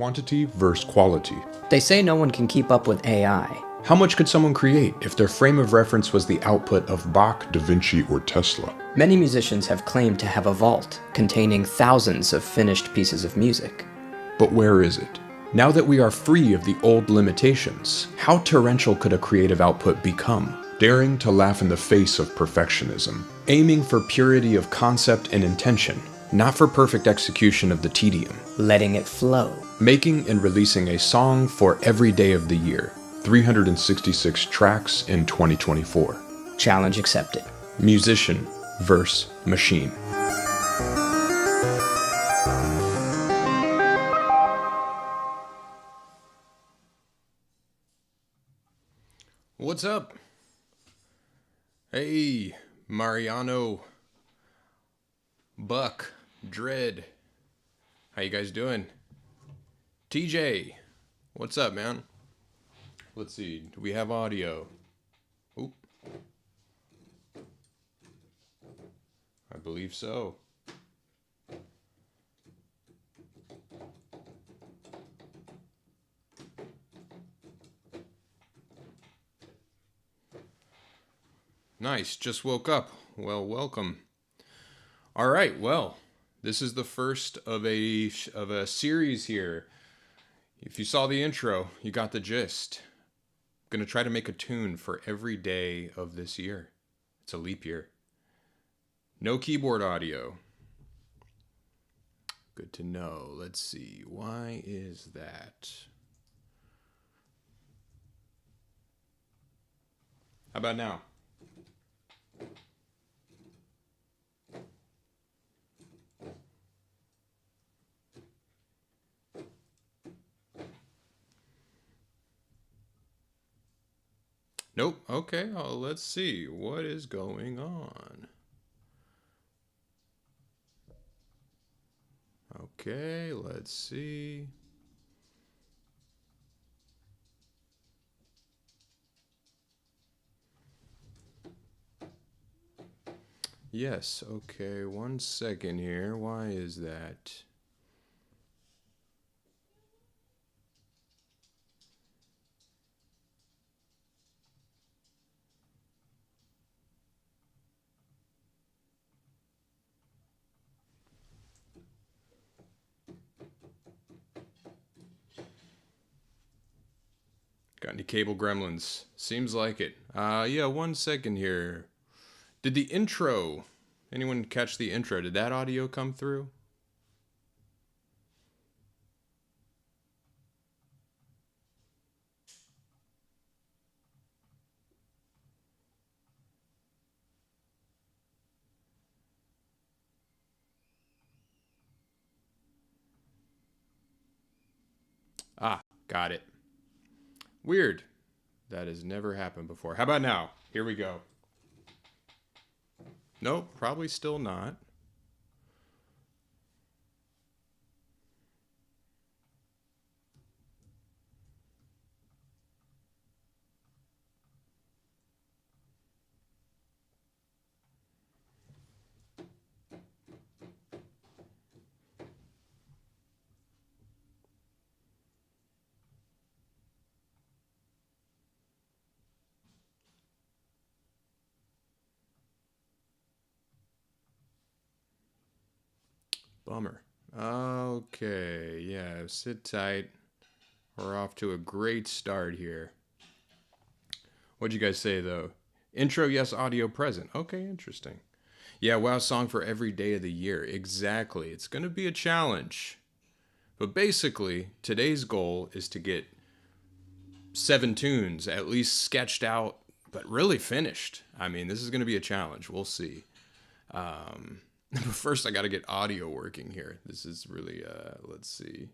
quantity versus quality. They say no one can keep up with AI. How much could someone create if their frame of reference was the output of Bach, Da Vinci, or Tesla? Many musicians have claimed to have a vault containing thousands of finished pieces of music. But where is it? Now that we are free of the old limitations, how torrential could a creative output become? Daring to laugh in the face of perfectionism, aiming for purity of concept and intention, not for perfect execution of the tedium. Letting it flow. Making and releasing a song for every day of the year. 366 tracks in 2024. Challenge accepted. Musician versus machine. What's up? Hey, Mariano, Buck, Dread. How you guys doing? TJ, what's up, man? Let's see, do we have audio? Oop. I believe so. Nice, just woke up. Well, welcome. All right, well, this is the first of a series here. If you saw the intro, you got the gist. I'm gonna try to make a tune for every day of this year. It's a leap year. No keyboard audio. Good to know. Let's see. Why is that? How about now? Nope. Okay. Oh, let's see. What is going on? Okay. Let's see. Yes. Okay. 1 second here. Why is that? Got any cable gremlins? Seems like it. Yeah, 1 second here. Did the intro, anyone catch the intro? Did that audio come through? Ah, got it. Weird. That has never happened before. How about now? Here we go. Nope, probably still not. Bummer. Okay, yeah, sit tight. We're off to a great start here. What'd you guys say, though? Intro, yes, audio present. Okay, interesting. Yeah, wow, song for every day of the year. Exactly. It's going to be a challenge. But basically, today's goal is to get 7 tunes, at least sketched out, but really finished. I mean, this is going to be a challenge. We'll see. But first, I got to get audio working here. This is really, let's see.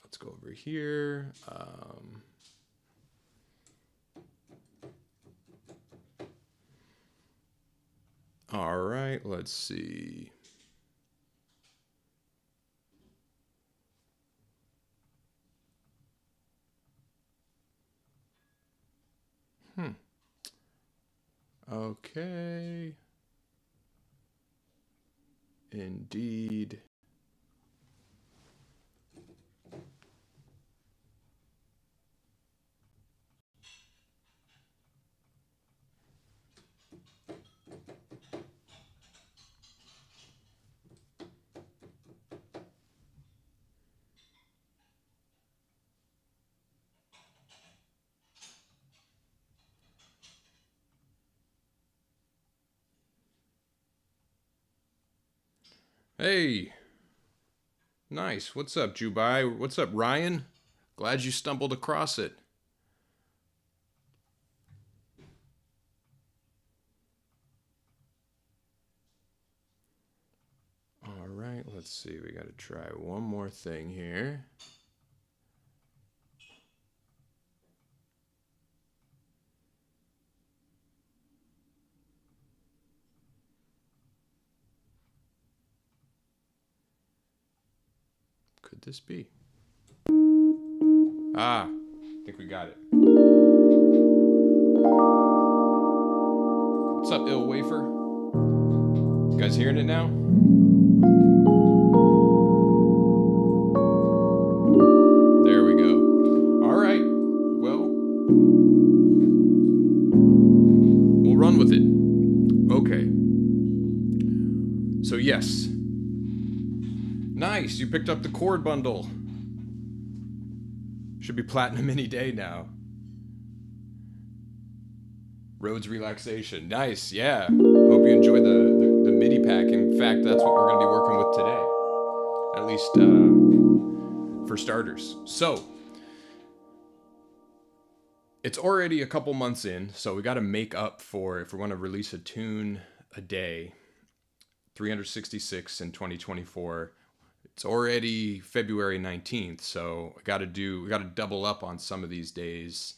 Let's go over here. All right, let's see. Okay. Indeed. Hey, nice. What's up, Jubai? What's up, Ryan? Glad you stumbled across it. All right, let's see. We got to try one more thing here. Could this be? Ah, I think we got it. What's up, Ill Wafer? You guys hearing it now? There we go. All right. Well, we'll run with it. Okay. So yes. Nice, you picked up the chord bundle. Should be platinum any day now. Rhodes Relaxation. Nice, yeah. Hope you enjoy the MIDI pack. In fact, that's what we're going to be working with today. At least for starters. So, it's already a couple months in, so we got to make up for if we want to release a tune a day. 366 in 2024. It's already February 19th, so we got to double up on some of these days.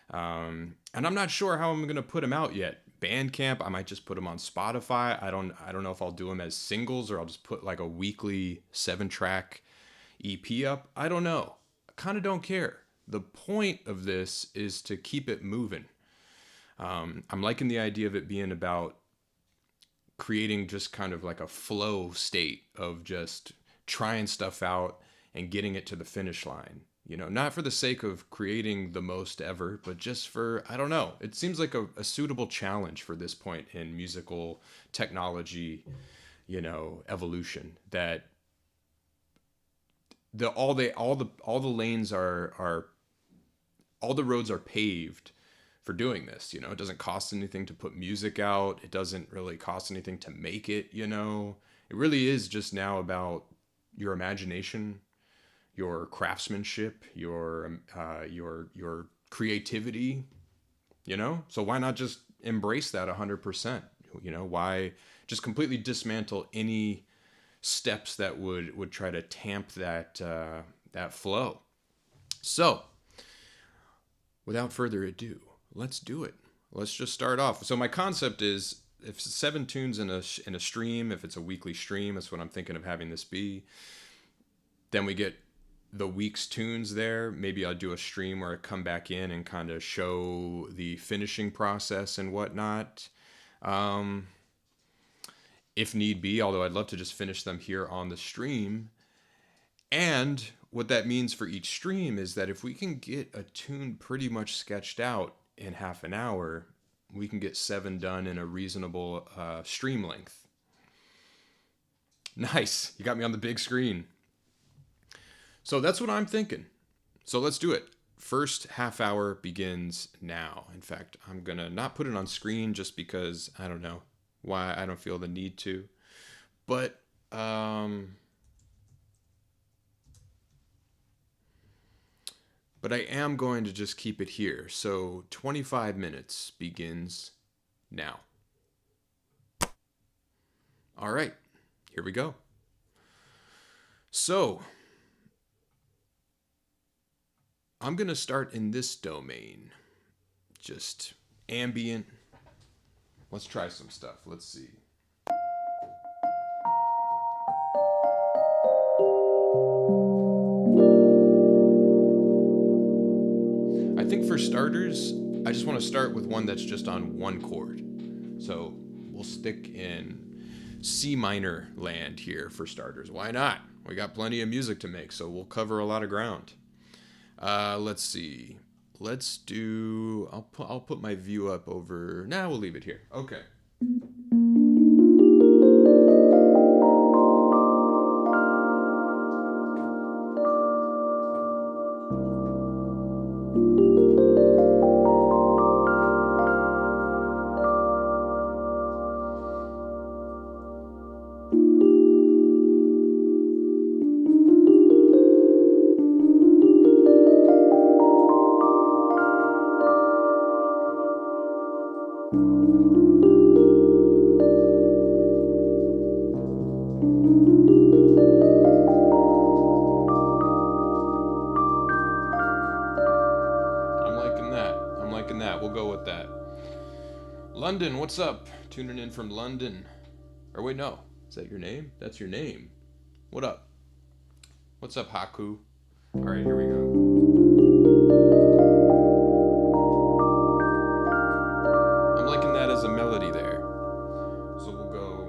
And I'm not sure how I'm going to put them out yet. Bandcamp, I might just put them on Spotify. I don't know if I'll do them as singles or I'll just put like a weekly 7-track EP up. I don't know. I kind of don't care. The point of this is to keep it moving. I'm liking the idea of it being about creating just kind of like a flow state of just trying stuff out and getting it to the finish line. You know, not for the sake of creating the most ever, but just for, I don't know, it seems like a suitable challenge for this point in musical technology, you know, evolution, that all the lanes are all the roads are paved for doing this. You know, it doesn't cost anything to put music out. It doesn't really cost anything to make it, you know. It really is just now about your imagination, your craftsmanship, your creativity, you know? So why not just embrace that 100%? You know, why just completely dismantle any steps that would try to tamp that flow? So, without further ado, let's do it. Let's just start off. So my concept is, if 7 tunes in a stream, if it's a weekly stream, that's what I'm thinking of having this be. Then we get the week's tunes there. Maybe I'll do a stream where I come back in and kind of show the finishing process and whatnot. If need be, although I'd love to just finish them here on the stream. And what that means for each stream is that if we can get a tune pretty much sketched out in half an hour, we can get 7 done in a reasonable stream length. Nice. You got me on the big screen. So that's what I'm thinking. So let's do it. First half hour begins now. In fact, I'm going to not put it on screen just because I don't know why I don't feel the need to. But I am going to just keep it here. So 25 minutes begins now. All right, here we go. So I'm going to start in this domain. Just ambient. Let's try some stuff. Let's see. I think for starters, I just want to start with one that's just on one chord. So we'll stick in C minor land here for starters. Why not? We got plenty of music to make, so we'll cover a lot of ground. Let's see. Let's do, I'll put my view up over, we'll leave it here. Okay. I'm liking that. We'll go with that. London, what's up? Tuning in from London. Or wait, no. Is that your name? That's your name. What up? What's up, Haku? Alright, here we go. I'm liking that as a melody there. So we'll go.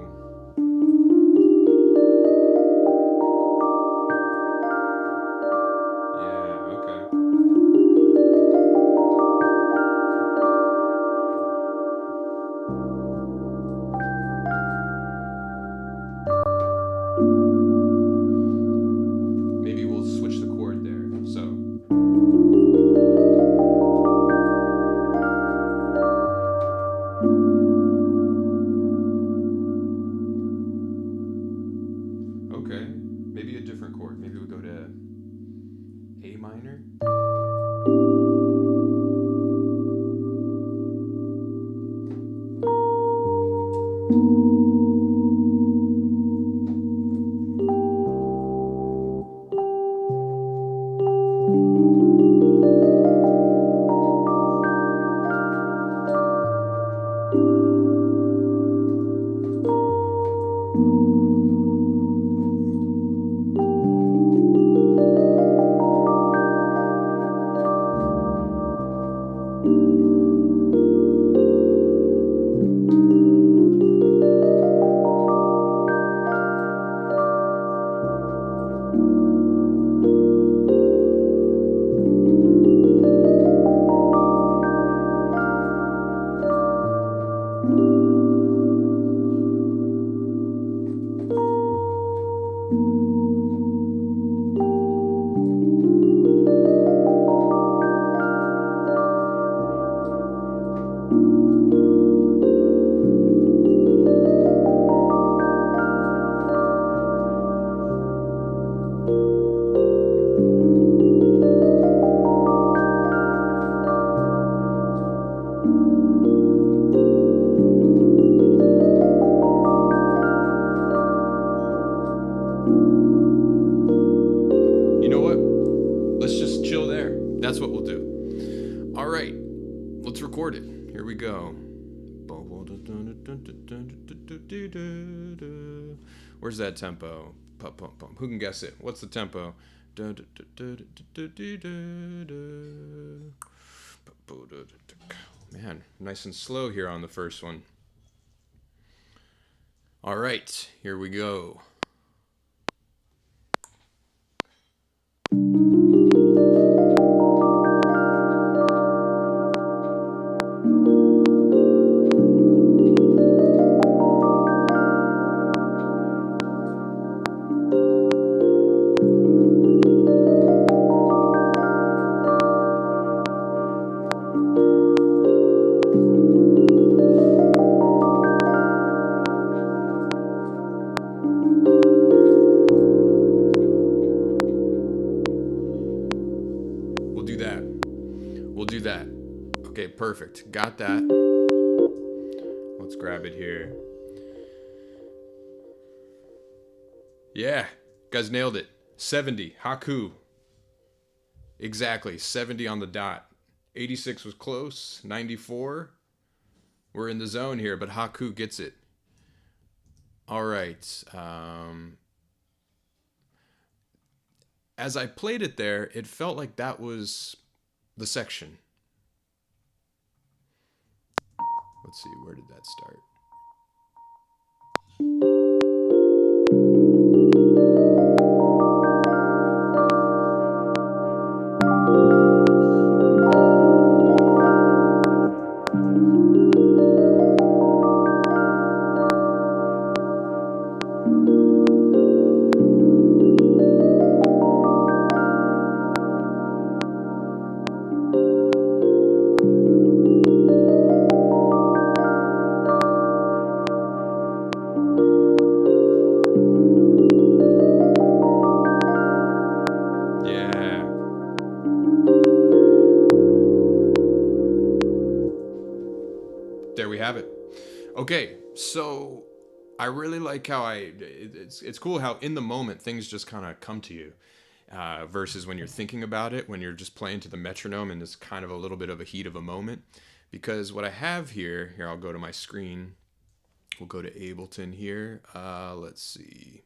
Yeah, okay. Maybe we'll switch the chord there. So. Okay, maybe a different chord. Maybe we go to A minor. That's what we'll do. All right, let's record it. Here we go. Where's that tempo? Who can guess it? What's the tempo? Man, nice and slow here on the first one. All right, here we go. We'll do that. Okay, perfect. Got that. Let's grab it here. Yeah, guys nailed it. 70, Haku. Exactly, 70 on the dot. 86 was close, 94. We're in the zone here, but Haku gets it. All right. As I played it there, it felt like that was the section. Let's see, where did that start? have it. Okay, so I really like how it's cool how in the moment things just kind of come to you. Versus when you're thinking about it, when you're just playing to the metronome and it's kind of a little bit of a heat of a moment. Because what I have here, I'll go to my screen. We'll go to Ableton here. Let's see.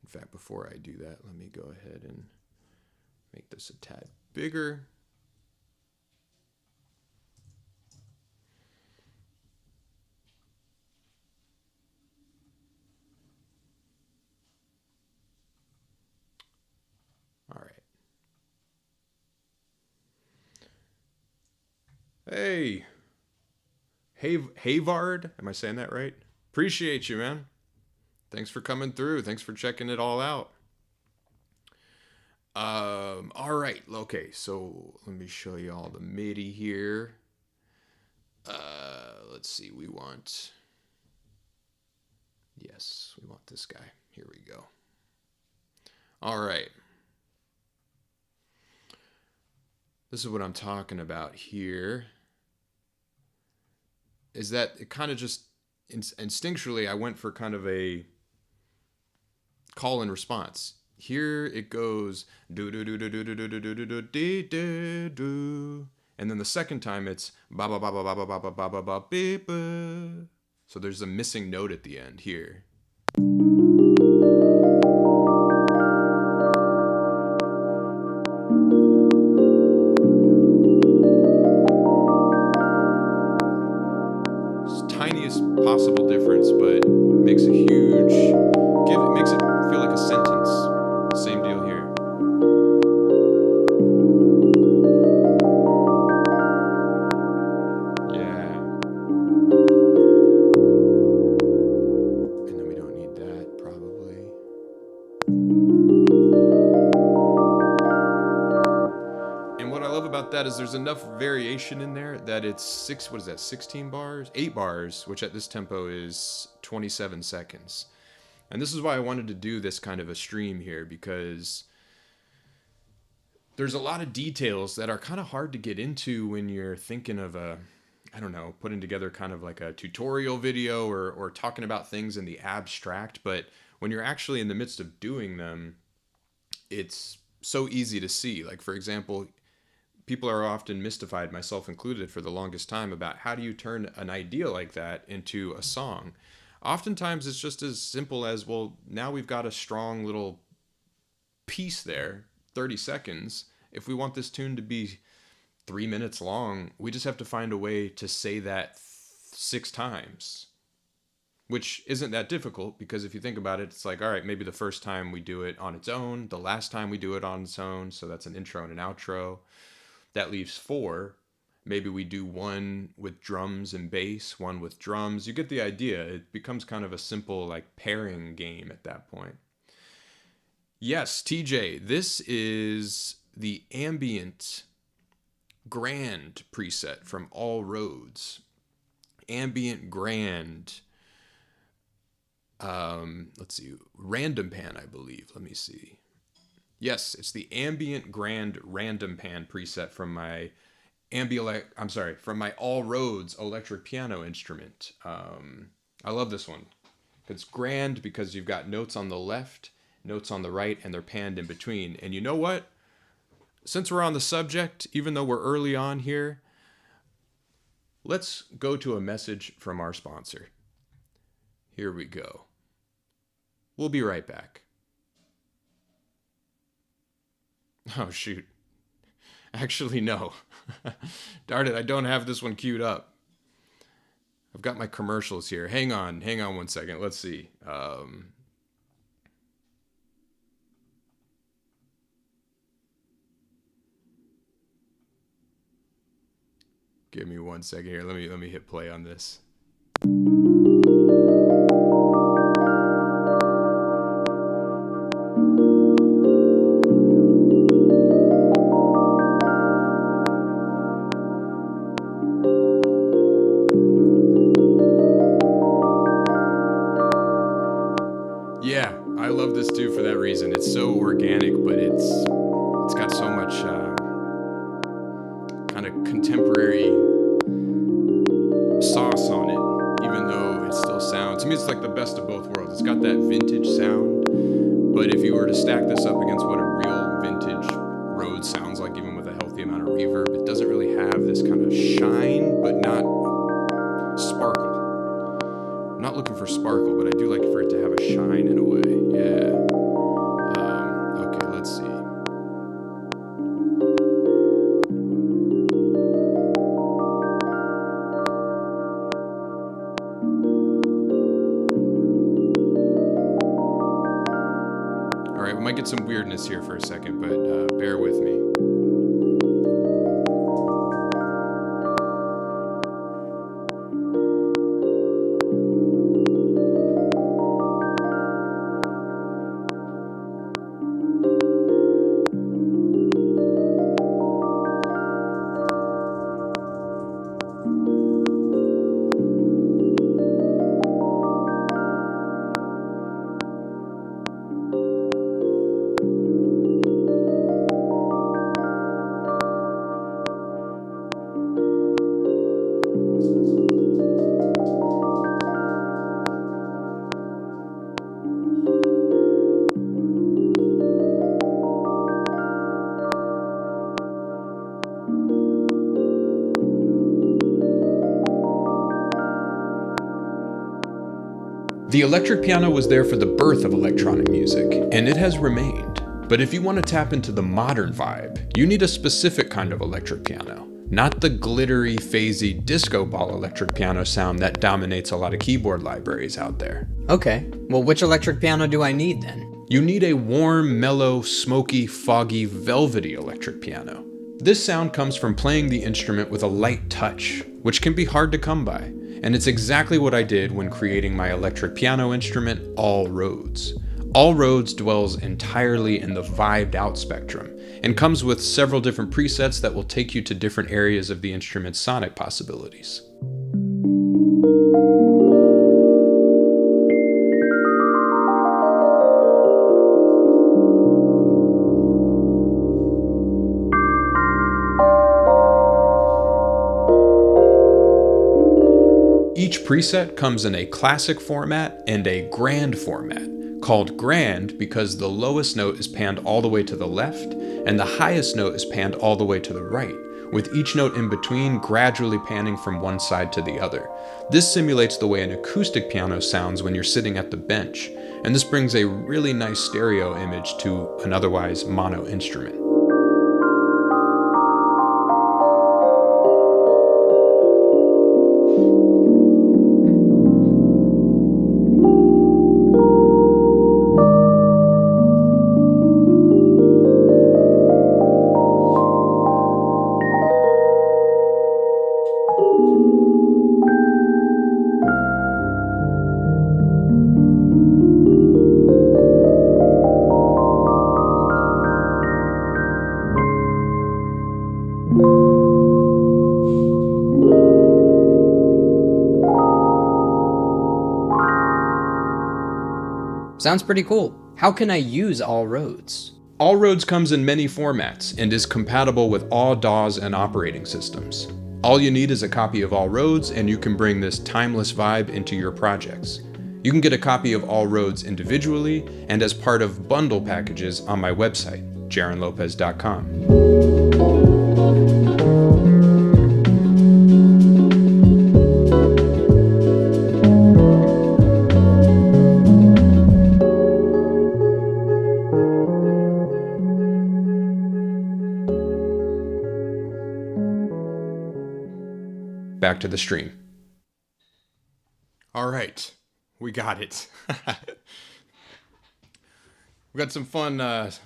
In fact, before I do that, let me go ahead and make this a tad bigger. All right. Hey, Havard, am I saying that right? Appreciate you, man. Thanks for coming through. Thanks for checking it all out. All right. Okay, so let me show you all the MIDI here. Let's see. We want this guy. Here we go. All right. This is what I'm talking about here. Is that it kind of just instinctually I went for kind of a call and response. Here it goes do do do do do do do do do do do do do, and then the second time it's ba ba ba ba ba ba ba ba ba ba ba ba. So there's a missing note at the end here. Tiniest possible difference, but makes a huge it makes it feel like a sentence. Same deal here. Yeah. And then we don't need that probably. And what I love about that is there's enough variation in there that it's 16 bars? 8 bars, which at this tempo is 27 seconds. And this is why I wanted to do this kind of a stream here, because there's a lot of details that are kind of hard to get into when you're thinking of putting together kind of like a tutorial video or talking about things in the abstract. But when you're actually in the midst of doing them, it's so easy to see. Like, for example, people are often mystified, myself included, for the longest time about how do you turn an idea like that into a song. Oftentimes it's just as simple as, well, now we've got a strong little piece there, 30 seconds. If we want this tune to be 3 minutes long, we just have to find a way to say that 6 times, which isn't that difficult, because if you think about it, it's like, all right, maybe the first time we do it on its own, the last time we do it on its own, so that's an intro and an outro. That leaves 4. Maybe we do one with drums and bass, one with drums. You get the idea. It becomes kind of a simple like pairing game at that point. Yes, TJ, this is the ambient grand preset from All Roads. Ambient grand. Let's see, random pan, I believe. Let me see. Yes, it's the ambient grand random pan preset from my from my All Roads electric piano instrument. I love this one. It's grand because you've got notes on the left, notes on the right, and they're panned in between. And you know what? Since we're on the subject, even though we're early on here, let's go to a message from our sponsor. Here we go. We'll be right back. Oh, shoot. Actually, no. Darn it, I don't have this one queued up. I've got my commercials here. Hang on 1 second. Let's see. Give me 1 second here. Let me hit play on this. Yeah, I love this too for that reason. It's so organic, but it's got so much kind of contemporary sauce on it, even though it still sounds, to me it's like the best of both worlds. It's got that vintage sound, but if you were to stack this up against what a real vintage Rhodes sounds like, even with a healthy amount of reverb, it doesn't really have this kind of shine, but not sparkle. I'm not looking for sparkle, but I do like for it to have a shine in a way. Yeah. Okay, let's see. All right, we might get some weirdness here for a second, but bear with me. The electric piano was there for the birth of electronic music, and it has remained. But if you want to tap into the modern vibe, you need a specific kind of electric piano, not the glittery, phasey disco ball electric piano sound that dominates a lot of keyboard libraries out there. Okay, well, which electric piano do I need then? You need a warm, mellow, smoky, foggy, velvety electric piano. This sound comes from playing the instrument with a light touch, which can be hard to come by. And it's exactly what I did when creating my electric piano instrument, All Rhodes. All Rhodes dwells entirely in the vibed out spectrum, and comes with several different presets that will take you to different areas of the instrument's sonic possibilities. Each preset comes in a classic format and a grand format, called grand because the lowest note is panned all the way to the left and the highest note is panned all the way to the right, with each note in between gradually panning from one side to the other. This simulates the way an acoustic piano sounds when you're sitting at the bench, and this brings a really nice stereo image to an otherwise mono instrument. Sounds pretty cool. How can I use All Rhodes? All Rhodes comes in many formats and is compatible with all DAWs and operating systems. All you need is a copy of All Rhodes and you can bring this timeless vibe into your projects. You can get a copy of All Rhodes individually and as part of bundle packages on my website, jaronlopez.com. Back to the stream. All right, we got it. We got some fun.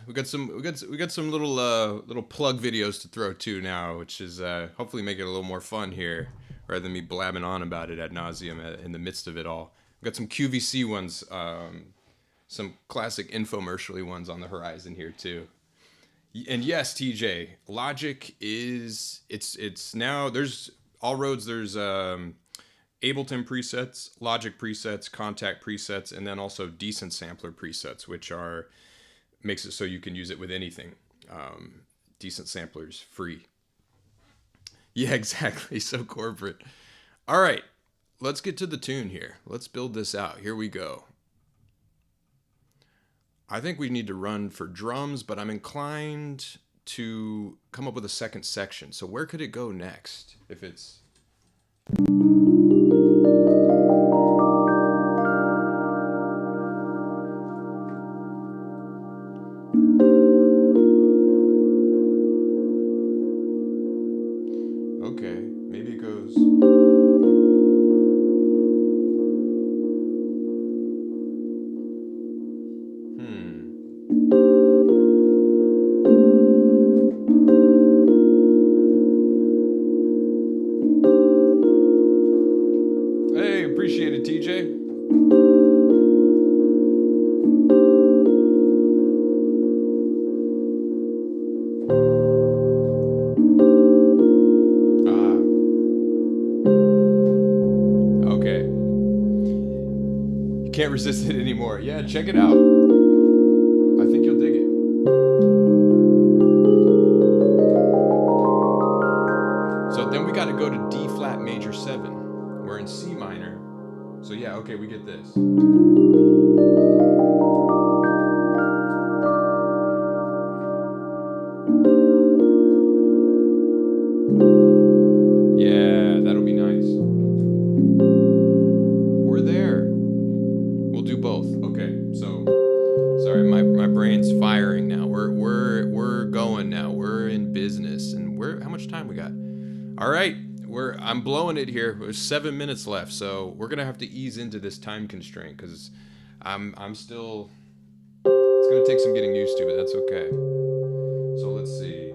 We got some little plug videos to throw to now, which is hopefully make it a little more fun here, rather than me blabbing on about it ad nauseum in the midst of it all. We got some QVC ones, some classic infomercially ones on the horizon here too. And yes, TJ, Logic is it's now there's All Rhodes. There's Ableton presets, Logic presets, Contact presets, and then also decent sampler presets, which makes it so you can use it with anything. Decent samplers, free. Yeah, exactly. So corporate. All right, let's get to the tune here. Let's build this out. Here we go. I think we need to run for drums, but I'm inclined to come up with a second section. So where could it go next? If it's... Okay, maybe it goes... Hey, appreciate it, TJ. Okay. You can't resist it anymore. Yeah, check it out. I think you'll dig it. So then we got to go to D flat major 7. We're in C minor. So yeah, okay, we get this. Yeah, that'll be nice. We're there. We'll do both. Okay, so sorry, my brain's firing now. We're going now. We're in business, and how much time we got? All right, I'm blowing it here. There's 7 minutes left, so we're gonna have to ease into this time constraint because I'm still. It's gonna take some getting used to, but that's okay. So let's see.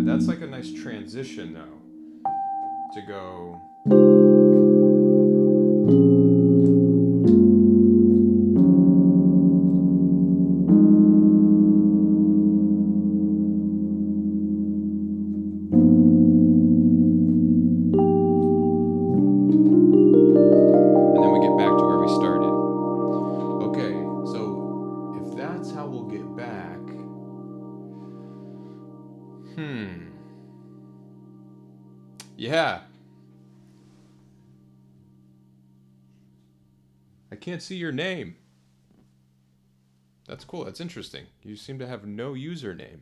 That's like a nice transition though, to go. And then we get back to where we started. Okay, so if that's how we'll get back. Yeah. I can't see your name. That's cool. That's interesting. You seem to have no username.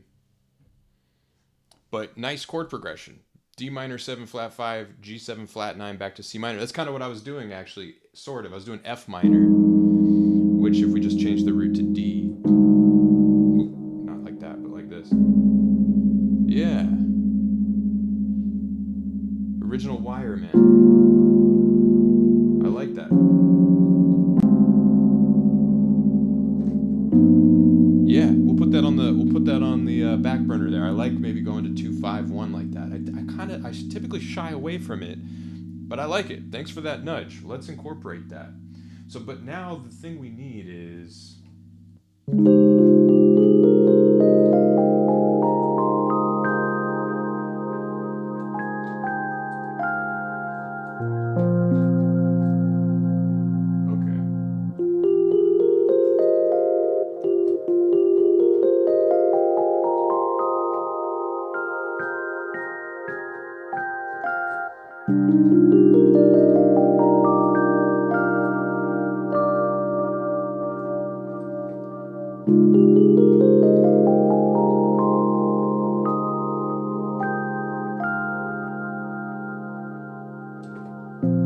But nice chord progression. D minor 7 flat 5, G7 flat 9 back to C minor. That's kind of what I was doing actually, sort of. I was doing F minor, which if we just change the root to D. Ooh, not like that, but like this. Yeah. Original wire, man. I like that. Yeah, we'll put that on the back burner there. I like maybe going to 2-5-1 like that. I typically shy away from it, but I like it. Thanks for that nudge. Let's incorporate that. So, but now the thing we need is.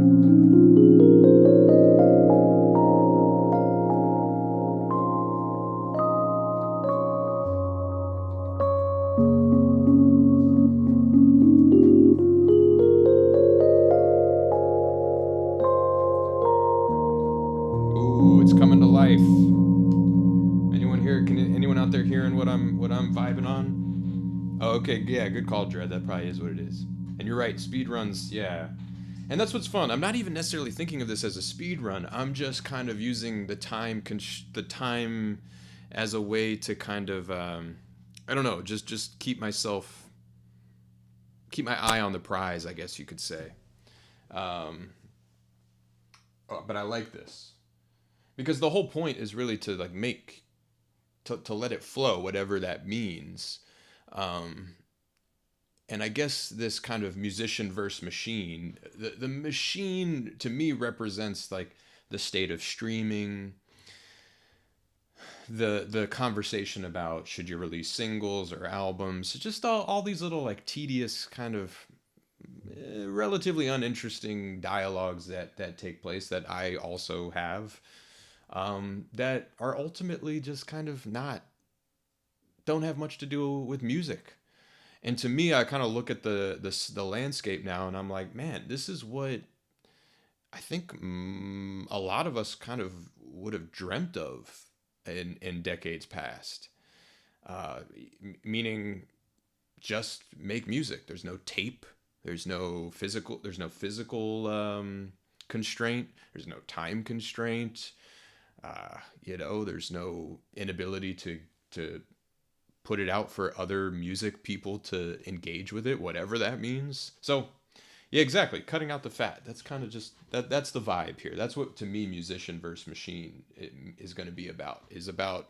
Ooh, it's coming to life. Anyone out there hearing what I'm vibing on? Oh, okay, yeah, good call, Dread. That probably is what it is. And you're right, speed runs, yeah. And that's what's fun. I'm not even necessarily thinking of this as a speed run. I'm just kind of using the time as a way to kind of I don't know, just keep my eye on the prize, I guess you could say. Um, but I like this because the whole point is really to like to let it flow, whatever that means. Um, and I guess this kind of musician versus machine, the machine to me represents like the state of streaming, the conversation about should you release singles or albums, just all these little like tedious kind of relatively uninteresting dialogues that take place that I also have, that are ultimately just kind of not don't have much to do with music. And to me, I kind of look at the landscape now, and I'm like, man, this is what I think a lot of us kind of would have dreamt of in decades past. Meaning, just make music. There's no tape. There's no physical constraint. There's no time constraint. There's no inability to put it out for other music people to engage with it, whatever that means. So, yeah, exactly. Cutting out the fat. That's kind of just that's the vibe here. That's what to me musician versus machine is going to be about. Is about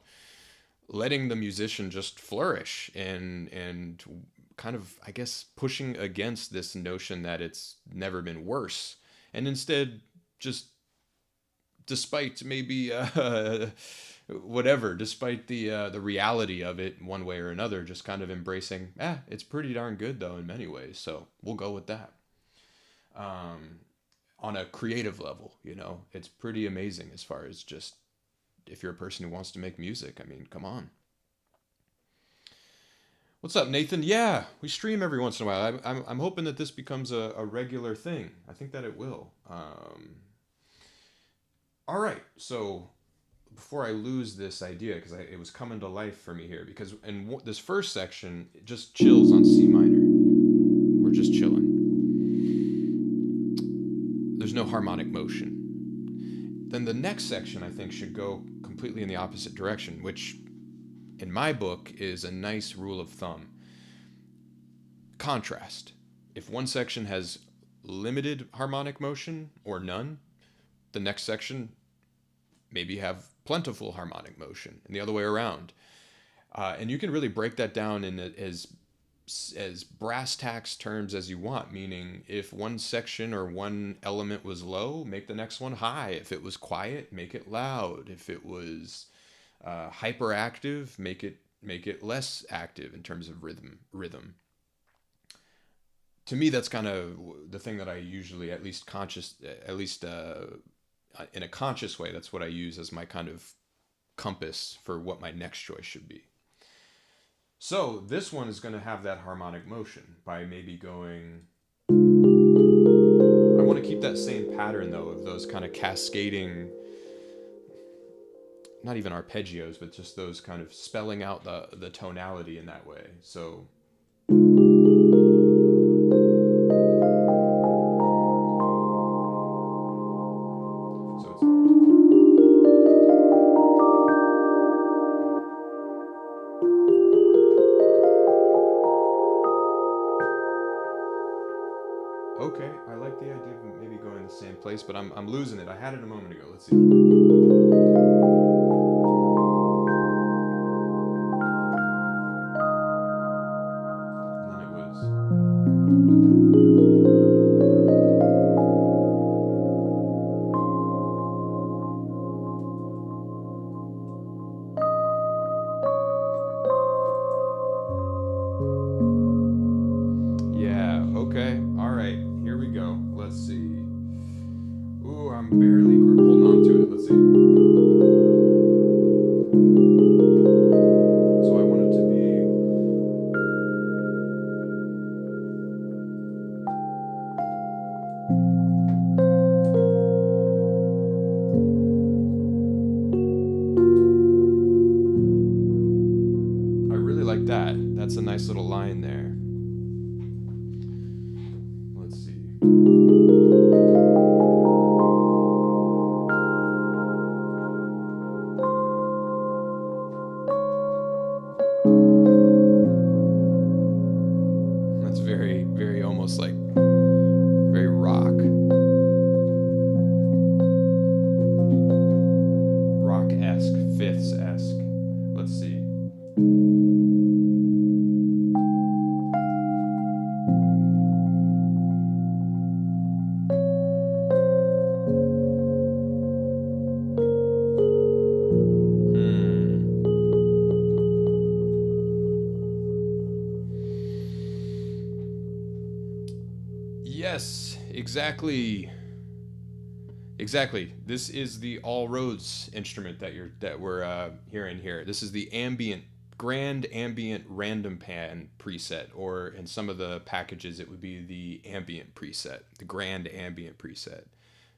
letting the musician just flourish and kind of, I guess, pushing against this notion that it's never been worse, and instead just despite maybe whatever, despite the reality of it one way or another, just kind of embracing, it's pretty darn good though in many ways, so we'll go with that. On a creative level, it's pretty amazing as far as just if you're a person who wants to make music. I mean, come on. What's up, Nathan? Yeah, we stream every once in a while. I'm hoping that this becomes a regular thing. I think that it will. All right, so before I lose this idea, because it was coming to life for me here, because in this first section, it just chills on C minor. We're just chilling. There's no harmonic motion. Then the next section, I think, should go completely in the opposite direction, which in my book is a nice rule of thumb. Contrast. If one section has limited harmonic motion or none, the next section maybe have plentiful harmonic motion, and the other way around. And you can really break that down in as brass tacks terms as you want, meaning if one section or one element was low, make the next one high. If it was quiet, make it loud. If it was hyperactive, make it less active in terms of rhythm. To me, that's kind of the thing that I usually, at least in a conscious way, that's what I use as my kind of compass for what my next choice should be. So this one is going to have that harmonic motion by maybe going. I want to keep that same pattern though of those kind of cascading, not even arpeggios, but just those kind of spelling out the tonality in that way. So okay, I like the idea of maybe going the same place, but I'm losing it. I had it a moment ago. Let's see. And then it was. Yeah, okay. All right. Here we go. Let's see. nice little line there. Let's see. That's very, very almost like very rock. Rock-esque, fifths-esque. Let's see. Yes, exactly. Exactly. This is the All Roads instrument that we're hearing here. This is the grand ambient random pan preset, or in some of the packages it would be the ambient preset, the grand ambient preset.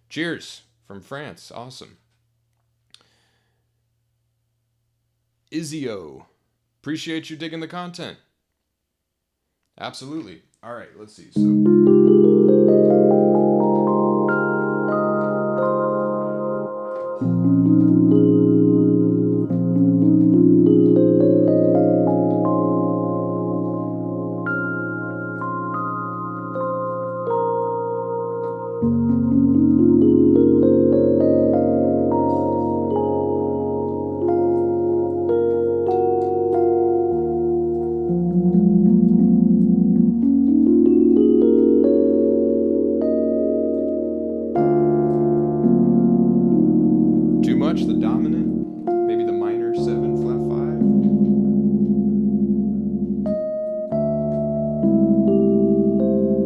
Cheers from France. Awesome. Izio, appreciate you digging the content. Absolutely. All right, let's see. So. The dominant, maybe the minor 7 flat 5.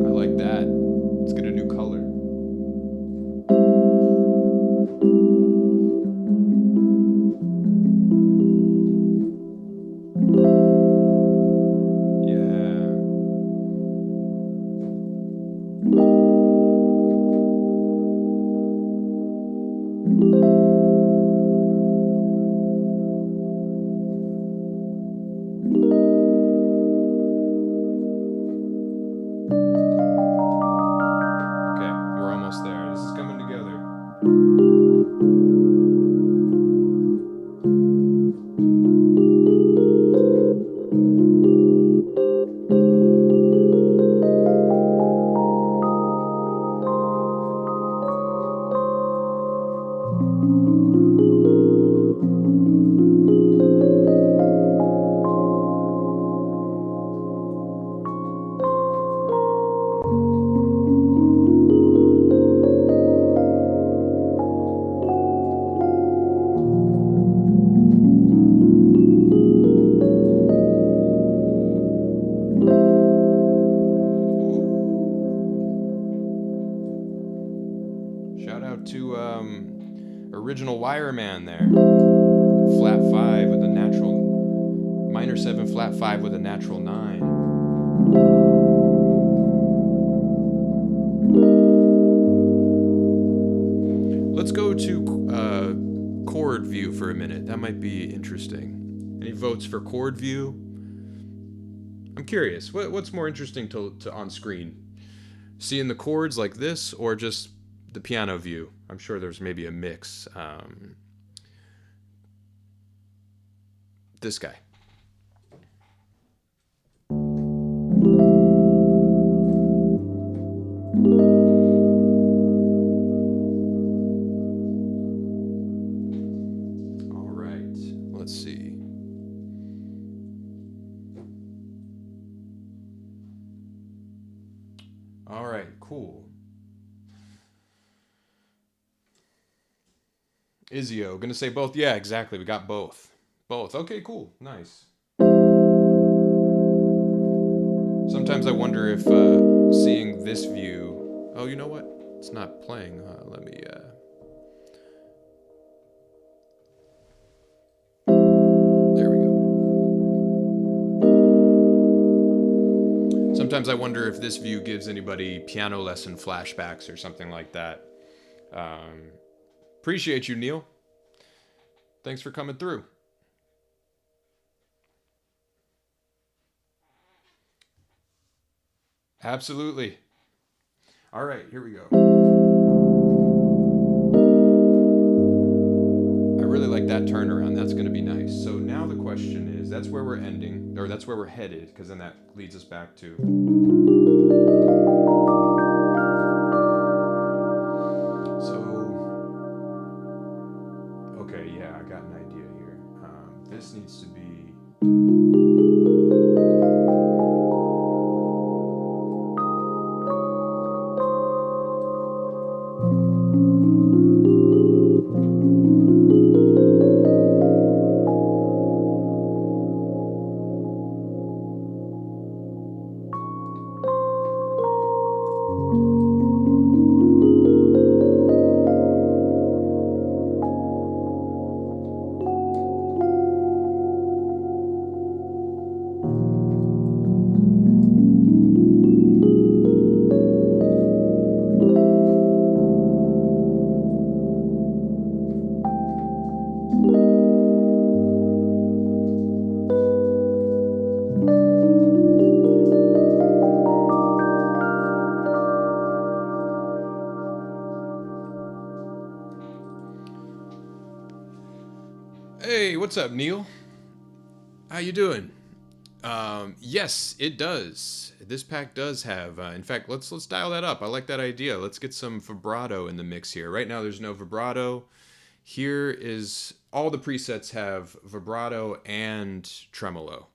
I like that. Let's get a new color. Original Wireman there. Flat 5 with a natural, minor 7 flat 5 with a natural 9. Let's go to chord view for a minute. That might be interesting. Any votes for chord view? I'm curious. What's more interesting to on screen? Seeing the chords like this, or just the piano view? I'm sure there's maybe a mix. This guy. All right, let's see. All right, cool. Izio, gonna say both? Yeah, exactly. We got both. Both. Okay, cool. Nice. Sometimes I wonder if seeing this view... Oh, you know what? It's not playing. Let me... There we go. Sometimes I wonder if this view gives anybody piano lesson flashbacks or something like that. Appreciate you, Neil. Thanks for coming through. Absolutely. All right, here we go. I really like that turnaround. That's going to be nice. So now the question is, that's where we're ending, or that's where we're headed, because then that leads us back to. So, okay, yeah, I got an idea here. This needs to be. Hey, what's up, Neil? How you doing? Yes, it does. This pack does have. In fact, let's dial that up. I like that idea. Let's get some vibrato in the mix here. Right now, there's no vibrato. Here is all the presets have vibrato and tremolo,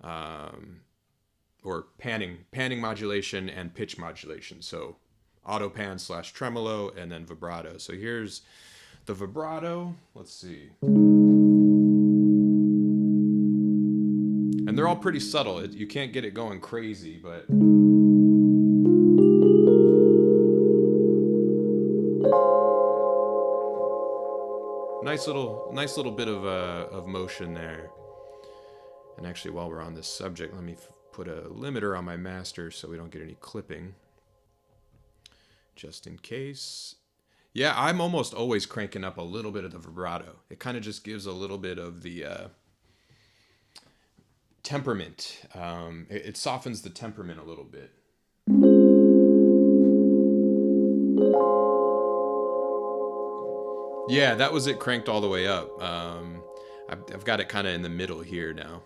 or panning modulation and pitch modulation. So auto pan / tremolo and then vibrato. So here's the vibrato. Let's see. And they're all pretty subtle. You can't get it going crazy, but nice little bit of motion there. And actually, while we're on this subject, let me put a limiter on my master so we don't get any clipping, just in case. Yeah, I'm almost always cranking up a little bit of the vibrato. It kind of just gives a little bit of the temperament. It softens the temperament a little bit. Yeah, that was it cranked all the way up. I've got it kind of in the middle here now.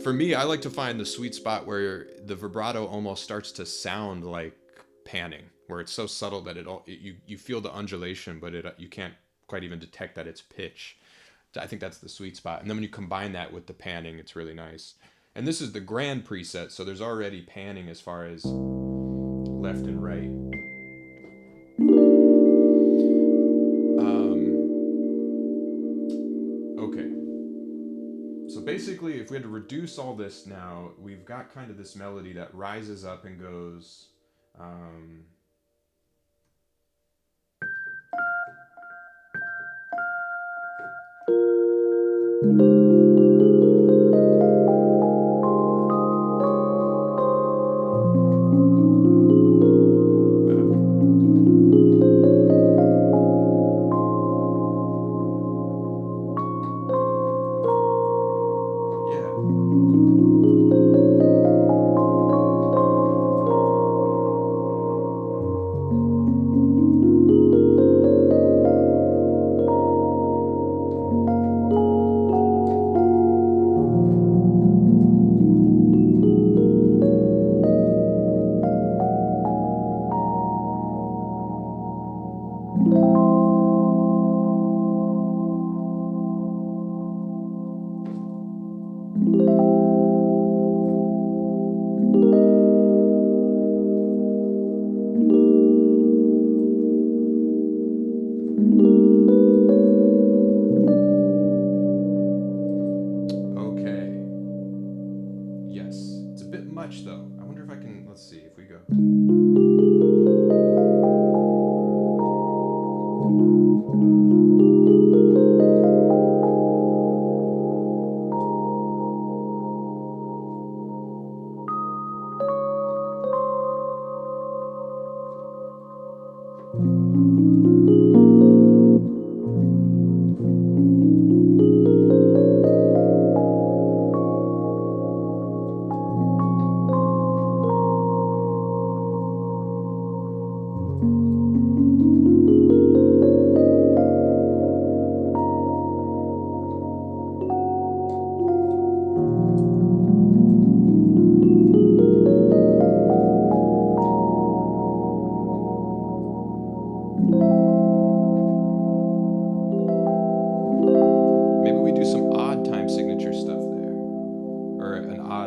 For me, I like to find the sweet spot where the vibrato almost starts to sound like panning, where it's so subtle that you feel the undulation, but you can't quite even detect that it's pitch. I think that's the sweet spot. And then when you combine that with the panning, it's really nice. And this is the grand preset, so there's already panning as far as left and right. Okay. So basically, if we had to reduce all this now, we've got kind of this melody that rises up and goes. Though. I wonder if I can, let's see if we go.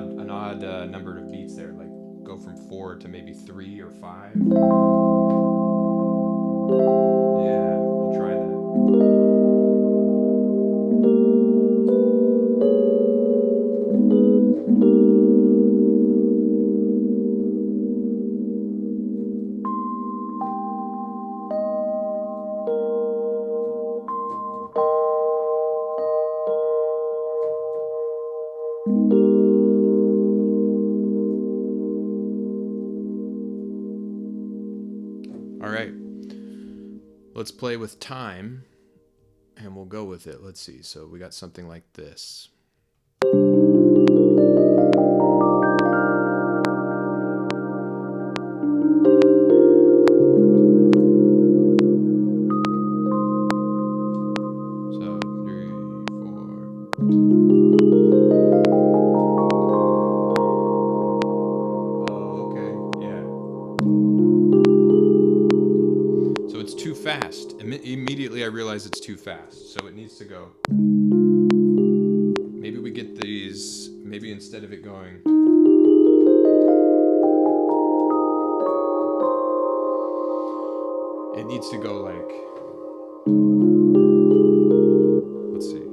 an odd number of beats there, like go from 4 to maybe 3 or 5. Yeah, we'll try that. All right, let's play with time and we'll go with it. Let's see. So we got something like this. So 3, 4. Oh, okay. Yeah. So it's too fast. Immediately I realize it's too fast. So it needs to go. Maybe we get these, maybe instead of it going. It needs to go like, let's see.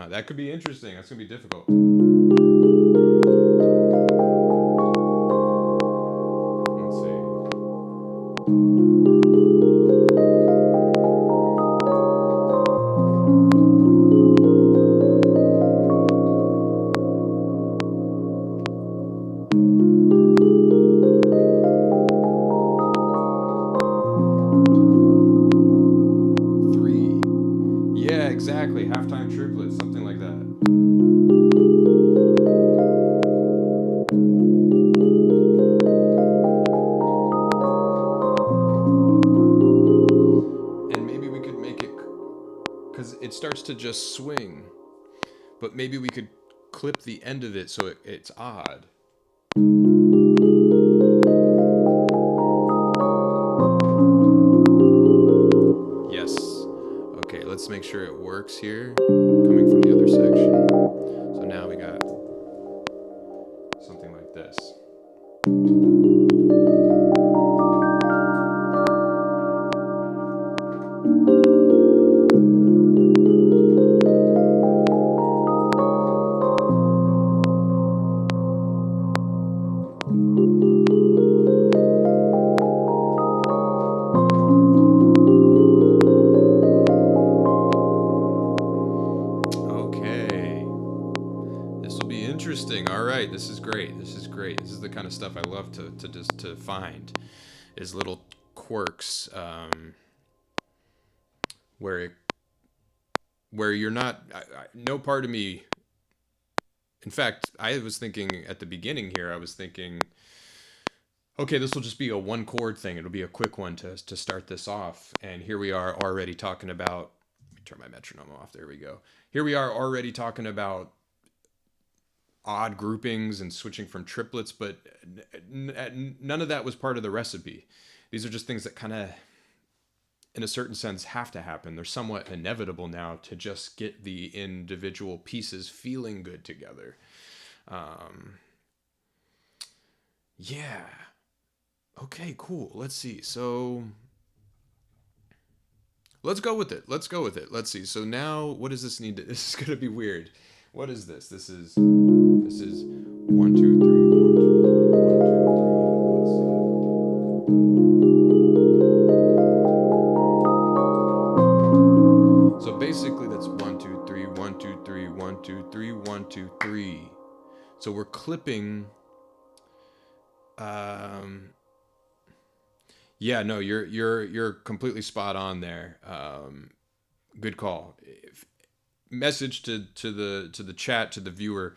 That could be interesting. That's gonna be difficult. Let's see. Yeah, exactly. Halftime triplets, something like that. And maybe we could make it, because it starts to just swing, but maybe we could clip the end of it so it's odd. Yes. Okay, let's make sure it works here, coming from the other section. So now we got something like this. Interesting. All right, this is great. This is great. This is the kind of stuff I love to find, is little quirks where you're not. No part of me. In fact, I was thinking at the beginning here. I was thinking, okay, this will just be a one chord thing. It'll be a quick one to start this off. And here we are already talking about. Let me turn my metronome off. There we go. Here we are already talking about odd groupings and switching from triplets, but none of that was part of the recipe. These are just things that kind of, in a certain sense, have to happen. They're somewhat inevitable now to just get the individual pieces feeling good together. Yeah. Okay, cool. Let's see. So let's go with it. Let's see. So now, what does this need to? This is gonna be weird. What is this? This is 1, 2, 3, 1, 2, 3, 1, 2, 3. Let's see. So basically that's 1, 2, 3, 1, 2, 3, 1, 2, 3, 1, 2, 3. So we're clipping. Yeah, no, you're completely spot on there. Good call. Message to the chat, to the viewer.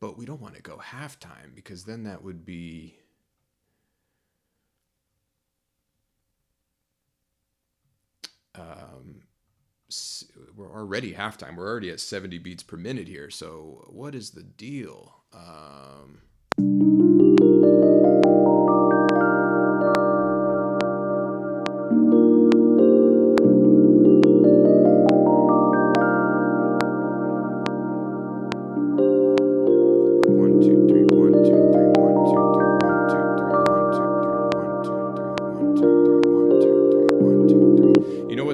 But we don't want to go halftime because then that would be... we're already halftime. We're already at 70 beats per minute here. So what is the deal?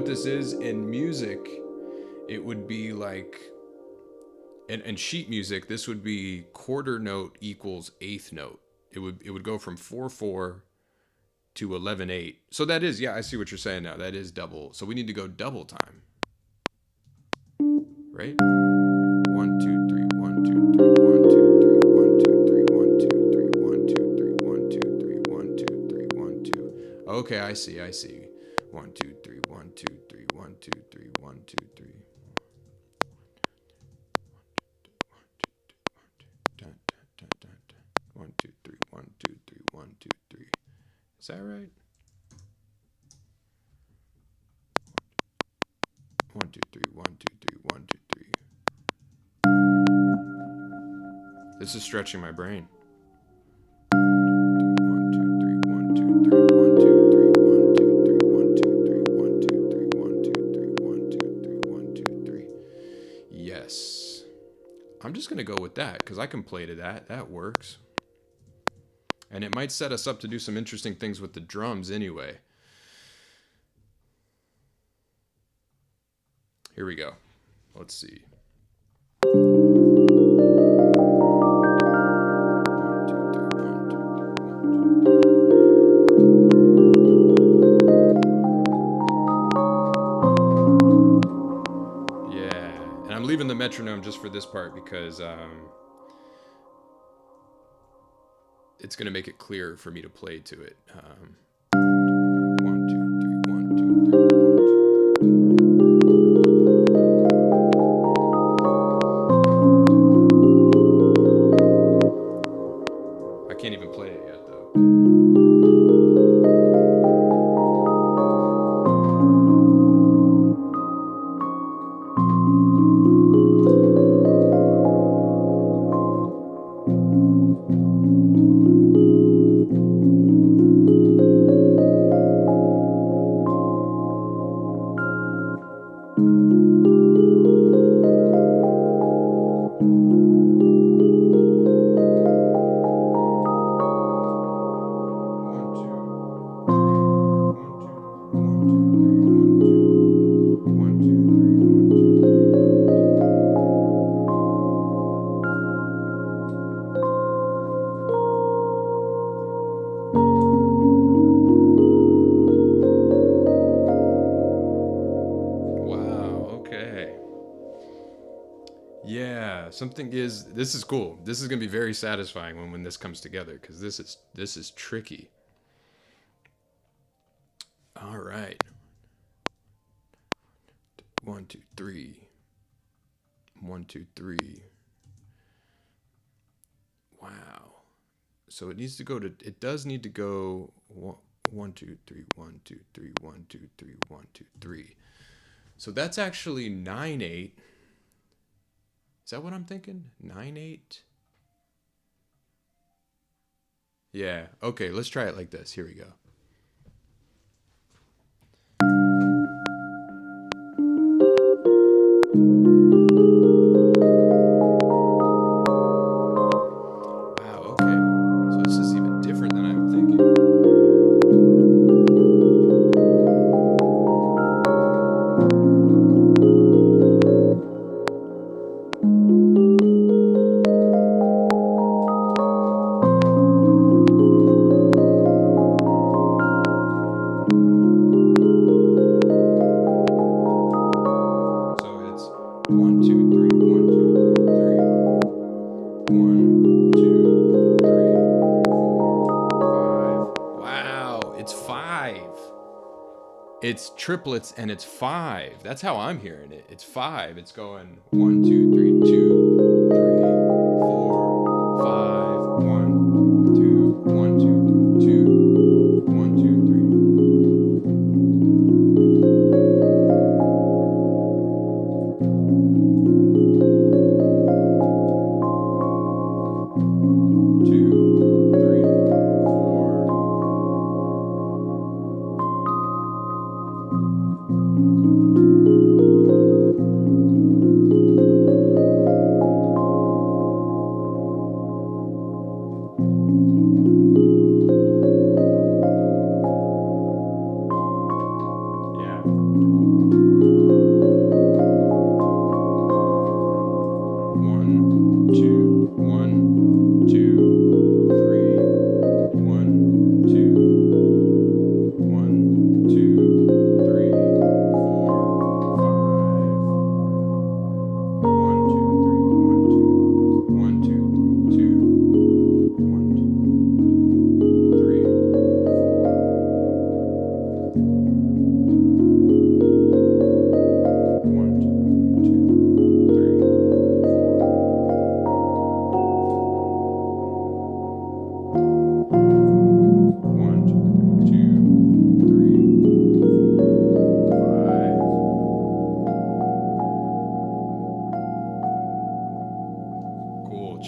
This is in music, it would be like, and sheet music, this would be quarter note equals eighth note. It would go from 4/4 to 11/8. So that is, yeah, I see what you're saying now. That is double. So we need to go double time, right? 1 2 3 1 2 3 1 2 3 1 2 3 1 2 3 1 2 3 1 2 3 1 2 3 1 2. Okay, I see. 1 2 3 1 2 3 1 2 3 1 2 3. 1 2 3 1 2 3 1 2 3. Is that right? 1 2 3 1 2 3 1 2 3. This is stretching my brain. 1 2 3 1 2 3 1 2 3 1 2 3 1 2 3 1 2 3 1 2 3 1 2 3 1 2 3. Yes. I'm just going to go with that because I can play to that. That works. And it might set us up to do some interesting things with the drums anyway. Here we go. Let's see. I'm leaving the metronome just for this part because it's going to make it clear for me to play to it. 1, 2, 3, 1, 2, 3, 1, 2, 3. I can't even play it yet, though. This is cool. This is going to be very satisfying when this comes together, because this is tricky. All right. 1, 2, 3. 1, 2, 3. Wow. So it needs to go to. It does need to go 1, 2, 3, 1, 2, 3, 1, 2, 3, 1, 2, 3. So that's actually 9/8. Is that what I'm thinking? 9/8? Yeah. Okay, let's try it like this. Here we go. Wow, okay. So this is even different than I'm thinking. It's triplets and it's 5. That's how I'm hearing it. It's 5. It's going 1, 2, 3, 2, 3, 4, 5. 1, 2, 1, 2, 3, 2, 1, 2,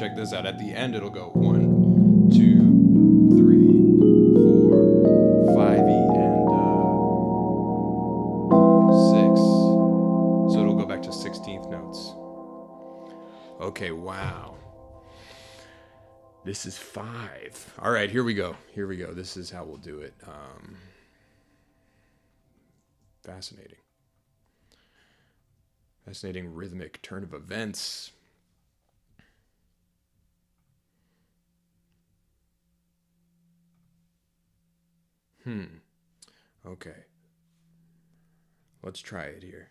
check this out. At the end, it'll go 1, 2, 3, 4, 5E and 6. So it'll go back to 16th notes. Okay, wow. This is 5. All right, here we go. Here we go. This is how we'll do it. Fascinating. Fascinating rhythmic turn of events. Okay. Let's try it here.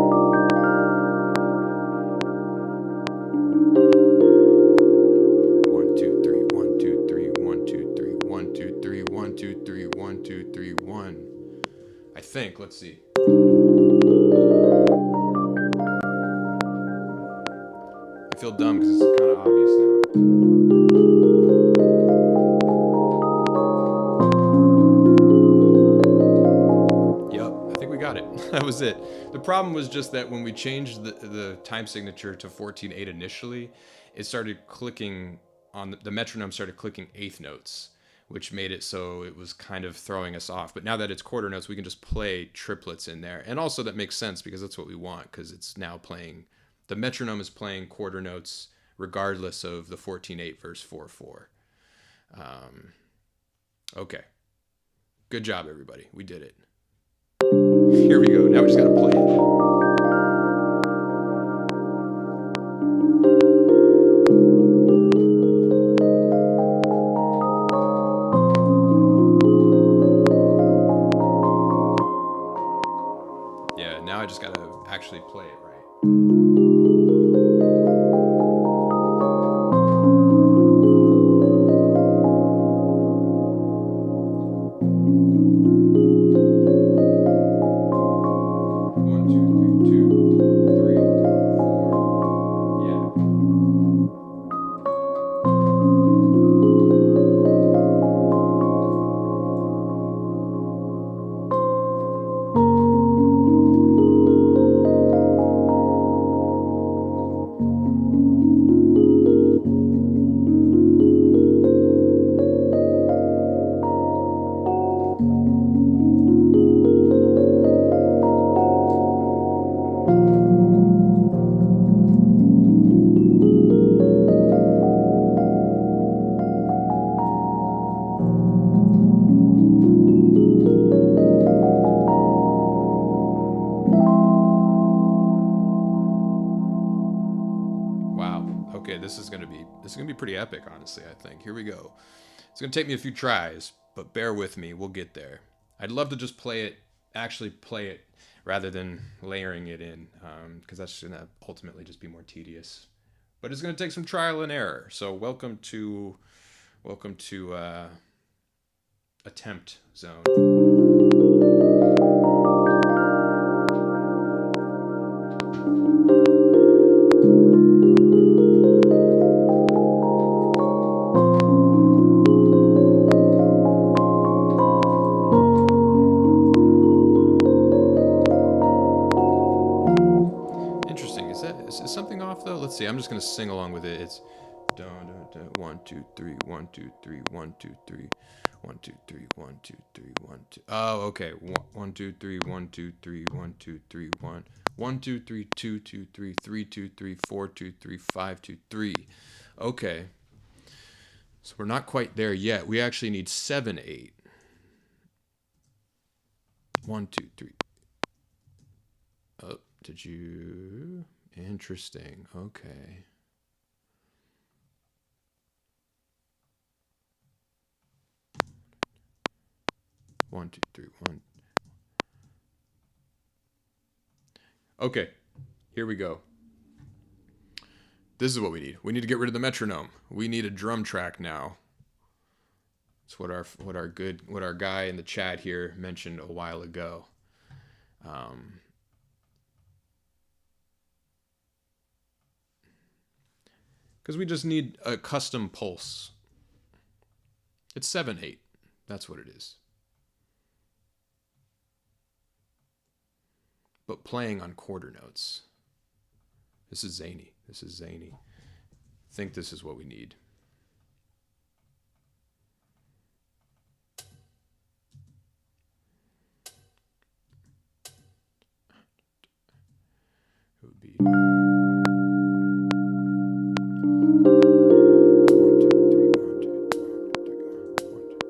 I think. Let's see. I feel dumb because it's kind of obvious now. Yep, I think we got it. That was it. The problem was just that when we changed the time signature to 14/8 initially, it started clicking on the metronome started clicking eighth notes, which made it so it was kind of throwing us off. But now that it's quarter notes, we can just play triplets in there. And also that makes sense because that's what we want, because it's now playing, the metronome is playing quarter notes regardless of the 14/8 verse 4/4. Okay. Good job, everybody. We did it. Here we go. Now we just got to play it. Yeah, now I just got to actually play it right. Okay, this is gonna be pretty epic, honestly, I think. Here we go. It's gonna take me a few tries, but bear with me, we'll get there. I'd love to just actually play it, rather than layering it in, because that's gonna ultimately just be more tedious. But it's gonna take some trial and error. So welcome to attempt zone. Is something off though? Let's see. I'm just gonna sing along with it. It's 1 2 3 1 2 3 1 2 3 1 2 3 1 2 3 1 2. Oh, okay. 1 2 3 1 2 3 1 2 3 1 1 2 3 2 2 3 3 2 3 4 2 3 5 2 3. Okay. So we're not quite there yet. We actually need 7 8. 1 2 3. Oh, did you? Interesting. Okay. One, two, three, one. Okay, here we go. This is what we need. We need to get rid of the metronome. We need a drum track now. It's what our guy in the chat here mentioned a while ago. Because we just need a custom pulse. It's 7 8. That's what it is. But playing on quarter notes. This is zany. This is zany. I think this is what we need. It would be 1 2 3 1 2 1 2.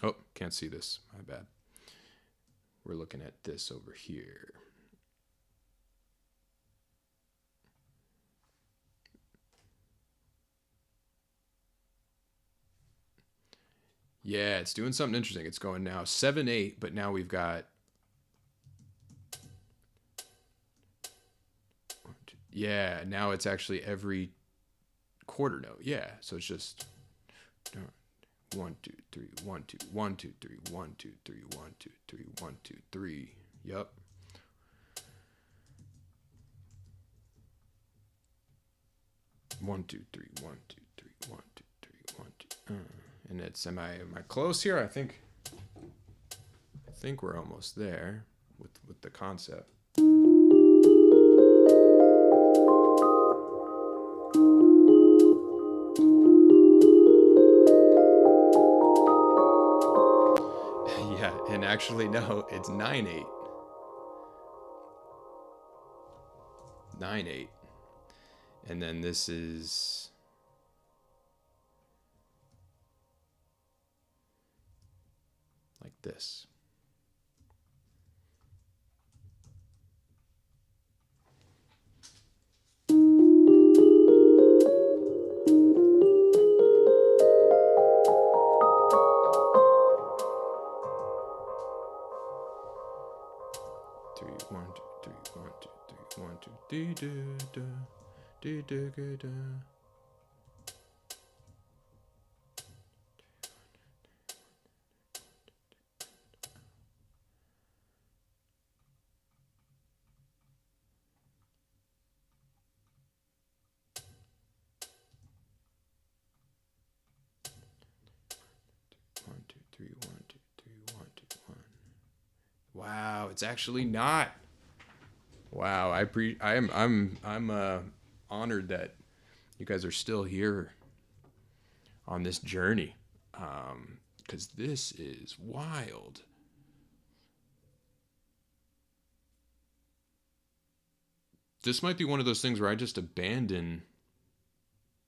Oh, can't see this. My bad. We're looking at this over here. Yeah, it's doing something interesting. It's going now 7/8, but now we've got. Yeah, now it's actually every quarter note. Yeah, so it's just 1 2 3 1 2 1 2 3 1 2 3 1 2 3 1 2 3. Yep. One, two, three, 1 2 3 1 2 3 1 2. And it's am I close here? I think we're almost there with the concept. Yeah, and actually no, it's 9/8. 9/8. And then this is like this. Three, 1 2 3 1 2 3 1 2 3 da da da da da. One, two, three, 1 2 3 1 2 1. Wow, it's actually not. Wow, I'm honored that you guys are still here on this journey, because this is wild. This might be one of those things where I just abandon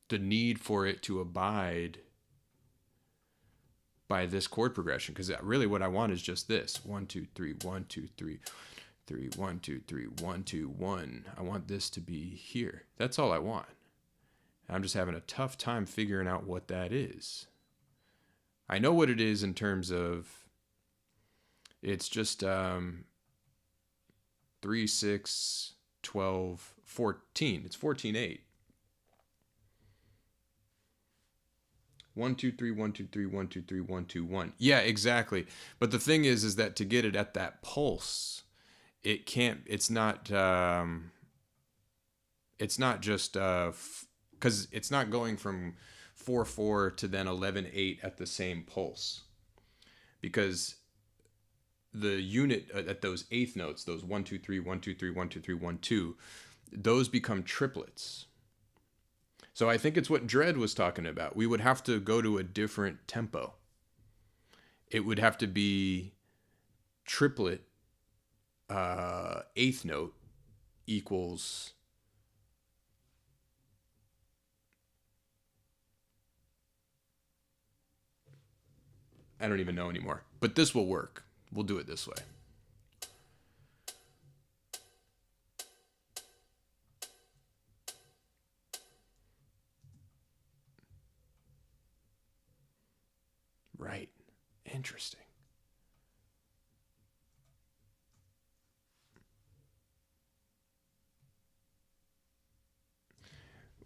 the need for it to abide by this chord progression, because really what I want is just this 1 2 3 1 2 3 3 1 2 3 1 2 1. I want this to be here. That's all I want. I'm just having a tough time figuring out what that is. I know what it is in terms of it's just 3 6 12 14. It's 14/8. 1 2 3 1 2 3 1 2 3 1 2 1. Yeah, exactly. But the thing is that to get it at that pulse, it can't. It's not just because it's not going from 4 4 to then 11/8 at the same pulse, because the unit at those eighth notes, those 1 2 3 1 2 3 1 2 3 1 2, those become triplets. So I think it's what Dredd was talking about. We would have to go to a different tempo. It would have to be triplet eighth note equals I don't even know anymore. But this will work. We'll do it this way. Right. Interesting.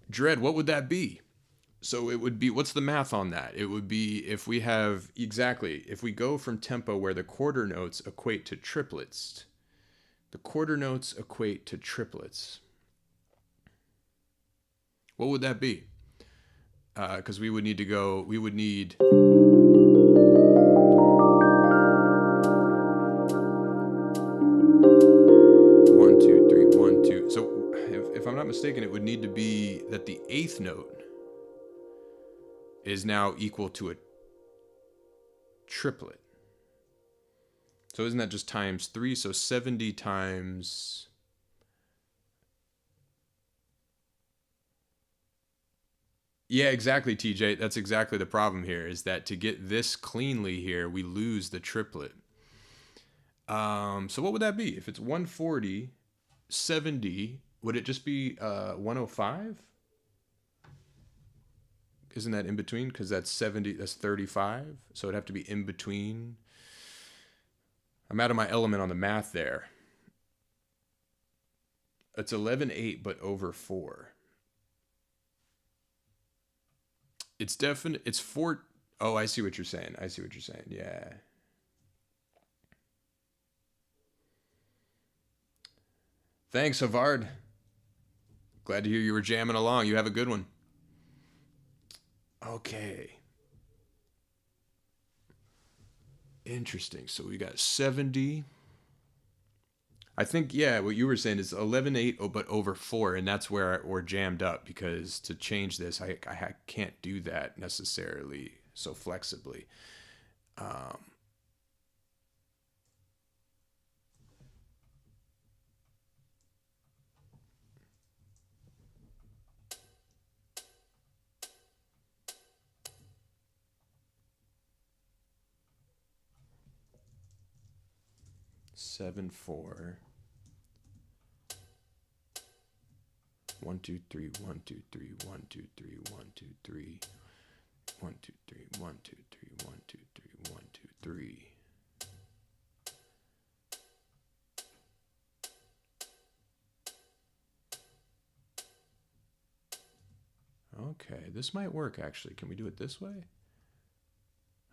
Dread, what would that be? So it would be, what's the math on that? It would be if we have, exactly, if we go from tempo where the quarter notes equate to triplets, the quarter notes equate to triplets. What would that be? Because we would need to go, we would need... If I'm not mistaken, it would need to be that the eighth note is now equal to a triplet. So isn't that just times 3? So 70 times... Yeah, exactly, TJ. That's exactly the problem here, is that to get this cleanly here, we lose the triplet. So what would that be? If it's 140, 70, would it just be 105? Isn't that in between? Because that's 70, that's 35. So it'd have to be in between. I'm out of my element on the math there. It's 11/8, but over 4. It's definite. It's 4. Oh, I see what you're saying. I see what you're saying. Yeah. Thanks, Havard. Glad to hear you were jamming along. You have a good one. Okay. Interesting. So we got 70. I think, yeah, what you were saying is 11/8, but over 4, and that's where we're jammed up, because to change this, I can't do that necessarily so flexibly. Um, 7/4. 1 2 3 1 2 3 1 2 3 1 2 3 1 2 3 1 2 3 1 2 3 1 2 3. Okay, this might work actually. Can we do it this way?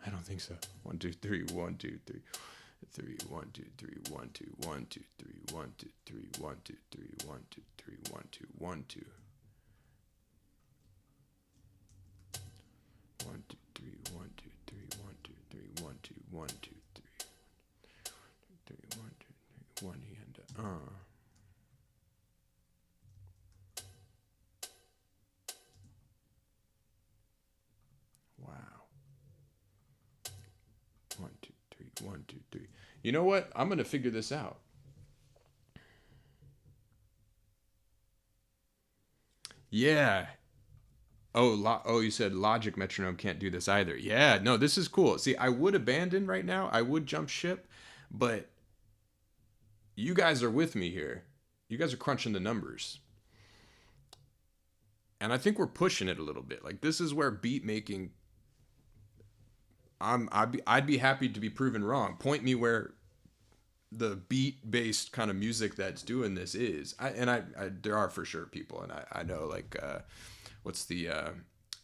I don't think so. 1 2 3 1 2 3 3 1 2 3 1 2 1 2 3 1 2 3 1 2 3 1 2 3 1 2 1 2 1 2 3 1 2 3 1 2 3 1 2 1 2 3 3 1 2 3 1 and wow. 1 2 3 1 2 3. You know what? I'm gonna figure this out. Yeah. Oh, you said Logic Metronome can't do this either. Yeah, no, this is cool. See, I would abandon right now. I would jump ship, but you guys are with me here. You guys are crunching the numbers. And I think we're pushing it a little bit. Like, this is where beat making, I'd be happy to be proven wrong. Point me where the beat based kind of music that's doing this is. There are for sure people, and I know, like, what's the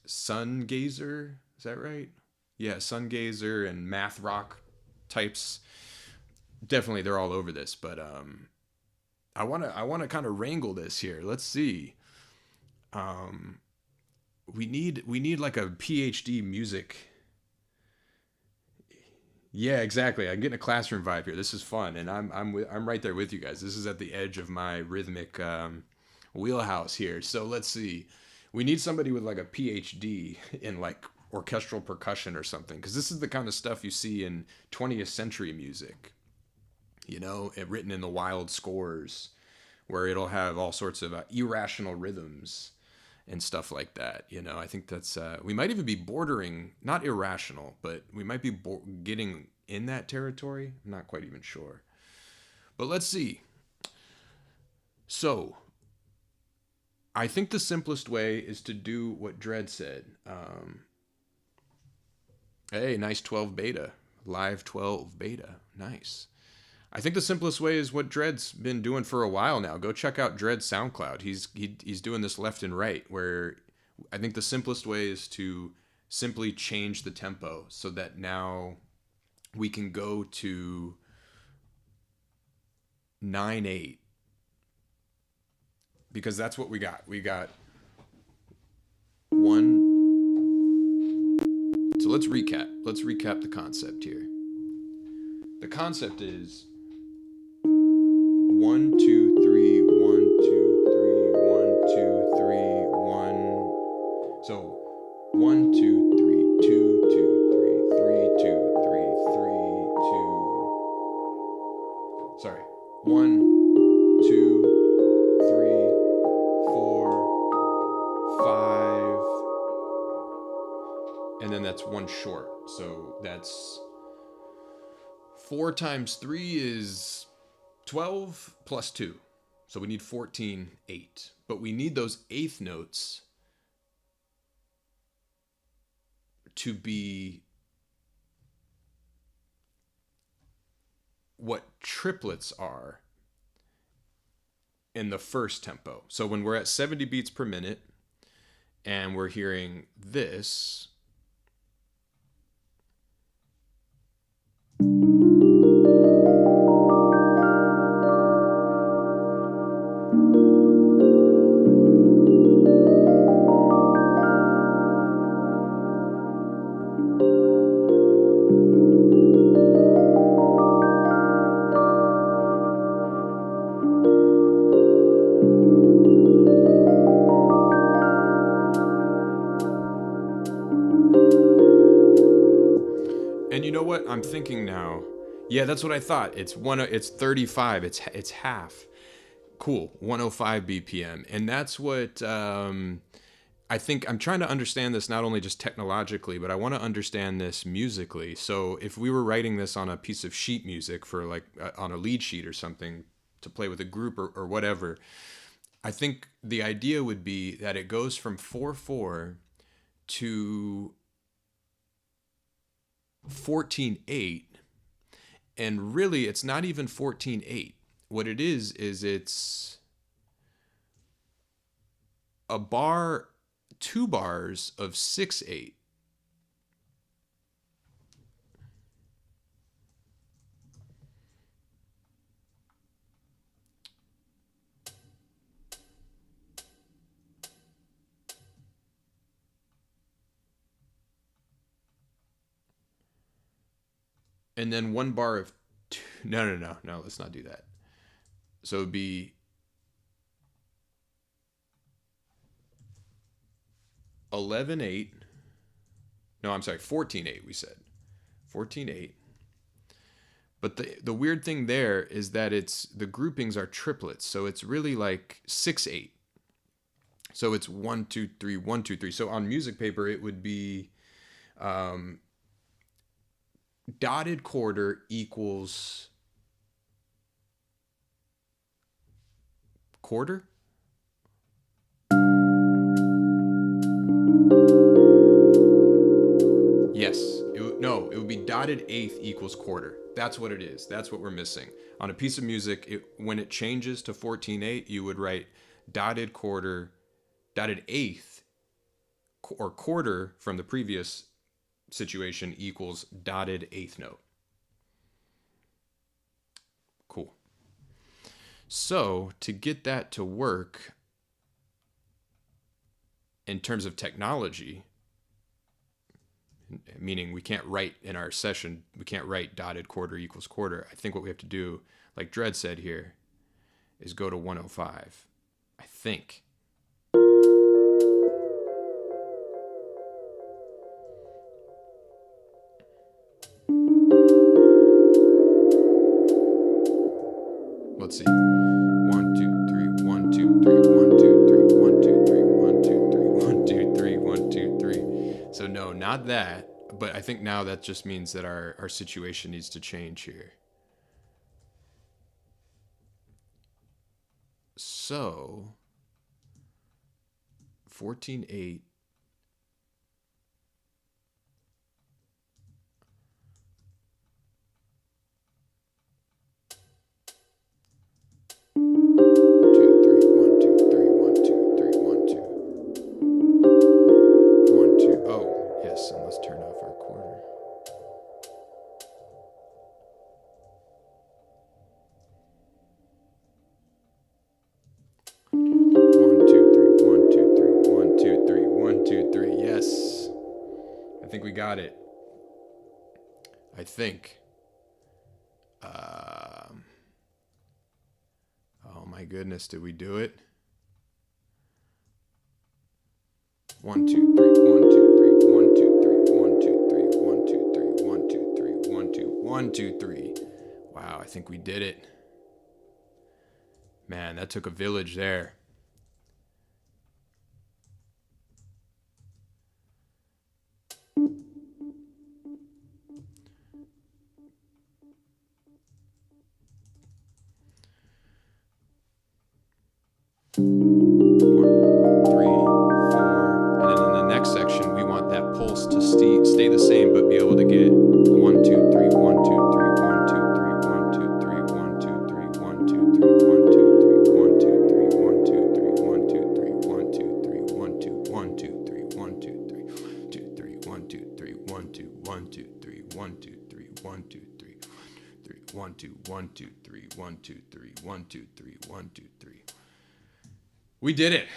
Sun Gazer? Is that right? Yeah, Sun Gazer and math rock types. Definitely, they're all over this. But I wanna kind of wrangle this here. Let's see. Um, we need like a PhD music. Yeah, exactly. I'm getting a classroom vibe here. This is fun, and I'm right there with you guys. This is at the edge of my rhythmic wheelhouse here. So let's see. We need somebody with like a PhD in like orchestral percussion or something, because this is the kind of stuff you see in 20th century music. Written in the wild scores, where it'll have all sorts of irrational rhythms and stuff like that. I think that's we might even be bordering, not irrational, but we might be getting in that territory. I'm not quite even sure, but let's see. So I think the simplest way is to do what Dredd said. Hey, nice 12 beta, live 12 beta, nice. I think the simplest way is what Dredd's been doing for a while now. Go check out Dredd's SoundCloud. He's doing this left and right, where I think the simplest way is to simply change the tempo so that now we can go to 9/8, because that's what we got. We got one. So let's recap. Let's recap the concept here. The concept is 1 2 3 1 2 3 1 2 3 1. So 1 2 3 2 2 3 3 2 3 3 2. Sorry. 1 2 3 4 5 short. So that's 4 times 3 is 12 plus 2. So we need 14, 8. But we need those eighth notes to be what triplets are in the first tempo. So when we're at 70 beats per minute and we're hearing this, and you know what? I'm thinking now. Yeah, that's what I thought. It's 35. It's half. Cool. 105 BPM. And that's what I think. I'm trying to understand this not only just technologically, but I want to understand this musically. So if we were writing this on a piece of sheet music for like on a lead sheet or something to play with a group or whatever, I think the idea would be that it goes from 4/4 to 14/8, and really it's not even 14/8. What it is it's a bar, 2 bars of 6/8. And then 1 bar of 2. No, let's not do that. So it'd be 11/8. No, I'm sorry, 14/8 we said. 14/8. But the weird thing there is that the groupings are triplets, so it's really like 6/8. So it's 1 2 3 1 2 3. So on music paper it would be dotted quarter equals quarter. Yes. It would be dotted eighth equals quarter. That's what it is. That's what we're missing. On a piece of music, when it changes to 14/8, you would write dotted quarter, dotted eighth, or quarter from the previous situation equals dotted eighth note. Cool. So to get that to work in terms of technology, meaning we can't write in our session, we can't write dotted quarter equals quarter. I think what we have to do, like Dredd said here, is go to 105. I think. Let's see. 1 2 3 1 2 3 1 2 3 1 2 3 1 2 3 1 2 3 1 2 3. So no, not that. But I think now that just means that our situation needs to change here. So 14/8. And let's turn off our quarter. One, two, three, 1 2 3 1 2 3 1 2 3. Yes, I think we got it. I think. Oh my goodness, did we do it? 1 2 3 1 2 3 1 2 3 1 2 3 1 2 3 1 2 3 1 2 1 2 3. Wow, I think we did it. Man, that took a village there. stay the same, but be able to get 1, 2, 3, 1, 2, 3, 1, 2, 3, 1, 2, 3, 1, 2, 3, 1, 2, 3, 1, 2, 3, 1, 2, 3, 1, 2, 3, 1, 2, 3, 1, 2, 3, 1, 2, 1, 2, 3, 1, 2, 3, 2, 3, 1, 2, 3, 1, 2, 1, 2, 3, 1, 2, 3, 1, 2, 3, 3, 1, 2, 1, 2, 3, 1, 2, 3, 1, 2, 3, 1, 2, 3. We did it.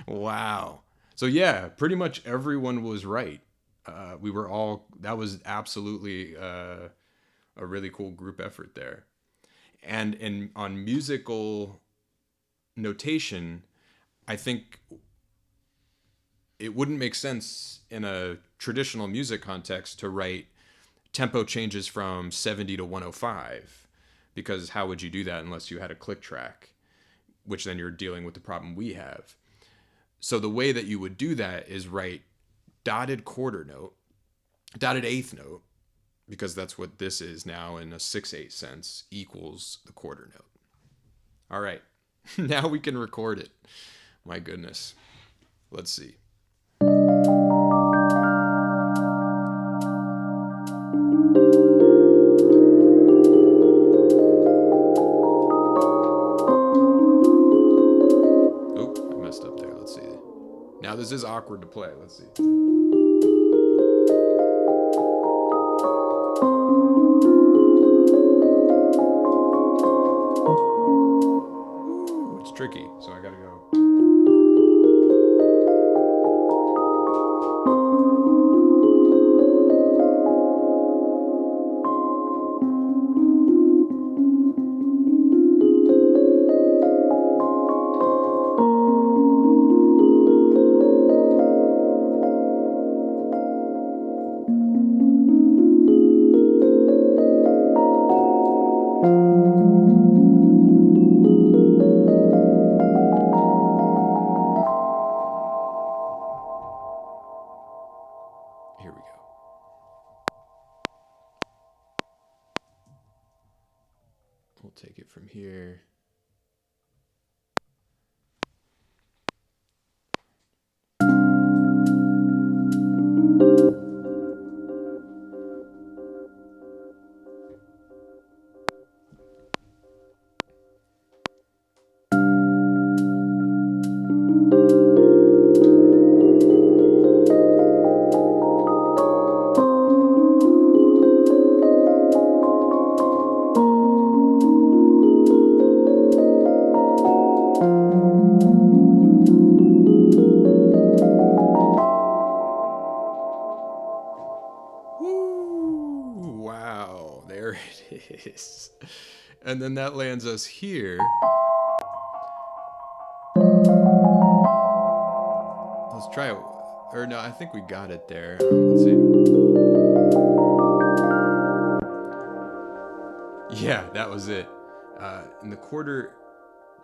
Wow. So yeah, pretty much everyone was right. We were all, that was absolutely a really cool group effort there. And on musical notation, I think it wouldn't make sense in a traditional music context to write tempo changes from 70 to 105, because how would you do that unless you had a click track, which then you're dealing with the problem we have. So the way that you would do that is write dotted quarter note, dotted eighth note, because that's what this is now in a 6/8 sense, equals the quarter note. All right, now we can record it. My goodness. Let's see. Oh, I messed up there. Let's see. Now this is awkward to play. Let's see. Ooh, it's tricky, so I gotta go. Here we go. We'll take it from here. Woo! Wow, there it is. And then that lands us here. Let's try it. Or no, I think we got it there. Let's see. Yeah, that was it. And the quarter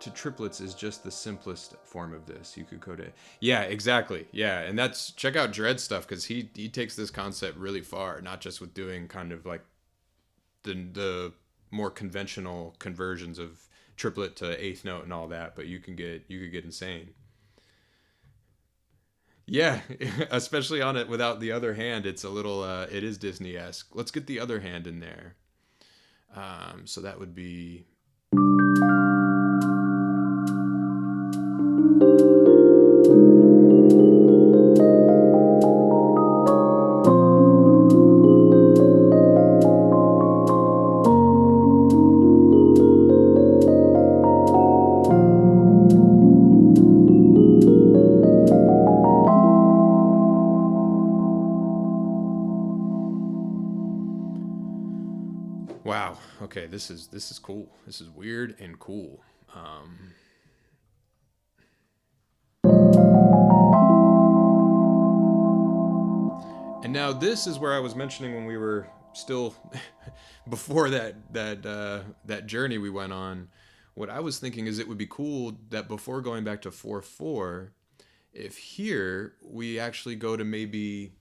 to triplets is just the simplest form of this. You could go to, yeah, exactly. Yeah, and that's, check out Dread stuff, because he takes this concept really far, not just with doing kind of like the more conventional conversions of triplet to eighth note and all that, but you could get insane. Yeah, especially on it without the other hand, it's a little it is Disney-esque. Let's get the other hand in there. So that would be, wow. Okay, this is cool. This is weird and cool. And now this is where I was mentioning when we were still before that journey we went on. What I was thinking is it would be cool that before going back to 4/4, if here we actually go to maybe,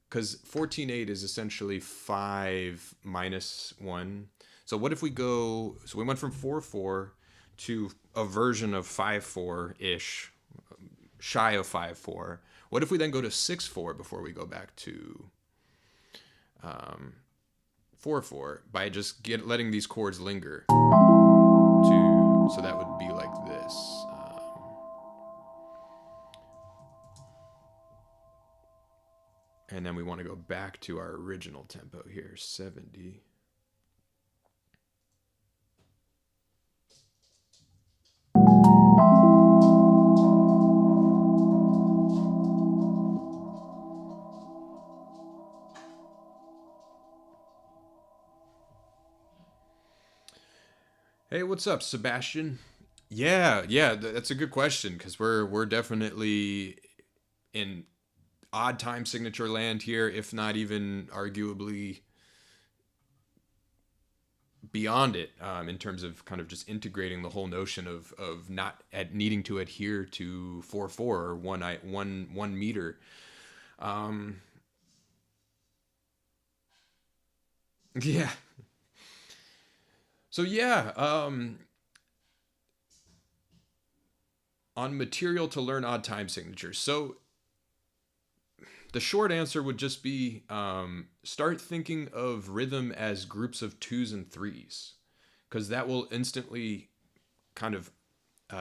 because 14/8 is essentially 5 minus 1. So what if we go, so we went from 4/4 to a version of 5/4-ish, shy of 5/4. What if we then go to 6/4 before we go back to 4/4 by just letting these chords linger? So that would be like this. And then we want to go back to our original tempo here, 70. Hey, what's up, Sebastian? Yeah, that's a good question because we're definitely in odd time signature land here, if not even arguably beyond it, in terms of kind of just integrating the whole notion of not needing to adhere to 4/4 or one meter. Yeah. So yeah, on material to learn odd time signatures. So the short answer would just be start thinking of rhythm as groups of 2s and 3s, because that will instantly kind of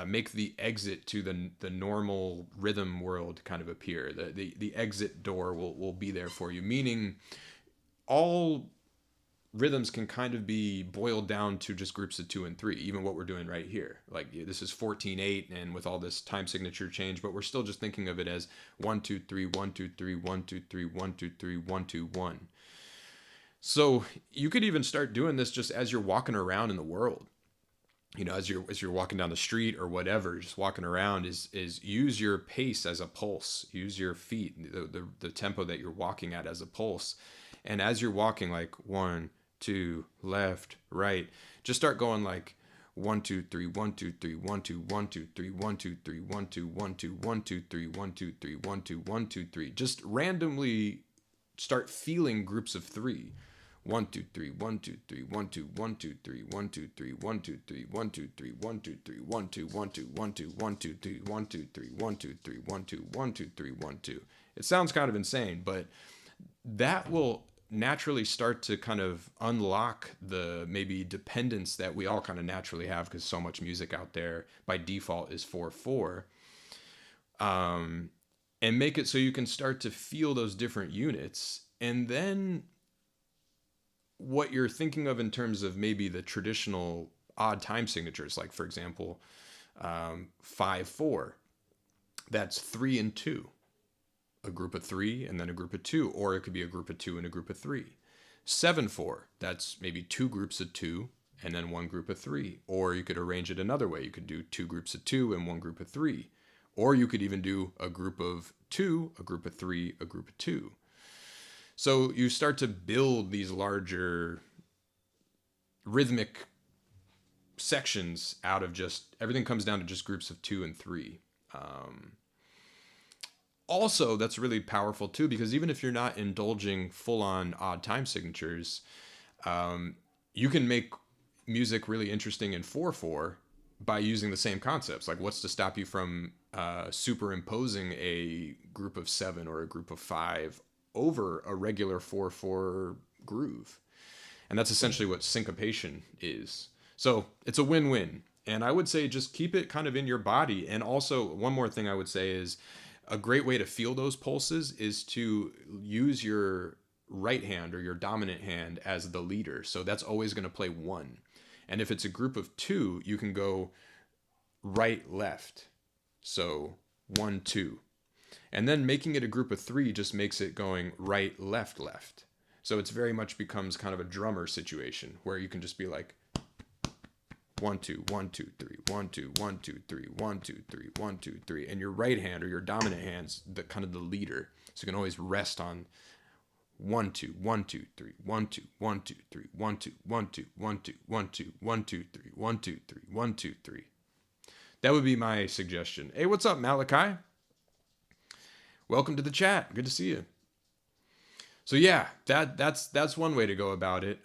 make the exit to the normal rhythm world kind of appear. The exit door will be there for you, meaning all rhythms can kind of be boiled down to just groups of 2 and 3, even what we're doing right here. Like this is 14/8 and with all this time signature change, but we're still just thinking of it as 1 2 3 1 2 3 1 2 3 1 2 3 1 2 1. So you could even start doing this just as you're walking around in the world. You know, as you're walking down the street or whatever, just walking around, is use your pace as a pulse. Use your feet, the tempo that you're walking at as a pulse. And as you're walking, like 1 2 left right, just start going like 1 2 3 1 2 3 1 2 1 2 3 1 2 3 1 2 1 2 1 2 3 1 2 3 1 2 1 2 3. Just randomly start feeling groups of 3. 1 2 3 1 2 3 1 2 1 2 3 1 2 3 1 2 3 1 2 3 1 2 3 1 2 1 2 1 2 1 2 3 1 2 3 1 2 3 1 2 1 2 3 1 2. It sounds kind of insane, but that will naturally start to kind of unlock the maybe dependence that we all kind of naturally have, because so much music out there by default is 4/4, and make it so you can start to feel those different units. And then what you're thinking of in terms of maybe the traditional odd time signatures, like for example 5/4, that's 3 and 2, a group of 3 and then a group of 2, or it could be a group of 2 and a group of 3. 7/4, that's maybe 2 groups of 2 and then 1 group of 3, or you could arrange it another way. You could do 2 groups of 2 and 1 group of 3, or you could even do a group of 2, a group of 3, a group of 2. So you start to build these larger rhythmic sections out of just everything comes down to just groups of 2 and 3. Also, that's really powerful too, because even if you're not indulging full-on odd time signatures, you can make music really interesting in 4/4 by using the same concepts. Like, what's to stop you from superimposing a group of 7 or a group of 5 over a regular 4/4 groove? And that's essentially what syncopation is. So it's a win-win. And I would say just keep it kind of in your body. And also, one more thing I would say is a great way to feel those pulses is to use your right hand or your dominant hand as the leader. So that's always going to play 1. And if it's a group of 2, you can go right, left. So 1, 2. And then making it a group of 3 just makes it going right, left, left. So it's very much becomes kind of a drummer situation where you can just be like 1 2 1 2 3 1 2 1 2 3 1 2 3 1 2 3, and your right hand or your dominant hand's the kind of the leader. So you can always rest on 1 2 1 2 3 1 2 1 2 3 1 2 1 2 1 2 1 2 1 2 3 1 2 3 1 2 3. That would be my suggestion. Hey, what's up, Malachi? Welcome to the chat. Good to see you. So yeah, that's one way to go about it.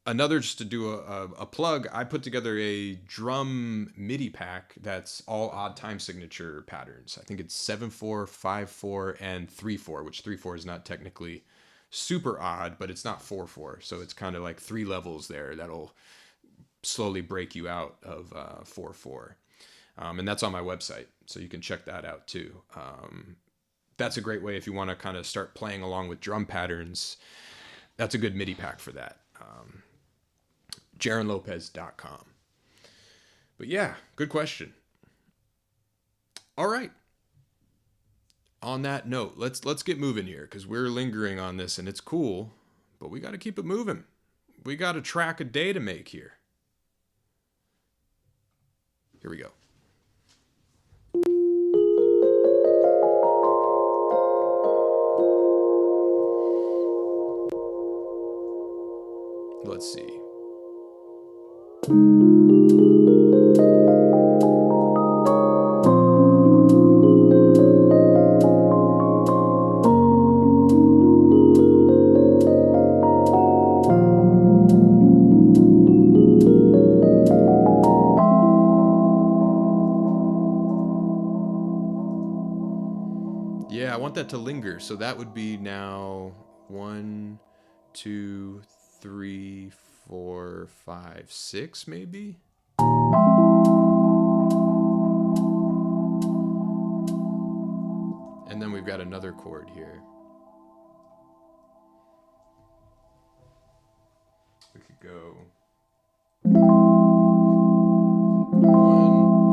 another, just to do a plug, I put together a drum MIDI pack that's all odd time signature patterns. I think it's 7/4, 5/4, and 3/4, which 3/4 is not technically super odd, but it's not 4/4. So it's kind of like 3 levels there that'll slowly break you out of 4/4. And that's on my website, so you can check that out too. That's a great way if you want to kind of start playing along with drum patterns. That's a good MIDI pack for that. JaronLopez.com. But yeah, good question. All right. On that note, let's get moving here, because we're lingering on this and it's cool, but we got to keep it moving. We got a track a day to make here. Here we go. Let's see. Yeah, I want that to linger. So that would be now 1, 2, 3, 4, 5, 6, maybe. And then we've got another chord here. We could go 1,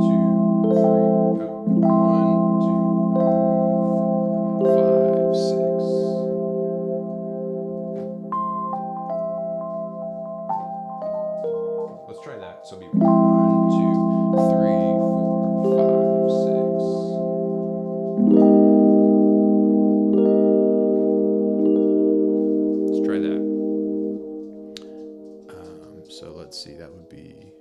2, 3, go 1, 2, 3, 4, 5, 6. Let's try that. So it'll be 1, 2, 3, 4, 5, 6. Let's try that. So let's see, that would be.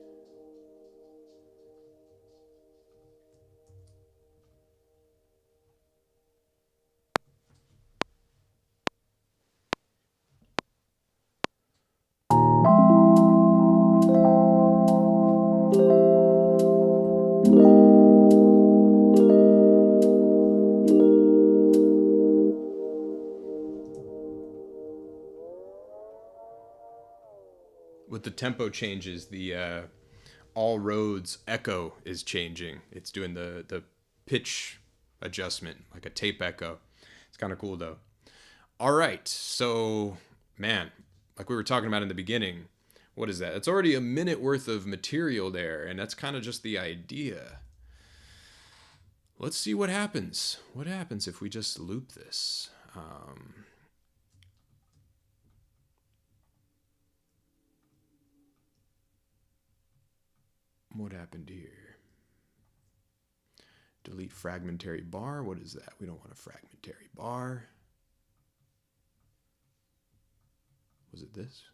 With the tempo changes, the all roads echo is changing. It's doing the pitch adjustment, like a tape echo. It's kind of cool though. All right, so man, like we were talking about in the beginning, what is that? It's already a minute worth of material there, and that's kind of just the idea. Let's see what happens. What happens if we just loop this? What happened here? Delete fragmentary bar. What is that? We don't want a fragmentary bar. Was it this?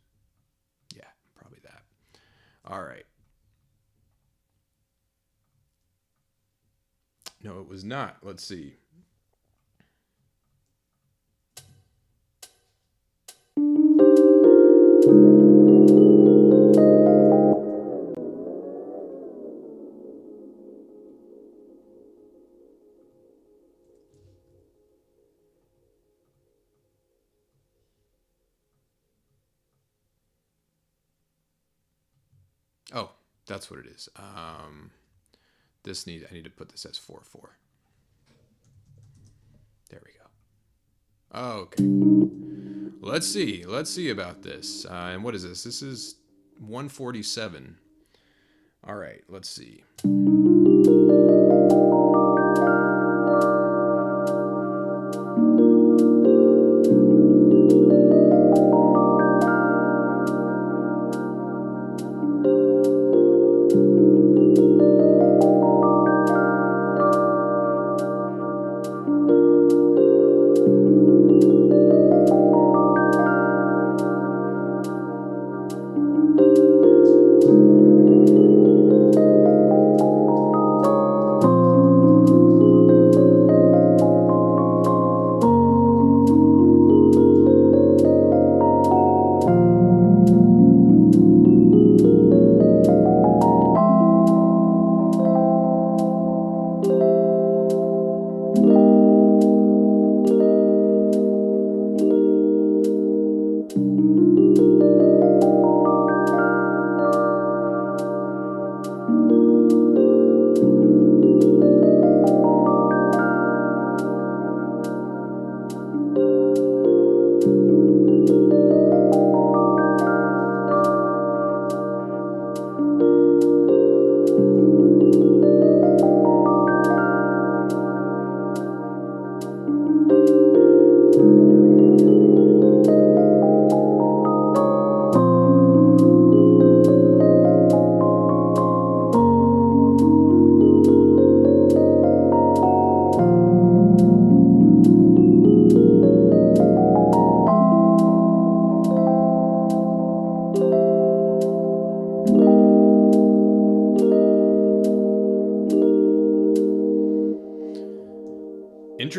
Yeah, probably that. All right. No, it was not. Let's see. Oh, that's what it is. I need to put this as 4/4. There we go. Okay. Let's see about this. And what is this? This is 147. All right, let's see.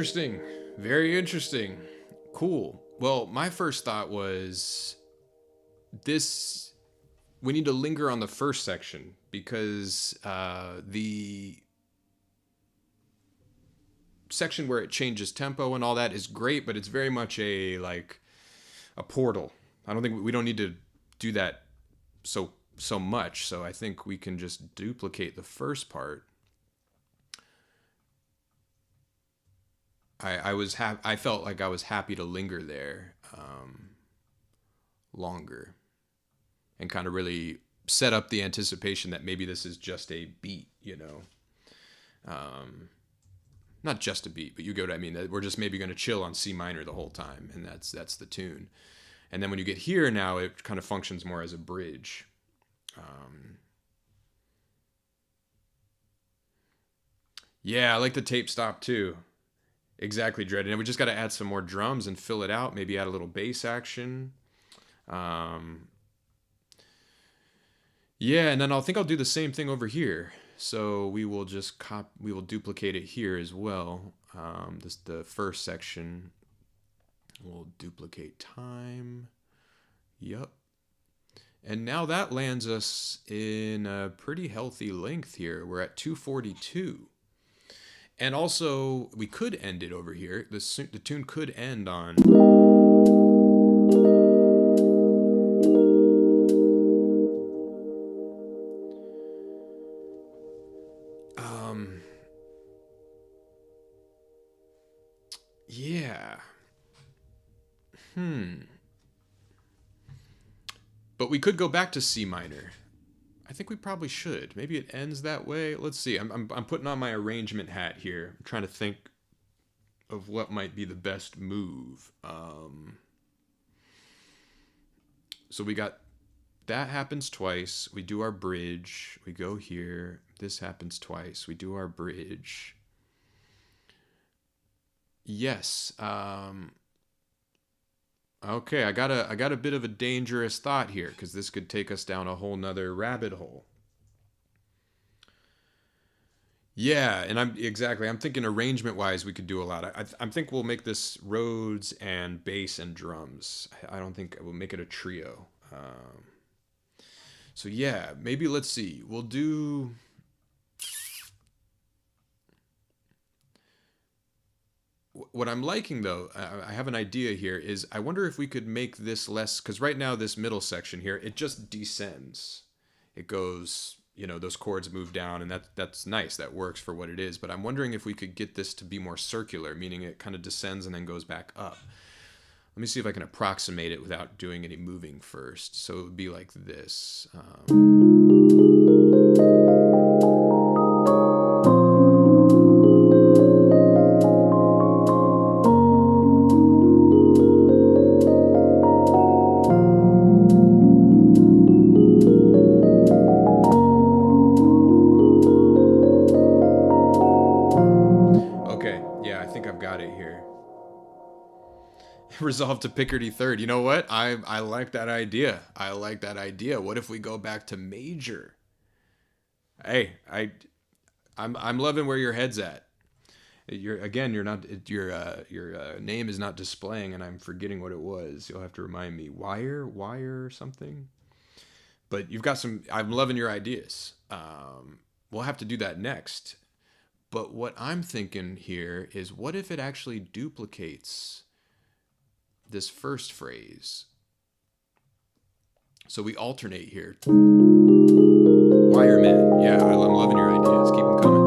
interesting. Very interesting. Cool. Well, my first thought was this. We need to linger on the first section because the section where it changes tempo and all that is great, but it's very much a portal. I don't think we don't need to do that so much. So I think we can just duplicate the first part. I felt like I was happy to linger there longer and kind of really set up the anticipation that maybe this is just a beat, you know. Not just a beat, but you get what I mean. That we're just maybe going to chill on C minor the whole time, and that's the tune. And then when you get here now, it kind of functions more as a bridge. Yeah, I like the tape stop too. Exactly, Dread. And we just got to add some more drums and fill it out. Maybe add a little bass action. Yeah, and then I think I'll do the same thing over here. So we will just we will duplicate it here as well. The first section. We'll duplicate time. Yep. And now that lands us in a pretty healthy length here. We're at 242. And also, we could end it over here. The tune could end on... yeah. But we could go back to C minor. I think we probably should. Maybe it ends that way. Let's see. I'm putting on my arrangement hat here. I'm trying to think of what might be the best move. So we got that happens twice. We do our bridge. We go here. This happens twice. We do our bridge. Yes. Okay, I got a bit of a dangerous thought here because this could take us down a whole nother rabbit hole. Yeah, and I'm thinking arrangement wise we could do a lot. I think we'll make this Rhodes and bass and drums. I don't think we'll make it a trio. So yeah, maybe let's see. We'll do. What I'm liking, though, I have an idea here, is I wonder if we could make this less, because right now this middle section here, it just descends. It goes, you know, those chords move down, and that's nice. That works for what it is. But I'm wondering if we could get this to be more circular, meaning it kind of descends and then goes back up. Let me see if I can approximate it without doing any moving first. So it would be like this. Resolve to Picardy third. You know what? I like that idea. I like that idea. What if we go back to major? Hey, I'm loving where your head's at. You're not your name is not displaying, and I'm forgetting what it was. You'll have to remind me. Wire or something. But you've got some. I'm loving your ideas. We'll have to do that next. But what I'm thinking here is, what if it actually duplicates this first phrase? So we alternate here. Wireman. Yeah, I'm loving your ideas. Keep them coming.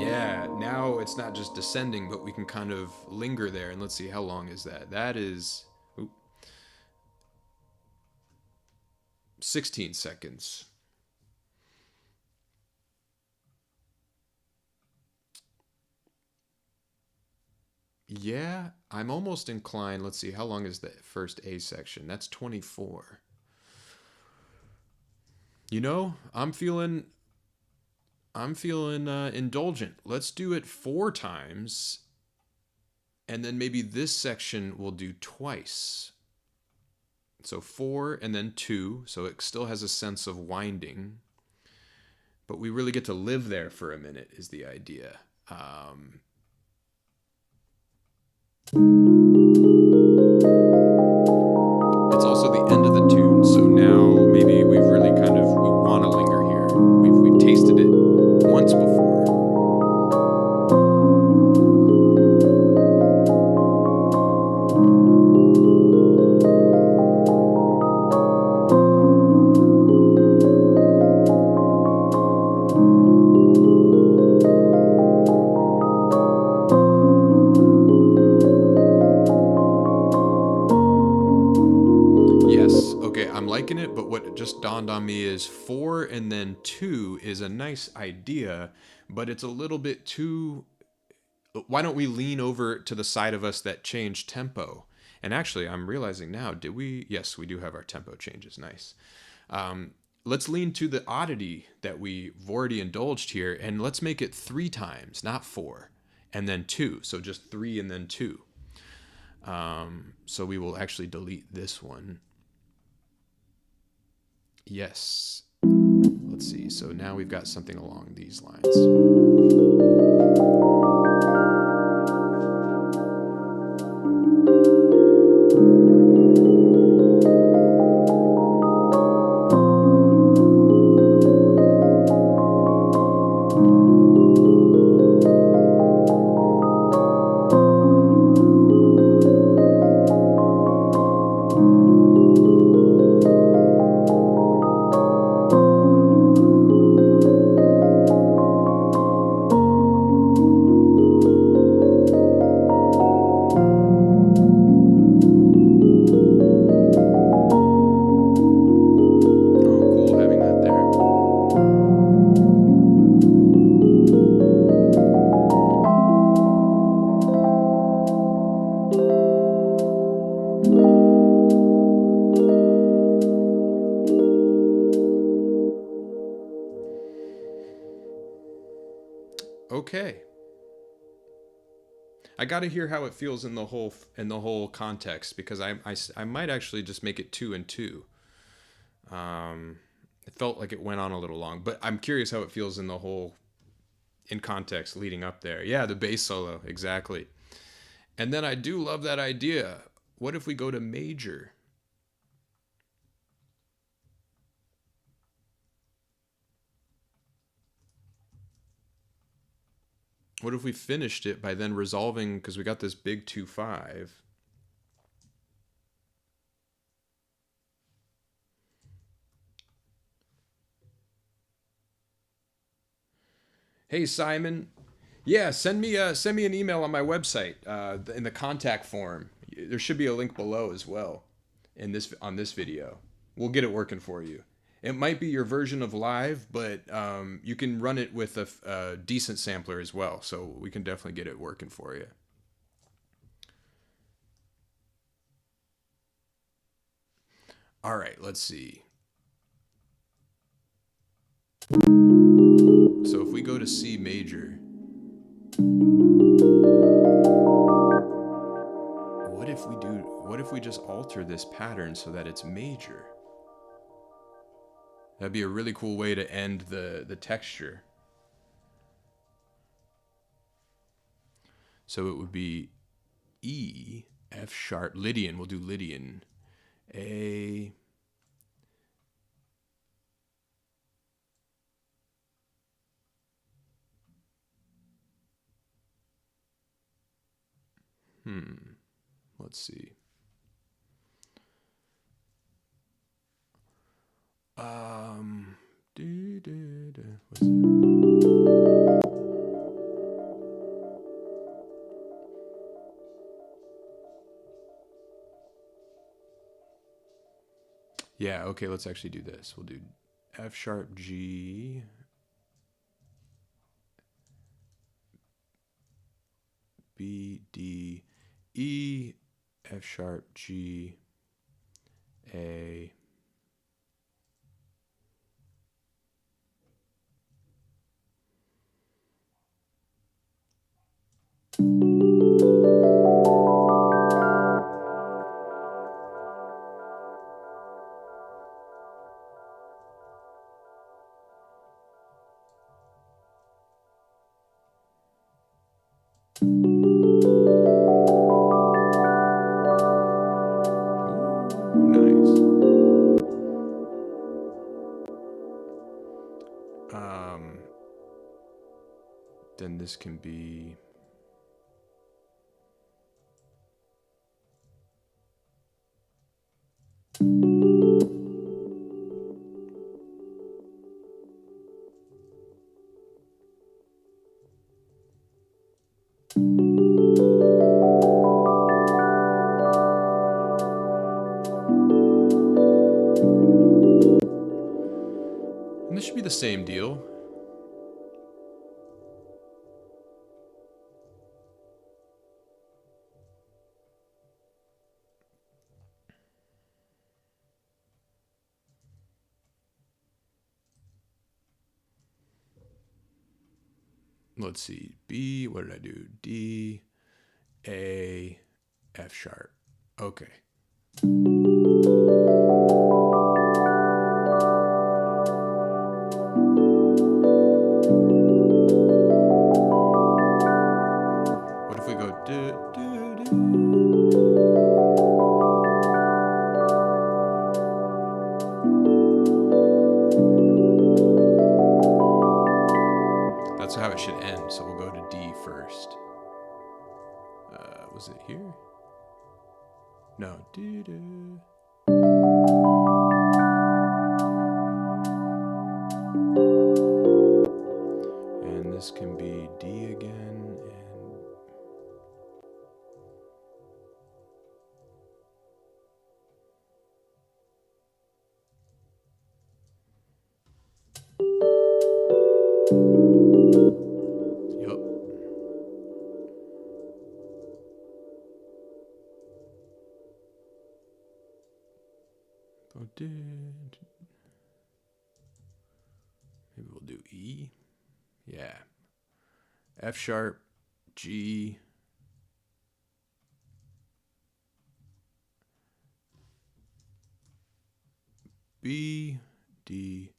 Yeah, now it's not just descending, but we can kind of linger there. And let's see, how long is that? That is... 16 seconds. Yeah, I'm almost inclined. Let's see, how long is the first A section? That's 24. You know, I'm feeling indulgent. Let's do it 4 times And then maybe this section we'll do twice. So 4 and then 2, so it still has a sense of winding. But we really get to live there for a minute is the idea. It's also the end of the tune, so now maybe we've really we want to linger here. We've tasted it once before. I'm liking it, but what just dawned on me is 4 and then 2 is a nice idea, but it's a little bit too... Why don't we lean over to the side of us that changed tempo? And actually, I'm realizing now, did we? Yes, we do have our tempo changes. Nice. Let's lean to the oddity that we've already indulged here, and let's make it 3 times, not 4, and then 2. So just 3 and then 2. So we will actually delete this one. Yes. Let's see. So now we've got something along these lines. Okay. I got to hear how it feels in the whole context, because I might actually just make it 2 and 2. It felt like it went on a little long, but I'm curious how it feels in context leading up there. Yeah, the bass solo, exactly. And then I do love that idea. What if we go to major? What if we finished it by then resolving, because we got this big 2-5. Hey Simon, yeah, send me an email on my website in the contact form. There should be a link below as well on this video. We'll get it working for you. It might be your version of live, but you can run it with a decent sampler as well, so we can definitely get it working for you. All right, let's see. So if we go to C major, what if we just alter this pattern so that it's major? That'd be a really cool way to end the texture. So it would be E, F sharp, Lydian, we'll do Lydian, A, let's see. What's Yeah, okay, let's actually do this. We'll do F sharp, G, B, D, E, F sharp, G, A, Then this can be and this should be the same deal. Let's see, B, what did I do? D, A, F sharp. Okay. What if we go do, do, do? That's how it should end, so we'll go to D first. Was it here? No. Do-do. And this can be D again, and maybe we'll do E. Yeah. F sharp, G, B, D,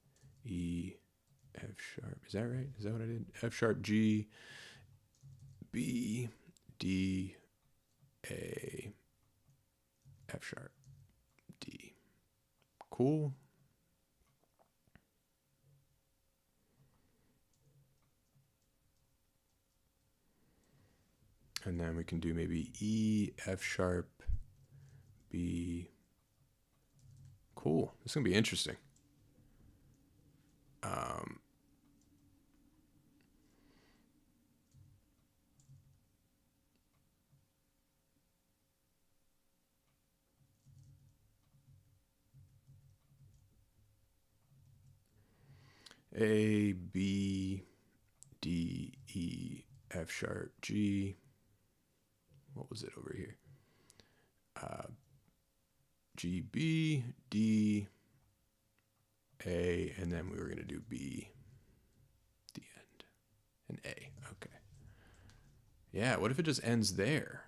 E, F sharp. Is that right? Is that what I did? F sharp, G, B, D, A, F sharp, D. Cool. And then we can do maybe E, F sharp, B. Cool. This is going to be interesting. A, B, D, E, F sharp, G. What was it over here? G, B, D, A, and then we were going to do B, the end, and A. Okay. Yeah, what if it just ends there?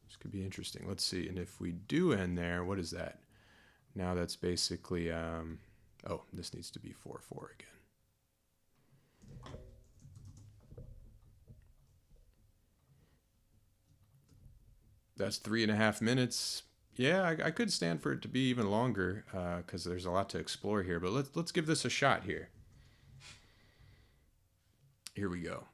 This could be interesting. Let's see. And if we do end there, what is that? Now that's basically, oh, this needs to be 4/4 again. That's 3.5 minutes. Yeah, I could stand for it to be even longer because there's a lot to explore here. But let's give this a shot here. Here we go.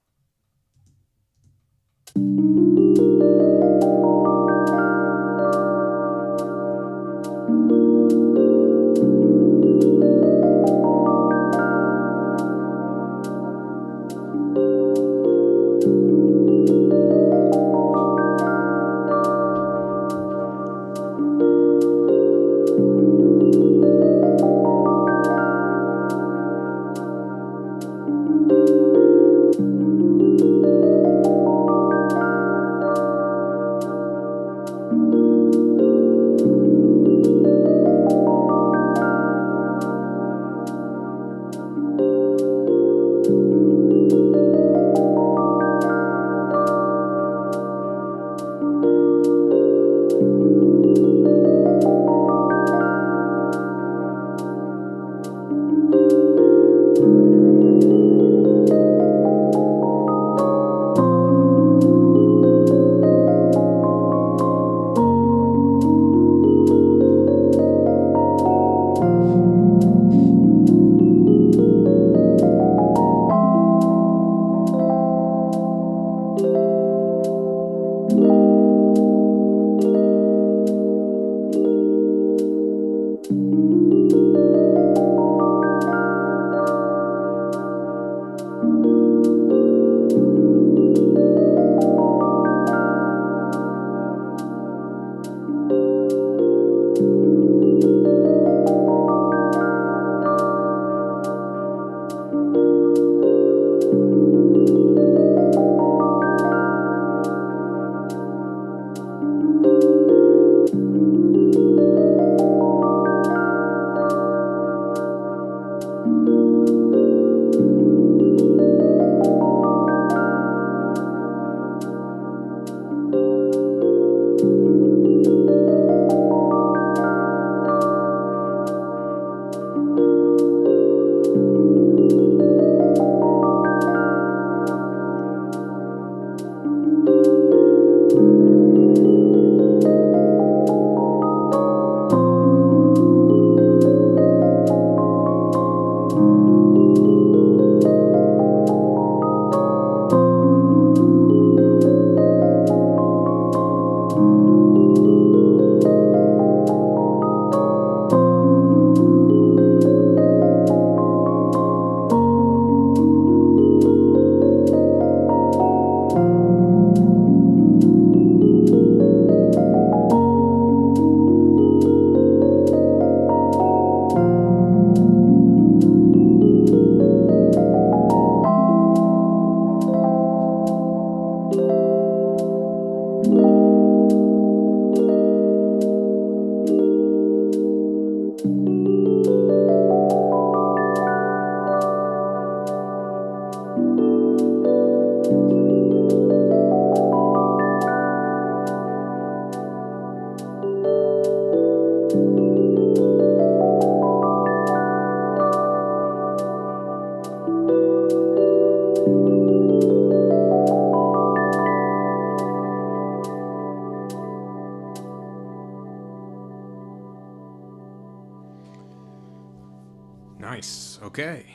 Nice. Okay.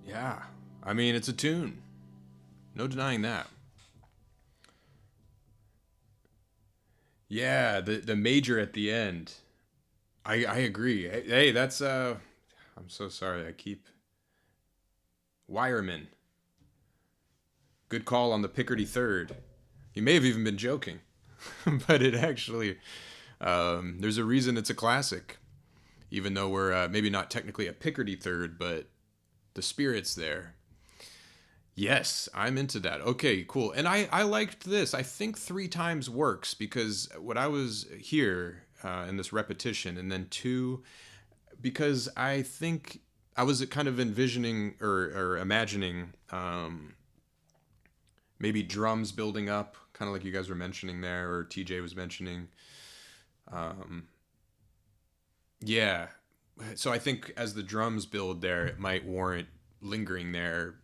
Yeah. I mean, it's a tune. No denying that. Yeah, the major at the end. I agree. Hey, that's I'm so sorry. I keep Wireman. Good call on the Picardy third. You may have even been joking, but it actually there's a reason it's a classic. Even though we're maybe not technically a Picardy third, but the spirit's there. Yes, I'm into that. Okay, cool. And I liked this. I think 3 times works because what I was here in this repetition, and then 2, because I think I was kind of envisioning or imagining maybe drums building up, kind of like you guys were mentioning there, or TJ was mentioning. Yeah. So I think as the drums build there, it might warrant lingering there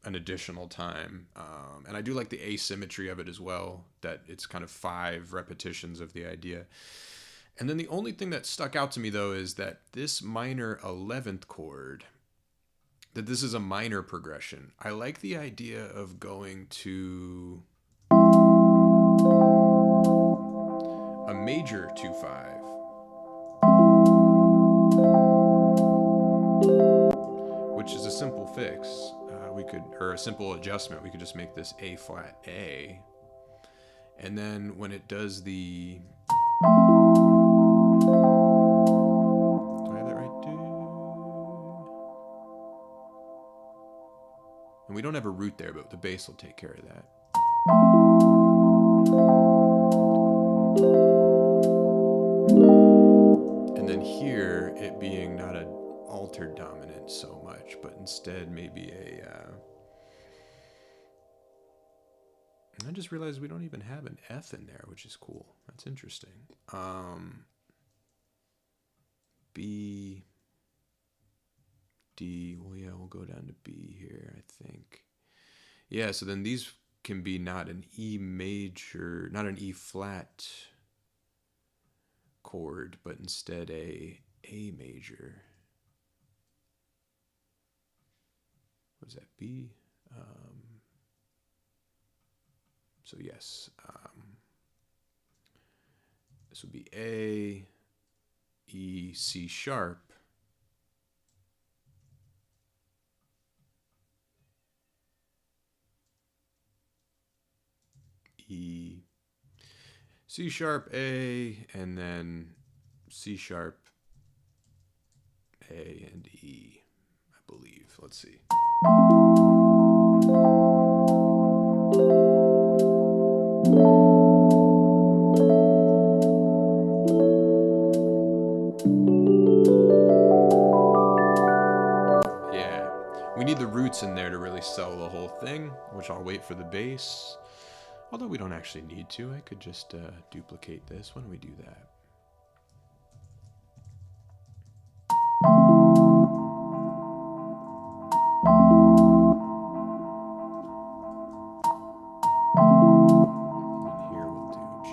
an additional time. And I do like the asymmetry of it as well, that it's kind of 5 repetitions of the idea. And then the only thing that stuck out to me, though, is that this minor 11th chord, that this is a minor progression. I like the idea of going to a major 2/5, which is a simple fix. Or a simple adjustment. We could just make this A flat A, and then when it does the, do I have that right? And we don't have a root there, but the bass will take care of that. And then here, it being not an altered dominant so much, but instead maybe a... I just realized we don't even have an F in there, which is cool. That's interesting. B, D, well, yeah, we'll go down to B here, I think. Yeah, so then these can be not an E major, not an E flat chord, but instead a major. What is that, B? So yes, this would be A, E, C sharp, E, C sharp, A, and then C sharp, A, and E, I believe. Let's see. Yeah, we need the roots in there to really sell the whole thing, which I'll wait for the bass. Although we don't actually need to, I could just duplicate this. Why don't we do that? And here we'll do G.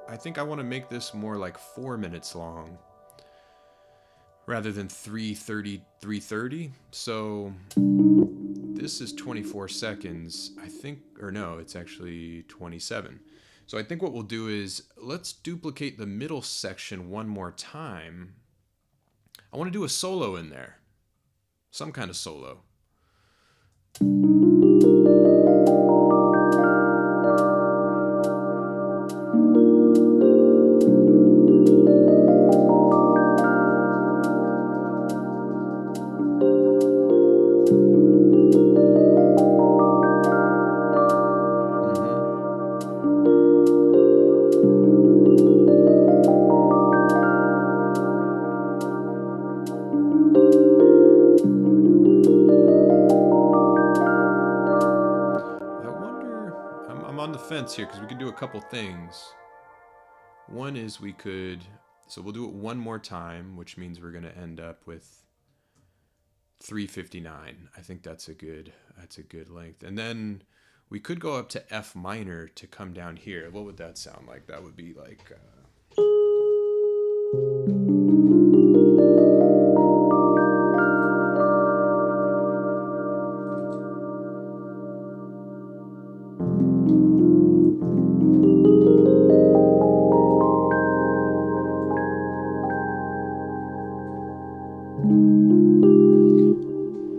I think I want to make this more like 4 minutes long rather than 3:30. So this is 24 seconds, I think, or no, it's actually 27. So I think what we'll do is let's duplicate the middle section one more time. I want to do a solo in there, some kind of solo. the fence here because we could do a couple things. One is we could, so we'll do it one more time, which means we're going to end up with 359. I think that's a good length. And then we could go up to F minor to come down here. What would that sound like? That would be like...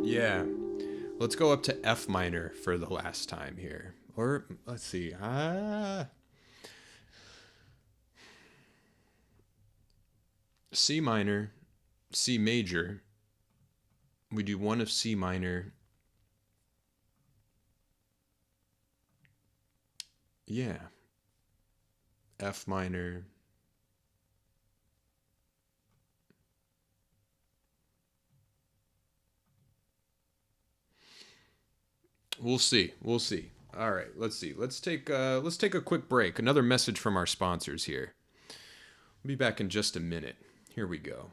Yeah, let's go up to F minor for the last time here. Or, let's see, C minor, C major. We do one of C minor. Yeah. F minor. We'll see. We'll see. All right, let's see. Let's take a quick break. Another message from our sponsors here. We'll be back in just a minute. Here we go.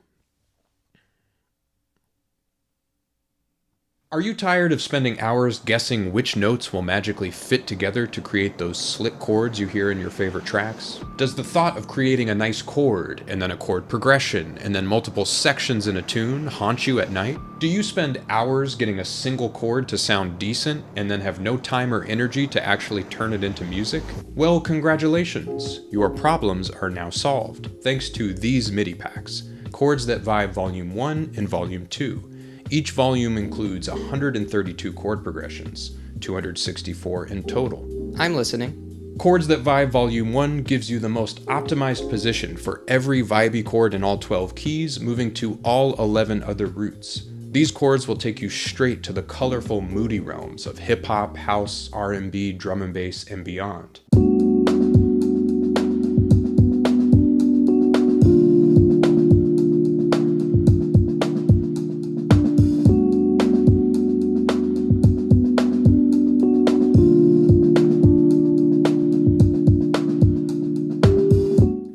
Are you tired of spending hours guessing which notes will magically fit together to create those slick chords you hear in your favorite tracks? Does the thought of creating a nice chord, and then a chord progression, and then multiple sections in a tune haunt you at night? Do you spend hours getting a single chord to sound decent, and then have no time or energy to actually turn it into music? Well, congratulations! Your problems are now solved, thanks to these MIDI packs, Chords That Vibe Volume 1 and Volume 2. Each volume includes 132 chord progressions, 264 in total. I'm listening. Chords That Vibe Volume 1 gives you the most optimized position for every vibey chord in all 12 keys, moving to all 11 other roots. These chords will take you straight to the colorful, moody realms of hip-hop, house, R&B, drum and bass, and beyond.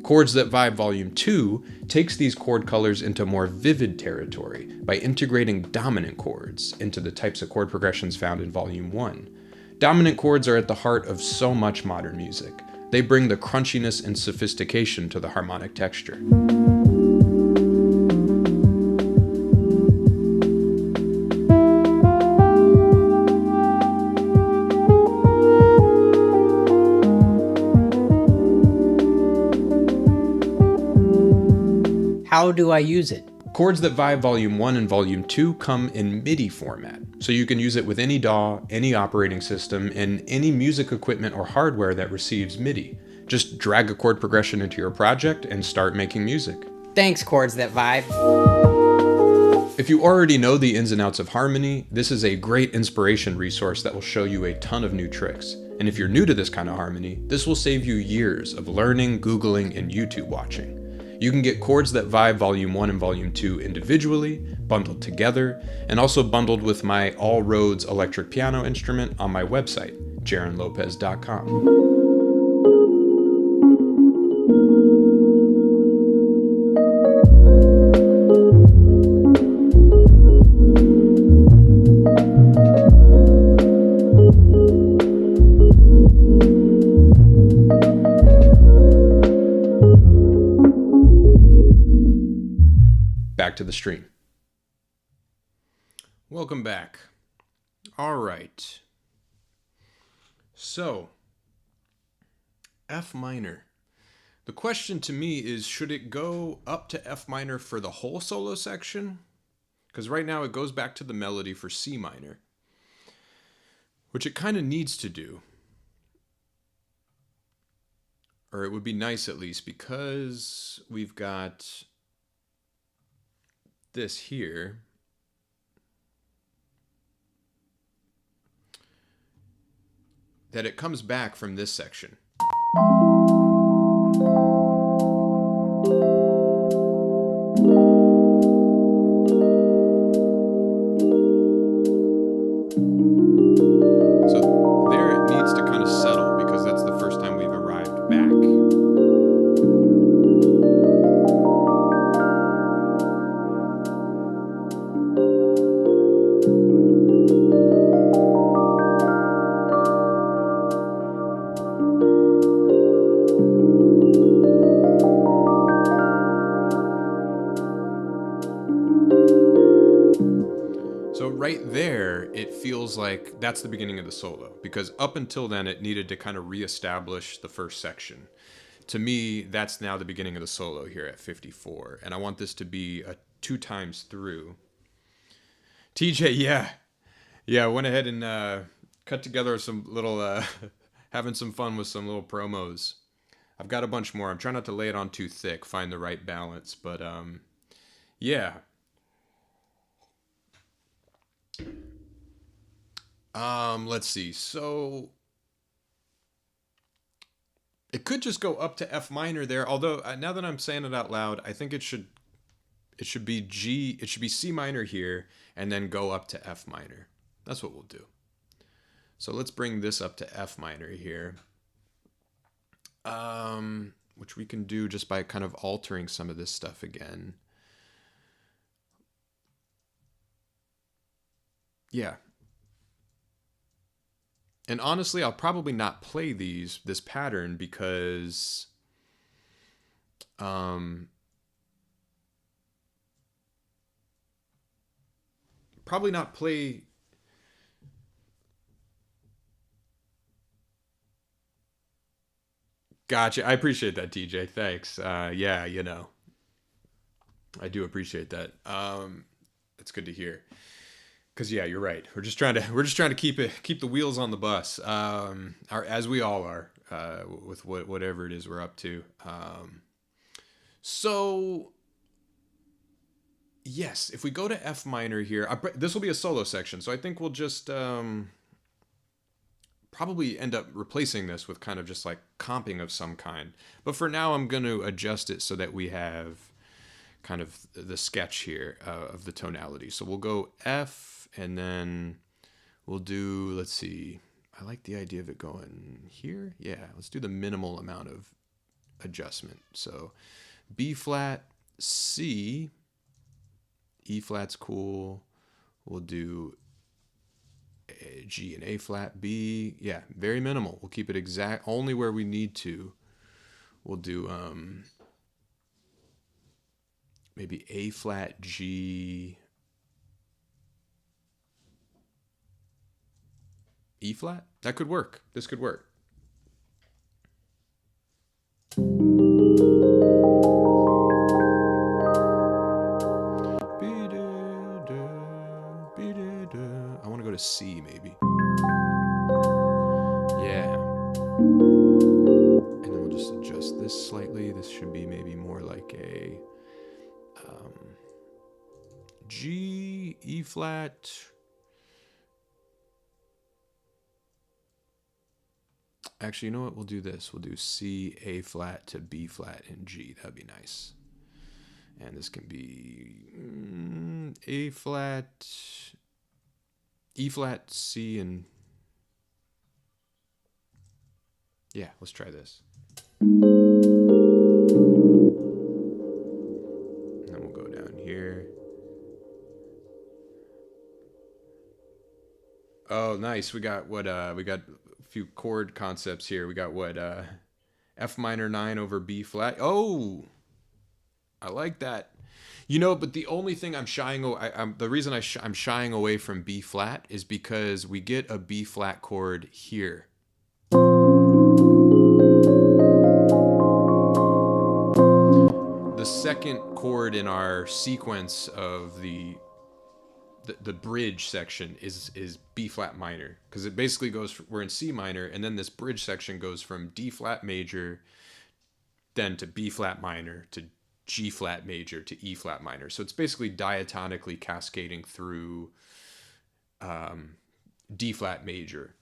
Chords That Vibe Volume 2 takes these chord colors into more vivid territory by integrating dominant chords into the types of chord progressions found in Volume 1. Dominant chords are at the heart of so much modern music. They bring the crunchiness and sophistication to the harmonic texture. How do I use it? Chords That Vibe Volume 1 and Volume 2 come in MIDI format, so you can use it with any DAW, any operating system, and any music equipment or hardware that receives MIDI. Just drag a chord progression into your project and start making music. Thanks, Chords That Vibe. If you already know the ins and outs of harmony, this is a great inspiration resource that will show you a ton of new tricks. And if you're new to this kind of harmony, this will save you years of learning, Googling, and YouTube watching. You can get Chords That Vibe Volume 1 and Volume 2 individually, bundled together, and also bundled with my All Roads electric piano instrument on my website, jaronlopez.com. Back to the stream. Welcome back. All right. So, F minor. The question to me is, should it go up to F minor for the whole solo section? Because right now it goes back to the melody for C minor, which it kind of needs to do. Or it would be nice at least, because we've got this here. That it comes back from this section. So there it needs to kind of settle, because that's And right there, it feels like that's the beginning of the solo, because up until then, it needed to kind of reestablish the first section. To me, that's now the beginning of the solo here at 54, and I want this to be a 2 times through. TJ, yeah, I went ahead and cut together some little, having some fun with some little promos. I've got a bunch more. I'm trying not to lay it on too thick, find the right balance, but yeah. Let's see. So it could just go up to F minor there. Although now that I'm saying it out loud, I think it should be G. It should be C minor here, and then go up to F minor. That's what we'll do. So let's bring this up to F minor here, which we can do just by kind of altering some of this stuff again. Yeah. And honestly, I'll probably not play this pattern because probably not play. Gotcha. I appreciate that, TJ. Thanks. Yeah, you know, I do appreciate that. It's good to hear. Because yeah, you're right. We're just trying to keep the wheels on the bus, as we all are, with whatever it is we're up to. So yes, if we go to F minor here, this will be a solo section. So I think we'll just probably end up replacing this with kind of just like comping of some kind. But for now, I'm going to adjust it so that we have kind of the sketch here of the tonality. So we'll go F. And then we'll do, let's see, I like the idea of it going here. Yeah, let's do the minimal amount of adjustment. So B flat, C, E flat's cool. We'll do G and A flat, B. Yeah, very minimal. We'll keep it exact, only where we need to. We'll do maybe A flat, G, E flat? That could work. This could work. I want to go to C maybe. Yeah. And then we'll just adjust this slightly. This should be maybe more like a G, E flat. Actually, you know what? We'll do this. We'll do C, A flat to B flat and G. That'd be nice. And this can be A flat, E flat, C, and yeah, let's try this. And then we'll go down here. Oh, nice. We got few chord concepts here. We got what F minor 9 over B flat. Oh, I like that. You know, but the only thing I'm shying away, the reason I'm shying away from B flat is because we get a B flat chord here. The second chord in our sequence of the bridge section is B flat minor, because it basically goes, we're in C minor, and then this bridge section goes from D flat major, then to B flat minor, to G flat major, to E flat minor. So it's basically diatonically cascading through D flat major,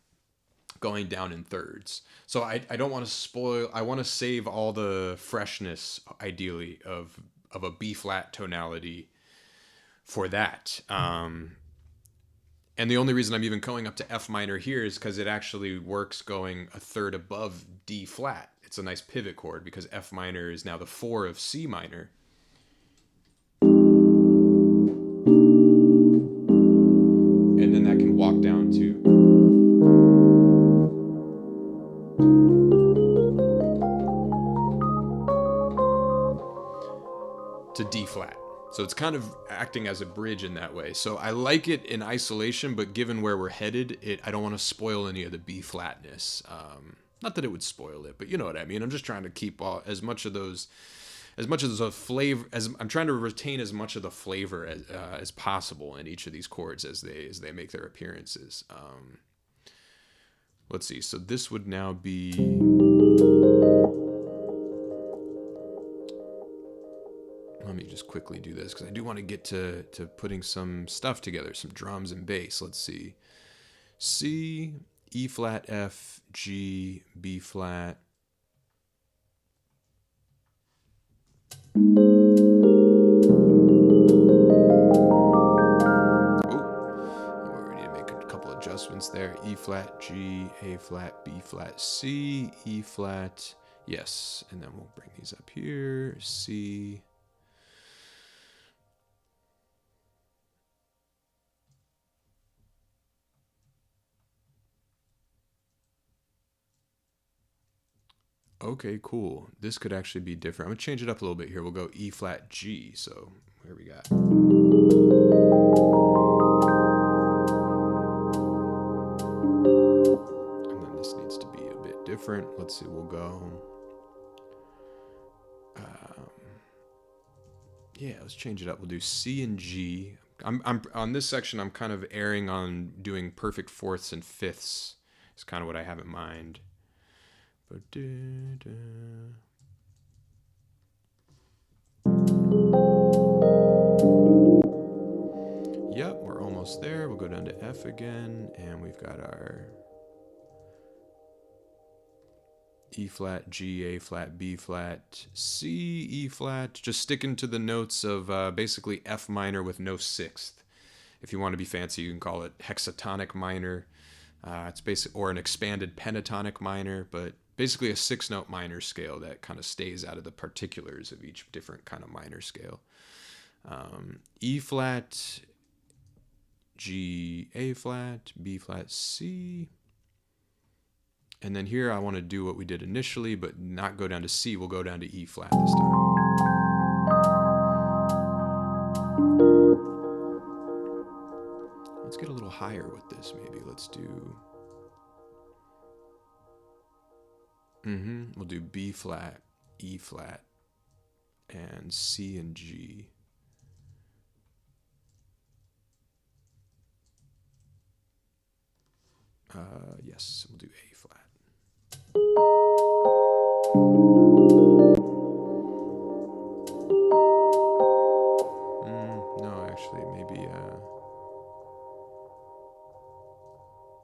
going down in thirds. So I don't want to spoil, I want to save all the freshness, ideally, of a B flat tonality for that. And the only reason I'm even going up to F minor here is because it actually works going a third above D flat. It's a nice pivot chord because F minor is now the 4 of C minor. And then that can walk down to D flat. So it's kind of acting as a bridge in that way. So I like it in isolation, but given where we're headed, I don't want to spoil any of the B flatness. Not that it would spoil it, but you know what I mean. I'm just trying to keep as much of those flavor as I'm trying to retain as much of the flavor as possible in each of these chords as they make their appearances. Let's see. So this would now be. Let me just quickly do this because I do want to get to putting some stuff together, some drums and bass. Let's see. C, E flat, F, G, B flat. Oh, we need to make a couple adjustments there. E flat, G, A flat, B flat, C, E flat. Yes, and then we'll bring these up here. C. Okay, cool. This could actually be different. I'm going to change it up a little bit here. We'll go E flat G. So here we got. And then this needs to be a bit different. Let's see, we'll go. Yeah, let's change it up. We'll do C and G. I'm on this section, I'm kind of erring on doing perfect fourths and fifths. It's kind of what I have in mind. Yep, we're almost there. We'll go down to F again, and we've got our E flat, G, A flat, B flat, C, E flat. Just sticking to the notes of basically F minor with no sixth. If you want to be fancy, you can call it hexatonic minor. It's basic, or an expanded pentatonic minor, but basically a 6-note minor scale that kind of stays out of the particulars of each different kind of minor scale. E flat, G, A flat, B flat, C. And then here I want to do what we did initially, but not go down to C. We'll go down to E flat this time. Let's get a little higher with this maybe. Let's do... We'll do B flat, E flat, and C and G. Yes, we'll do A flat. No, actually, maybe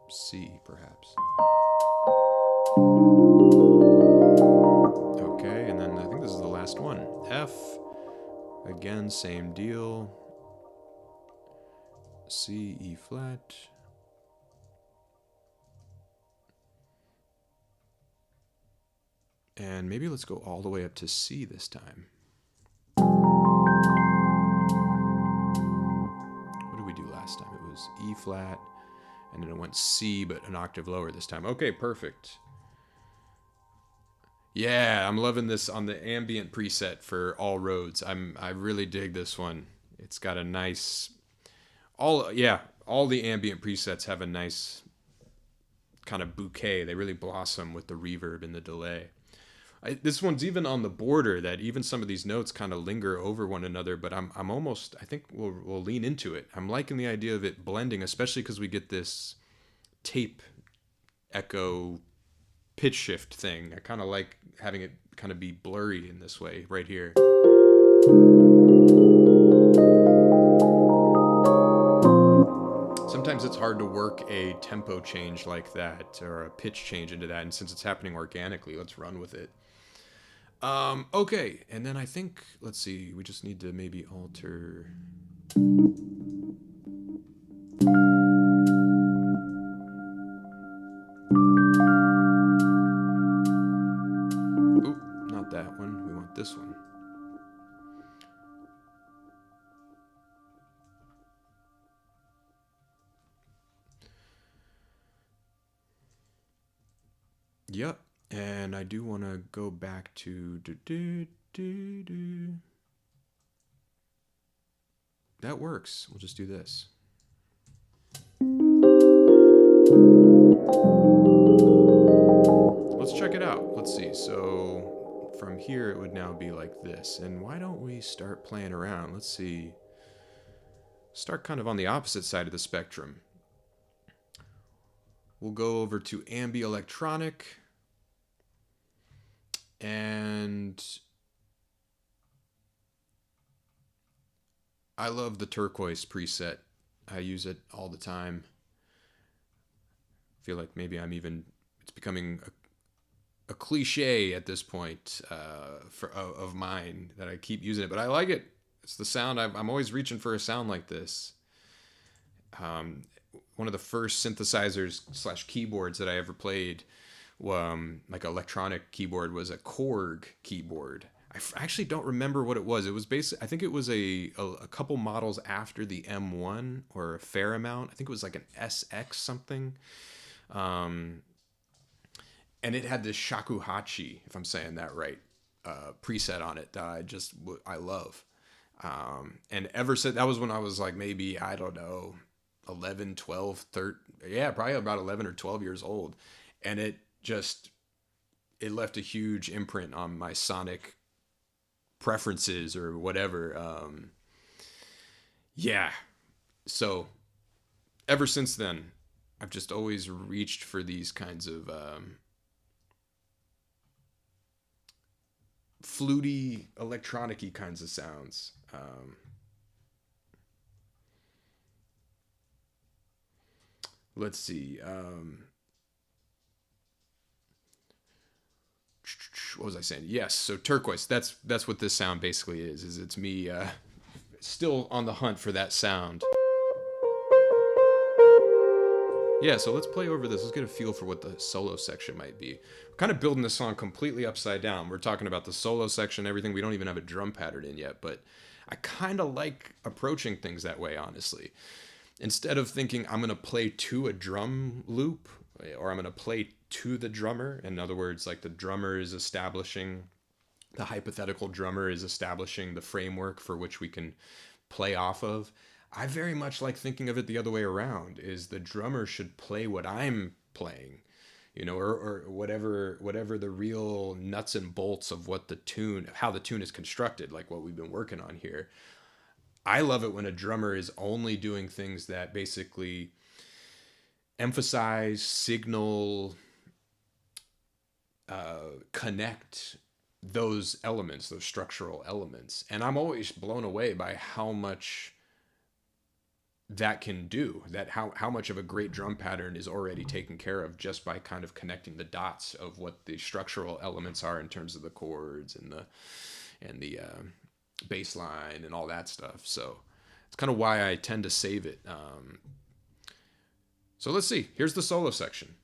C, perhaps. Okay, and then I think this is the last one. F, again, same deal. C, E flat. And maybe let's go all the way up to C this time. What did we do last time? It was E flat, and then it went C, but an octave lower this time. Okay, perfect. Yeah, I'm loving this on the ambient preset for all roads. I really dig this one. It's got a nice... all the ambient presets have a nice kind of bouquet. They really blossom with the reverb and the delay. This one's even on the border that even some of these notes kind of linger over one another, but I'm almost, I think we'll lean into it. I'm liking the idea of it blending, especially because we get this tape echo pitch shift thing. I kind of like having it kind of be blurry in this way right here. Sometimes it's hard to work a tempo change like that or a pitch change into that, and since it's happening organically, let's run with it. Okay, and then I think, let's see, we just need to maybe alter... Oop, not that one, we want this one. Yep. And I do want to go back to that works. We'll just do this. Let's check it out. Let's see. So from here, it would now be like this. And why don't we start playing around? Let's see. Start kind of on the opposite side of the spectrum. We'll go over to ambi electronic. And I love the turquoise preset. I use it all the time. I feel like maybe it's becoming a cliche at this point of mine that I keep using it, but I like it. It's the sound. I'm always reaching for a sound like this. One of the first synthesizers / keyboards that I ever played, like electronic keyboard, was a Korg keyboard. I actually don't remember what it was. It was I think it was a couple models after the M1, or a fair amount. I think it was like an SX something. And it had this shakuhachi, if I'm saying that right, preset on it that I love. And ever since, that was when I was like maybe, I don't know, 11, 12, 13, yeah, probably about 11 or 12 years old. And it left a huge imprint on my sonic preferences or whatever. Yeah. So ever since then, I've just always reached for these kinds of fluty, electronic-y kinds of sounds. Let's see. What was I saying? Yes, so turquoise. That's what this sound basically is. It's me still on the hunt for that sound. Yeah, so let's play over this. Let's get a feel for what the solo section might be. We're kind of building this song completely upside down. We're talking about the solo section, everything. We don't even have a drum pattern in yet, but I kind of like approaching things that way, honestly. Instead of thinking I'm going to play to a drum loop, or I'm going to play to the drummer, in other words, like the hypothetical drummer is establishing the framework for which we can play off of. I very much like thinking of it the other way around, is the drummer should play what I'm playing, or whatever the real nuts and bolts of how the tune is constructed, like what we've been working on here. I love it when a drummer is only doing things that basically emphasize, signal, connect those elements, those structural elements. And I'm always blown away by how much that can do, how much of a great drum pattern is already taken care of just by kind of connecting the dots of what the structural elements are in terms of the chords and the bass line and all that stuff. So it's kind of why I tend to save it. So let's see. Here's the solo section.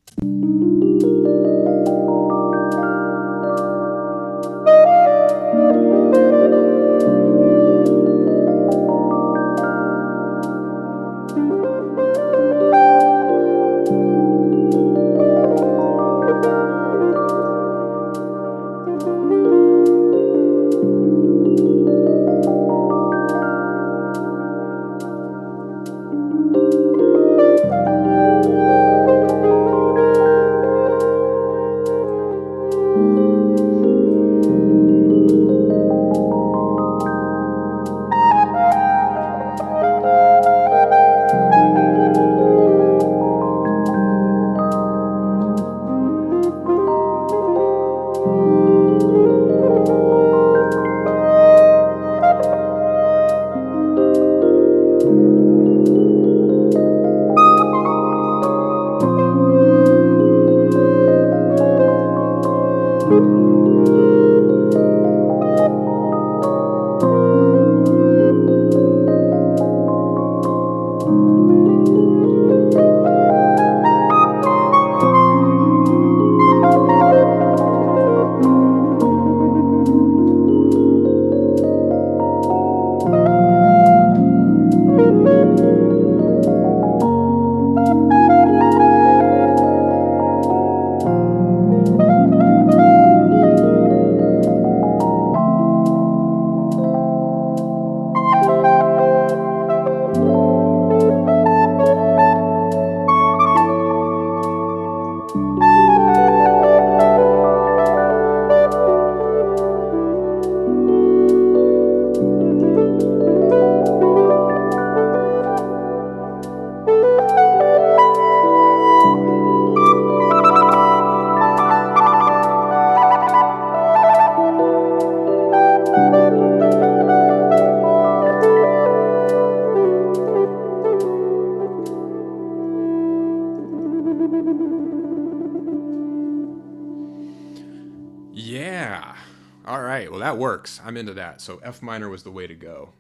right. Well, that works. I'm into that. So F minor was the way to go.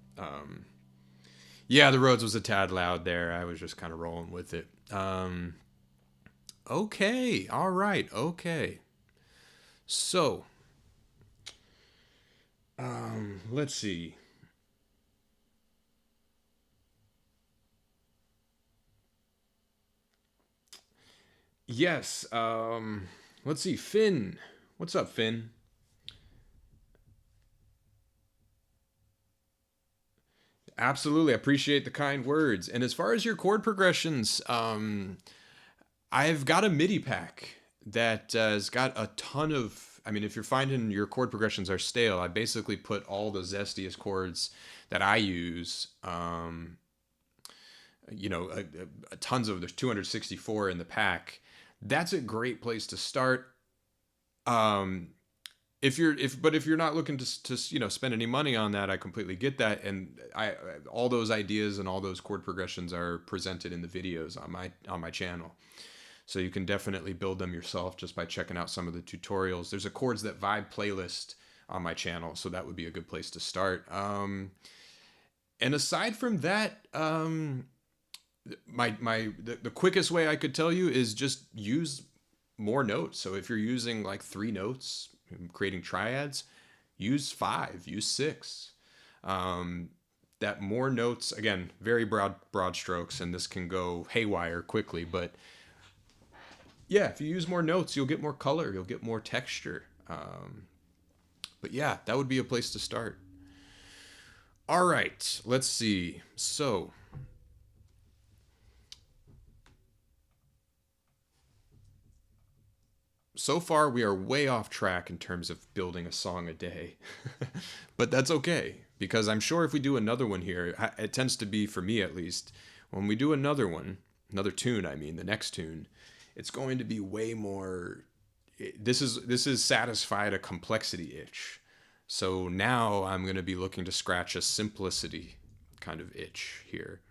Yeah, the Rhodes was a tad loud there. I was just kind of rolling with it. Okay. All right. Okay. So, let's see. Yes. Let's see. Finn. What's up, Finn? Absolutely. I appreciate the kind words. And as far as your chord progressions, I've got a MIDI pack that has got a ton of. I mean, if you're finding your chord progressions are stale, I basically put all the zestiest chords that I use. Tons of, there's 264 in the pack. That's a great place to start. Um, if you're not looking to spend any money on that, I completely get that. And all those ideas and all those chord progressions are presented in the videos on my channel. So you can definitely build them yourself just by checking out some of the tutorials. There's a Chords That Vibe playlist on my channel, so that would be a good place to start. And aside from that, the quickest way I could tell you is just use more notes. So if you're using like 3 notes, creating triads, use 5, use 6. That more notes, again, very broad strokes, and this can go haywire quickly, but yeah, if you use more notes, you'll get more color, you'll get more texture. But yeah, that would be a place to start. All right, let's see. So far we are way off track in terms of building a song a day. But that's okay, because I'm sure if we do another one here, it tends to be, for me at least, when we do another tune, the next tune, it's going to be way more. This is satisfied a complexity itch. So now I'm going to be looking to scratch a simplicity kind of itch here.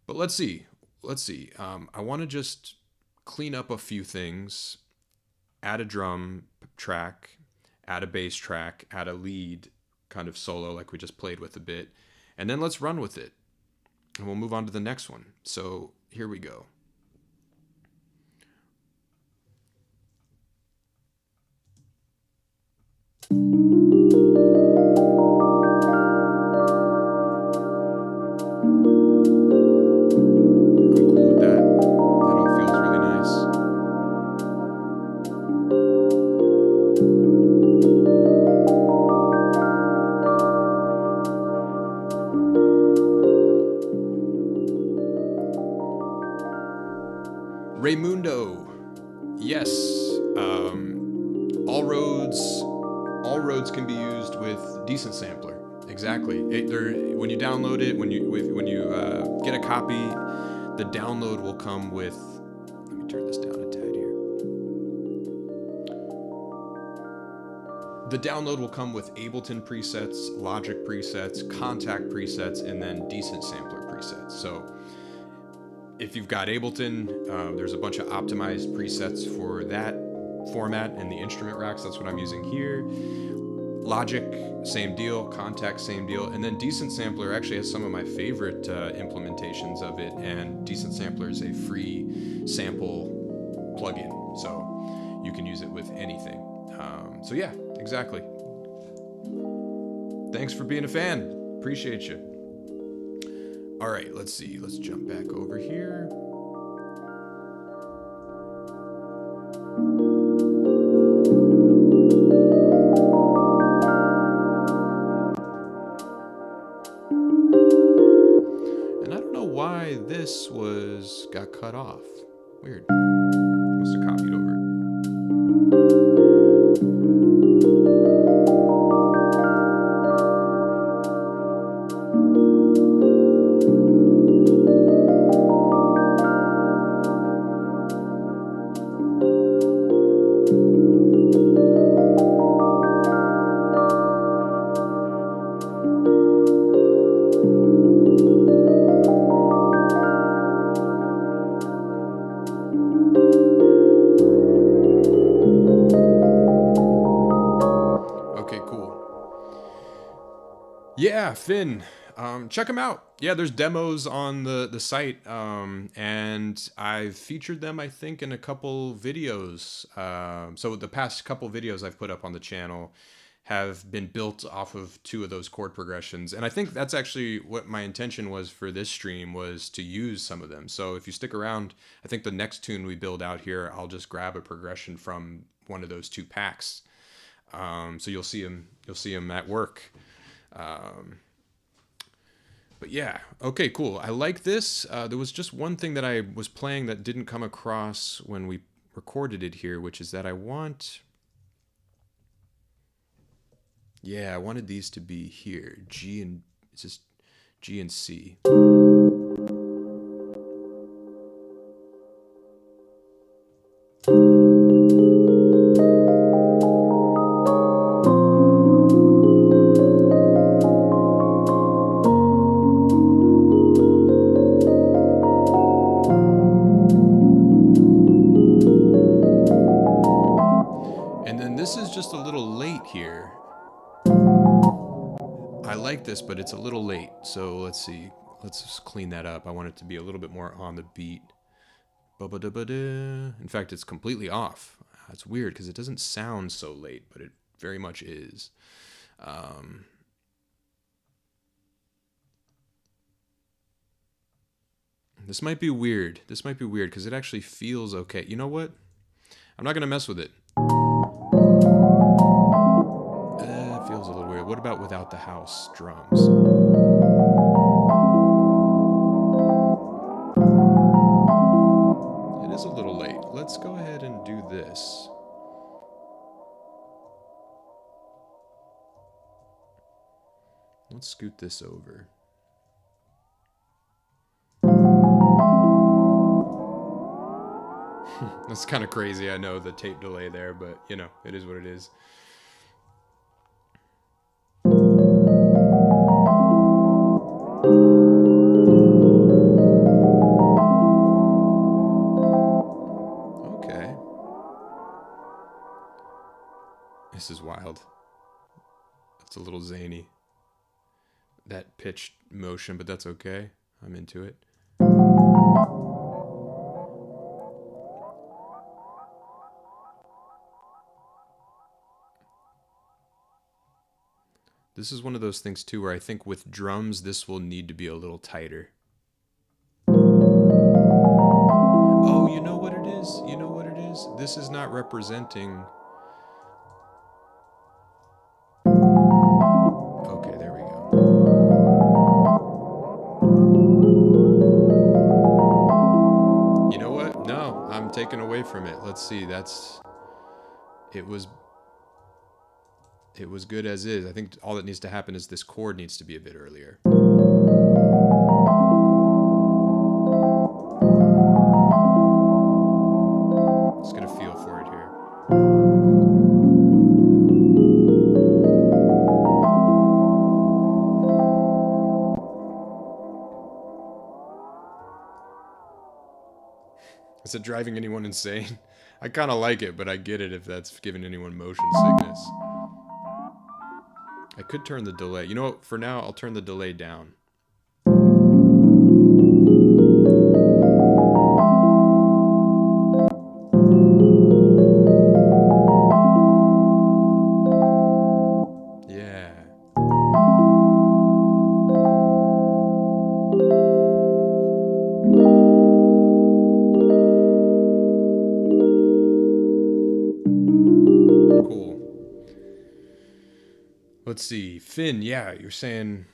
But let's see. I want to just clean up a few things, add a drum track, add a bass track, add a lead kind of solo like we just played with a bit, and then let's run with it. And we'll move on to the next one. So here we go. Raymundo, yes. All roads can be used with Decent Sampler. Exactly. When you download it, when you get a copy, the download will come with. Let me turn this down a tad here. The download will come with Ableton presets, Logic presets, Contact presets, and then Decent Sampler presets. So if you've got Ableton, there's a bunch of optimized presets for that format in the instrument racks. That's what I'm using here. Logic, same deal. Contact, same deal. And then Decent Sampler actually has some of my favorite implementations of it, and Decent Sampler is a free sample plugin, so you can use it with anything. So yeah, exactly. Thanks for being a fan. Appreciate you. All right, let's see. Let's jump back over here. And I don't know why this got cut off. Weird. Must have copied over. Yeah, Finn. Check them out. Yeah, there's demos on the site, and I've featured them, I think, in a couple videos. So the past couple videos I've put up on the channel have been built off of two of those chord progressions, and I think that's actually what my intention was for this stream, was to use some of them. So if you stick around, I think the next tune we build out here, I'll just grab a progression from one of those two packs. So you'll see them at work. But yeah, okay, cool. I like this. There was just one thing that I was playing that didn't come across when we recorded it here, which is that I wanted these to be here. G and, it's just G and C. Just a little late here. I like this, but it's a little late. So let's see. Let's just clean that up. I want it to be a little bit more on the beat. In fact, it's completely off. It's weird because it doesn't sound so late, but it very much is. This might be weird. This might be weird because it actually feels okay. You know what? I'm not going to mess with it. Feels a little weird. What about without the house drums? It is a little late. Let's go ahead and do this. Let's scoot this over. That's kind of crazy, I know, the tape delay there, but you know, it is what it is. This is wild. It's a little zany. That pitched motion, but that's okay. I'm into it. This is one of those things too where I think with drums this will need to be a little tighter. Oh, you know what it is? You know what it is? This is not representing... Okay, there we go. You know what? No, I'm taken away from it. Let's see, that's... It was good as is. I think all that needs to happen is this chord needs to be a bit earlier. Just get a feel for it here. Is it driving anyone insane? I kind of like it, but I get it if that's giving anyone motion sickness. I could turn the delay. You know what? For now, I'll turn the delay down. Yeah. Let's see, Finn, yeah, you're saying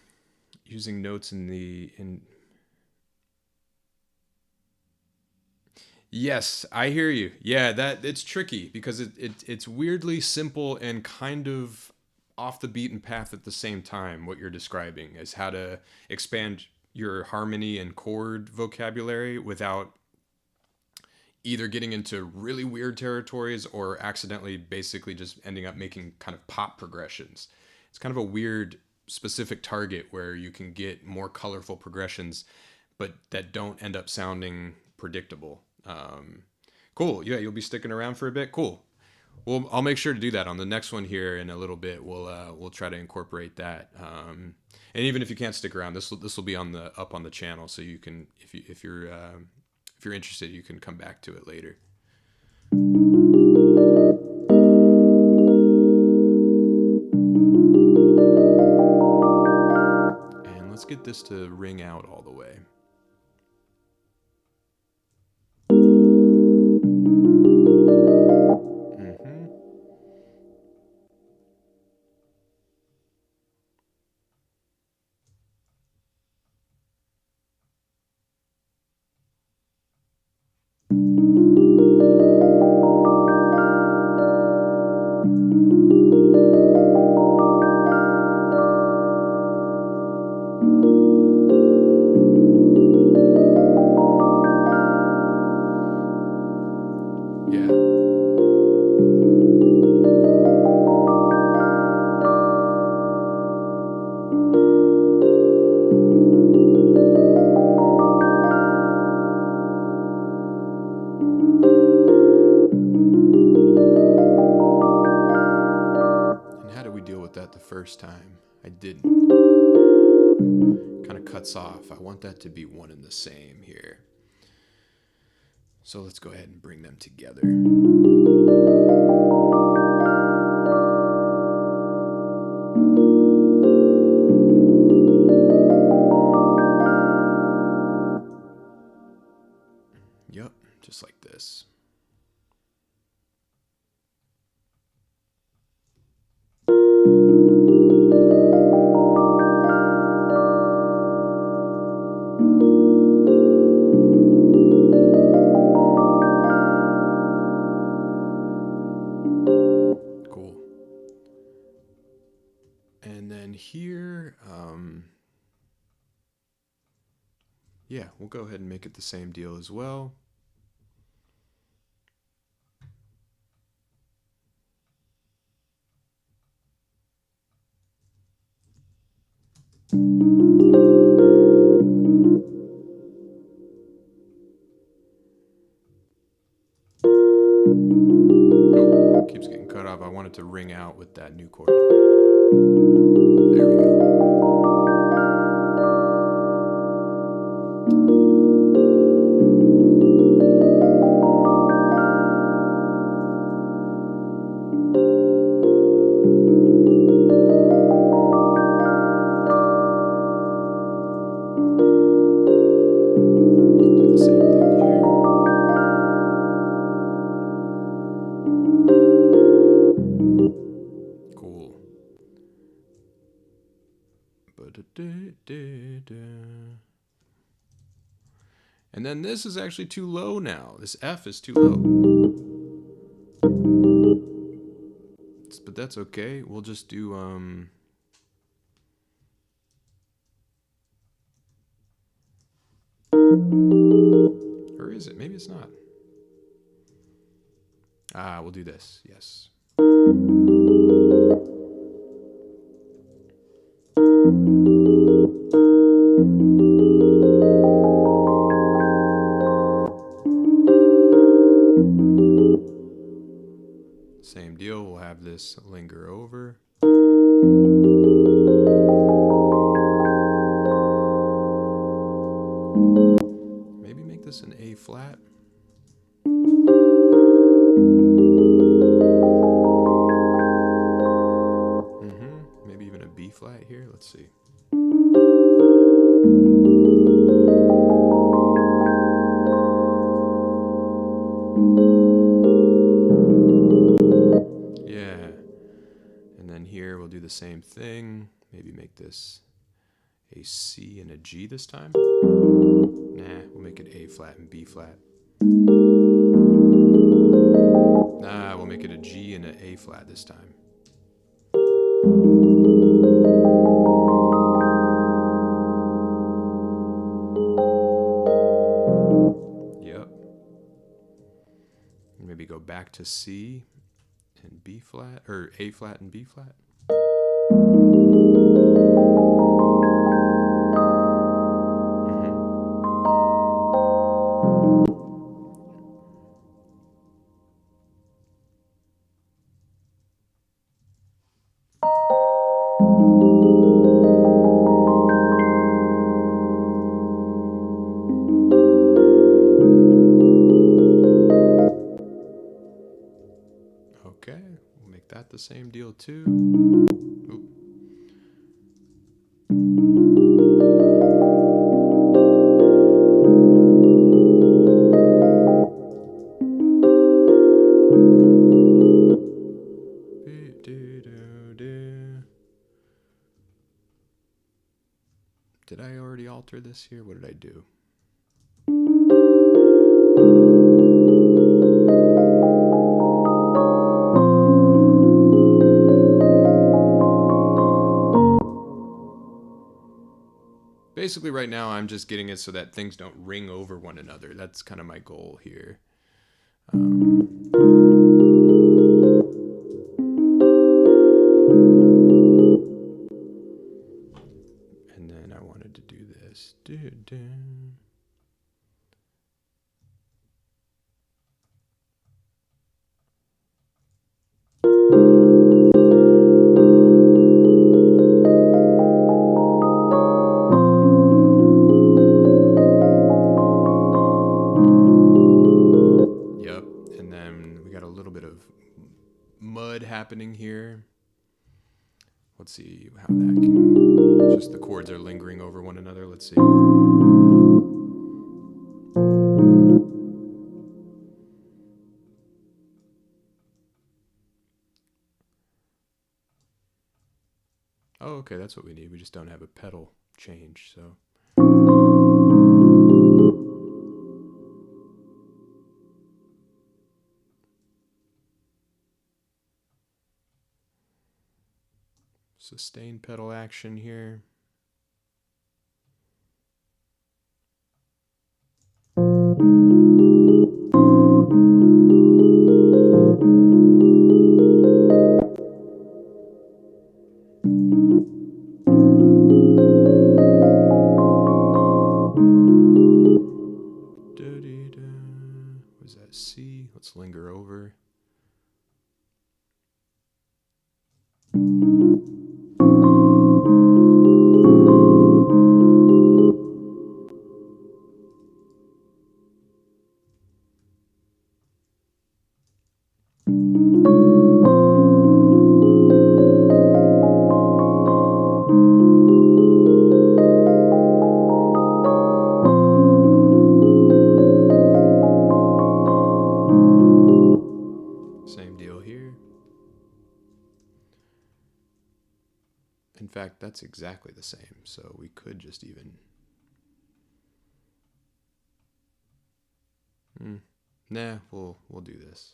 using notes in Yes, I hear you. Yeah, that it's tricky because it's weirdly simple and kind of off the beaten path at the same time. What you're describing is how to expand your harmony and chord vocabulary without either getting into really weird territories or accidentally basically just ending up making kind of pop progressions. It's kind of a weird specific target where you can get more colorful progressions, but that don't end up sounding predictable. Cool. Yeah, you'll be sticking around for a bit. Cool. Well, I'll make sure to do that on the next one here in a little bit. We'll try to incorporate that. And even if you can't stick around, this will be on the up on the channel, so you can if you're interested, you can come back to it later. And let's get this to ring out all the way. First time I didn't. Kind of cuts off. I want that to be one and the same here. So let's go ahead and bring them together. Yep, just like this. Here, yeah, we'll go ahead and make it the same deal as well. Oh, it keeps getting cut off. I want it to ring out with that new chord. There we go. Do the same thing here. Cool. And then this is actually too low now. This F is too low. But that's okay. We'll just do or is it? Maybe it's not. Ah, we'll do this. Yes. Same deal, we'll have this linger over. Maybe make this an A flat. Maybe even a B flat here, let's see. The same thing. Maybe make this a C and a G this time. Nah, we'll make it A flat and B flat. Nah, we'll make it a G and an A flat this time. Yep. Maybe go back to C and B flat, or A flat and B flat. the same deal too. Oop. Did I already alter this here? What did I do? Basically right now I'm just getting it so that things don't ring over one another. That's kind of my goal here. And then I wanted to do this. Yep, and then we got a little bit of mud happening here. Let's see how that can, just the chords are lingering over one another. Let's see. Oh, okay, that's what we need. We just don't have a pedal change, so. Sustain pedal action here. What is that? C. Let's linger over. Same deal here. In fact, that's exactly the same, so we could just even... Nah, we'll do this.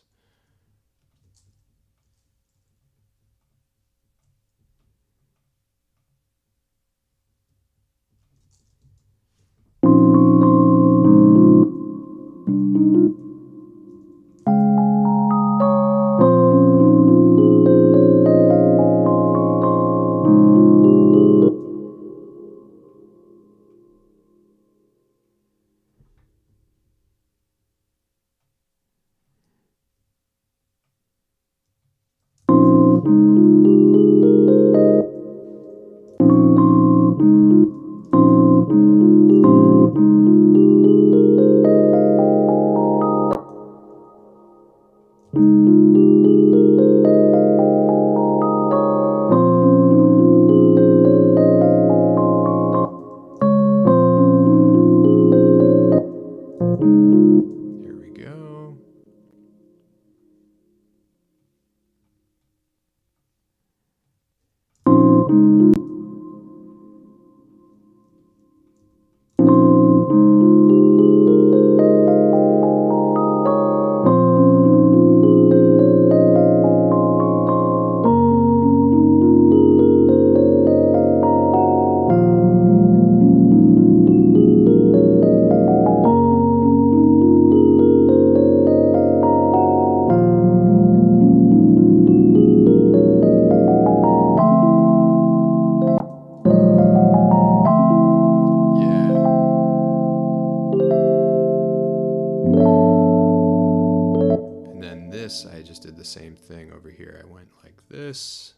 Here we go. I just did the same thing over here. I went like this.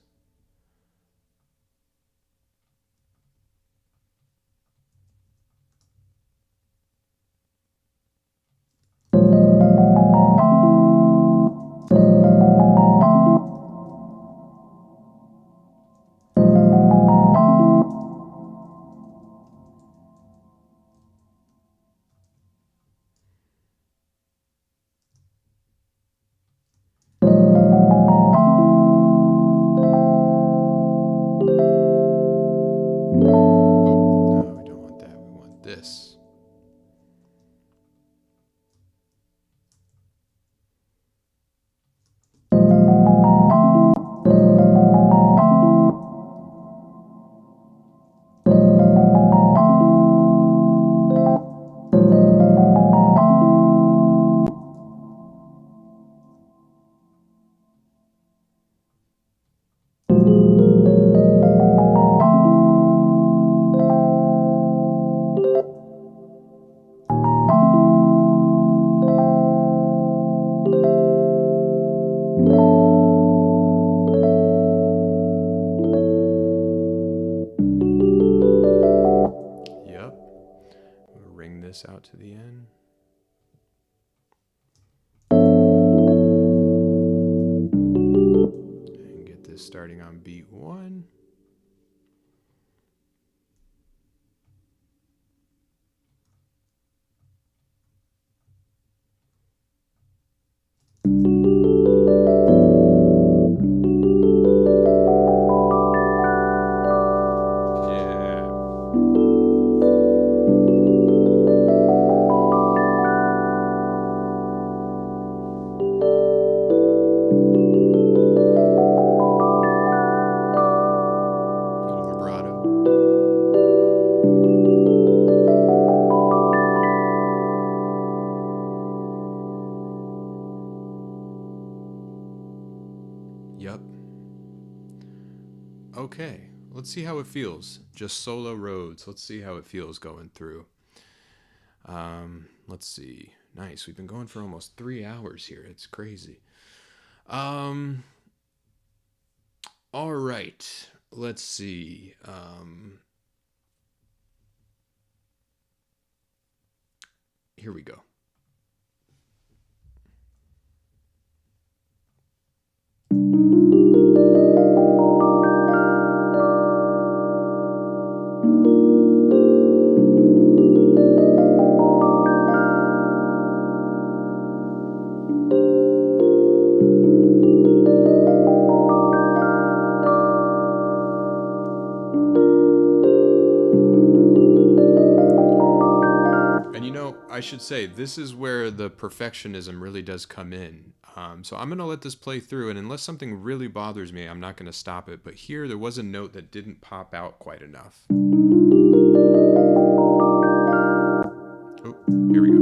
this starting on beat 1. Yep. Okay, let's see how it feels. Just solo roads. Let's see how it feels going through. Let's see. Nice. We've been going for almost 3 hours here. It's crazy. All right. Let's see. Here we go. I should say, this is where the perfectionism really does come in. So I'm going to let this play through, and unless something really bothers me, I'm not going to stop it. But here, there was a note that didn't pop out quite enough. Oh, here we go.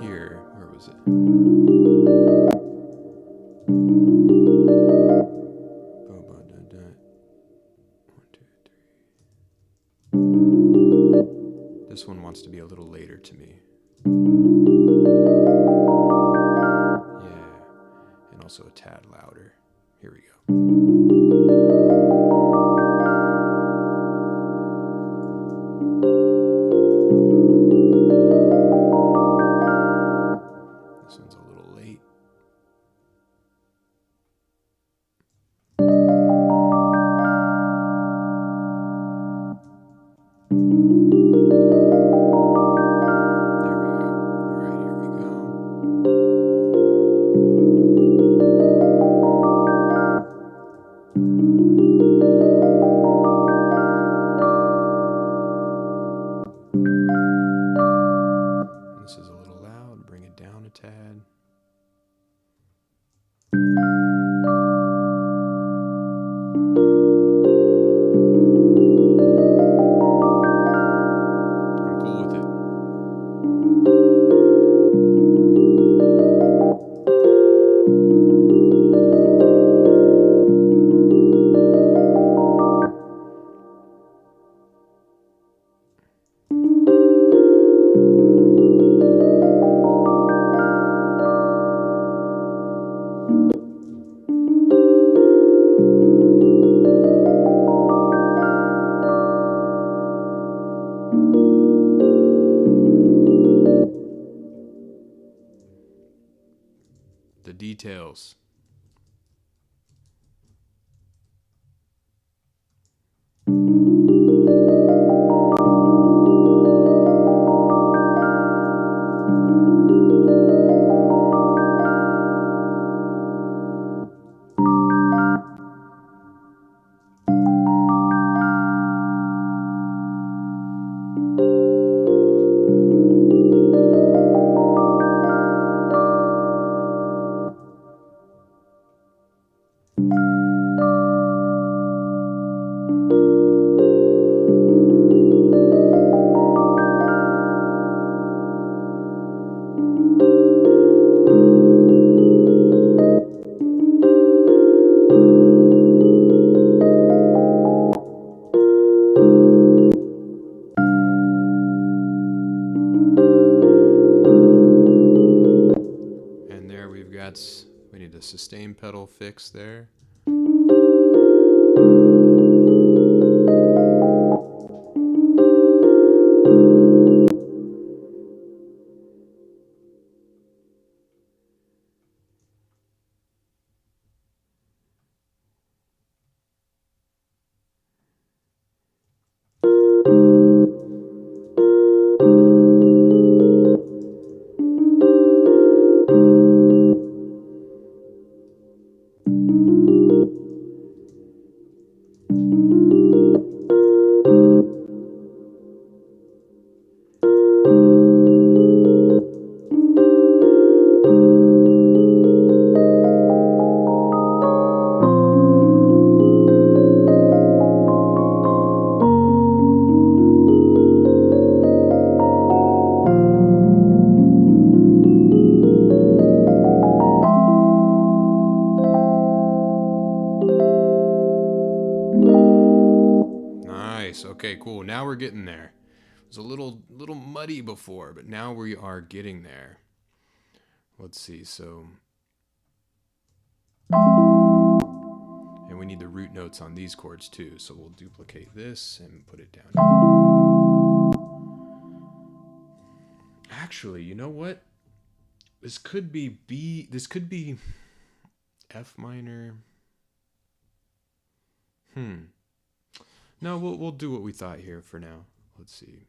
Here, where was it? This one wants to be a little later to me. Yeah, and also a tad louder. Here we go. This one's a little late. This is a little loud. Bring it down a tad. I'm cool with it. The details. We need a sustain pedal fix there. Nice. Okay, cool. Now we're getting there. It was a little muddy before, but now we are getting there. Let's see. So, and we need the root notes on these chords too. So we'll duplicate this and put it down. Actually, you know what? This could be B. This could be F minor. No, we'll do what we thought here for now. Let's see.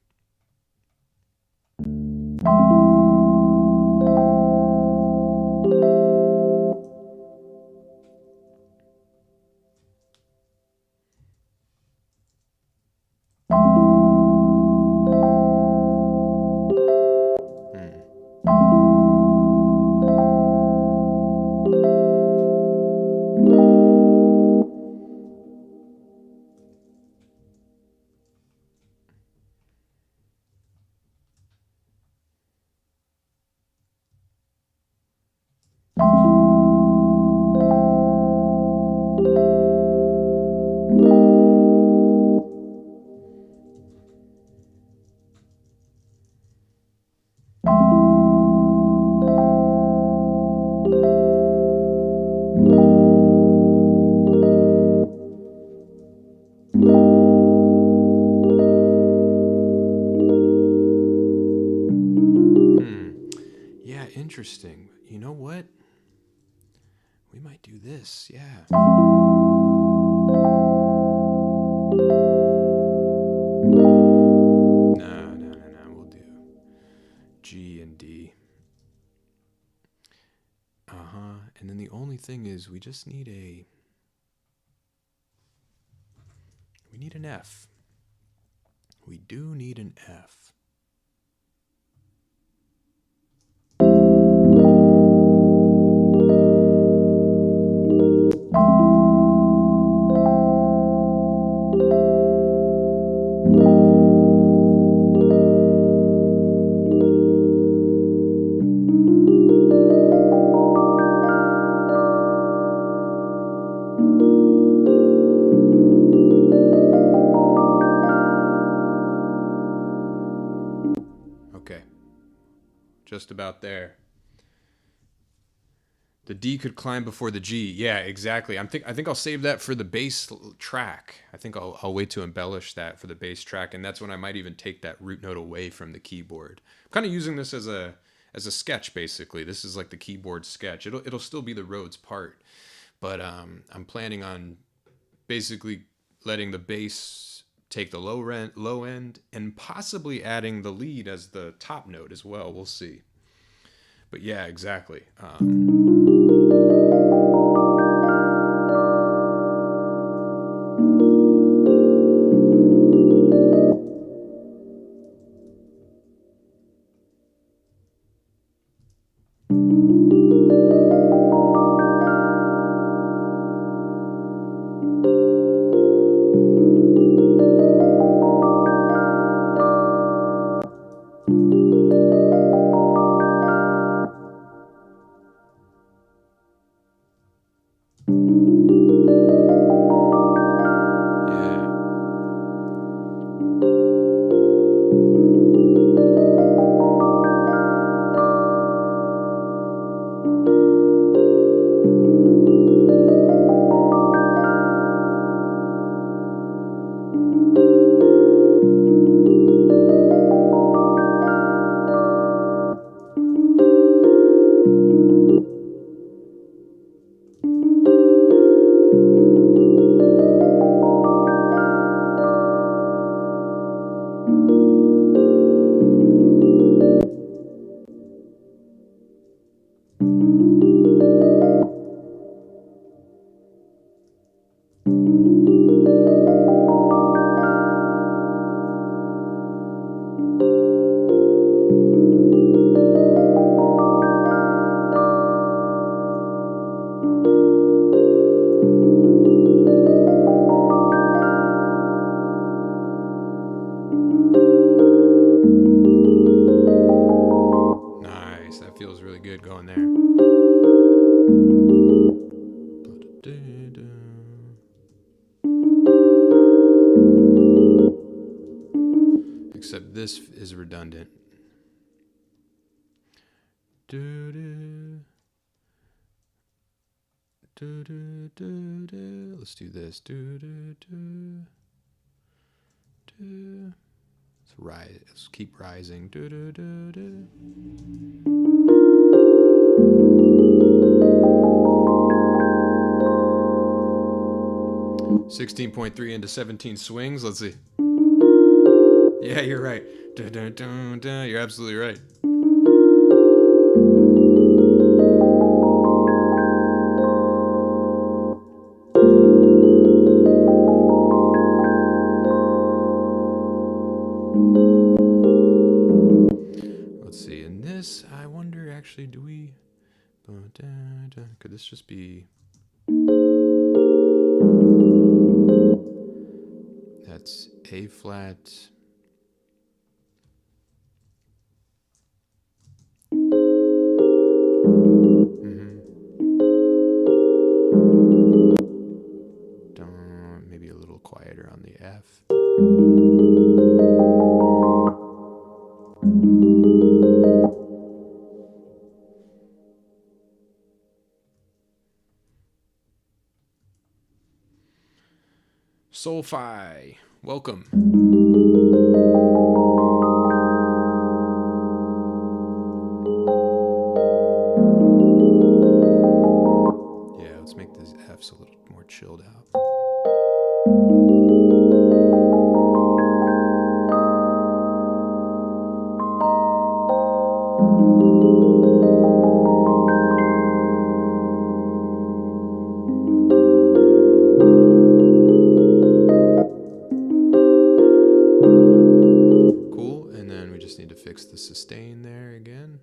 Yeah, interesting. You know what? We might do this. Yeah. No. We'll do G and D. And then the only thing is we just need we need an F. We do need an F. Just about there. The D could climb before the G. Yeah, exactly. I think I'll save that for the bass track. I think I'll wait to embellish that for the bass track, and that's when I might even take that root note away from the keyboard. I'm kind of using this as a sketch basically. This is like the keyboard sketch. It'll still be the Rhodes part, but I'm planning on basically letting the bass take the low end and possibly adding the lead as the top note as well. We'll see. But yeah, exactly. Except this is redundant. Do do do do do do. Let's do this. Do do do do. Let's rise. Let's keep rising. Do do do do. 16.3 into 17 swings. Let's see. Yeah, you're right. Dun, dun, dun, dun. You're absolutely right. Let's see. In this, I wonder actually, do we... Could this just be... That's A flat. Maybe a little quieter on the F. Soul-fi, welcome. Yeah, let's make these Fs a little more chilled out. Cool, and then we just need to fix the sustain there again.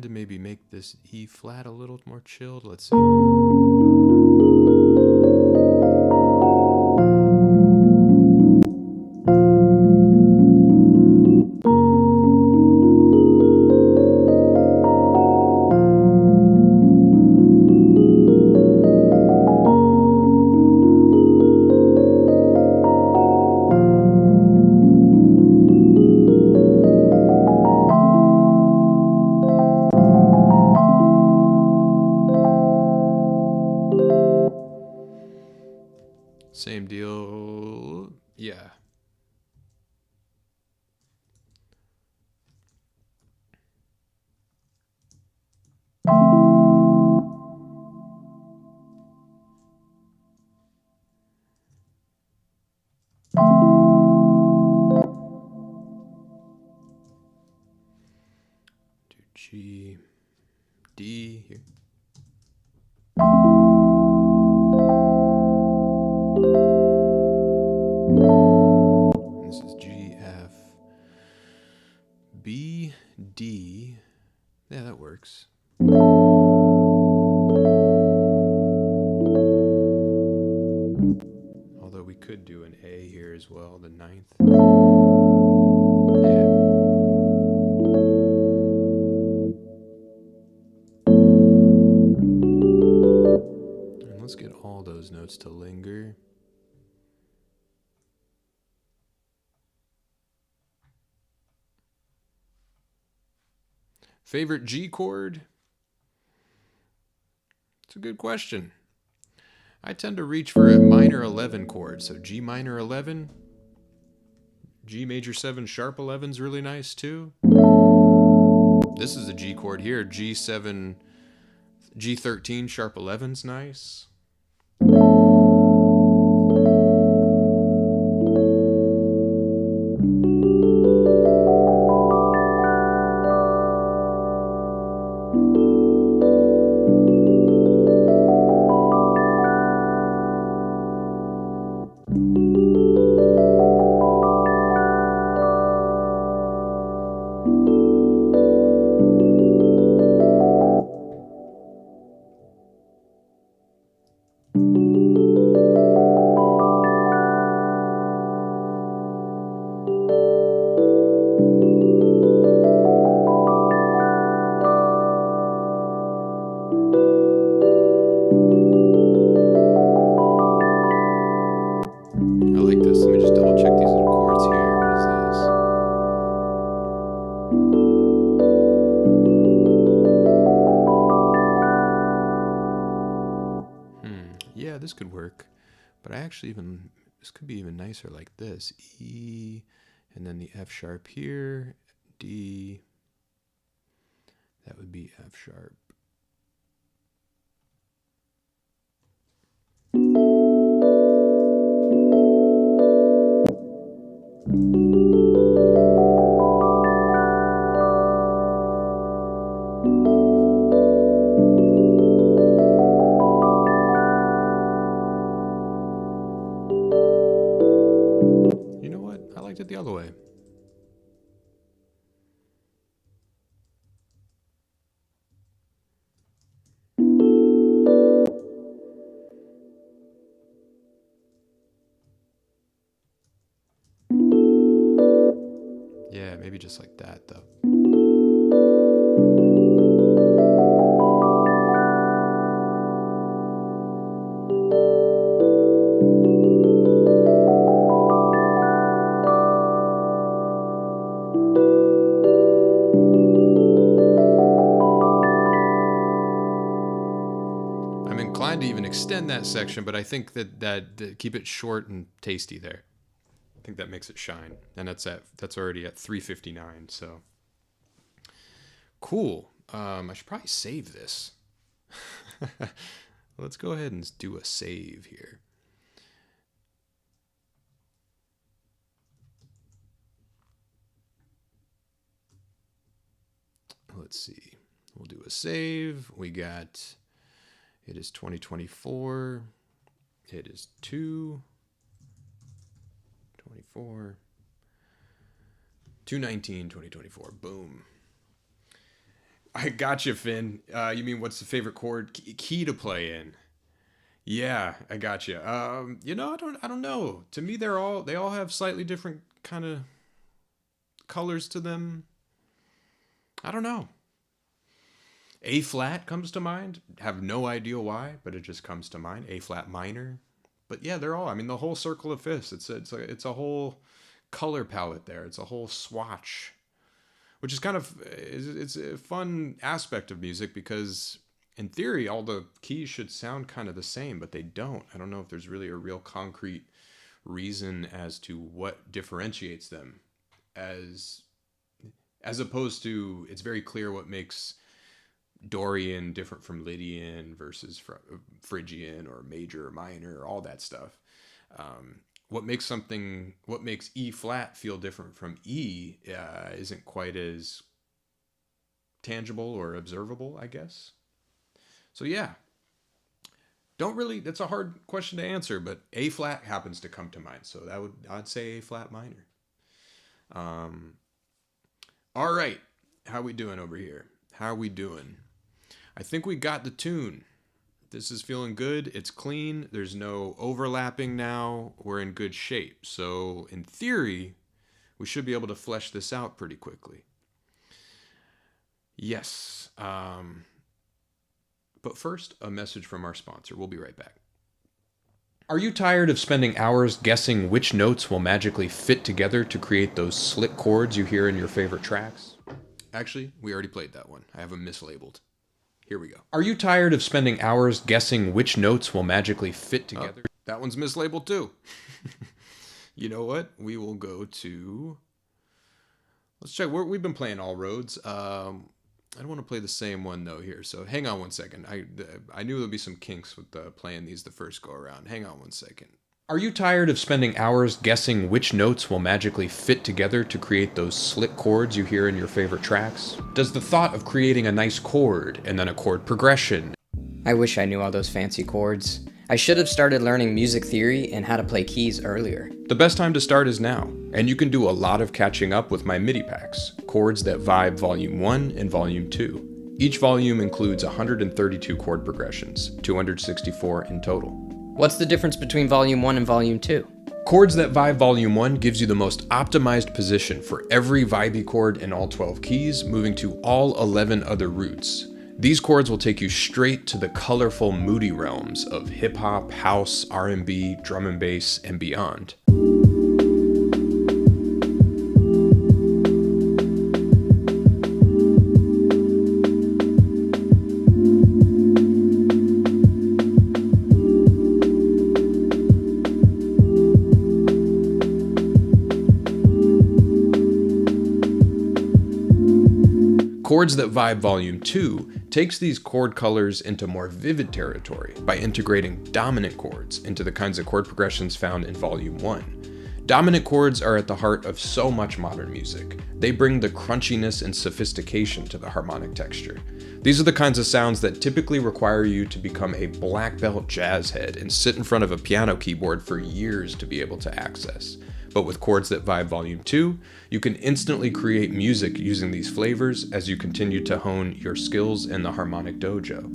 To maybe make this E flat a little more chilled. Let's see. Same deal. Yeah. Do G, D here. This is G, F, B, D. Yeah, that works. Although we could do an A here as well, the ninth. Yeah. Let's get all those notes to linger. Favorite G chord? It's a good question. I tend to reach for a minor 11 chord, so G minor 11, G major 7 sharp 11 is really nice too. This is a G chord here, G7, G13 sharp 11's nice. This could work, but I actually this could be even nicer like this. E, and then the F sharp here, D, that would be F sharp. The other way. Yeah, maybe just like that though. To even extend that section, but I think that keep it short and tasty there. I think that makes it shine, and that's already at 3:59. So cool. I should probably save this. Let's go ahead and do a save here. Let's see. We'll do a save. We got. It is 2024. It is 2/24. 2/19/2024. Boom. I got you, Finn. You mean what's the favorite chord key to play in? Yeah, I got you. I don't know. To me, they all have slightly different kind of colors to them. I don't know. A flat comes to mind. Have no idea why, but it just comes to mind. A flat minor. But yeah, they're all. I mean, the whole circle of fifths. It's a whole color palette there. It's a whole swatch, which is it's a fun aspect of music because in theory, all the keys should sound kind of the same, but they don't. I don't know if there's really a real concrete reason as to what differentiates them, as opposed to it's very clear what makes Dorian different from Lydian versus Phrygian or major or minor, all that stuff. What makes E flat feel different from E isn't quite as tangible or observable, I guess. So yeah, that's a hard question to answer, but A flat happens to come to mind. So I'd say A flat minor. All right. How we doing over here? How we doing? I think we got the tune. This is feeling good. It's clean. There's no overlapping now. We're in good shape. So in theory, we should be able to flesh this out pretty quickly. Yes. But first, a message from our sponsor. We'll be right back. Are you tired of spending hours guessing which notes will magically fit together to create those slick chords you hear in your favorite tracks? Actually, we already played that one. I have them mislabeled. Here we go. Are you tired of spending hours guessing which notes will magically fit together? Oh, that one's mislabeled too. You know what? We will go to... Let's check. We've been playing all roads. I don't want to play the same one though here, so hang on one second. I knew there'd be some kinks with playing these the first go around. Hang on one second. Are you tired of spending hours guessing which notes will magically fit together to create those slick chords you hear in your favorite tracks? Does the thought of creating a nice chord and then a chord progression... I wish I knew all those fancy chords. I should have started learning music theory and how to play keys earlier. The best time to start is now, and you can do a lot of catching up with my MIDI packs, Chords That Vibe Volume 1 and Volume 2. Each volume includes 132 chord progressions, 264 in total. What's the difference between Volume 1 and Volume 2? Chords That Vibe Volume 1 gives you the most optimized position for every vibey chord in all 12 keys, moving to all 11 other roots. These chords will take you straight to the colorful, moody realms of hip-hop, house, R&B, drum and bass, and beyond. Chords That Vibe Volume 2 takes these chord colors into more vivid territory by integrating dominant chords into the kinds of chord progressions found in Volume 1. Dominant chords are at the heart of so much modern music. They bring the crunchiness and sophistication to the harmonic texture. These are the kinds of sounds that typically require you to become a black belt jazz head and sit in front of a piano keyboard for years to be able to access. But with Chords That Vibe Volume 2, you can instantly create music using these flavors as you continue to hone your skills in the harmonic dojo.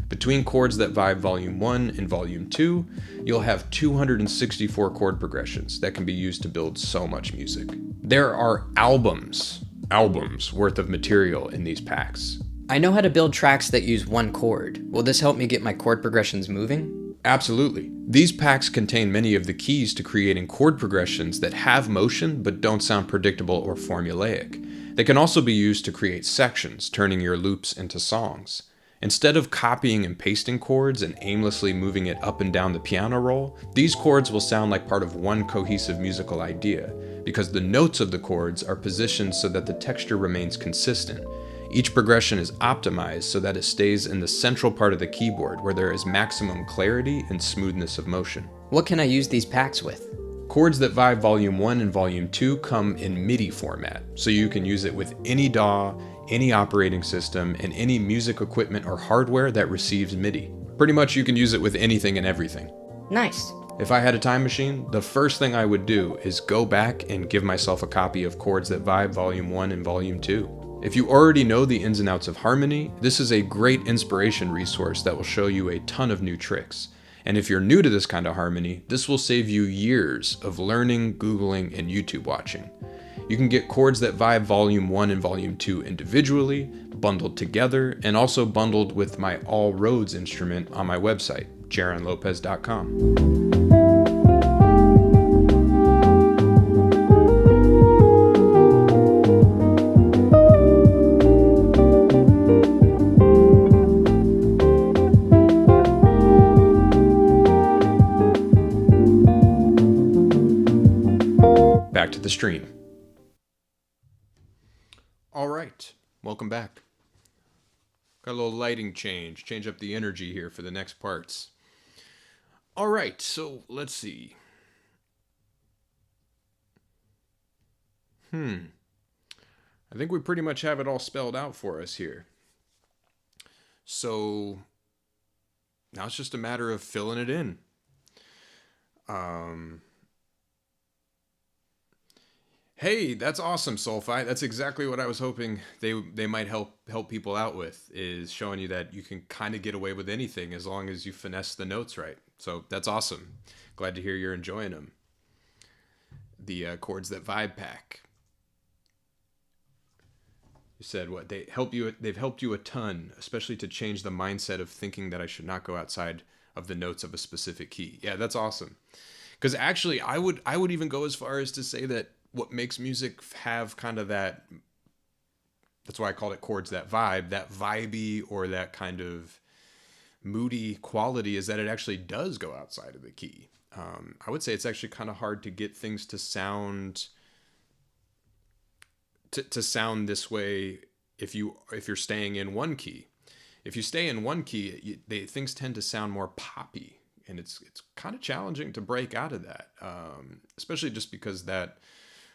Between Chords That Vibe Volume 1 and Volume 2, you'll have 264 chord progressions that can be used to build so much music. There are albums worth of material in these packs. I know how to build tracks that use one chord. Will this help me get my chord progressions moving? Absolutely. These packs contain many of the keys to creating chord progressions that have motion but don't sound predictable or formulaic. They can also be used to create sections, turning your loops into songs. Instead of copying and pasting chords and aimlessly moving it up and down the piano roll, these chords will sound like part of one cohesive musical idea, because the notes of the chords are positioned so that the texture remains consistent. Each progression is optimized so that it stays in the central part of the keyboard where there is maximum clarity and smoothness of motion. What can I use these packs with? Chords That Vibe Volume 1 and Volume 2 come in MIDI format, so you can use it with any DAW, any operating system, and any music equipment or hardware that receives MIDI. Pretty much you can use it with anything and everything. Nice. If I had a time machine, the first thing I would do is go back and give myself a copy of Chords That Vibe Volume 1 and Volume 2. If you already know the ins and outs of harmony, this is a great inspiration resource that will show you a ton of new tricks. And if you're new to this kind of harmony, this will save you years of learning, Googling, and YouTube watching. You can get Chords That Vibe Volume 1 and Volume 2 individually, bundled together, and also bundled with my All Roads instrument on my website, jaronlopez.com. Back to the stream. All right, welcome back. Got a little lighting change up the energy here for the next parts. All right, so let's see. I think we pretty much have it all spelled out for us here. So now it's just a matter of filling it in. Hey, that's awesome, Soulfi. That's exactly what I was hoping they might help people out with, is showing you that you can kind of get away with anything as long as you finesse the notes right. So that's awesome. Glad to hear you're enjoying them. The Chords That Vibe pack. You said what they've helped you a ton, especially to change the mindset of thinking that I should not go outside of the notes of a specific key. Yeah, that's awesome. Because actually, I would even go as far as to say that what makes music have kind of that, that's why I called it Chords That Vibe, that vibey or that kind of moody quality, is that it actually does go outside of the key. I would say it's actually kind of hard to get things to sound to sound this way if you're staying in one key. If you stay in one key, things tend to sound more poppy, and it's kind of challenging to break out of that, especially just because that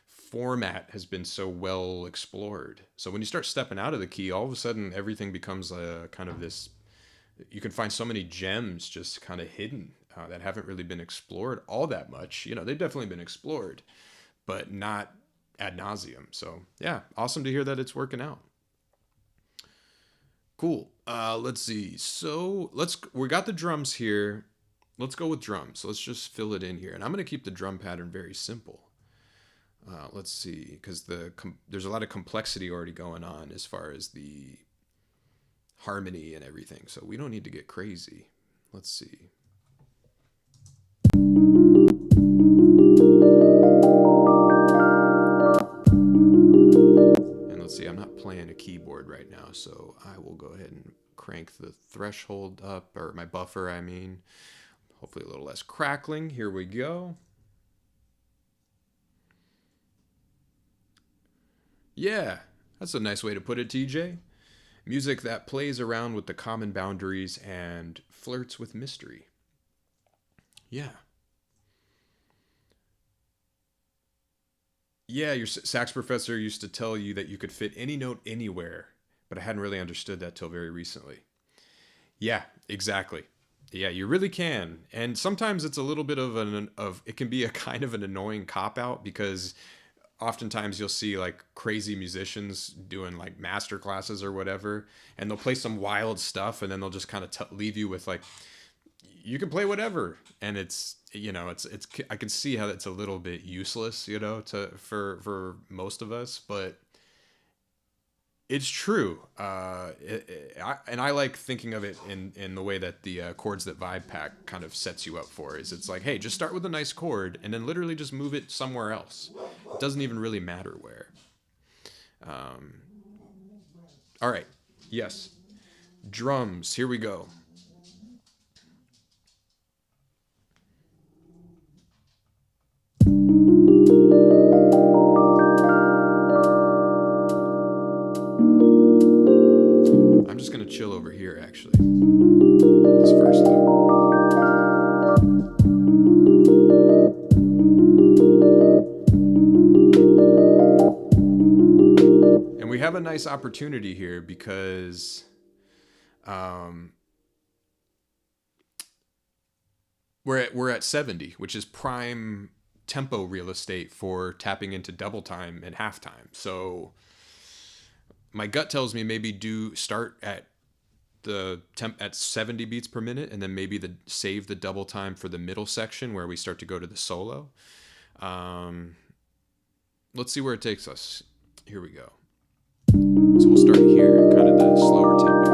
format has been so well explored. So when you start stepping out of the key, all of a sudden everything becomes a kind of this. You can find so many gems just kind of hidden that haven't really been explored all that much. You know, they've definitely been explored, but not ad nauseum. So yeah, awesome to hear that it's working out. Cool. Let's see. So we got the drums here. Let's go with drums. So let's just fill it in here. And I'm going to keep the drum pattern very simple. Let's see, because there's a lot of complexity already going on as far as the harmony and everything. So we don't need to get crazy. Let's see. And let's see, I'm not playing a keyboard right now, so I will go ahead and crank the threshold up, or my buffer, I mean. Hopefully a little less crackling. Here we go. Yeah, that's a nice way to put it, TJ. Music that plays around with the common boundaries and flirts with mystery. Yeah. Yeah, your sax professor used to tell you that you could fit any note anywhere, but I hadn't really understood that till very recently. Yeah, exactly. Yeah, you really can. And sometimes it's a little bit it can be a kind of an annoying cop out, because oftentimes you'll see like crazy musicians doing like master classes or whatever, and they'll play some wild stuff, and then they'll just kind of leave you with like, you can play whatever. And it's, it's I can see how that's a little bit useless, for most of us, but it's true. And I like thinking of it in the way that the Chords That Vibe pack kind of sets you up for. Is it's like, hey, just start with a nice chord and then literally just move it somewhere else. It doesn't even really matter where. All right. Yes. Drums. Here we go. I'm just going to chill over here, actually. This first loop. And we have a nice opportunity here because we're at 70, which is prime tempo real estate for tapping into double time and half time. So my gut tells me maybe start at the temp at 70 beats per minute, and then maybe save the double time for the middle section where we start to go to the solo. Let's see where it takes us. Here we go. So we'll start here, kind of the slower tempo.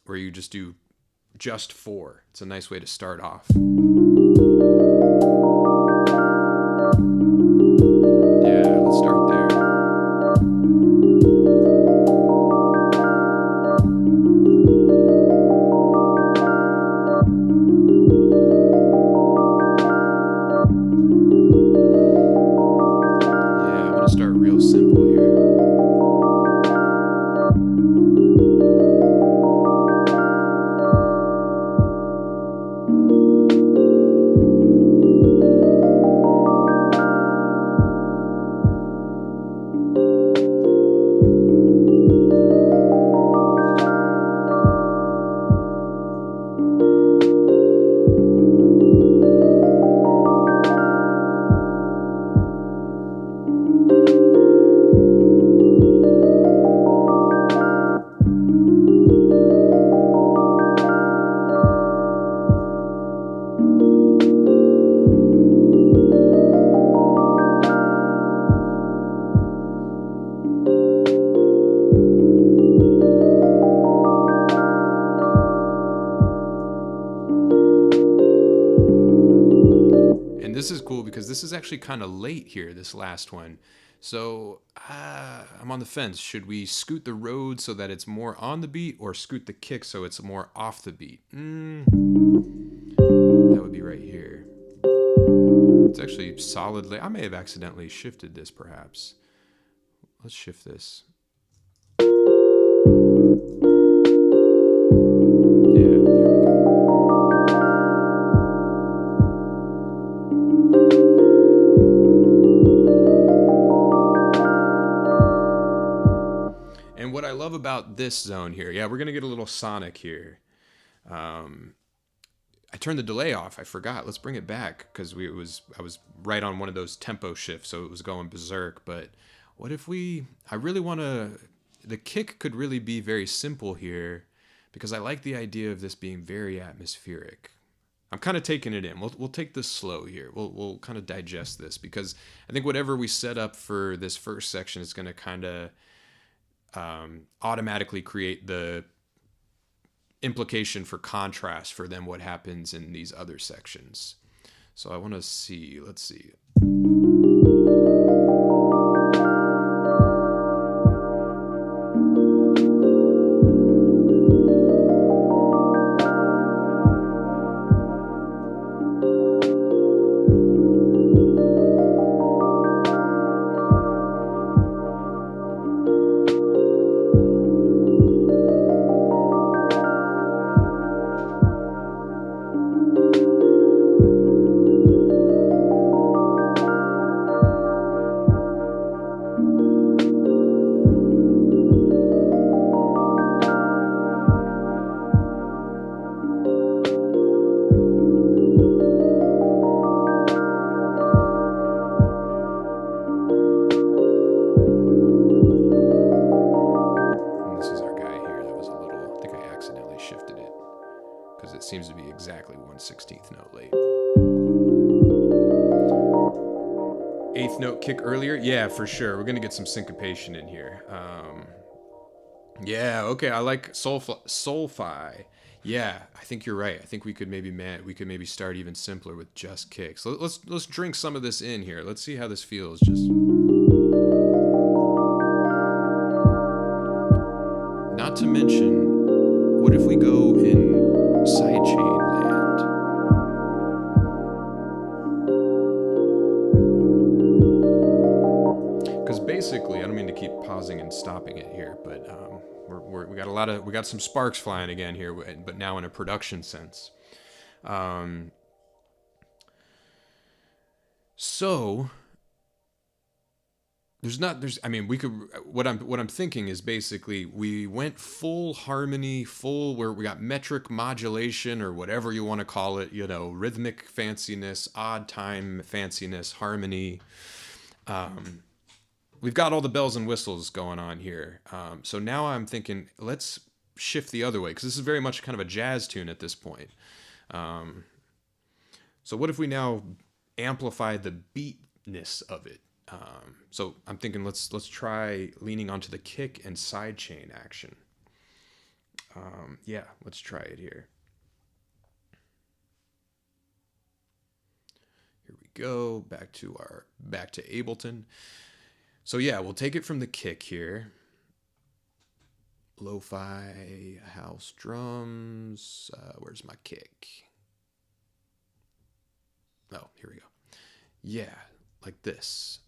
Where you just do just 4. It's a nice way to start off. Yeah, let's start there. Yeah, I'm gonna start real simple here. this is cool because this is actually kind of late here, this last one. So I'm on the fence. Should we scoot the Rhodes so that it's more on the beat, or scoot the kick so it's more off the beat? That would be right here. It's actually solidly. I may have accidentally shifted this, perhaps. Let's shift this. Yeah, there we go. And what I love about this zone here, yeah, we're gonna get a little sonic here. I turned the delay off. I forgot. Let's bring it back because I was right on one of those tempo shifts, so it was going berserk. But what if I really want to, the kick could really be very simple here, because I like the idea of this being very atmospheric. I'm kind of taking it in. We'll take this slow here. We'll kind of digest this, because I think whatever we set up for this first section is going to kind of automatically create the implication for contrast for then what happens in these other sections. So I want to see, let's see. Seems to be exactly 1/16th note late. Eighth note kick earlier? Yeah, for sure. We're going to get some syncopation in here. Yeah, okay. I like Solfi. Yeah, I think you're right. I think we could maybe start even simpler with just kicks. Let's drink some of this in here. Let's see how this feels. Just not to mention, what if we go in sidechain land? Because basically, I don't mean to keep pausing and stopping it here, but we got some sparks flying again here, but now in a production sense. So what I'm thinking is basically we went full harmony, where we got metric modulation, or whatever you want to call it, rhythmic fanciness, odd time fanciness, harmony. We've got all the bells and whistles going on here. So now I'm thinking, let's shift the other way, because this is very much kind of a jazz tune at this point. So what if we now amplify the beatness of it? So I'm thinking let's try leaning onto the kick and sidechain action. Yeah, let's try it here. Here we go, back to Ableton. So yeah, we'll take it from the kick here. Lo-fi house drums. Where's my kick? Oh, here we go. Yeah, like this.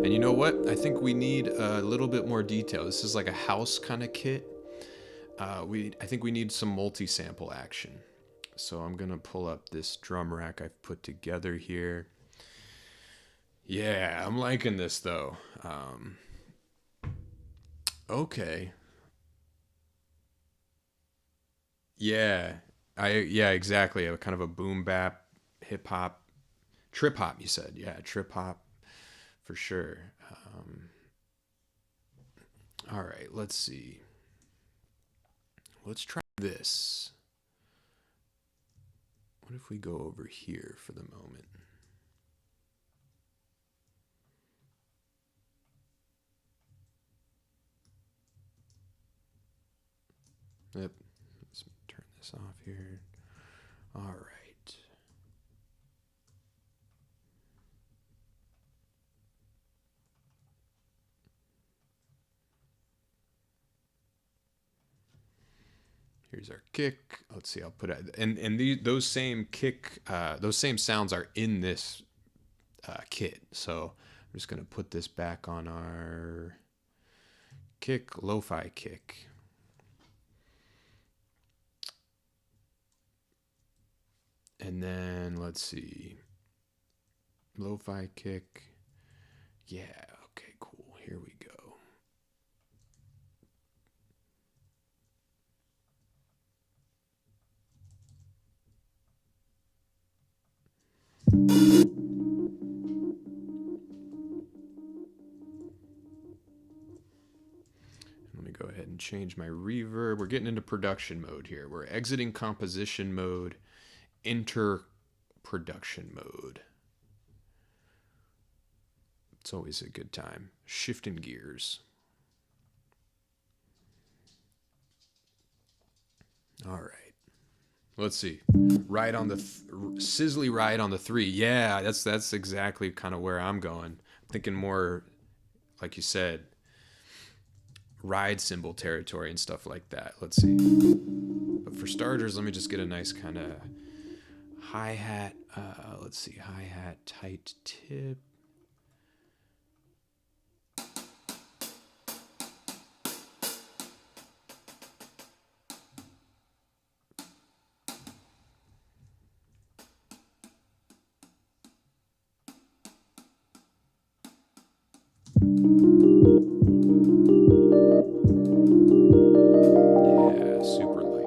And you know what? I think we need a little bit more detail. This is like a house kind of kit. I think we need some multi-sample action. So I'm gonna pull up this drum rack I've put together here. Yeah, I'm liking this though. Okay. Yeah, yeah, exactly. A kind of a boom bap, hip hop, trip hop. You said, yeah, trip hop for sure. All right, let's see. Let's try this. What if we go over here for the moment? Yep. Let's turn this off here. All right. Here's our kick. Let's see. I'll put it, and those same kick, those same sounds are in this kit. So I'm just gonna put this back on our kick, lo-fi kick. And then let's see, lo-fi kick. Yeah. Okay. Cool. Here we go. Let me go ahead and change my reverb. We're getting into production mode here. We're exiting composition mode, enter production mode. It's always a good time. Shifting gears. All right. Let's see. Ride on the sizzly ride on the 3. Yeah, that's exactly kind of where I'm going. Thinking more, like you said, ride cymbal territory and stuff like that. Let's see. But for starters, let me just get a nice kind of hi-hat. Let's see, hi-hat, tight tip. Yeah, super light.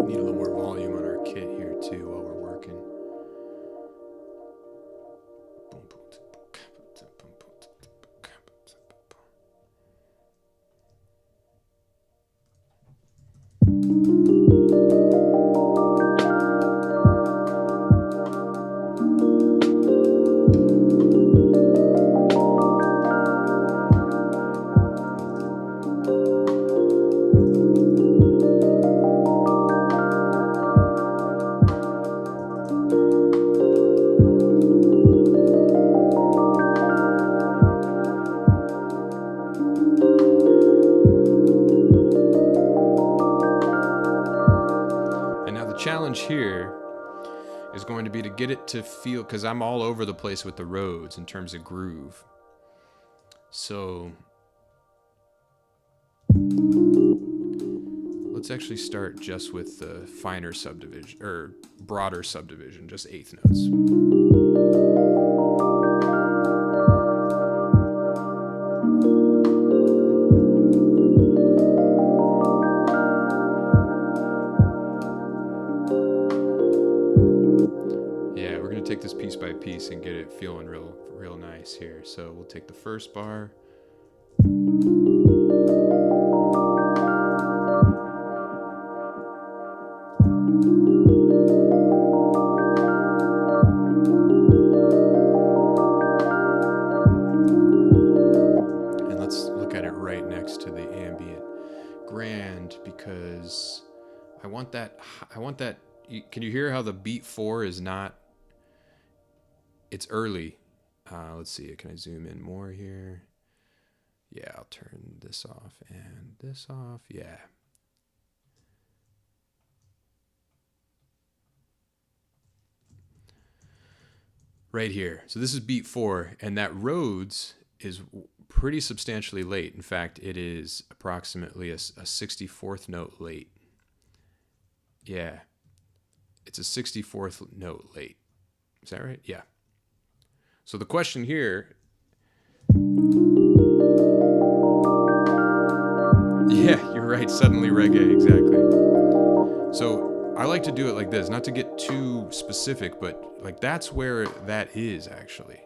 Need a little more volume on our kit here too while we're working. And now the challenge here is going to be to get it to feel, because I'm all over the place with the Rhodes in terms of groove. So let's actually start just with the finer subdivision, or broader subdivision, just eighth notes. Yeah, we're gonna take this piece by piece and get it feeling real nice here. So we'll take the first bar. And let's look at it right next to the ambient grand, because I want that, can you hear how the beat 4 is not, it's early. Let's see, can I zoom in more here? Yeah, I'll turn this off and this off. Yeah. Right here. So this is beat 4, and that Rhodes is pretty substantially late. In fact, it is approximately a 64th note late. Yeah. It's a 64th note late. Is that right? Yeah. So the question here, yeah, you're right, suddenly reggae, exactly. So I like to do it like this, not to get too specific, but like that's where that is actually.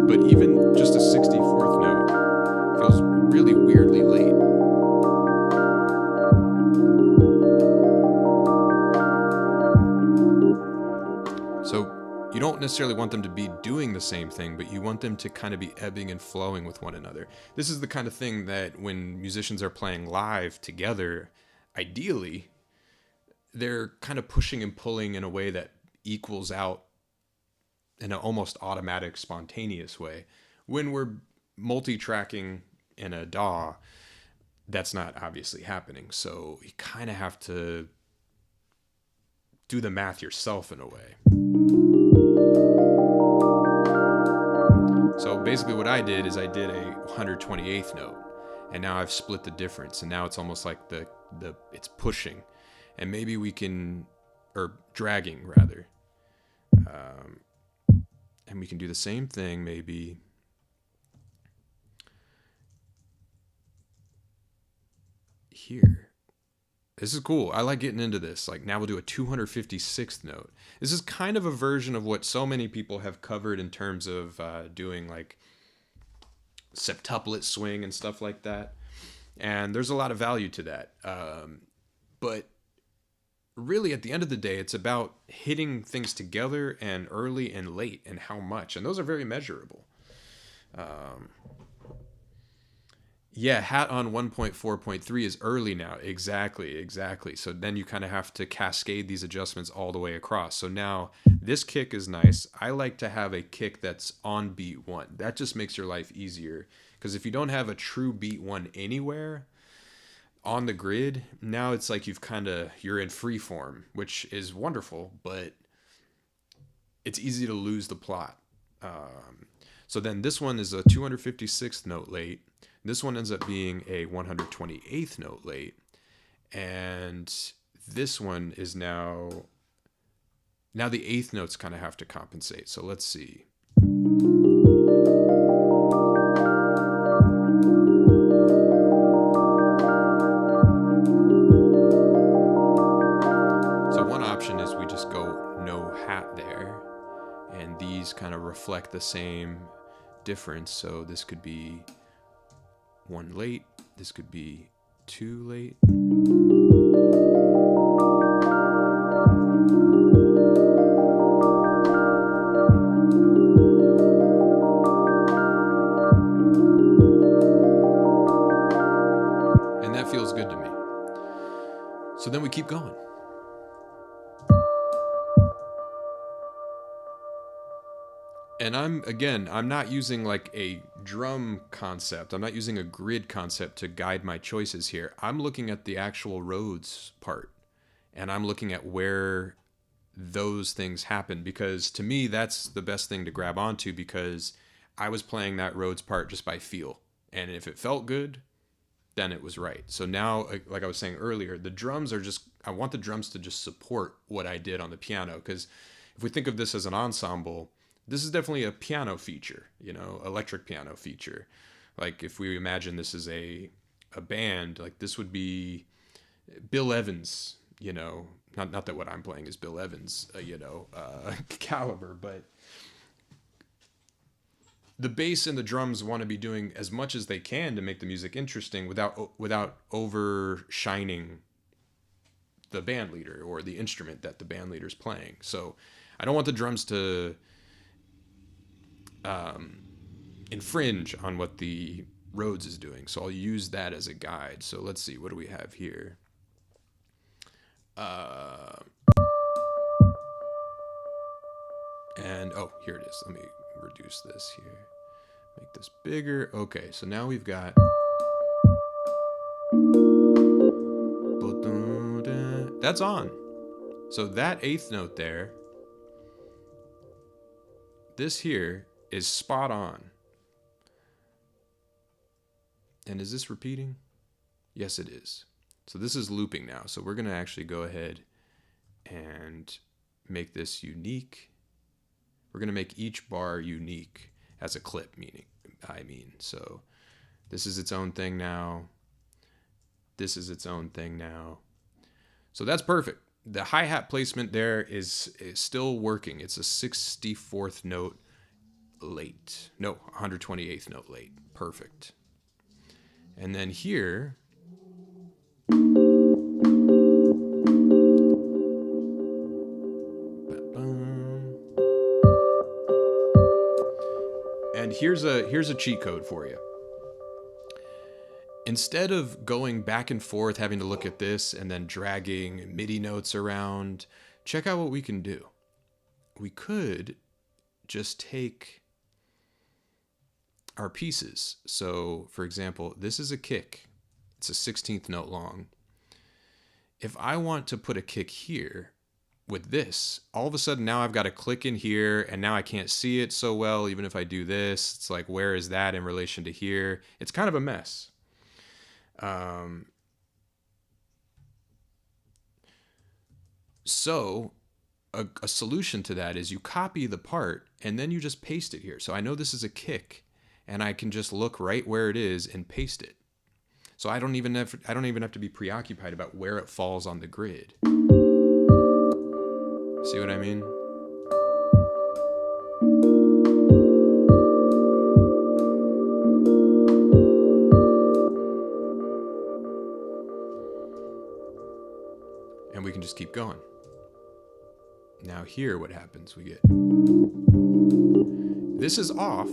But even just a 64th note feels really weirdly late. So you don't necessarily want them to be doing the same thing, but you want them to kind of be ebbing and flowing with one another. This is the kind of thing that when musicians are playing live together, ideally, they're kind of pushing and pulling in a way that equals out in an almost automatic, spontaneous way. When we're multi-tracking in a DAW, that's not obviously happening. So you kind of have to do the math yourself in a way. So basically what I did is I did a 128th note, and now I've split the difference, and now it's almost like it's pushing, and maybe we can, or dragging rather, and we can do the same thing maybe here. This is cool. I like getting into this. Like now we'll do a 256th note. This is kind of a version of what so many people have covered in terms of doing like septuplet swing and stuff like that. And there's a lot of value to that. But really at the end of the day, it's about hitting things together and early and late and how much. And those are very measurable. Yeah, hat on 1.4.3 is early now. Exactly. So then you kind of have to cascade these adjustments all the way across. So now this kick is nice. I like to have a kick that's on beat 1. That just makes your life easier. Because if you don't have a true beat 1 anywhere on the grid, now it's like you're in free form, which is wonderful, but it's easy to lose the plot. So then this one is a 256th note late. This one ends up being a 128th note late. And this one is now the 8th notes kind of have to compensate. So let's see. So one option is we just go no hat there. And these kind of reflect the same difference. So this could be 1 late, this could be 2 late. And that feels good to me. So then we keep going. And I'm not using like a drum concept. I'm not using a grid concept to guide my choices here. I'm looking at the actual Rhodes part. and I'm looking at where those things happen, because to me that's the best thing to grab onto, because I was playing that Rhodes part just by feel, and if it felt good, then it was right. So now, like I was saying earlier, the drums are just, I want the drums to just support what I did on the piano, because if we think of this as an ensemble, this is definitely a piano feature, you know, electric piano feature. Like if we imagine this is a band, like this would be Bill Evans, you know, not that what I'm playing is Bill Evans, caliber, but the bass and the drums want to be doing as much as they can to make the music interesting without overshining the band leader or the instrument that the band leader is playing. So I don't want the drums to infringe on what the Rhodes is doing. So I'll use that as a guide. So let's see, what do we have here? And oh, here it is. Let me reduce this here. Make this bigger. Okay, so now we've got. That's on. So that eighth note there, this here is spot on. And is this repeating? Yes, it is. So this is looping now. So we're going to actually go ahead and make this unique. We're going to make each bar unique as a clip, so this is its own thing now. This is its own thing now. So that's perfect. The hi-hat placement there is still working. It's a 64th note late. No, 128th note late. Perfect. And then here, and here's a cheat code for you. Instead of going back and forth, having to look at this and then dragging MIDI notes around, check out what we can do. We could just take our pieces. So, for example, this is a kick. It's a 16th note long. If I want to put a kick here with this, all of a sudden now I've got to click in here, and now I can't see it so well. Even if I do this, it's like, where is that in relation to here? It's kind of a mess. So a solution to that is you copy the part and then you just paste it here. So I know this is a kick, and I can just look right where it is and paste it. So I don't even have to be preoccupied about where it falls on the grid. See what I mean? And we can just keep going. Now here, what happens? We get... This is off,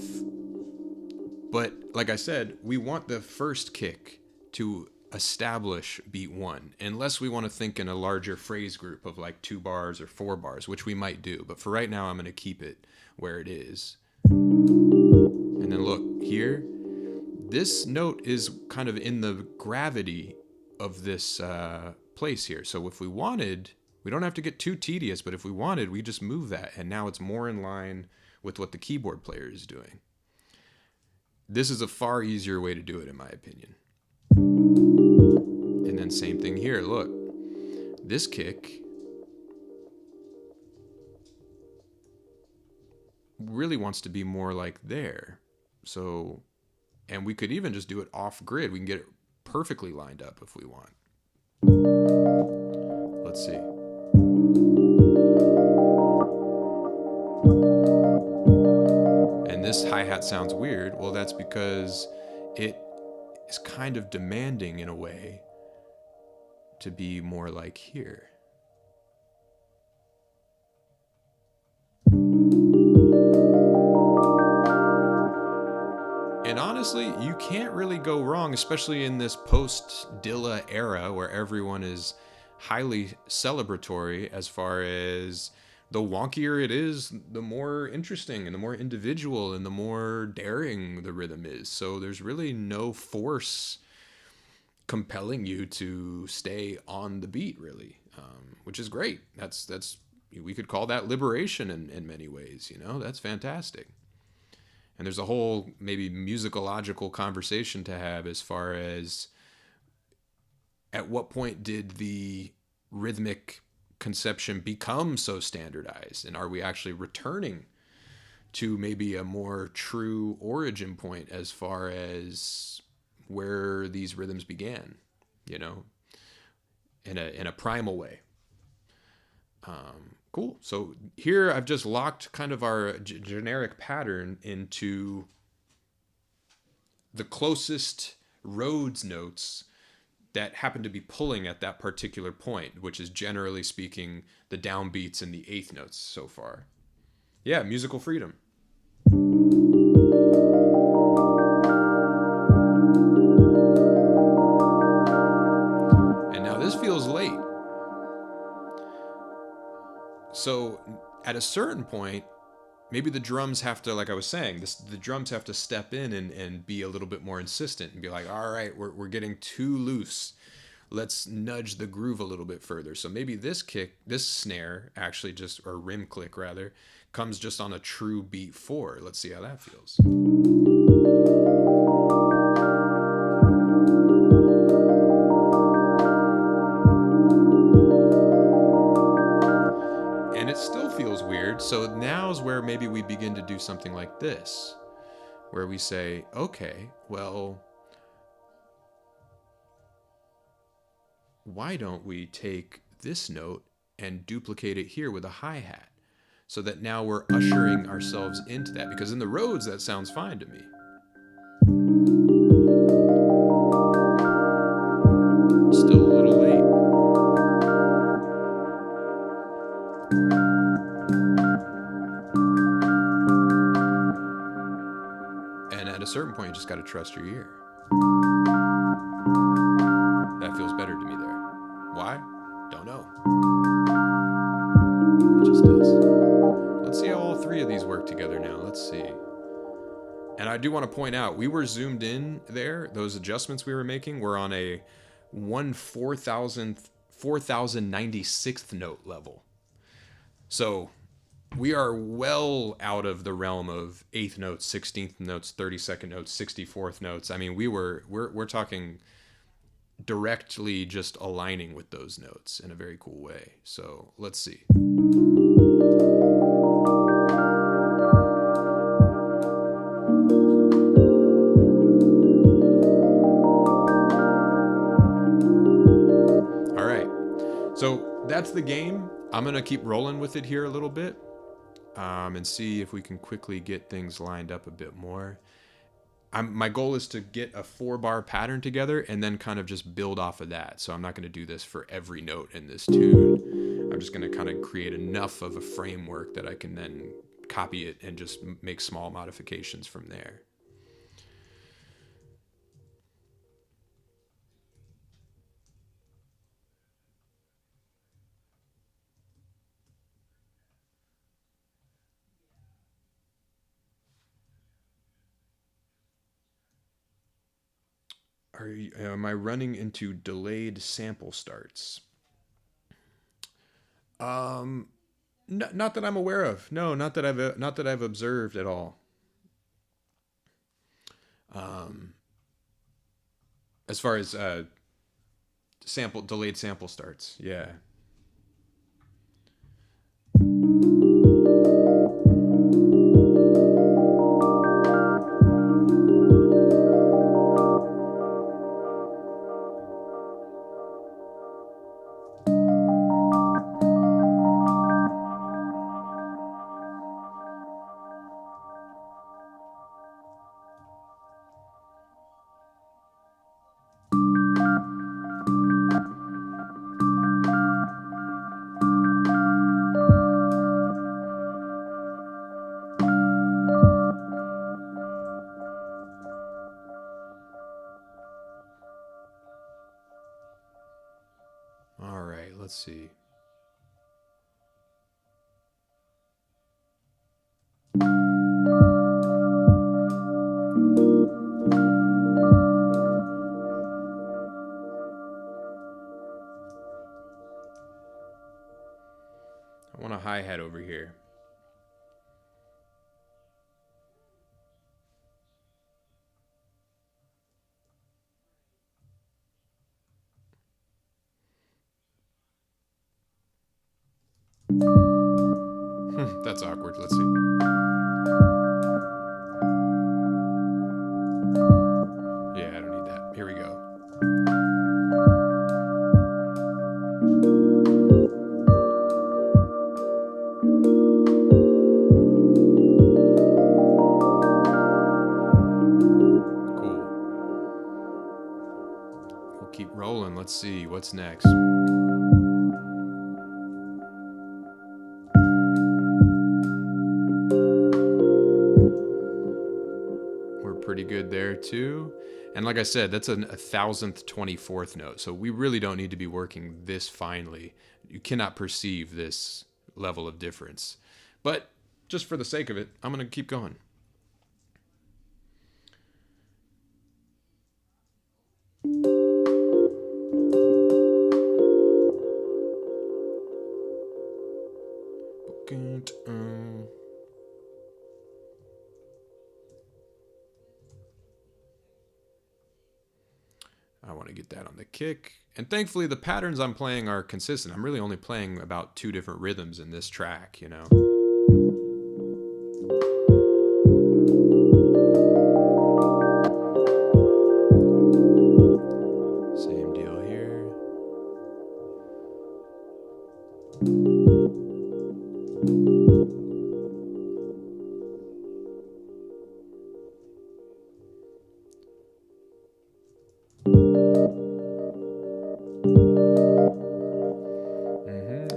but like I said, we want the first kick to establish beat one, unless we want to think in a larger phrase group of like 2 bars or 4 bars, which we might do. But for right now, I'm going to keep it where it is. And then look here, this note is kind of in the gravity of this place here. So if we wanted, we don't have to get too tedious, but if we wanted, we just move that, and now it's more in line with what the keyboard player is doing. This is a far easier way to do it, in my opinion. And then same thing here, look. This kick really wants to be more like there. So, and we could even just do it off grid. We can get it perfectly lined up if we want. Let's see. And this hi-hat sounds weird. Well, that's because it is kind of demanding in a way to be more like here. And honestly, you can't really go wrong, especially in this post-Dilla era where everyone is highly celebratory. As far as the wonkier it is, the more interesting and the more individual and the more daring the rhythm is. So there's really no force compelling you to stay on the beat, really, which is great. That's we could call that liberation in many ways. That's fantastic. And there's a whole maybe musicological conversation to have as far as at what point did the rhythmic conception become so standardized, and are we actually returning to maybe a more true origin point as far as where these rhythms began, in a primal way. Cool. So here I've just locked kind of our generic pattern into the closest Rhodes notes that happen to be pulling at that particular point, which is generally speaking the downbeats and the eighth notes so far. Yeah, musical freedom. And now this feels late. So at a certain point, maybe the drums have to, like I was saying, the drums have to step in and be a little bit more insistent and be like, all right, we're getting too loose. Let's nudge the groove a little bit further. So maybe this snare actually just, or rim click rather, comes just on a true beat 4. Let's see how that feels. And it still feels weird. So now's where maybe we begin to do something like this, where we say, okay, well, why don't we take this note and duplicate it here with a hi-hat, so that now we're ushering ourselves into that, because in the Rhodes that sounds fine to me. Still a little late. And at a certain point, you just got to trust your ear. That feels better to me there. Why? Don't know. It just does. Let's see how all three of these work together now. Let's see. And I do want to point out, we were zoomed in there. Those adjustments we were making were on a 4096th note level. So we are well out of the realm of 8th notes, 16th notes, 32nd notes, 64th notes. I mean, we're talking directly just aligning with those notes in a very cool way. So let's see. All right. So that's the game. I'm going to keep rolling with it here a little bit and see if we can quickly get things lined up a bit more. My goal is to get a 4-bar pattern together and then kind of just build off of that. So I'm not going to do this for every note in this tune. I'm just going to kind of create enough of a framework that I can then copy it and just make small modifications from there. Am I running into delayed sample starts? Not that I'm aware of. No, not that I've observed at all. As far as delayed sample starts, yeah. All right, let's see. I want a hi-hat over here. That's awkward. Let's see. Yeah, I don't need that. Here we go. Cool. We'll keep rolling. Let's see what's next. Pretty good there too. And like I said, that's a 1,000th 24th note. So we really don't need to be working this finely. You cannot perceive this level of difference. But just for the sake of it, I'm going to keep going. I want to get that on the kick. And thankfully the patterns I'm playing are consistent. I'm really only playing about 2 different rhythms in this track, you know. Same deal here.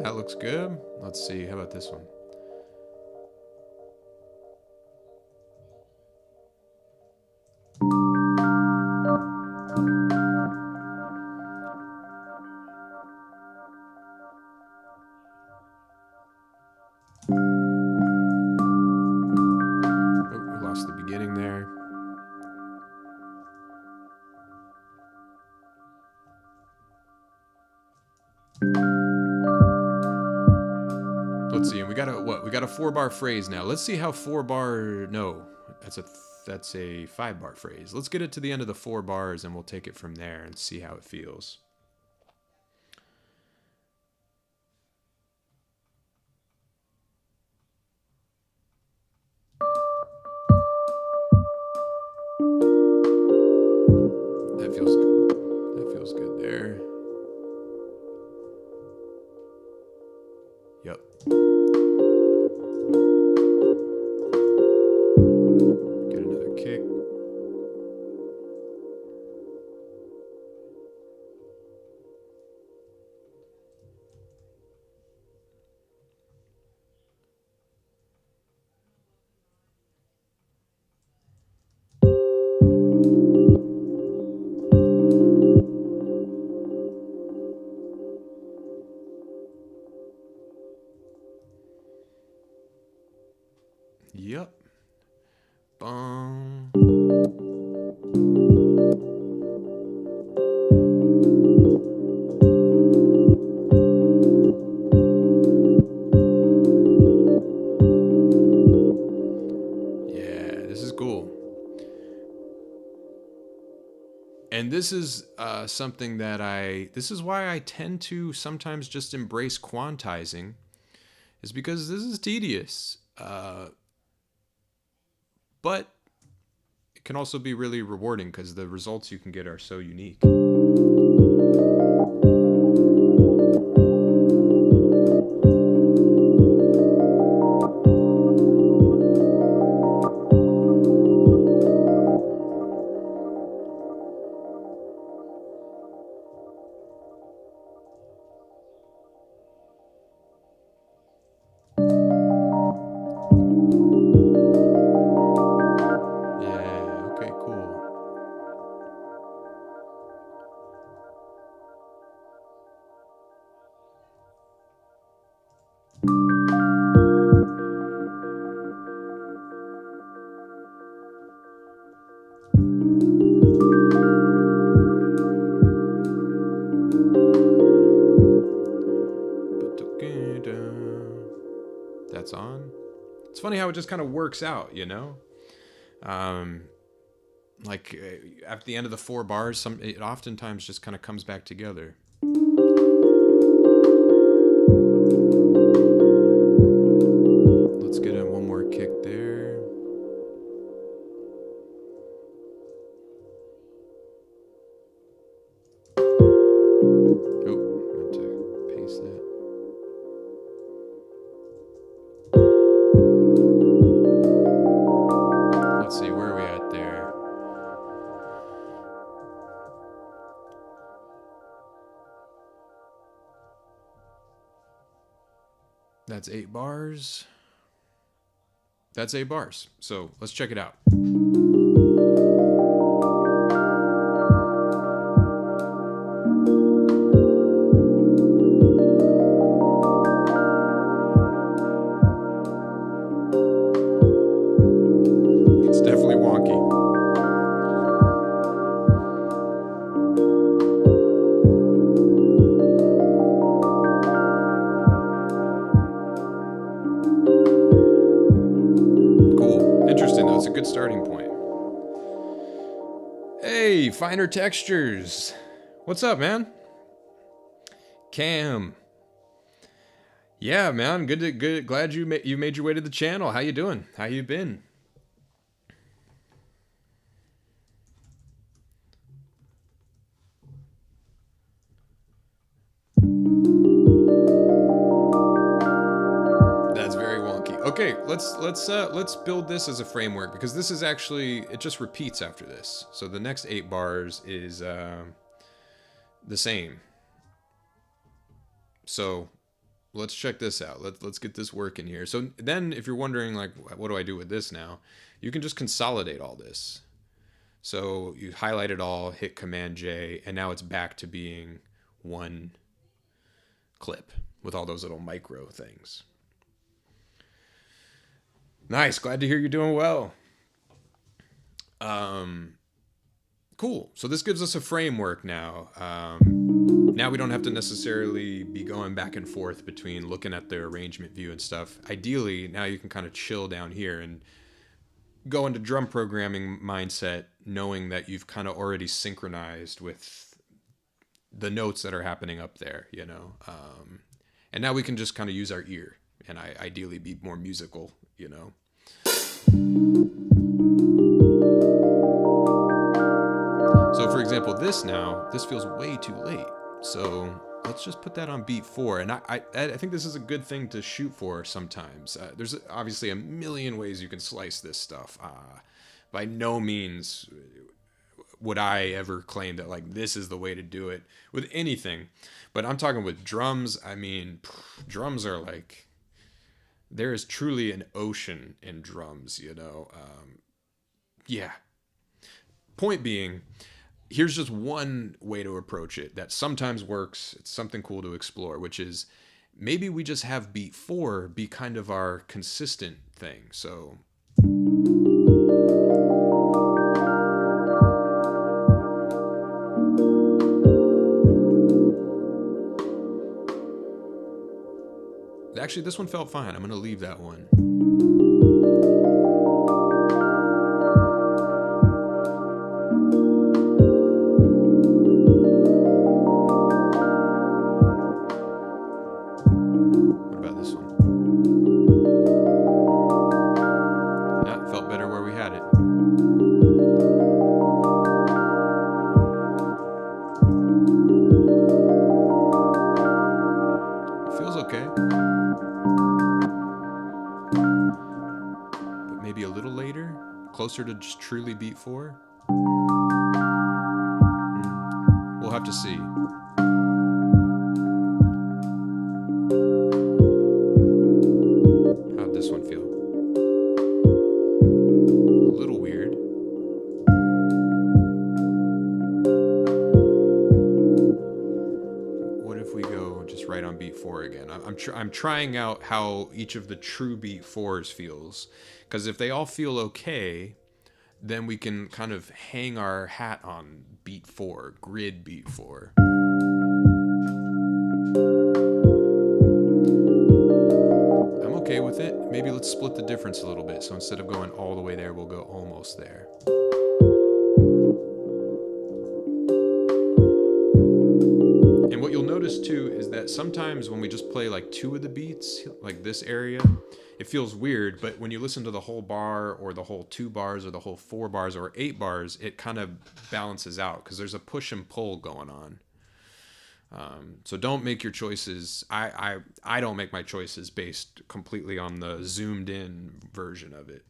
That looks good. Let's see, how about this one? Oh, we lost the beginning there. Let's see, and we got a what? We got a 4-bar phrase now. Let's see how 4-bar. No, that's a 5-bar phrase. Let's get it to the end of the 4 bars, and we'll take it from there and see how it feels. That feels good. That feels good there. Yep. Get another kick. Yep. Boom. Yeah, this is cool. And this is something that this is why I tend to sometimes just embrace quantizing, is because this is tedious. But it can also be really rewarding because the results you can get are so unique. that's on. It's funny how it just kind of works out, you know? Like at the end of the 4 bars, it oftentimes just kind of comes back together. Let's get in one more kick there. Oh, meant to paste that. Let's see, where are we at there? That's 8 bars. That's 8 bars. So let's check it out. It's definitely wonky. It's a good starting point. Hey, Finer Textures. What's up, man? Cam. Yeah, man. Good. Glad you made your way to the channel. How you doing? How you been? Okay, let's build this as a framework, because this is actually, it just repeats after this. So the next 8 bars is the same. So let's check this out. Let's get this working here. So then if you're wondering, like, what do I do with this now? You can just consolidate all this. So you highlight it all, hit Command J, and now it's back to being one clip with all those little micro things. Nice. Glad to hear you're doing well. Cool. So this gives us a framework now. Now we don't have to necessarily be going back and forth between looking at the arrangement view and stuff. Ideally, now you can kind of chill down here and go into drum programming mindset, knowing that you've kind of already synchronized with the notes that are happening up there, you know. And now we can just kind of use our ear and ideally be more musical, you know. So for example, this feels way too late. So let's just put that on beat 4. And I think this is a good thing to shoot for sometimes. There's obviously a million ways you can slice this stuff. By no means would I ever claim that, like, this is the way to do it with anything. But I'm talking with drums. I mean, drums are like, there is truly an ocean in drums, you know. Yeah. Point being, here's just one way to approach it that sometimes works. It's something cool to explore, which is maybe we just have beat 4 be kind of our consistent thing. So actually, this one felt fine. I'm going to leave that one. What about this one? That felt better where we had it. It feels okay. Maybe a little later, closer to just truly beat 4. We'll have to see. How'd this one feel? A little weird. What if we go just right on beat 4 again? I'm trying out how each of the true beat 4s feels. Because if they all feel okay, then we can kind of hang our hat on beat 4, grid beat 4. I'm okay with it, maybe let's split the difference a little bit. So instead of going all the way there, we'll go almost there. And what you'll notice too is that sometimes when we just play like 2 of the beats, like this area, it feels weird, but when you listen to the whole bar or the whole 2 bars or the whole 4 bars or 8 bars, it kind of balances out because there's a push and pull going on. So don't make your choices. I don't make my choices based completely on the zoomed in version of it.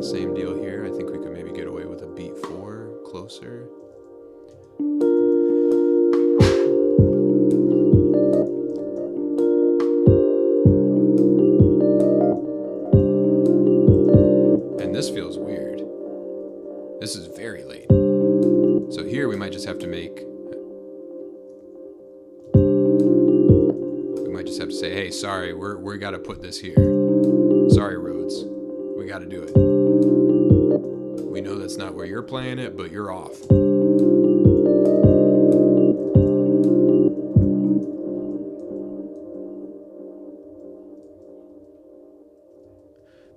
Same deal here. I think we could maybe get away with a beat 4 closer. And this feels weird. This is very late. So here we might just have to make... We might just have to say, hey, sorry, we got to put this here. Sorry, Rhodes. We got to do it. We know that's not where you're playing it, but you're off.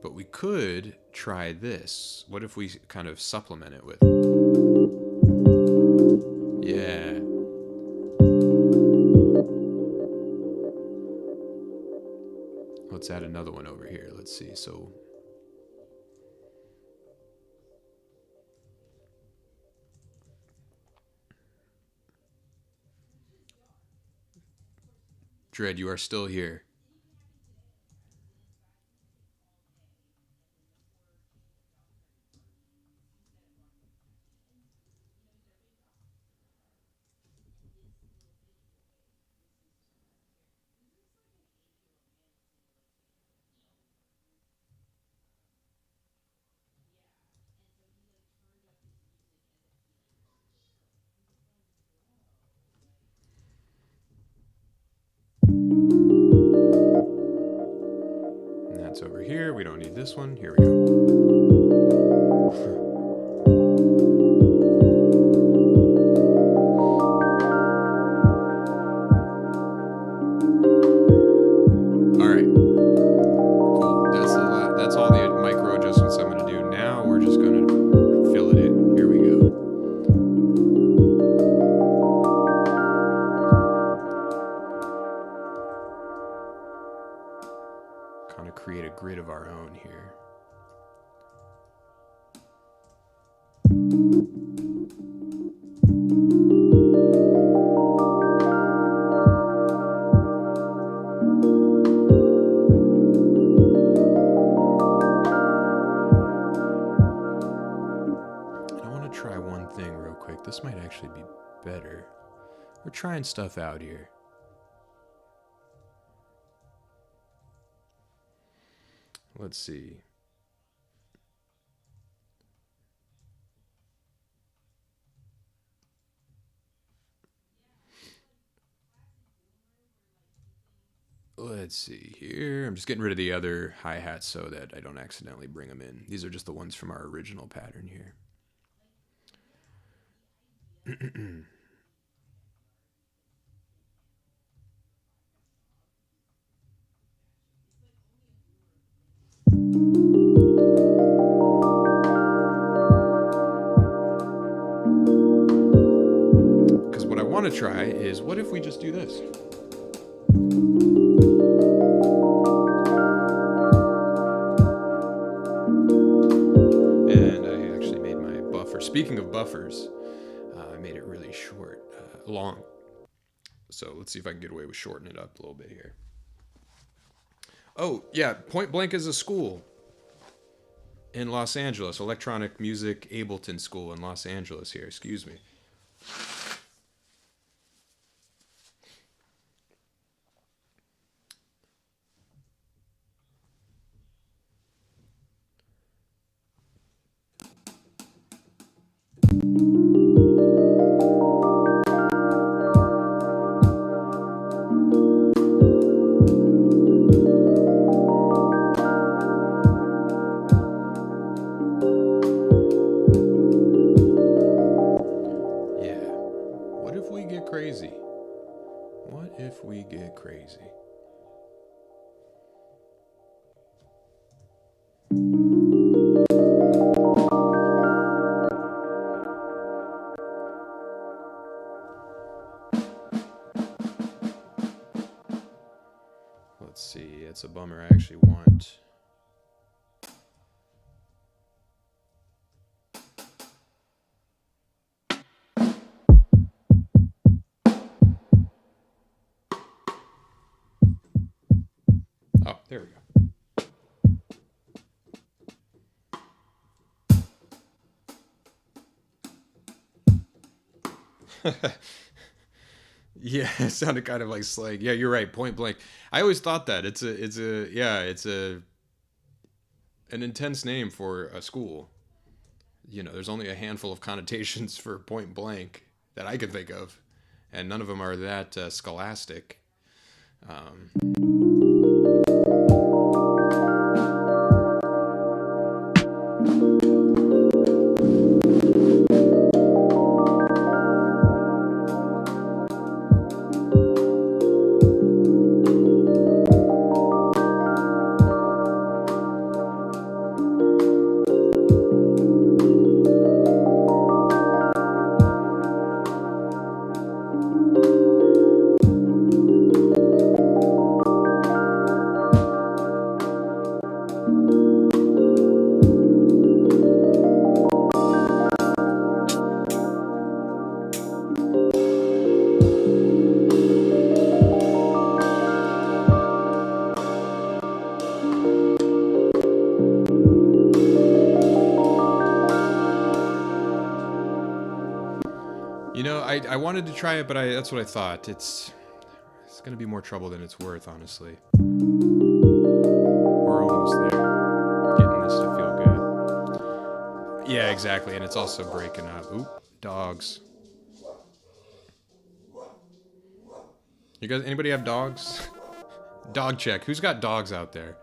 But we could try this. What if we kind of supplement it with... Yeah. Let's add another one over here. Let's see. So... Dread, you are still here. And that's over here. We don't need this one. Here we go. Create a grid of our own here. And I want to try one thing real quick. This might actually be better. We're trying stuff out here. Let's see. Let's see here. I'm just getting rid of the other hi-hats so that I don't accidentally bring them in. These are just the ones from our original pattern here. Because what I want to try is, what if we just do this? And I actually made my buffer. Speaking of buffers, I made it really short, long. So let's see if I can get away with shortening it up a little bit here. Oh, yeah, Point Blank is a school in Los Angeles. Electronic Music Ableton School in Los Angeles here. Excuse me. get crazy? What if we get crazy? Let's see, it's a bummer. I actually want... Oh, there we go. Yeah, it sounded kind of like slang. Yeah, you're right. Point blank. I always thought that it's an intense name for a school. You know, there's only a handful of connotations for point blank that I can think of, and none of them are that scholastic. You know, I wanted to try it, but that's what I thought. It's going to be more trouble than it's worth, honestly. We're almost there. Getting this to feel good. Yeah, exactly. And it's also breaking up. Oop, dogs. You guys, anybody have dogs? Dog check. Who's got dogs out there?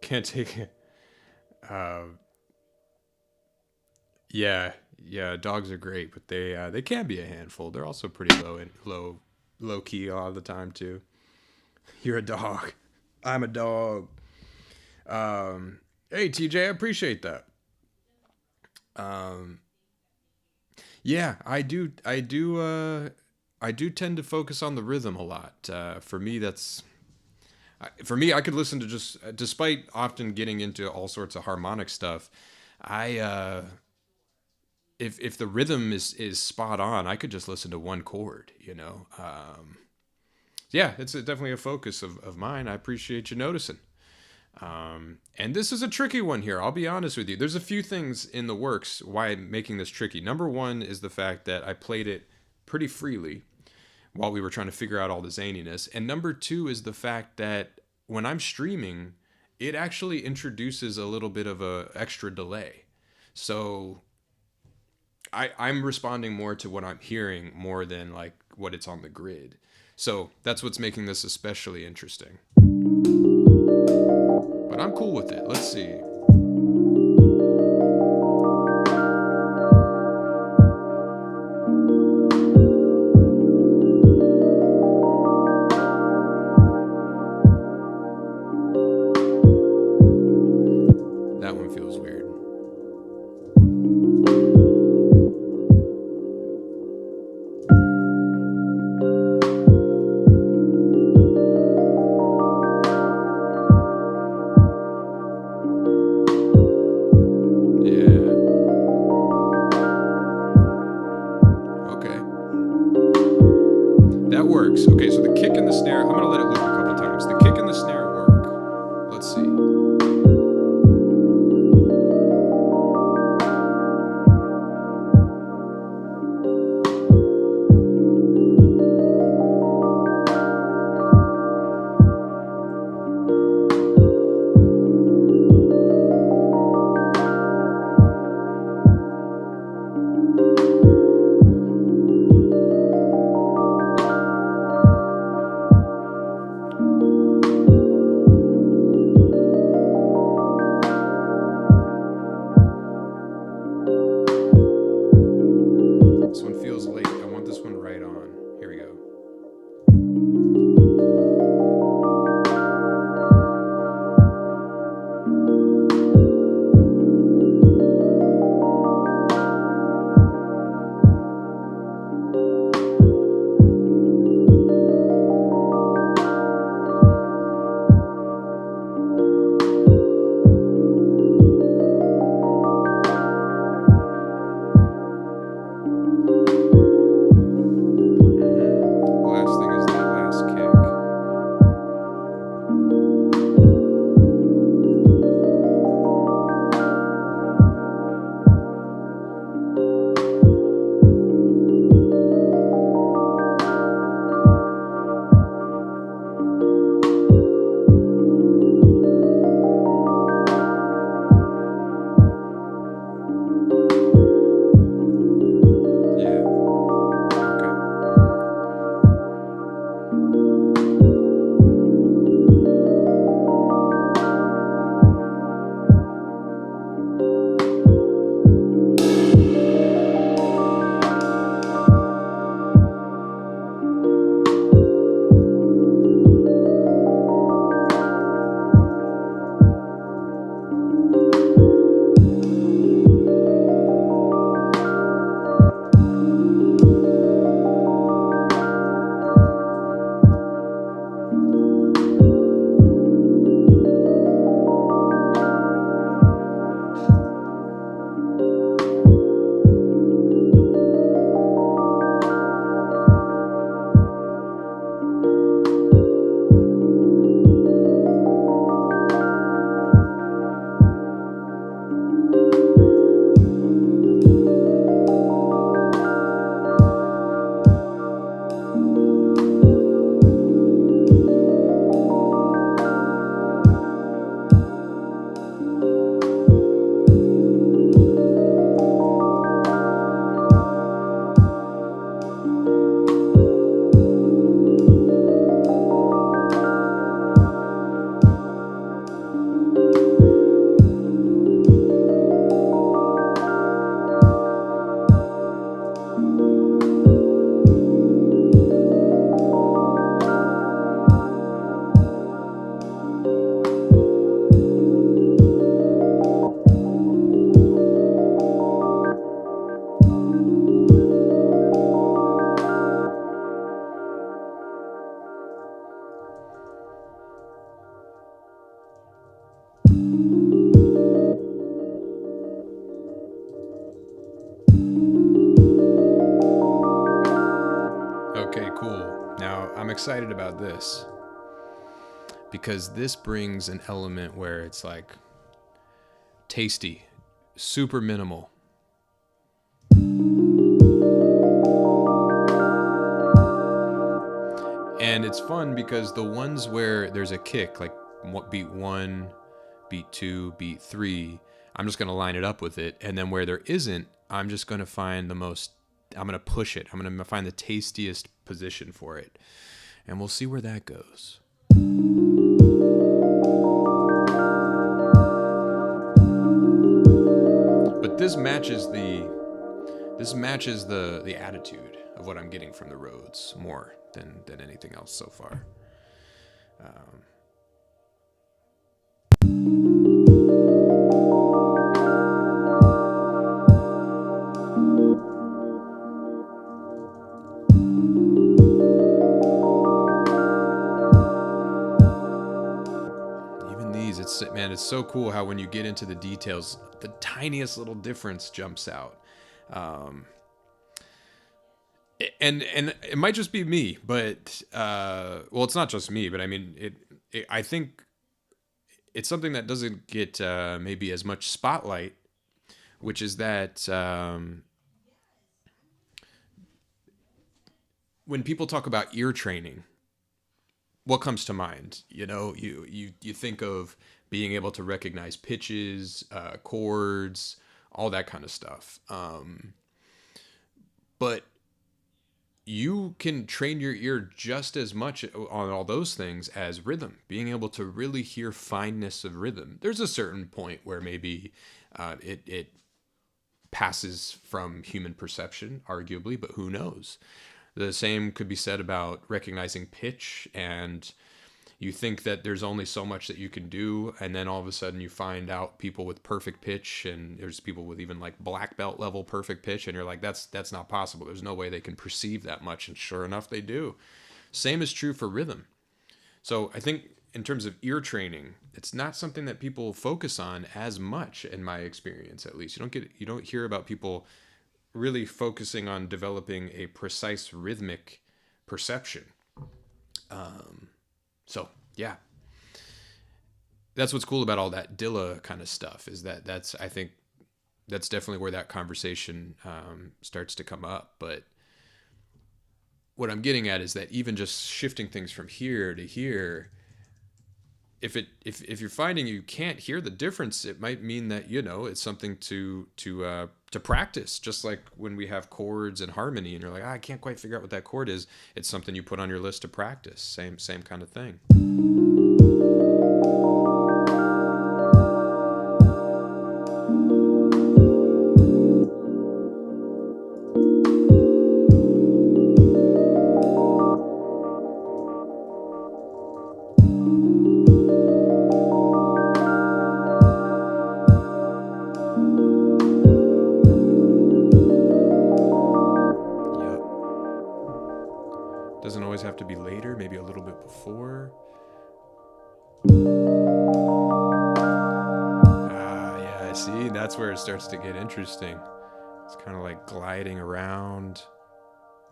Can't take it. Yeah, dogs are great, but they can be a handful. They're also pretty low key all the time too. You're a dog. I'm a dog. Hey TJ, I appreciate that. Yeah, I do tend to focus on the rhythm a lot. For me, I could listen to just, despite often getting into all sorts of harmonic stuff, if the rhythm is spot on, I could just listen to one chord, you know. Yeah, it's definitely a focus of mine. I appreciate you noticing. And this is a tricky one here. I'll be honest with you. There's a few things in the works why I'm making this tricky. Number one is the fact that I played it pretty freely while we were trying to figure out all the zaniness. And number two is the fact that when I'm streaming, it actually introduces a little bit of a extra delay. So I'm responding more to what I'm hearing more than like what it's on the grid. So that's what's making this especially interesting. But I'm cool with it. Let's see. works. Okay, so the kick and the snare, I'm going to let it loop a couple times. The kick and the snare work. Let's see. Okay, cool. Now, I'm excited about this because this brings an element where it's like tasty, super minimal. And it's fun because the ones where there's a kick, like beat 1, beat 2, beat 3, I'm just going to line it up with it. And then where there isn't, I'm just going to find I'm going to push it. I'm going to find the tastiest position for it. And we'll see where that goes. But this matches the attitude of what I'm getting from the Rhodes more than anything else so far. It's so cool how when you get into the details, the tiniest little difference jumps out. And it might just be me, but well, it's not just me, but I mean, I think it's something that doesn't get maybe as much spotlight, which is that when people talk about ear training, what comes to mind? You know, you think of being able to recognize pitches, chords, all that kind of stuff. But you can train your ear just as much on all those things as rhythm, being able to really hear fineness of rhythm. There's a certain point where maybe it passes from human perception, arguably, but who knows? The same could be said about recognizing pitch, and you think that there's only so much that you can do, and then all of a sudden you find out people with perfect pitch, and there's people with even like black belt level perfect pitch, and you're like, that's not possible. There's no way they can perceive that much, and sure enough, they do. Same is true for rhythm. So I think in terms of ear training, it's not something that people focus on as much, in my experience, at least. You don't hear about people really focusing on developing a precise rhythmic perception. So yeah, that's what's cool about all that Dilla kind of stuff, is that I think that's definitely where that conversation starts to come up. But what I'm getting at is that even just shifting things from here to here, if you're finding you can't hear the difference, it might mean that, you know, it's something to practice. Just like when we have chords and harmony, and you're like, I can't quite figure out what that chord is. It's something you put on your list to practice. Same kind of thing. Doesn't always have to be later, maybe a little bit before. Yeah, see, that's where it starts to get interesting. It's kind of like gliding around.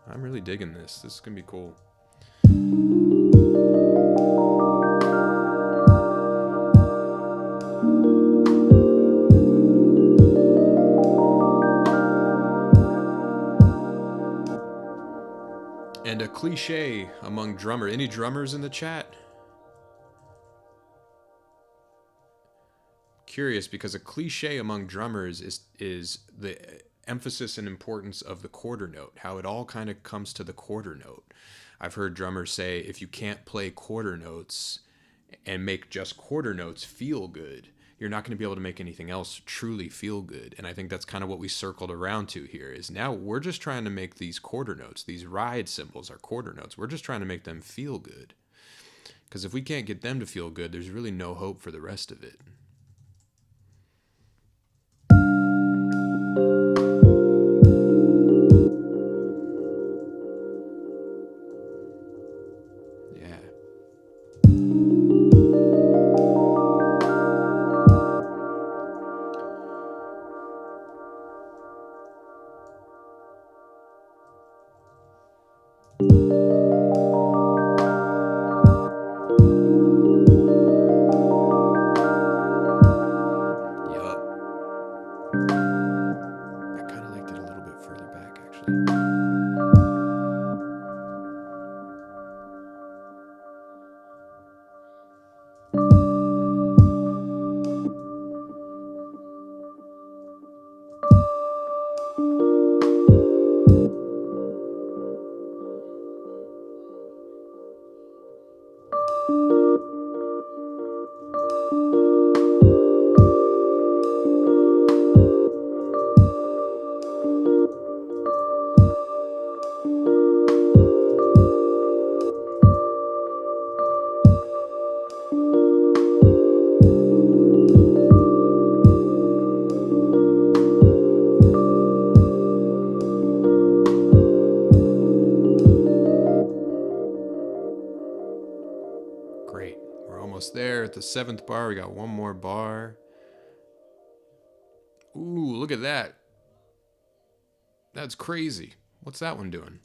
I'm really digging this. This is going to be cool. And a cliche among drummers. Any drummers in the chat? Curious, because a cliche among drummers is the emphasis and importance of the quarter note, how it all kind of comes to the quarter note. I've heard drummers say, if you can't play quarter notes and make just quarter notes feel good, you're not going to be able to make anything else truly feel good. And I think that's kind of what we circled around to here, is now we're just trying to make these quarter notes, these ride cymbals are quarter notes. We're just trying to make them feel good. Because if we can't get them to feel good, there's really no hope for the rest of it. There at the 7th bar, we got one more bar. Ooh, look at that. That's crazy. What's that one doing?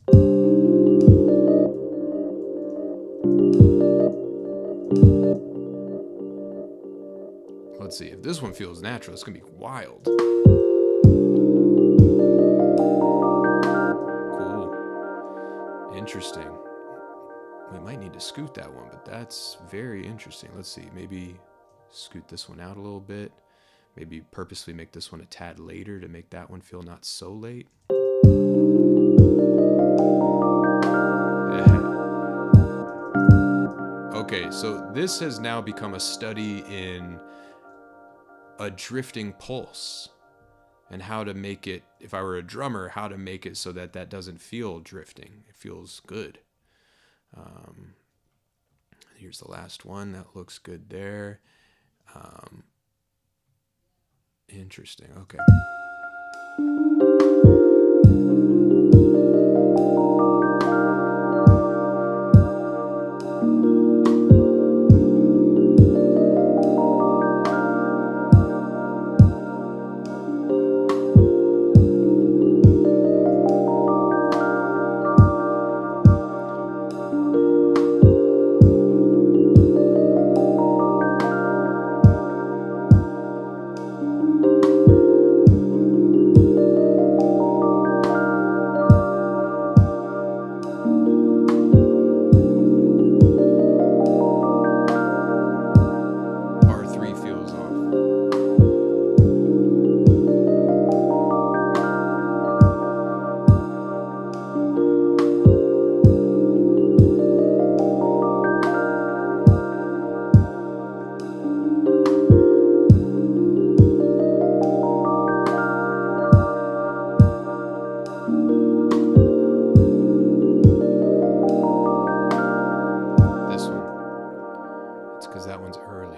Let's see. If this one feels natural, it's going to be wild. Cool. Interesting. We might need to scoot that one, but that's very interesting. Let's see. Maybe scoot this one out a little bit. Maybe purposely make this one a tad later to make that one feel not so late. Yeah. Okay, so this has now become a study in a drifting pulse and how to make it, if I were a drummer, how to make it so that that doesn't feel drifting. It feels good. Here's the last one. That looks good there. Interesting. Okay.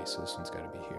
So this one's got to be here.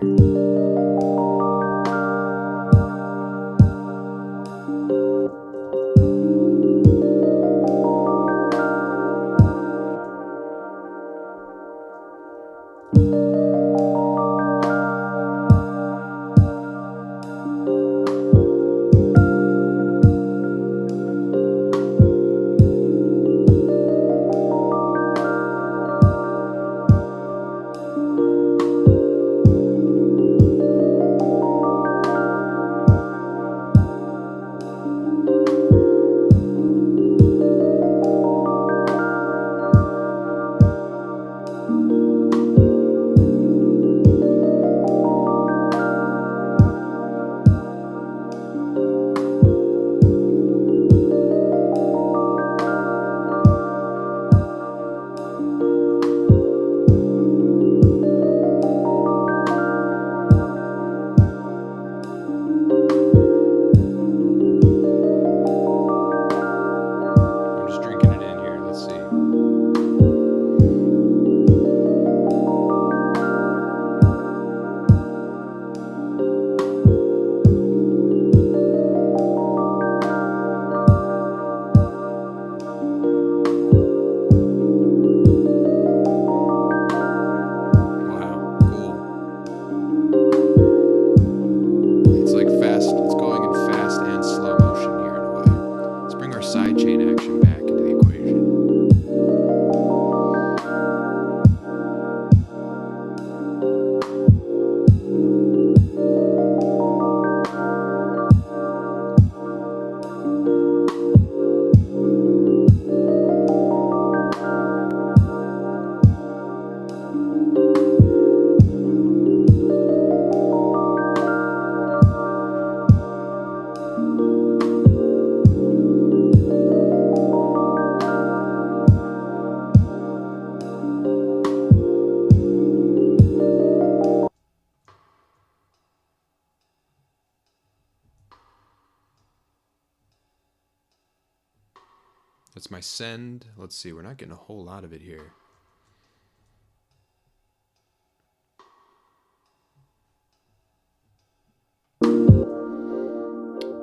That's my send. Let's see, we're not getting a whole lot of it here.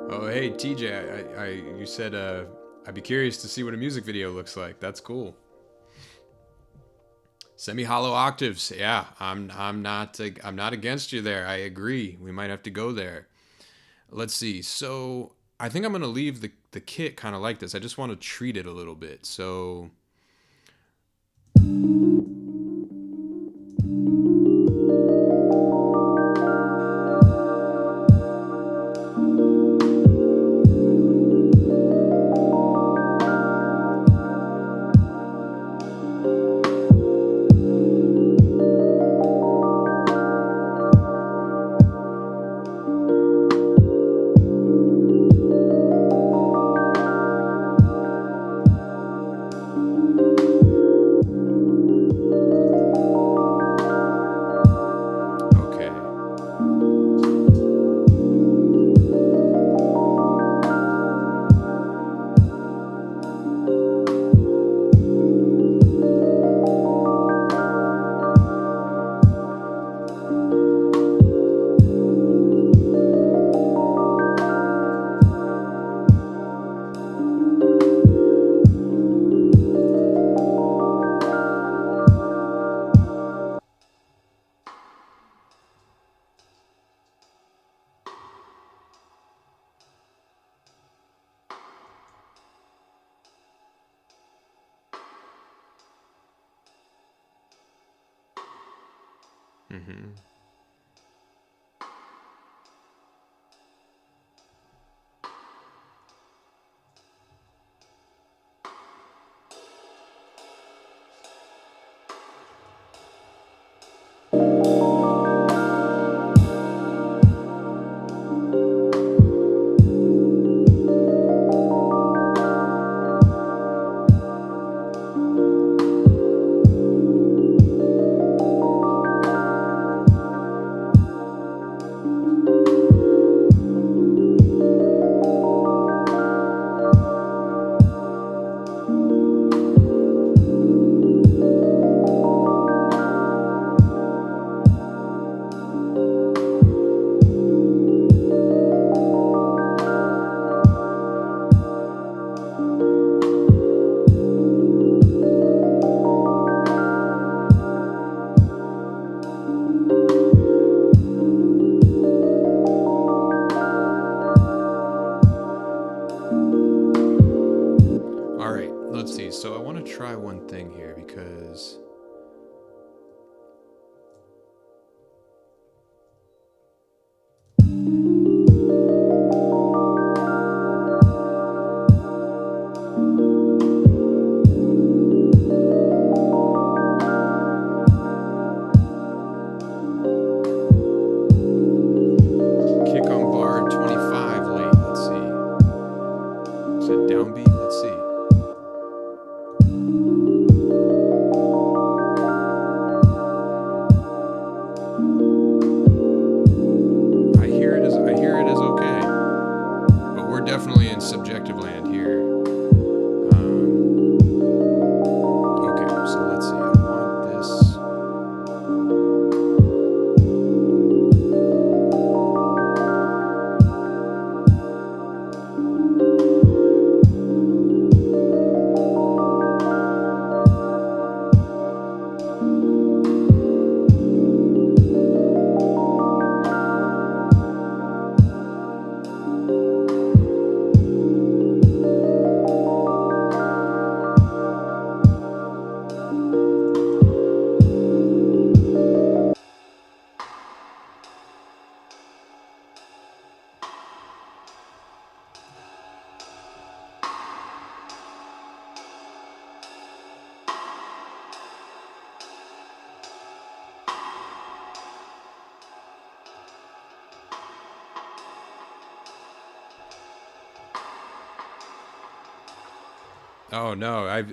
Oh, hey, TJ, you said I'd be curious to see what a music video looks like. That's cool. Semi-hollow octaves. Yeah, I'm not against you there. I agree. We might have to go there. Let's see. So I think I'm going to leave the kit kind of like this. I just want to treat it a little bit. So okay. Mm-hmm. All right, let's see. So I want to try one thing here because kick on bar 25 late. Let's see. Is it downbeat? Let's see. I hear it as okay. But we're definitely in subjective land here. Okay, so let's see. I want this. Oh no,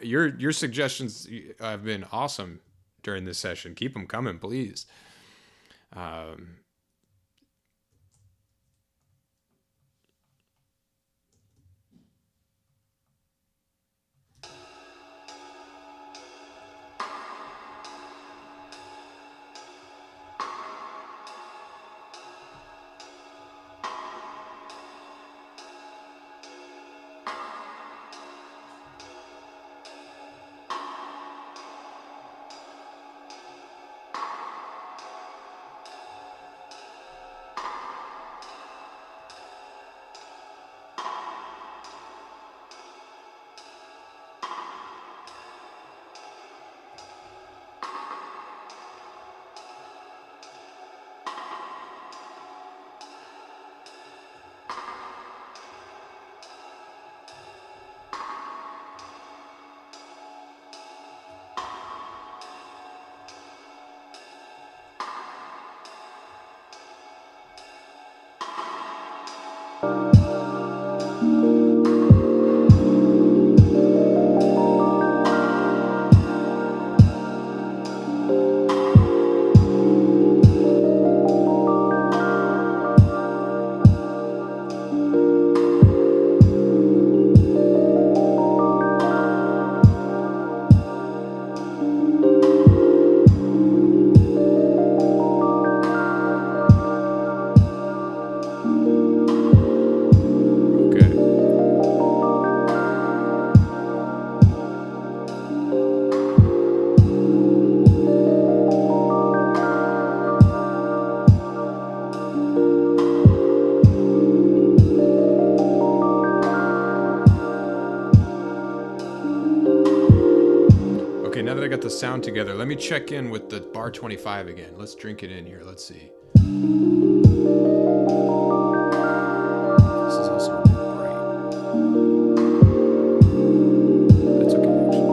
your suggestions have been awesome during this session. Keep them coming, please. Um, the sound together. Let me check in with the bar 25 again. Let's drink it in here. Let's see. This is also a bit bright. That's okay, actually.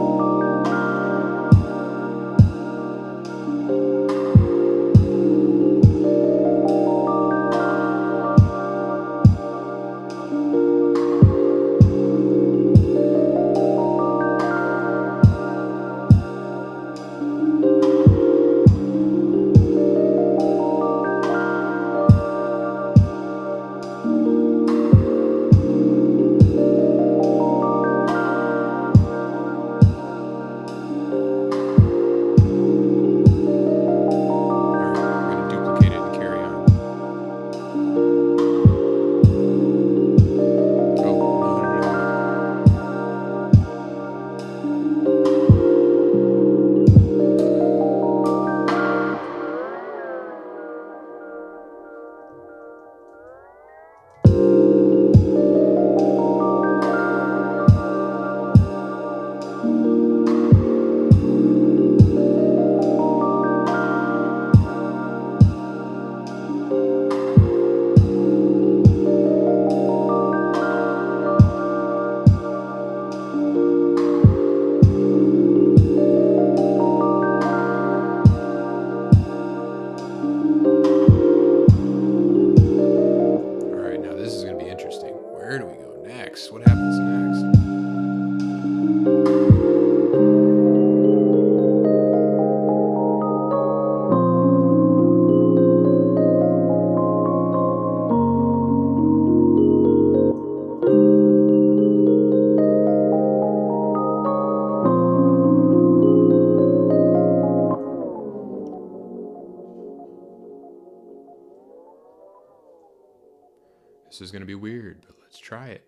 What happens next? This is going to be weird, but let's try it.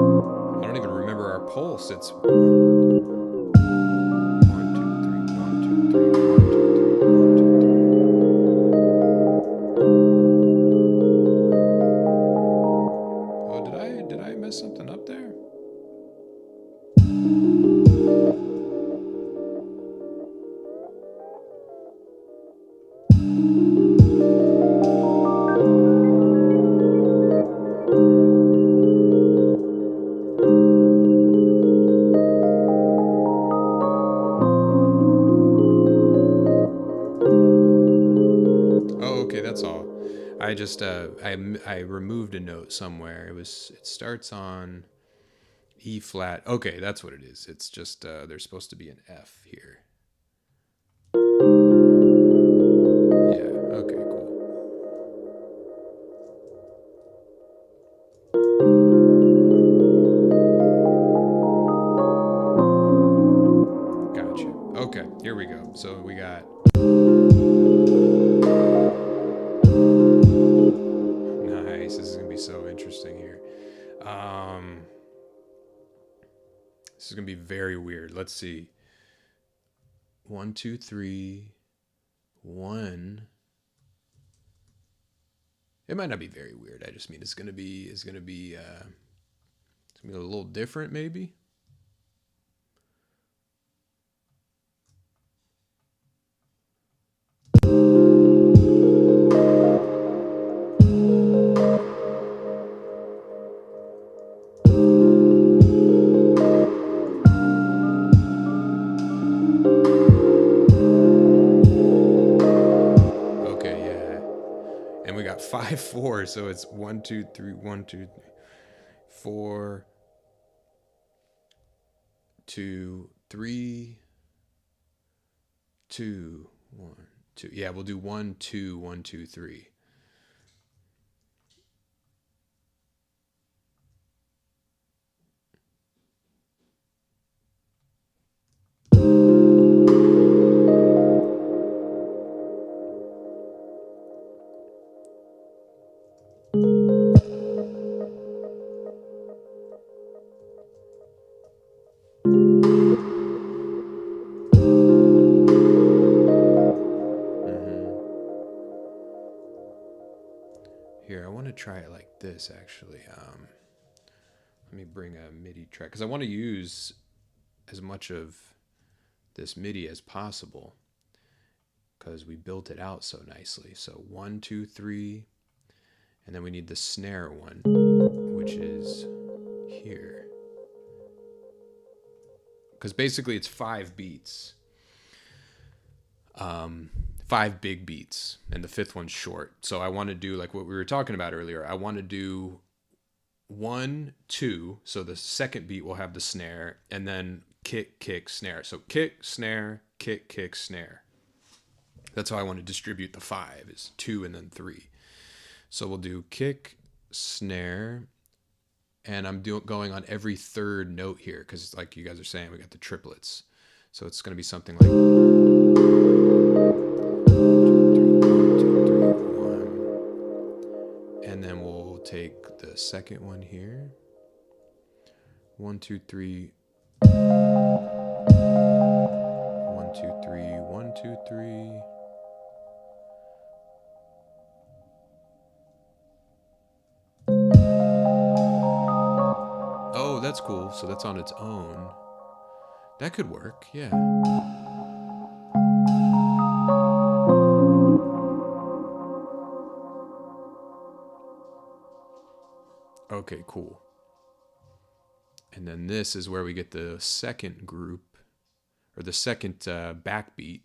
I don't even remember our pulse. It's 1, 2, 3, 1, 2, 3, 1, 2, 3, 1, 2, 3. Oh, did I mess something up there? That's all. I just I removed a note somewhere. It starts on E flat. Okay, that's what it is. It's just there's supposed to be an F here. Yeah, okay, cool. Gotcha. Okay, here we go. So we got so interesting here. This is gonna be very weird. Let's see. 1, 2, 3, 1. It might not be very weird. I just mean it's gonna be a little different, maybe. And we got 5, 4, so it's 1, 2, 3, 1, 2, 3, 4, 2, 3, 2, 1, 2. Yeah, we'll do 1, 2, 1, 2, 3. Here, I want to try it like this, actually. Let me bring a MIDI track, because I want to use as much of this MIDI as possible, because we built it out so nicely. So 1, 2, 3, and then we need the snare one, which is here. Because basically it's 5 beats. 5 big beats, and the 5th one's short. So I want to do like what we were talking about earlier. I want to do 1, 2, so the second beat will have the snare, and then kick, kick, snare. So kick, snare, kick, kick, snare. That's how I want to distribute the 5, is 2 and then 3. So we'll do kick, snare, and I'm going on every 3rd note here, because like you guys are saying, we got the triplets. So it's going to be something like 1. And then we'll take the second one here. 1, 2, 3. 1, 2, 3. 1, 2, 3. Oh, that's cool. So that's on its own. That could work, yeah. Okay, cool. And then this is where we get the second group, or the second backbeat.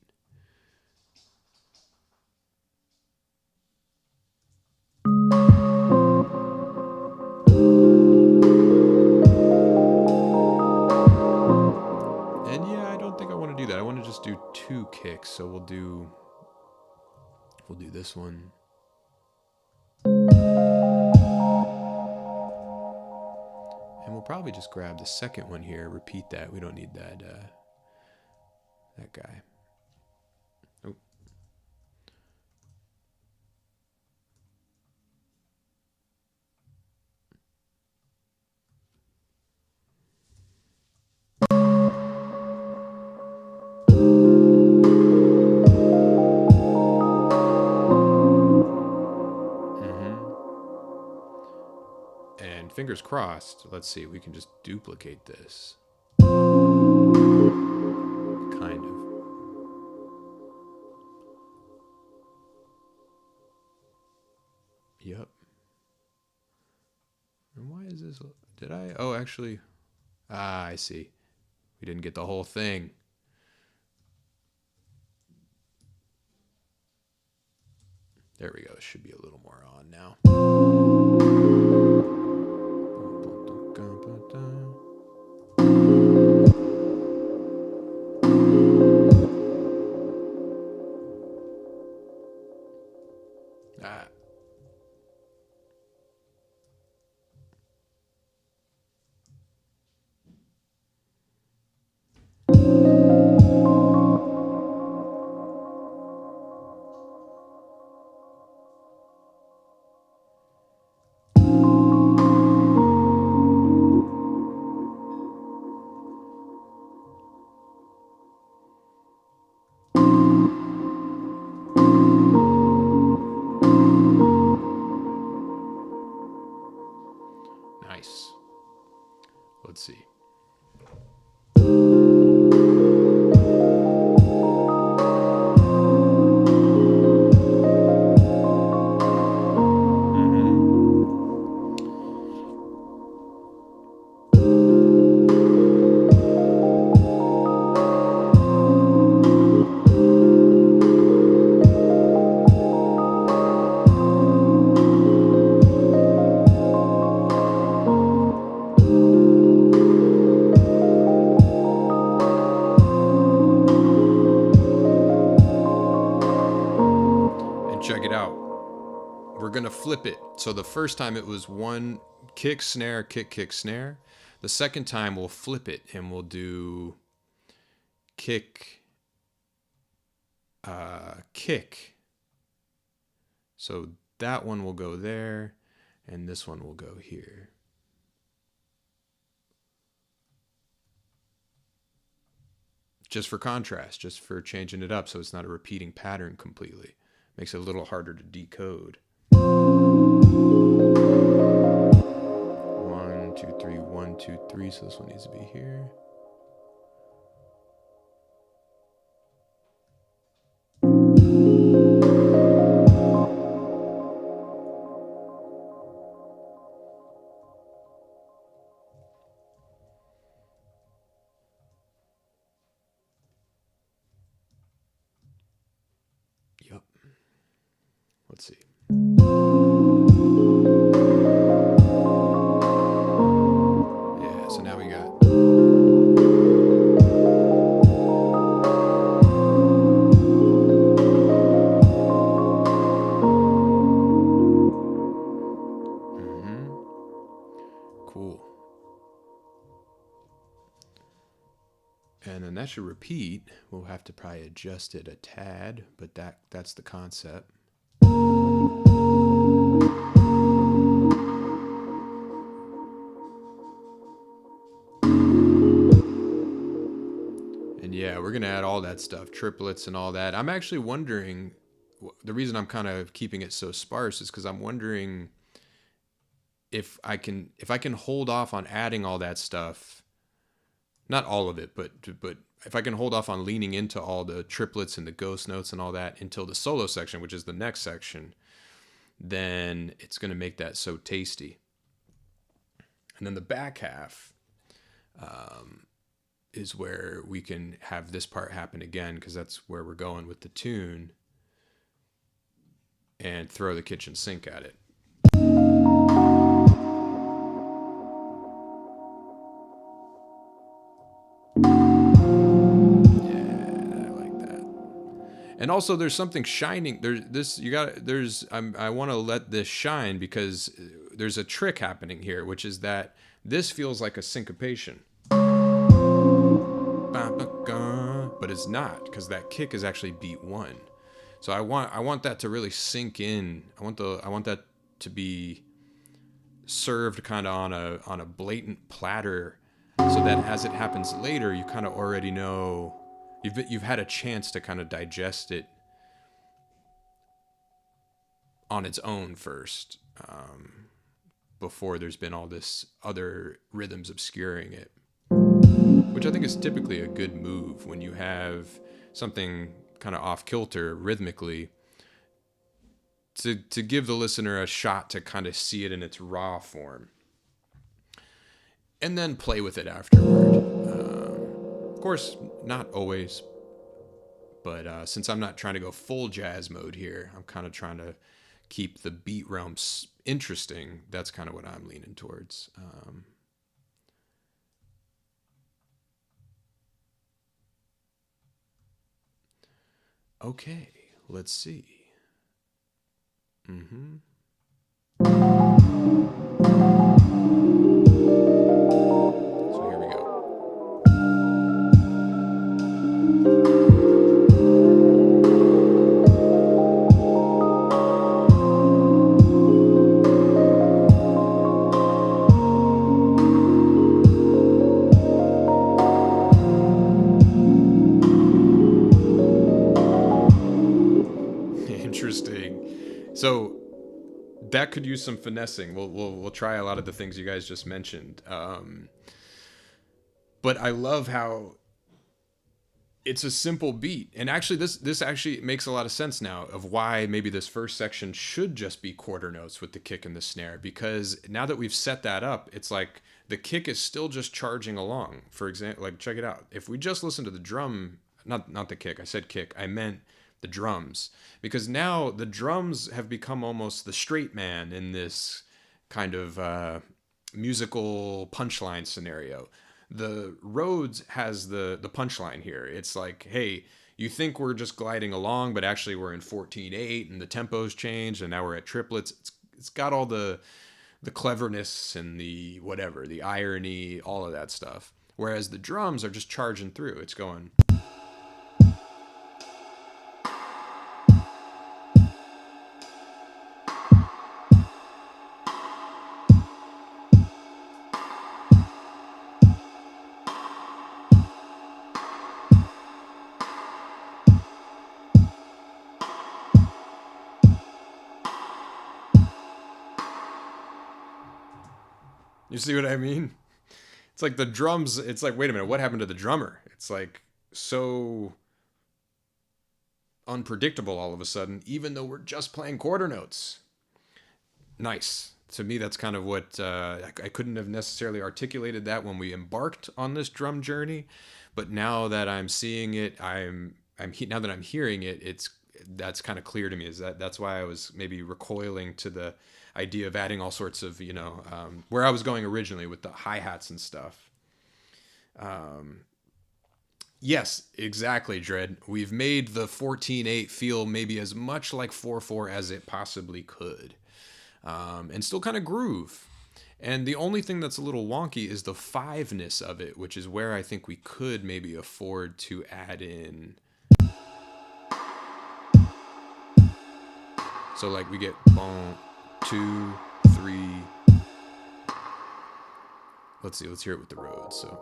And yeah, I don't think I want to do that. I want to just do 2 kicks. So we'll do this one. And we'll probably just grab the second one here, repeat that. We don't need that that guy. Oh. And fingers crossed, let's see, we can just duplicate this. Kind of. Yep. And why is this? Did I? Oh, actually. Ah, I see. We didn't get the whole thing. There we go. It should be a little more on now. Ah. Nice. Let's see. Check it out. We're going to flip it. So the first time it was 1 kick, snare, kick, kick, snare. The second time we'll flip it and we'll do kick, kick. So that one will go there and this one will go here. Just for contrast, just for changing it up so it's not a repeating pattern completely. Makes it a little harder to decode. 2, 3, 1, 2, 3. So this one needs to be here. Yep. Let's see. Yeah, so now we got. Cool. And then that should repeat. We'll have to probably adjust it a tad, but that's the concept. And yeah, we're going to add all that stuff, triplets and all that. I'm actually wondering, the reason I'm kind of keeping it so sparse is because I'm wondering if I can hold off on adding all that stuff. Not all of it, but if I can hold off on leaning into all the triplets and the ghost notes and all that until the solo section, which is the next section, then it's going to make that so tasty. And then the back half is where we can have this part happen again, because that's where we're going with the tune, and throw the kitchen sink at it. And also, there's something shining. I want to let this shine because there's a trick happening here, which is that this feels like a syncopation, but it's not, because that kick is actually beat 1. So I want that to really sink in. I want that to be served kind of on a blatant platter, so that as it happens later, you kind of already know. You've had a chance to kind of digest it on its own first, before there's been all this other rhythms obscuring it, which I think is typically a good move when you have something kind of off kilter rhythmically, to give the listener a shot to kind of see it in its raw form, and then play with it afterward. Of course, not always, but since I'm not trying to go full jazz mode here, I'm kind of trying to keep the beat realm interesting. That's kind of what I'm leaning towards. Okay, let's see. So here we go. Interesting. So that could use some finessing. We'll try a lot of the things you guys just mentioned. But I love how it's a simple beat. And actually this actually makes a lot of sense now of why maybe this first section should just be quarter notes with the kick and the snare, because now that we've set that up, it's like the kick is still just charging along. For example, like, check it out. If we just listen to the drum, not the kick, I said kick, I meant the drums, because now the drums have become almost the straight man in this kind of musical punchline scenario. The Rhodes has the punchline here. It's like, hey, you think we're just gliding along, but actually we're in 14/8 and the tempo's changed and now we're at triplets. It's got all the cleverness and the whatever, the irony, all of that stuff. Whereas the drums are just charging through. It's going. You see what I mean? It's like the drums, it's like, wait a minute, what happened to the drummer? It's like so unpredictable all of a sudden, even though we're just playing quarter notes. Nice. To me, that's kind of what I couldn't have necessarily articulated that when we embarked on this drum journey, but now that I'm seeing it, now that I'm hearing it, that's kind of clear to me. That's why I was maybe recoiling to the idea of adding all sorts of where I was going originally with the hi-hats and stuff. Yes, exactly, Dread. We've made the 14/8 feel maybe as much like 4/4 as it possibly could. And still kind of groove. And the only thing that's a little wonky is the 5-ness of it, which is where I think we could maybe afford to add in. So like we get 1, 2, 3. Let's see, let's hear it with the Rhodes. So.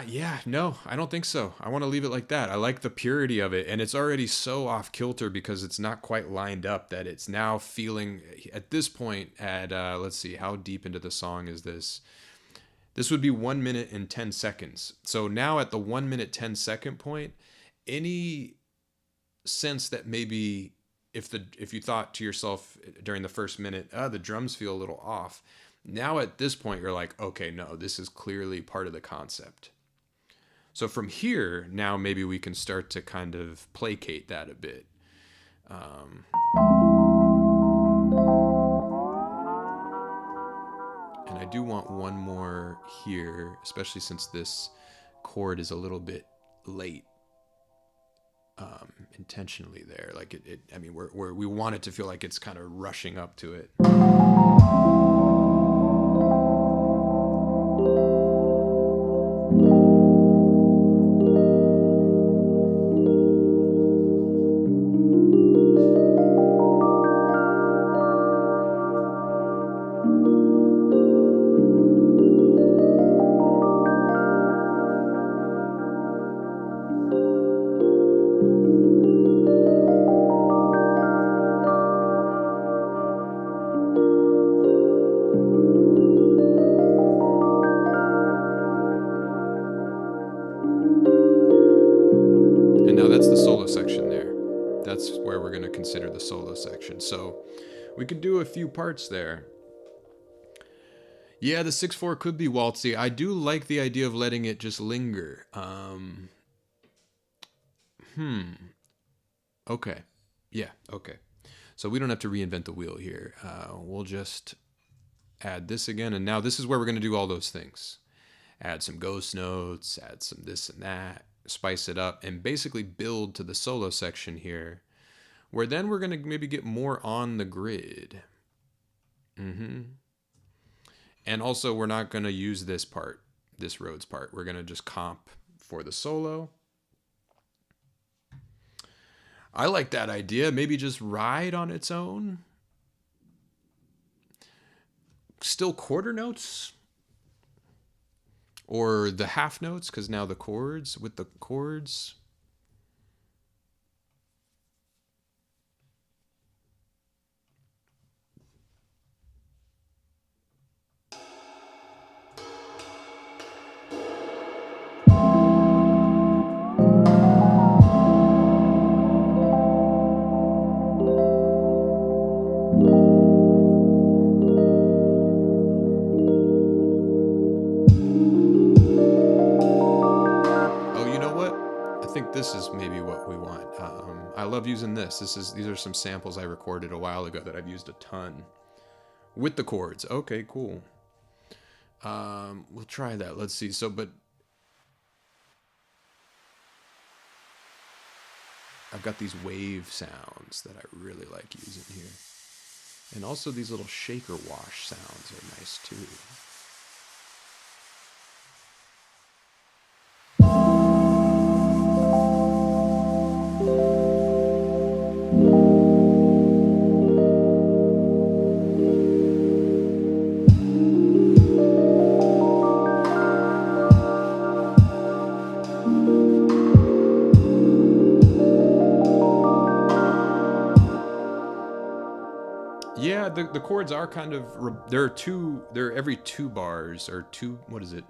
Yeah, no, I don't think so. I want to leave it like that. I like the purity of it, and it's already so off kilter because it's not quite lined up that it's now feeling at this point at let's see, how deep into the song is this? This would be 1 minute and 10 seconds. So now at the 1 minute 10-second point, any sense that maybe if you thought to yourself during the first minute, the drums feel a little off. Now at this point you're like, okay, no, this is clearly part of the concept. So from here, now maybe we can start to kind of placate that a bit. And I do want one more here, especially since this chord is a little bit late, intentionally there. Like I mean, we want it to feel like it's kind of rushing up to it. Consider the solo section. So we could do a few parts there. Yeah, the 6/4 could be waltzy. I do like the idea of letting it just linger. Okay. Yeah, okay. So we don't have to reinvent the wheel here. We'll just add this again. And now this is where we're going to do all those things. Add some ghost notes, add some this and that, spice it up, and basically build to the solo section here, where then we're going to maybe get more on the grid. And also, we're not going to use this part, this Rhodes part. We're going to just comp for the solo. I like that idea. Maybe just ride on its own. Still quarter notes. Or the half notes, because now the chords with the chords. This is maybe what we want. I love using this. These are some samples I recorded a while ago that I've used a ton with the chords. Okay, cool. We'll try that. Let's see. But I've got these wave sounds that I really like using here, and also these little shaker wash sounds are nice too. Yeah, the chords are kind of, they're every 2 bars, or what is it?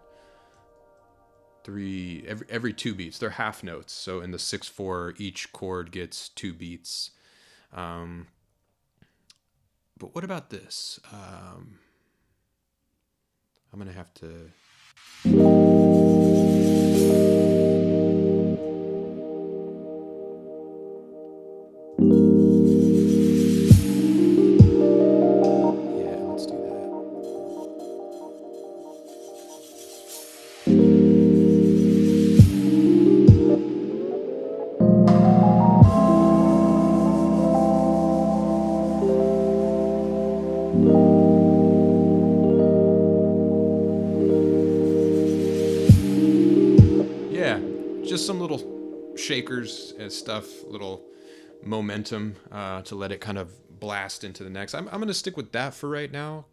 3, every 2 beats. They're half notes. So in the 6/4, each chord gets 2 beats. But what about this? I'm going to have to... Yeah, let's do that. Yeah, just some little shakers and stuff, little momentum to let it kind of blast into the next. I'm going to stick with that for right now.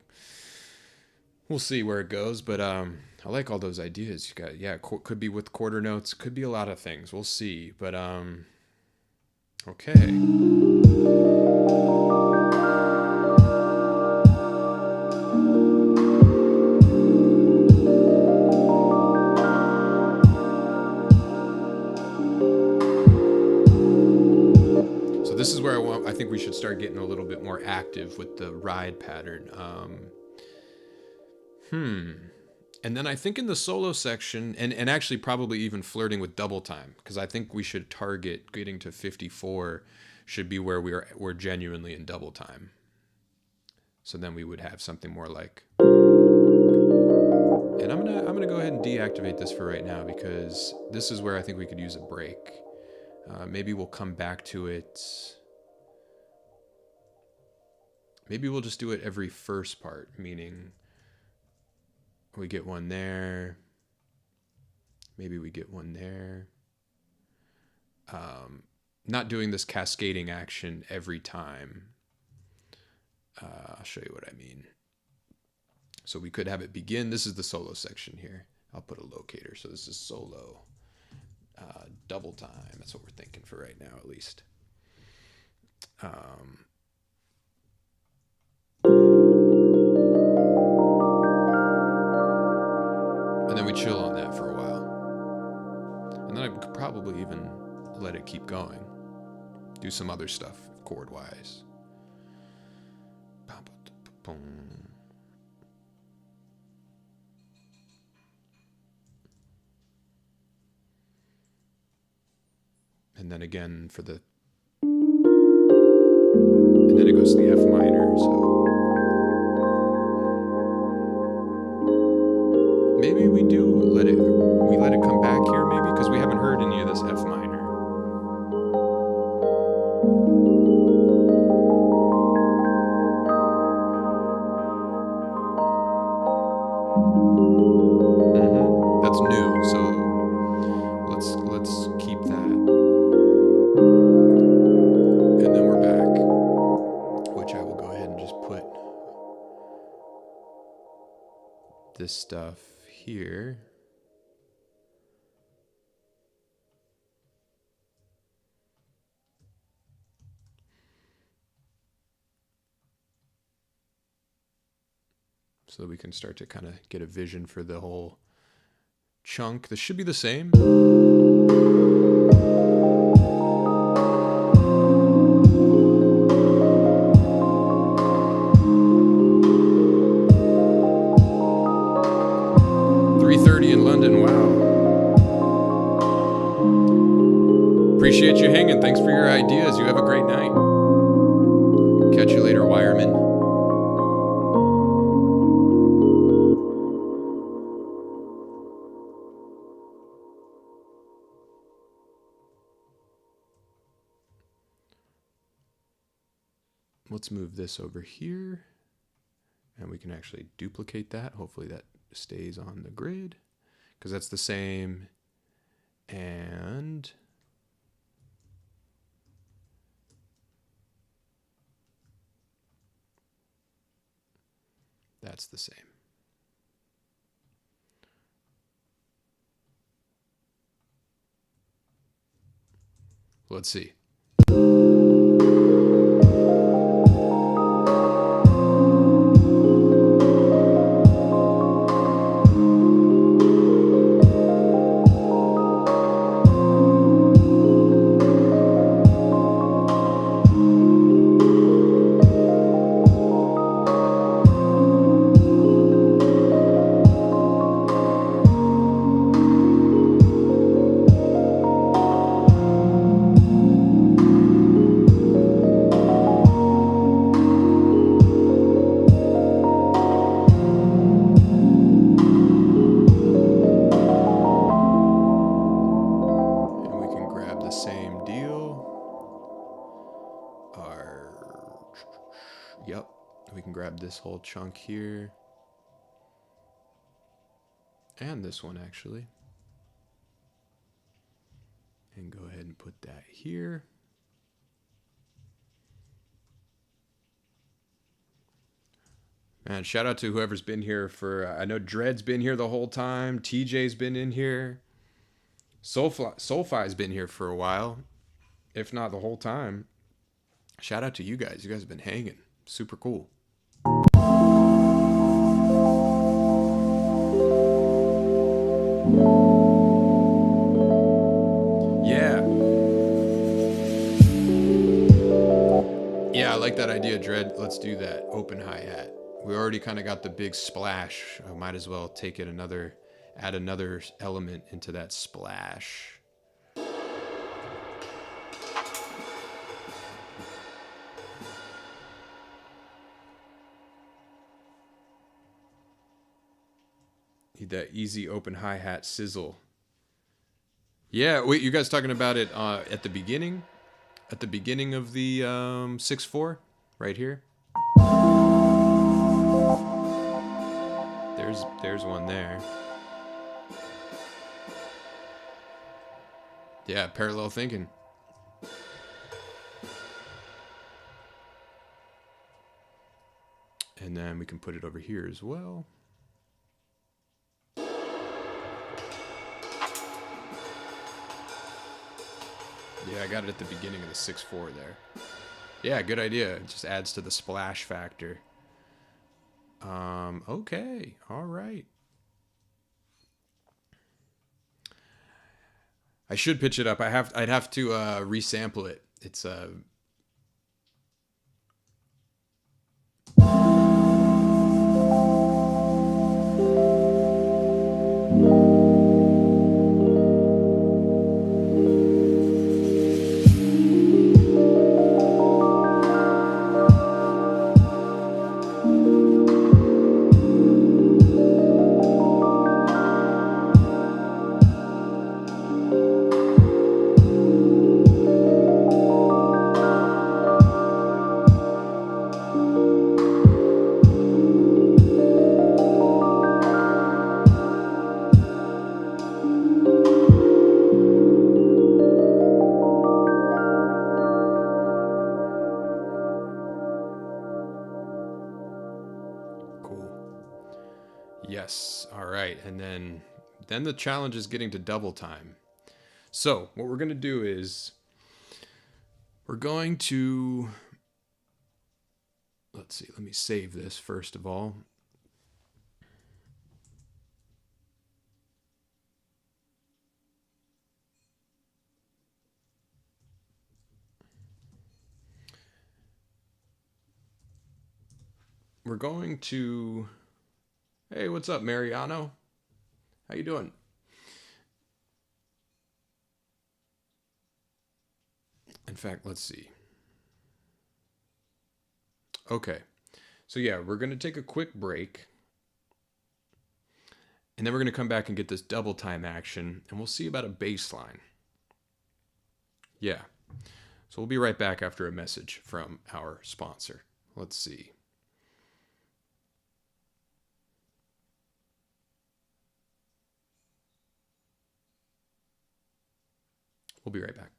We'll see where it goes, but I like all those ideas. You got, yeah, could be with quarter notes, could be a lot of things. We'll see, but okay. This is where I think we should start getting a little bit more active with the ride pattern. And then I think in the solo section, and actually probably even flirting with double time, because I think we should target getting to 54 should be where we're genuinely in double time. So then we would have something more like... And I'm gonna go ahead and deactivate this for right now, because this is where I think we could use a break. Maybe we'll come back to it. Maybe we'll just do it every first part, meaning we get one there. Maybe we get one there. Not doing this cascading action every time. I'll show you what I mean. So we could have it begin. This is the solo section here. I'll put a locator. So this is solo. Double time. That's what we're thinking for right now, at least. And then we chill on that for a while. And then I could probably even let it keep going. Do some other stuff chord-wise. And then again for the... And then it goes to the F minor, so... Maybe we let it come back here, maybe, because we haven't heard any of this F minor. That's new, so let's keep that. And then we're back, which I will go ahead and just put this stuff here. So that we can start to kind of get a vision for the whole chunk. This should be the same. In London, wow. Appreciate you hanging. Thanks for your ideas. You have a great night. Catch you later, Wireman. Let's move this over here. And we can actually duplicate that. Hopefully that stays on the grid, because that's the same, and that's the same. Let's see. same deal. Yep, we can grab this whole chunk here. And this one actually. And go ahead and put that here. And shout out to whoever's been here for, I know Dread's been here the whole time. TJ's been in here. Soulfi's been here for a while, if not the whole time. Shout out to you guys. You guys have been hanging. Super cool. Yeah. Yeah, I like that idea, Dread. Let's do that. Open hi-hat. We already kind of got the big splash. I might as well take it add another element into that splash. Need that easy open hi-hat sizzle. Yeah, wait, you guys talking about it at the beginning? At the beginning of the 6/4? Right here? There's one there. Yeah, parallel thinking. And then we can put it over here as well. Yeah, I got it at the beginning of the 6/4 there. Yeah, good idea. It just adds to the splash factor. Okay, all right. I should pitch it up. I'd have to resample it. It's yes. All right. And then the challenge is getting to double time. So what we're going to do is we're going to, let's see, let me save this first of all. We're going to, hey, what's up, Mariano? How you doing? In fact, let's see. Okay, so yeah, we're going to take a quick break. And then we're going to come back and get this double time action, and we'll see about a bass line. Yeah, so we'll be right back after a message from our sponsor. Let's see. We'll be right back.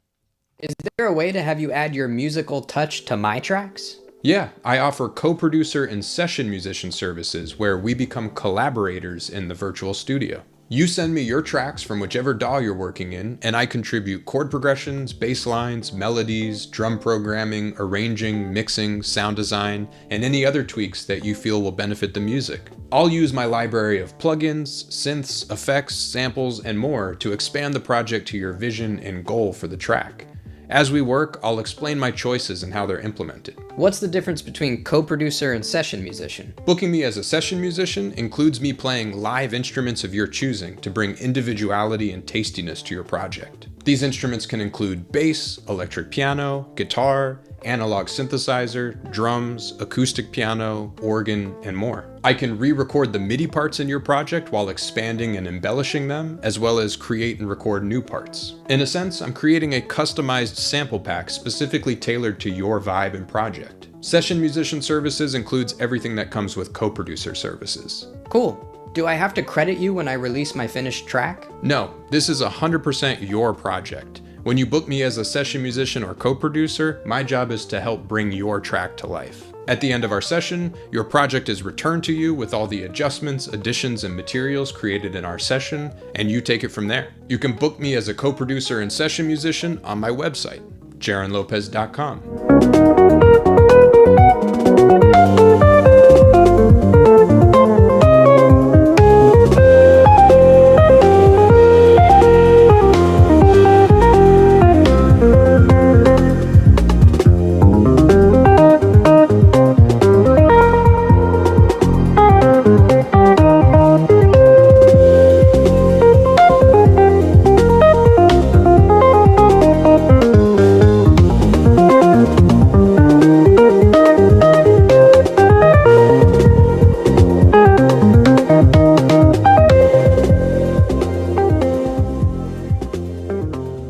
Is there a way to have you add your musical touch to my tracks? Yeah, I offer co-producer and session musician services where we become collaborators in the virtual studio. You send me your tracks from whichever DAW you're working in, and I contribute chord progressions, bass lines, melodies, drum programming, arranging, mixing, sound design, and any other tweaks that you feel will benefit the music. I'll use my library of plugins, synths, effects, samples, and more to expand the project to your vision and goal for the track. As we work, I'll explain my choices and how they're implemented. What's the difference between co-producer and session musician? Booking me as a session musician includes me playing live instruments of your choosing to bring individuality and tastiness to your project. These instruments can include bass, electric piano, guitar, analog synthesizer, drums, acoustic piano, organ, and more. I can re-record the MIDI parts in your project while expanding and embellishing them, as well as create and record new parts. In a sense, I'm creating a customized sample pack specifically tailored to your vibe and project. Session musician services includes everything that comes with co-producer services. Cool. Do I have to credit you when I release my finished track? No, this is 100% your project. When you book me as a session musician or co-producer, my job is to help bring your track to life. At the end of our session, your project is returned to you with all the adjustments, additions, and materials created in our session, and you take it from there. You can book me as a co-producer and session musician on my website, jaronlopez.com.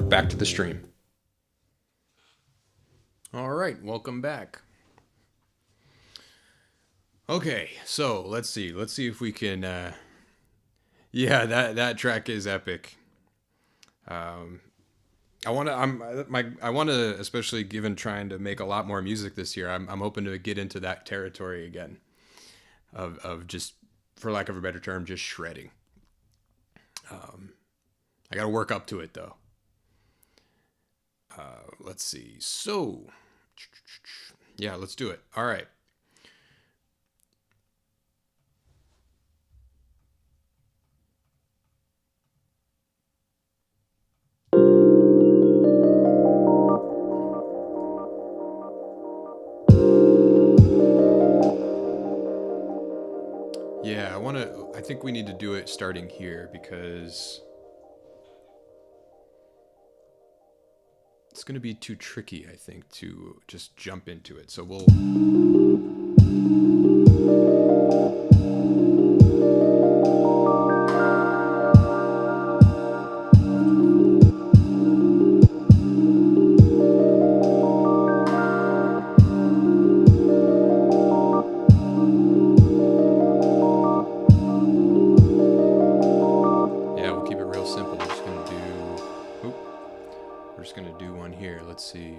Back to the stream. All right, welcome back. Okay, so let's see if we can. Yeah, that track is epic. I want to, especially given trying to make a lot more music this year. I'm hoping to get into that territory again, of just, for lack of a better term, just shredding. I got to work up to it though. Let's see. So, yeah, let's do it. All right. Yeah, I think we need to do it starting here because it's going to be too tricky, I think, to just jump into it. So we'll... Yeah, we'll keep it real simple. We're just going to do... Oop. We're just going to do one here. Let's see.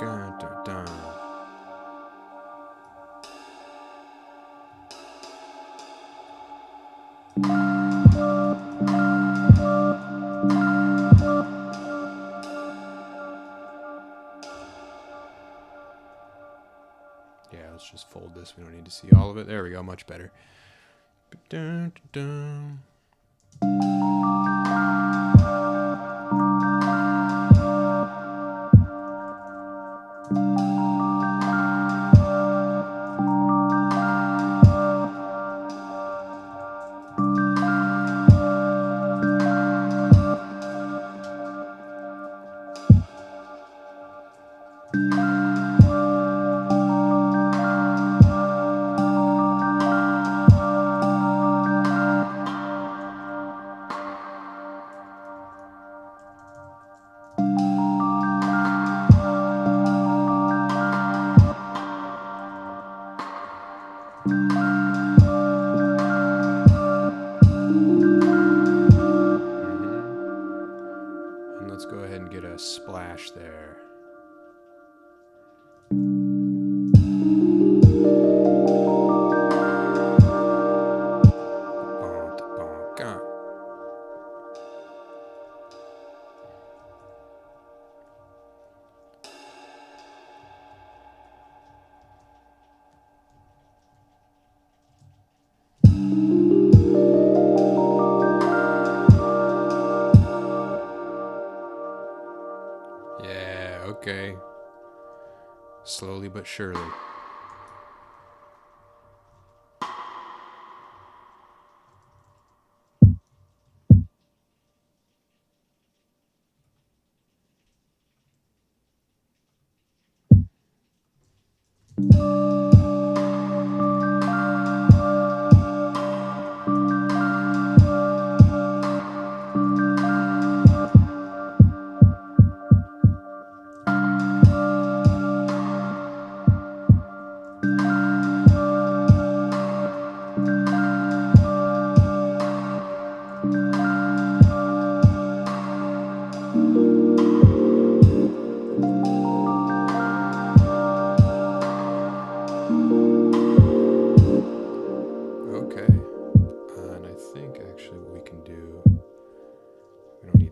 Yeah, let's just fold this. We don't need to see all of it. There we go, much better. Dun, dun, dun. And let's go ahead and get a splash there. Yeah, okay. Slowly but surely.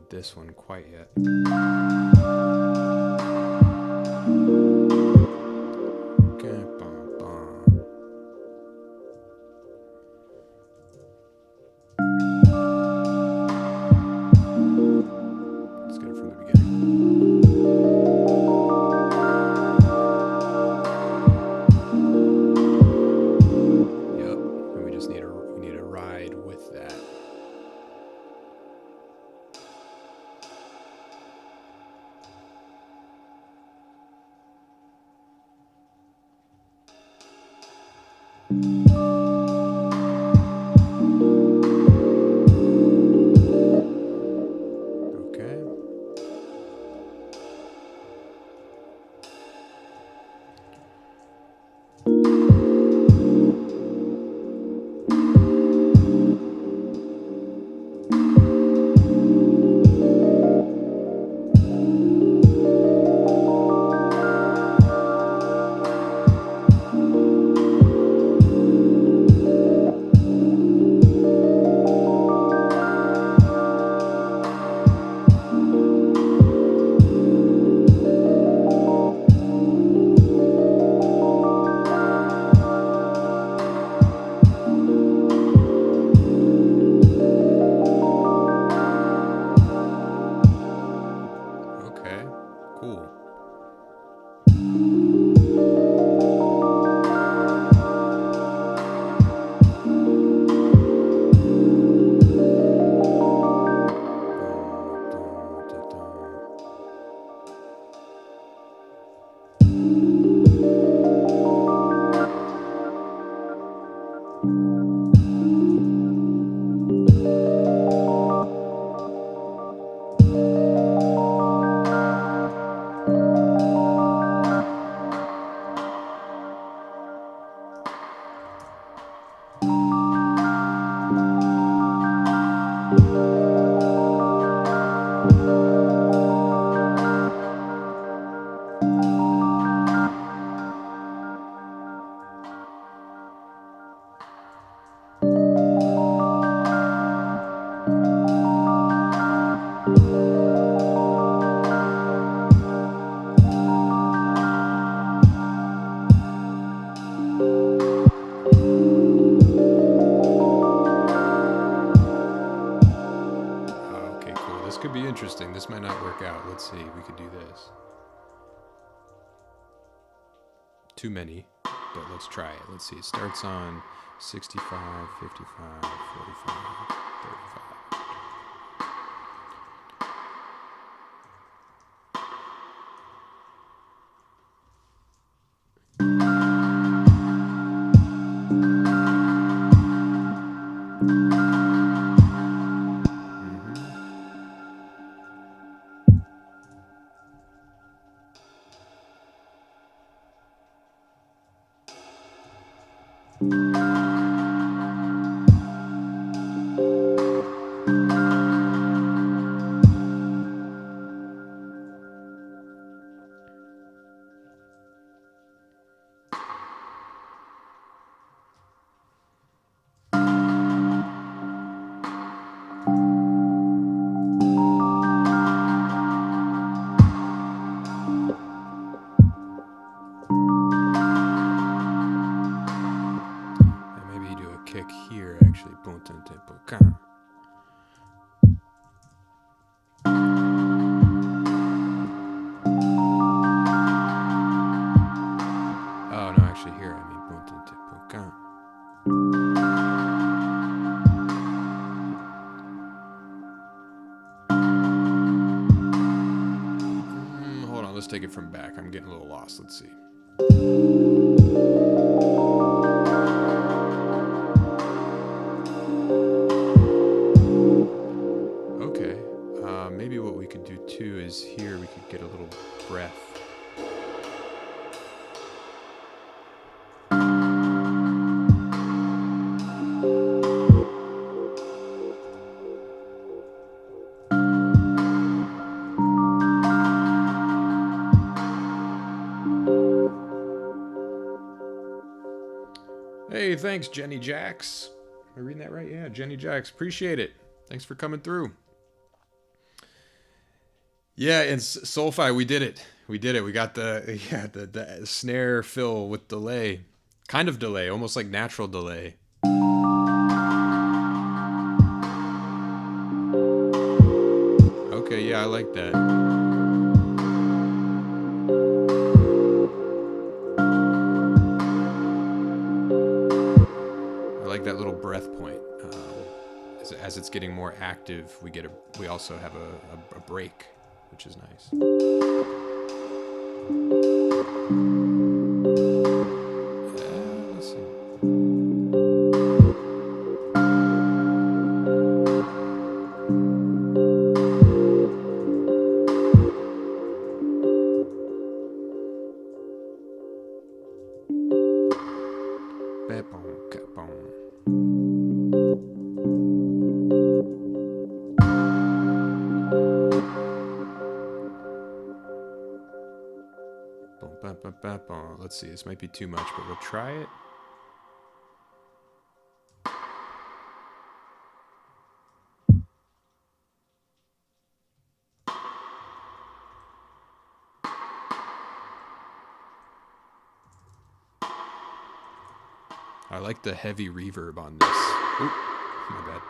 This one quite yet. Okay, bum, bum. Let's get it from the beginning. Yep, and we just need a ride with that. not work out. Let's see. We could do this. Too many, but let's try it. Let's see. It starts on 65, 55, 45, 35. Here actually, oh no, actually here I mean hold on, let's take it from back. I'm getting a little lost. Let's see. Maybe what we could do too is here we could get a little breath. Hey, thanks, Jenny Jax. Am I reading that right? Yeah, Jenny Jax. Appreciate it. Thanks for coming through. Yeah, and Soulfi, we did it. We did it. We got the snare fill with delay. Kind of delay, almost like natural delay. Okay, yeah, I like that. I like that little breath point. As it's getting more active, we also have a break, which is nice. Let's see. Let's see, this might be too much, but we'll try it. I like the heavy reverb on this. Oop, my bad.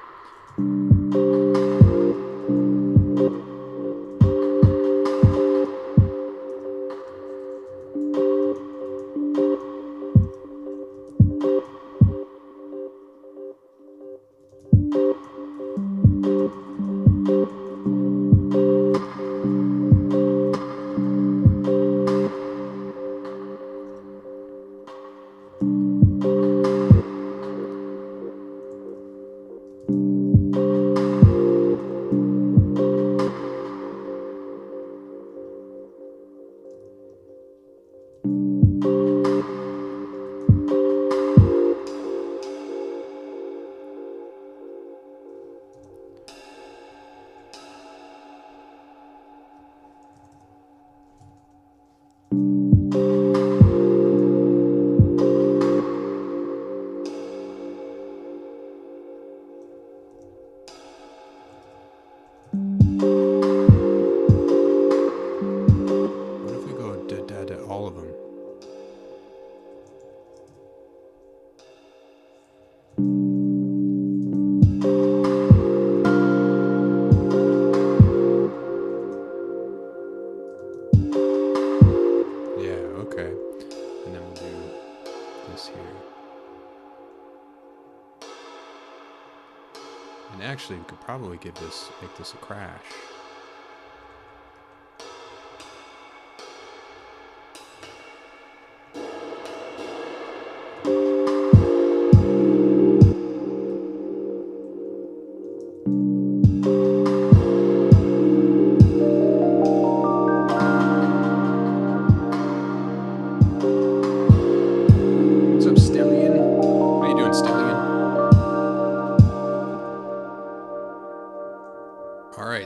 Okay. And then we'll do this here. And actually, we could probably make this a crash.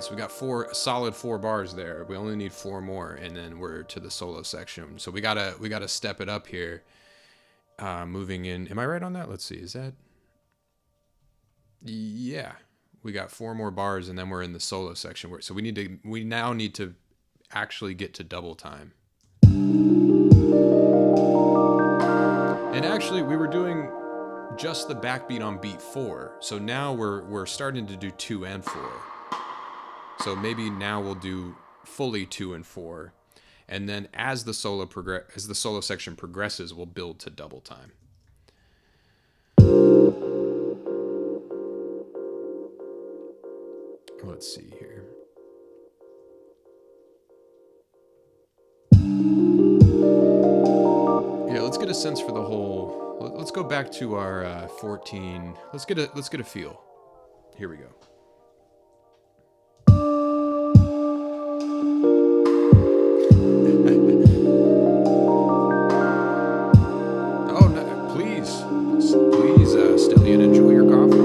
So we got a solid 4 bars there. We only need 4 more, and then we're to the solo section. So we gotta step it up here. Moving in. Am I right on that? Let's see. Is that? Yeah. We got 4 more bars, and then we're in the solo section. So we now need to actually get to double time. And actually, we were doing just the backbeat on beat 4. So now we're starting to do 2 and 4. So maybe now we'll do fully 2 and 4, and then as the solo section progresses, we'll build to double time. Let's see here. Yeah, let's get a sense for the whole. Let's go back to our 14. Let's get a feel. Here we go. Please, Stellian, enjoy your coffee.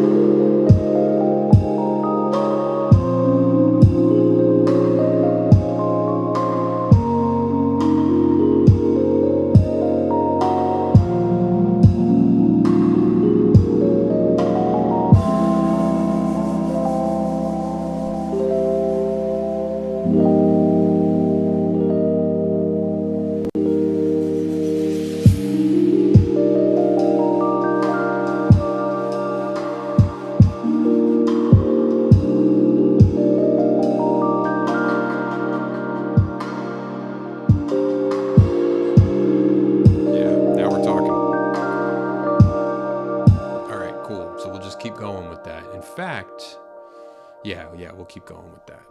Yeah, we'll keep going with that.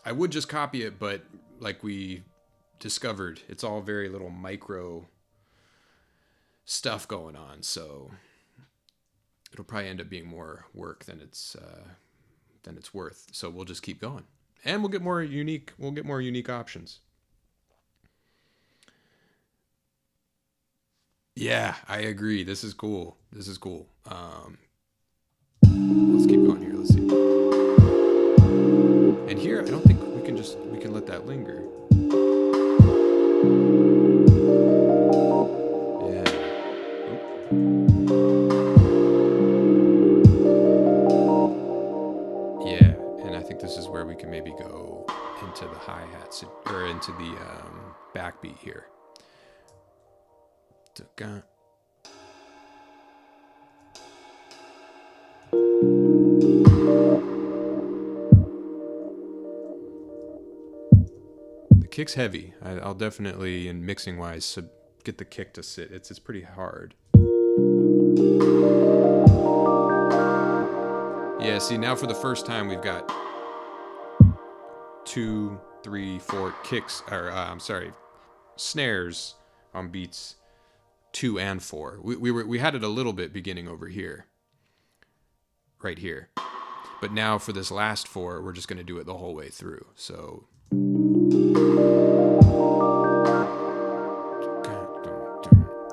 I would just copy it, but like we discovered, it's all very little micro stuff going on, so it'll probably end up being more work than it's worth. So we'll just keep going, and we'll get more unique options. Yeah, I agree. This is cool. Let's keep going here. Let's see. And here, I don't think we can let that linger. Yeah. Yeah, and I think this is where we can maybe go into the hi-hats, or into the backbeat here. The kick's heavy. I'll definitely, in mixing wise, get the kick to sit. It's pretty hard. Yeah, see, now for the first time we've got 2, 3, 4 kicks, or snares on beats 2 and 4. We had it a little bit beginning over here, right here, but now for this last 4, we're just going to do it the whole way through. So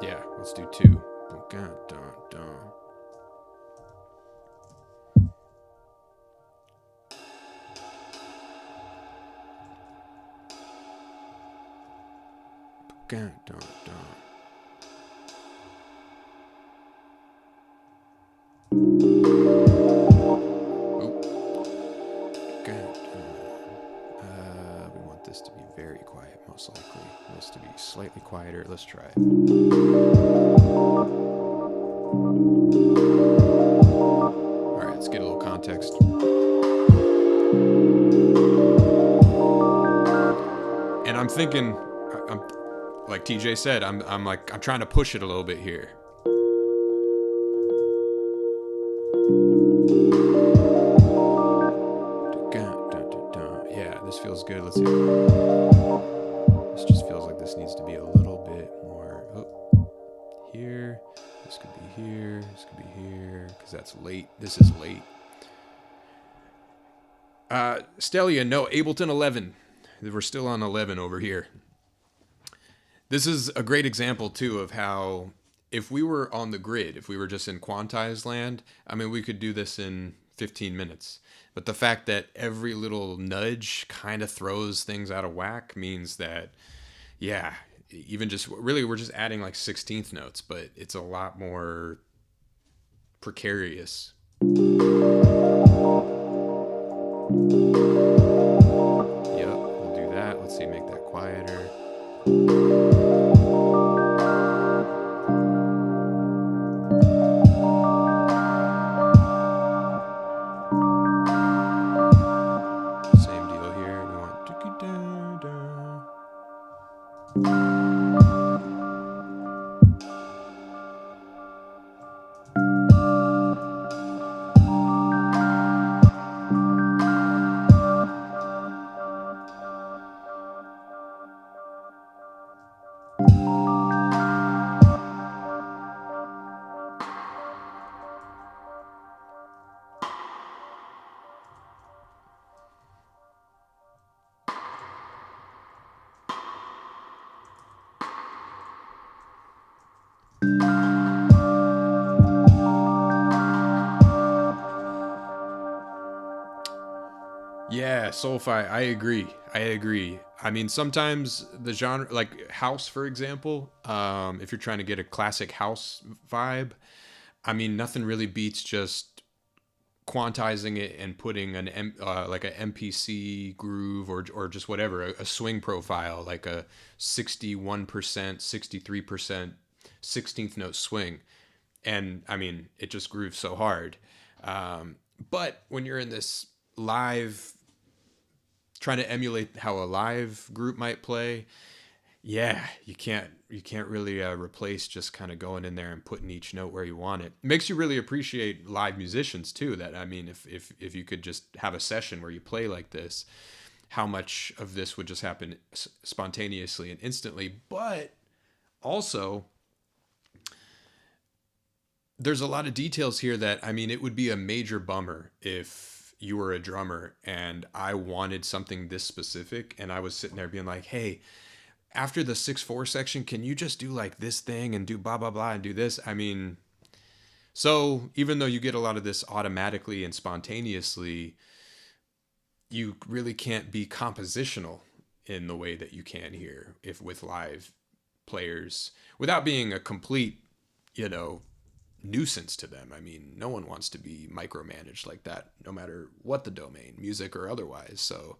yeah, let's do 2. We want this to be very quiet, most likely. This to be slightly quieter. Let's try it. All right, let's get a little context. And I'm thinking, I'm like TJ said, I'm trying to push it a little bit here. Yeah, this feels good. Let's see. This just feels like this needs to be a little bit more here. This could be here. This could be here, because that's late. This is late. Stellia, no, Ableton 11. We're still on 11 over here. This is a great example, too, of how if we were on the grid, if we were just in quantized land, I mean, we could do this in 15 minutes. But the fact that every little nudge kind of throws things out of whack means that, yeah, even just really we're just adding like 16th notes, but it's a lot more precarious. Yep, we'll do that. Let's see, make that quieter. Same deal here. We want Yeah, Soulfi, I agree. I mean, sometimes the genre, like house, for example, if you're trying to get a classic house vibe, I mean, nothing really beats just quantizing it and putting like a MPC groove or just whatever, a swing profile, like a 61%, 63%, 16th note swing. And I mean, it just grooves so hard. But when you're in this live, trying to emulate how a live group might play, yeah, you can't really replace just kind of going in there and putting each note where you want it. It makes you really appreciate live musicians too. That, I mean, if you could just have a session where you play like this, how much of this would just happen spontaneously and instantly. But also, there's a lot of details here that, I mean, it would be a major bummer if you were a drummer and I wanted something this specific and I was sitting there being like, hey, after the 6/4 section, can you just do like this thing and do blah, blah, blah and do this? I mean, so even though you get a lot of this automatically and spontaneously, you really can't be compositional in the way that you can here if with live players without being a complete, nuisance to them. I mean, no one wants to be micromanaged like that, no matter what the domain, music or otherwise. So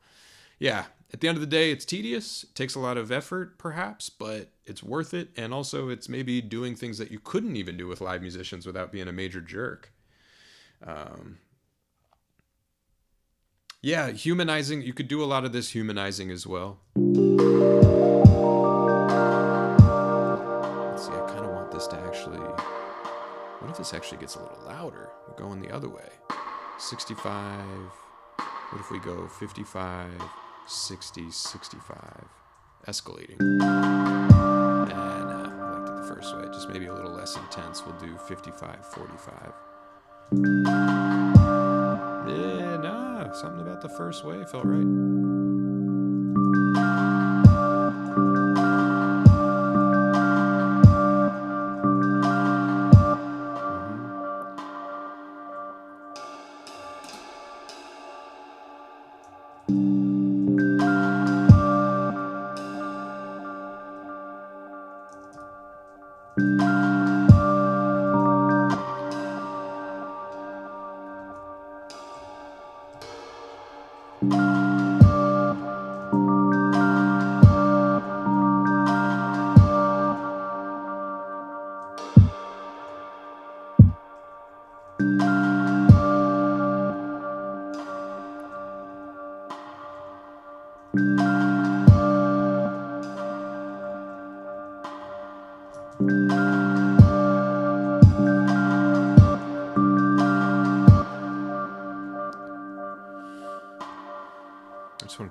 yeah, at the end of the day, it's tedious. It takes a lot of effort, perhaps, but it's worth it. And also, it's maybe doing things that you couldn't even do with live musicians without being a major jerk. Yeah, humanizing. You could do a lot of this humanizing as well. Let's see, I kind of want this to actually... What if this actually gets a little louder? We're going the other way. 65. What if we go 55, 60, 65? Escalating. Nah, I liked it the first way. Just maybe a little less intense. We'll do 55, 45. Yeah, nah. Something about the first way felt right.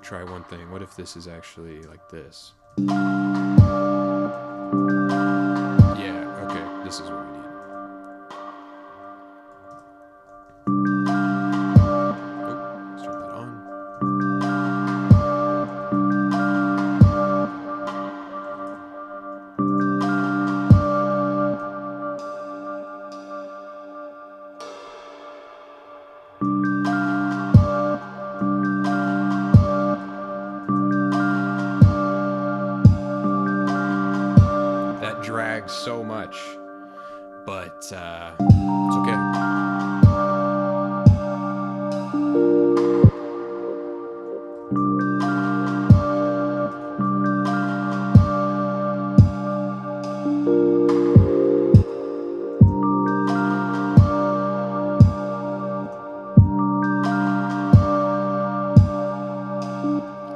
try one thing. What if this is actually like this? Yeah, okay, this is what we need. Oh, let's turn that on. Drags so much, but it's okay.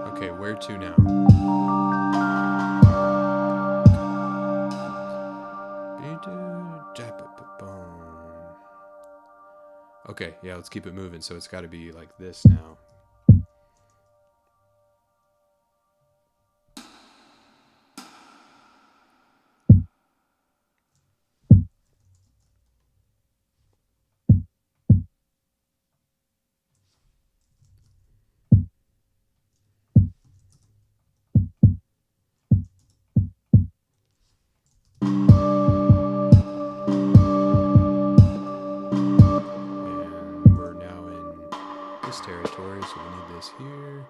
Okay, where to now? Okay, yeah, let's keep it moving. So it's got to be like this now. Territory, so we need this here.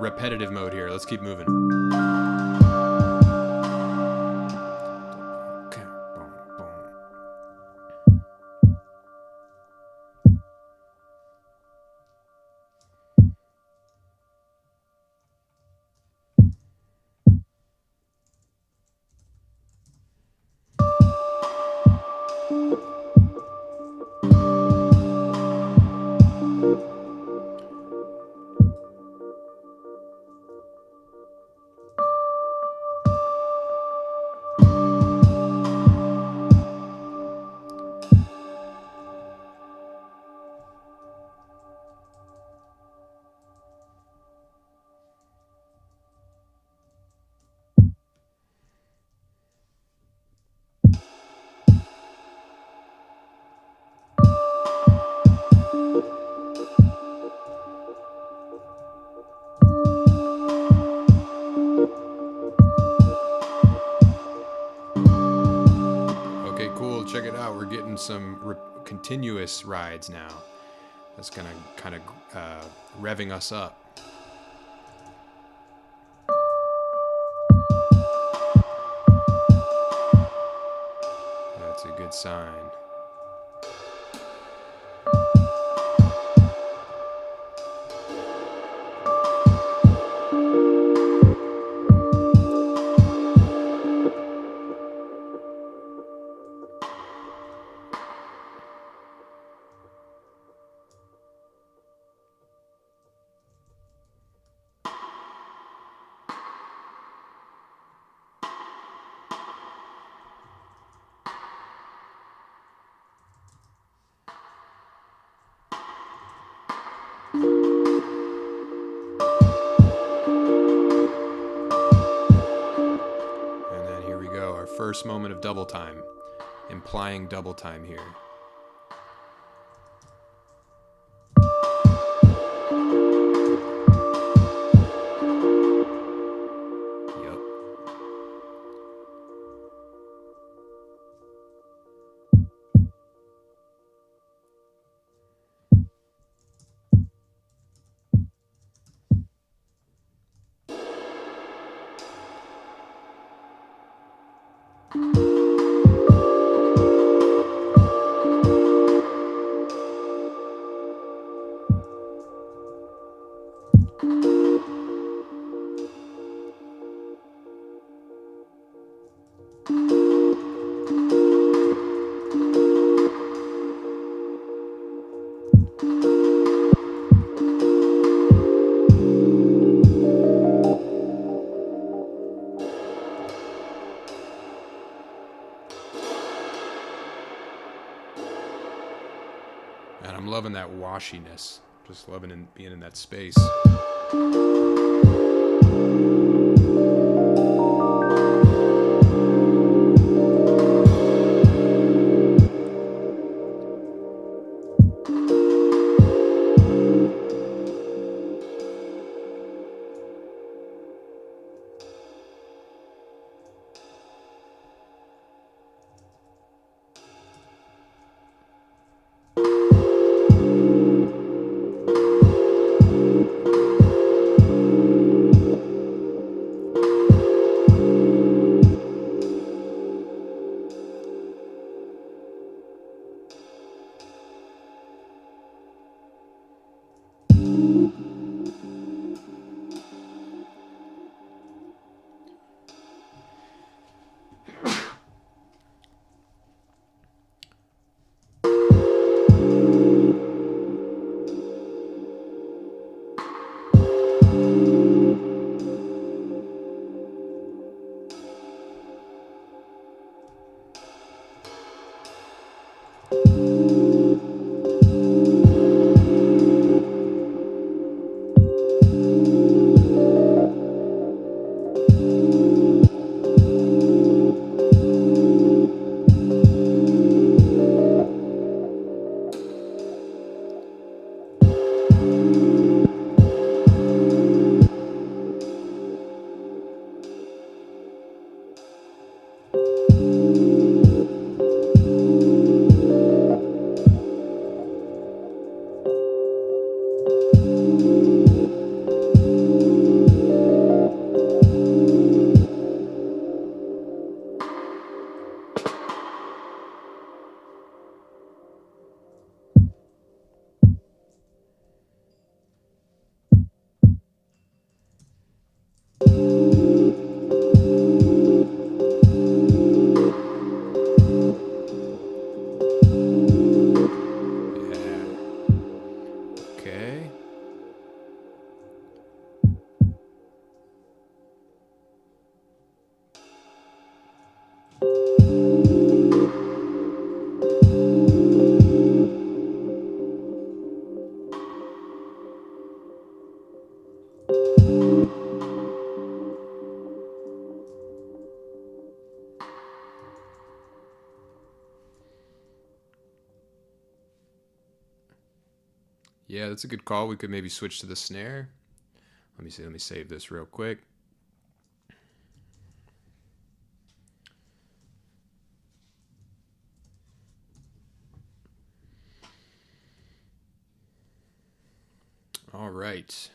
Repetitive mode here. Let's keep moving. Check it out. We're getting some continuous rides now. That's gonna kind of revving us up. That's a good sign. First moment of double time, implying double time here. Yep. And I'm loving that washiness. Just loving being in that space. Yeah, that's a good call. We could maybe switch to the snare. Let me see. Let me save this real quick. All right.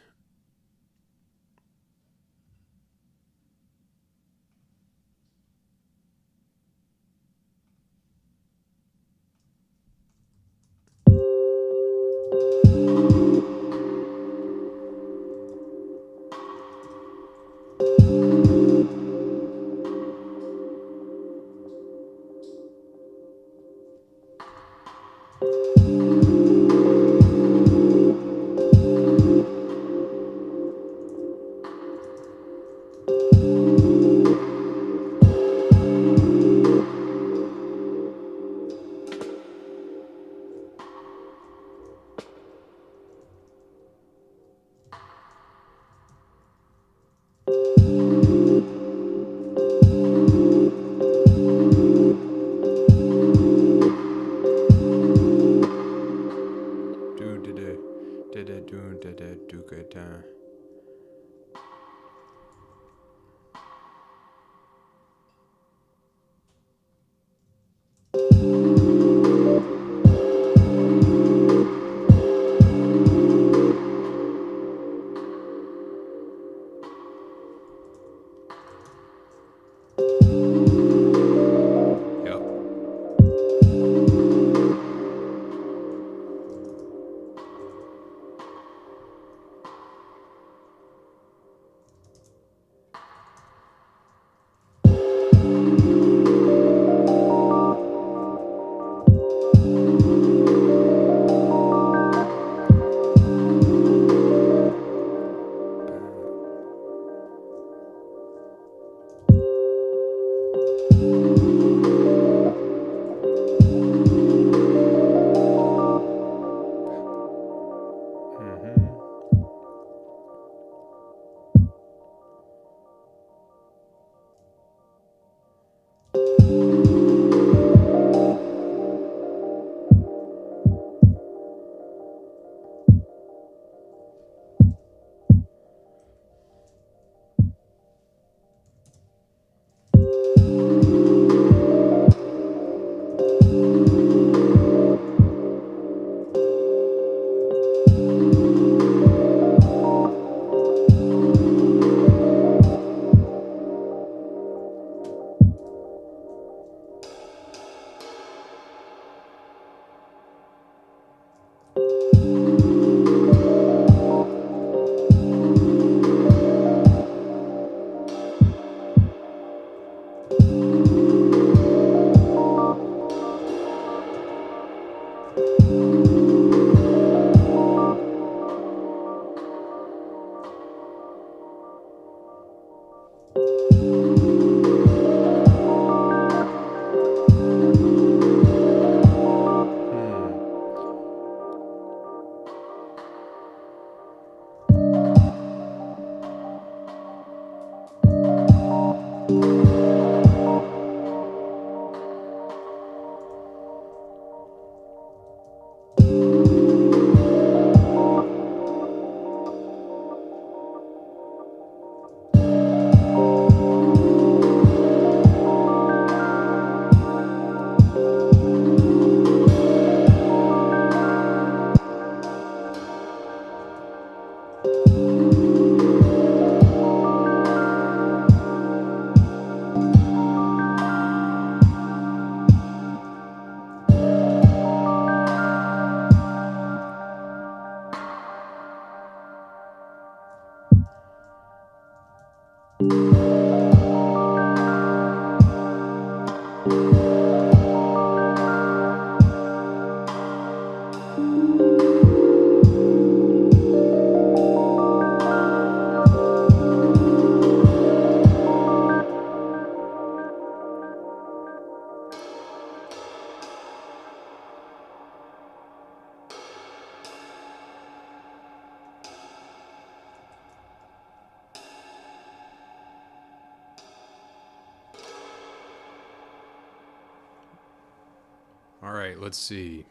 All right, let's see.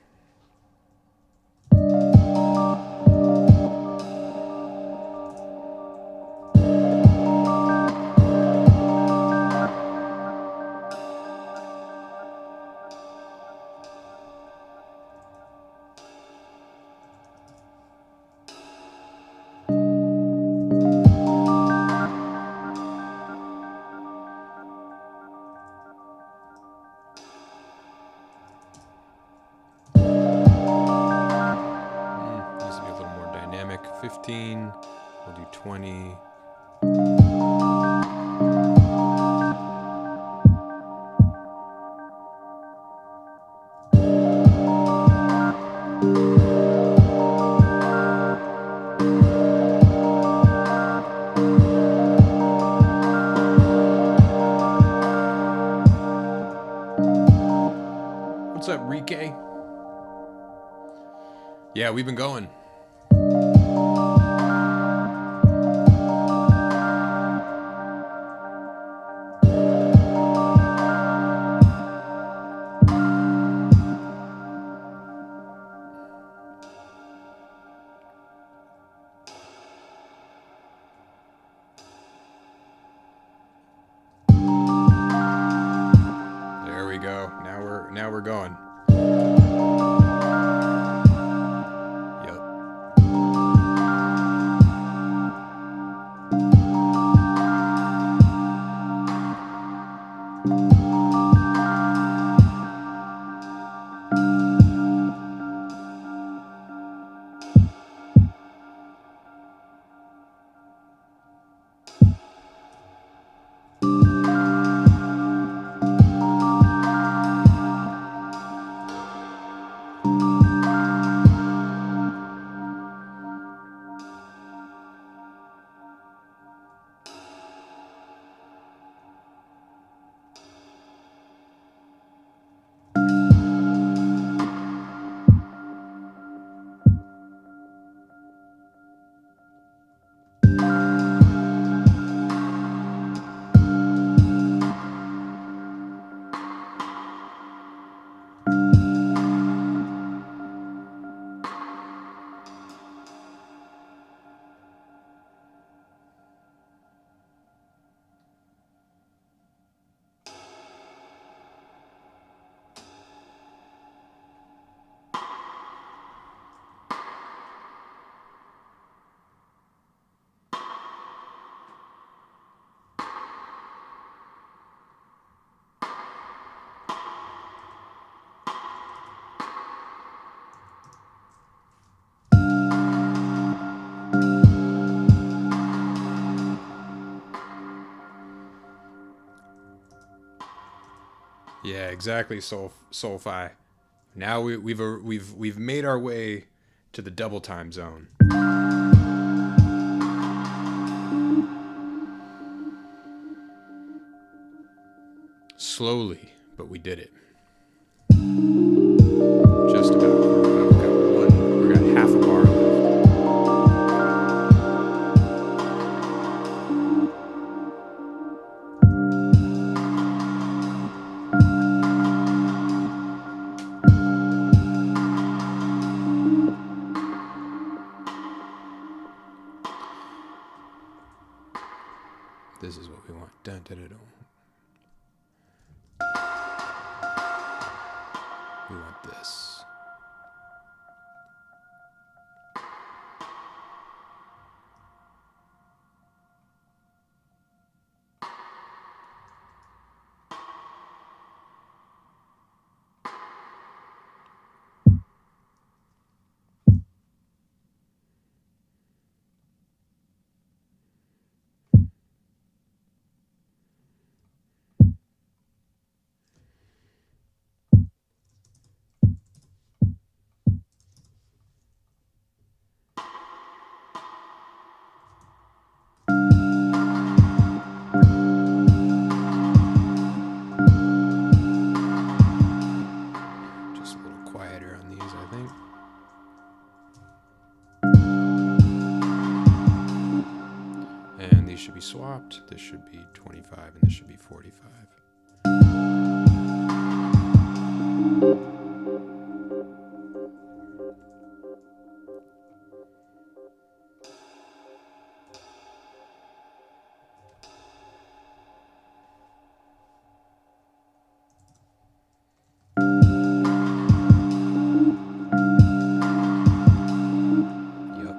Needs to be a little more dynamic. 15. We'll do 20. What's up, Rike? Yeah, we've been going. There we go. Now we're going. Yeah, exactly, Soulfi. Now we've made our way to the double time zone. Slowly, but we did it. Just about. We got half a bar left. This is what we want. Dun, dun, dun, dun. We want this. Just a little quieter on these, I think. And these should be swapped. This should be 25 and this should be 45. Yep.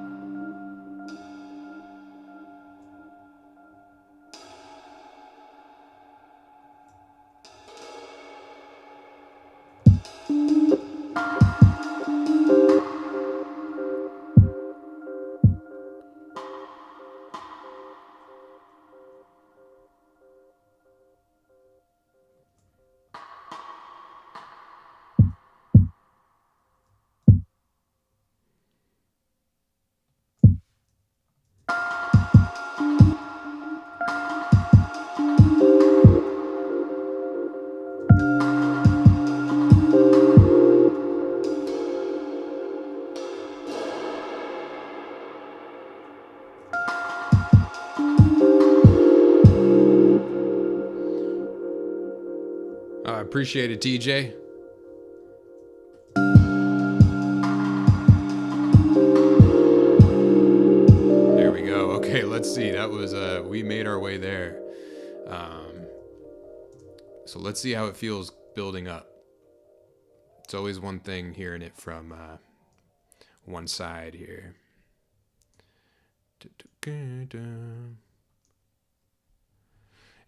I appreciate it, TJ. There we go. Okay, let's see. That was we made our way there. So let's see how it feels building up. It's always one thing hearing it from one side here.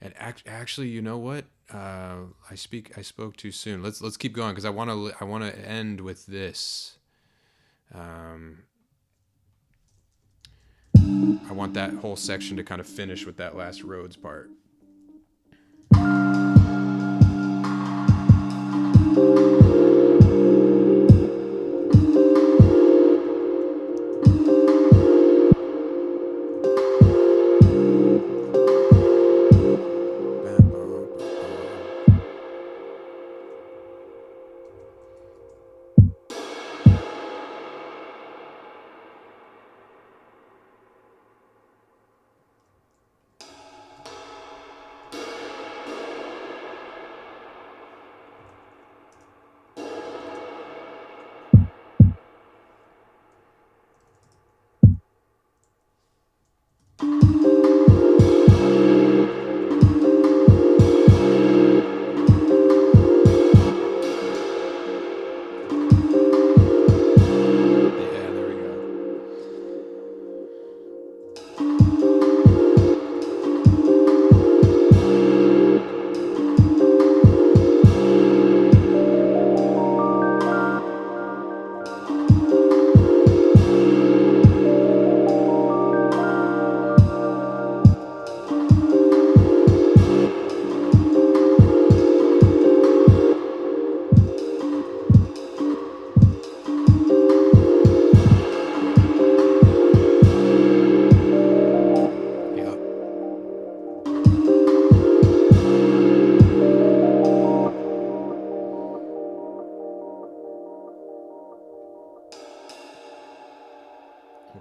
And actually, you know what? I spoke too soon. Let's keep going because I want to end with this. I want that whole section to kind of finish with that last Rhodes part.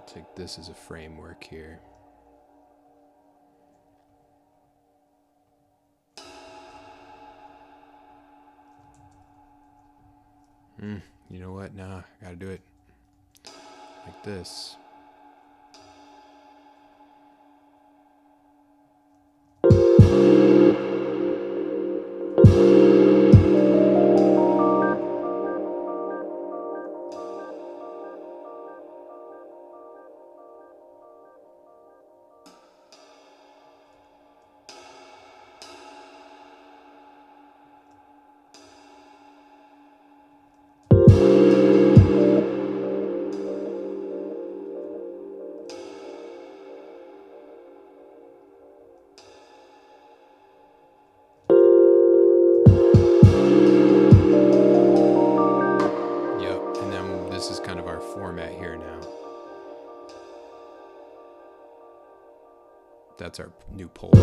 Take this as a framework here. You know what? Nah, I gotta do it like this. Format here now. That's our new pulse.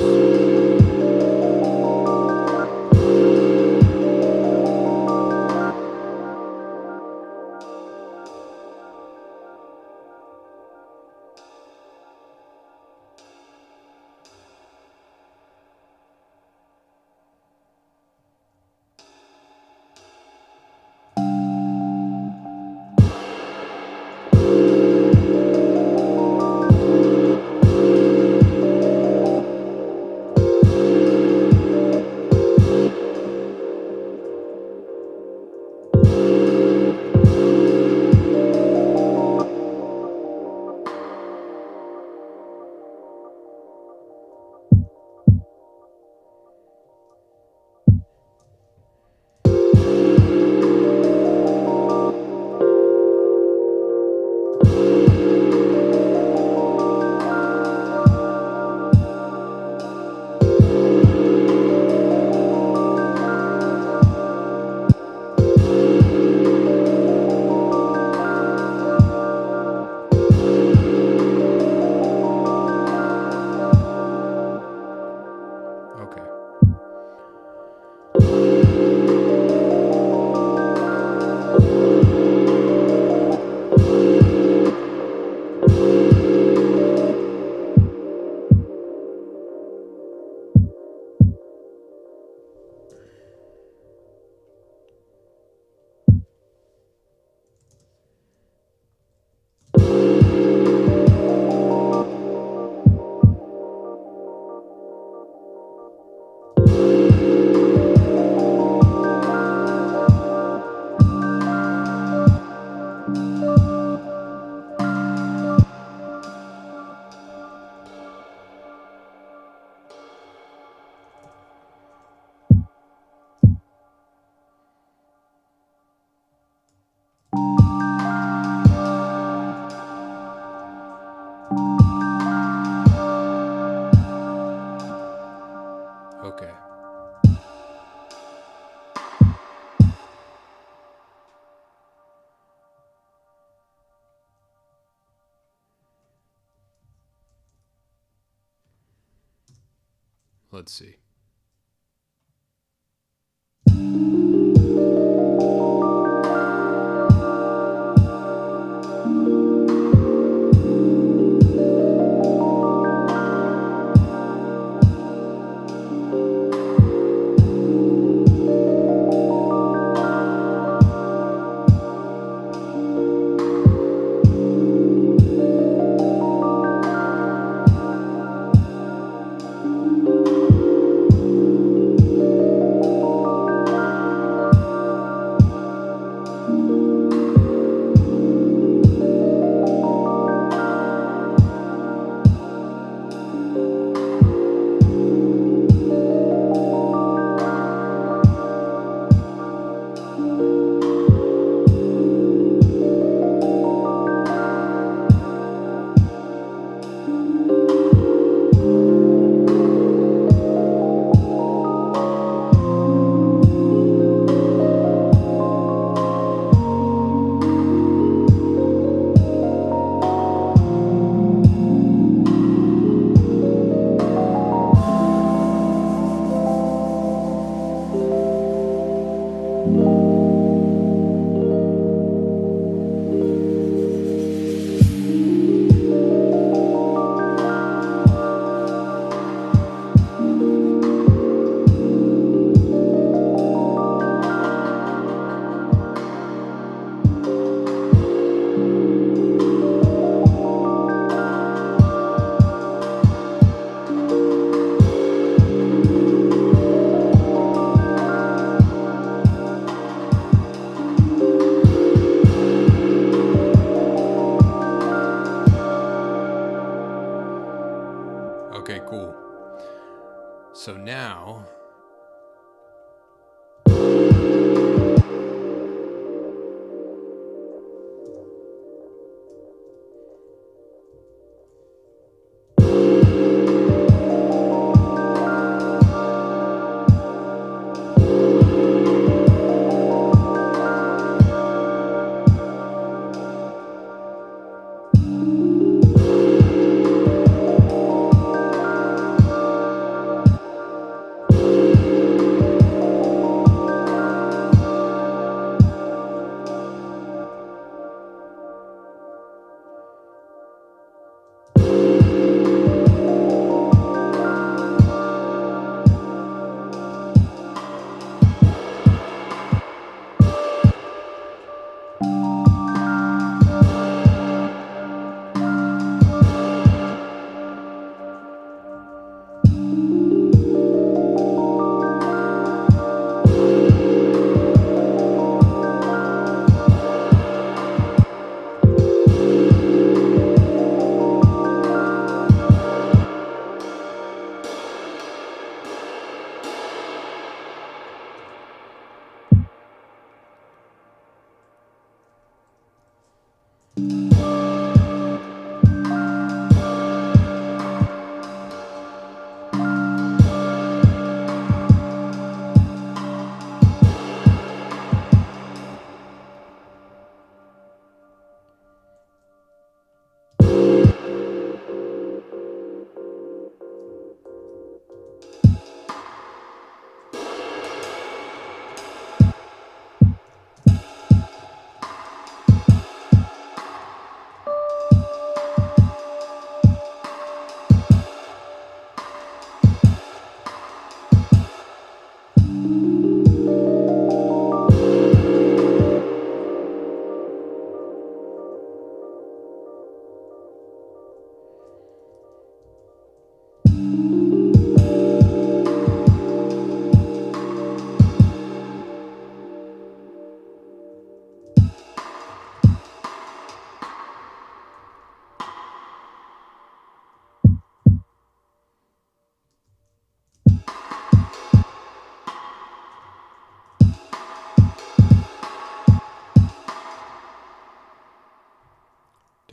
Okay. Let's see. So now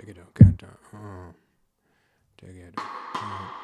take it out, take it out.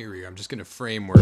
Here we go. I'm just going to framework.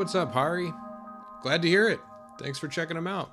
what's up, Hari? Glad to hear it. Thanks for checking them out.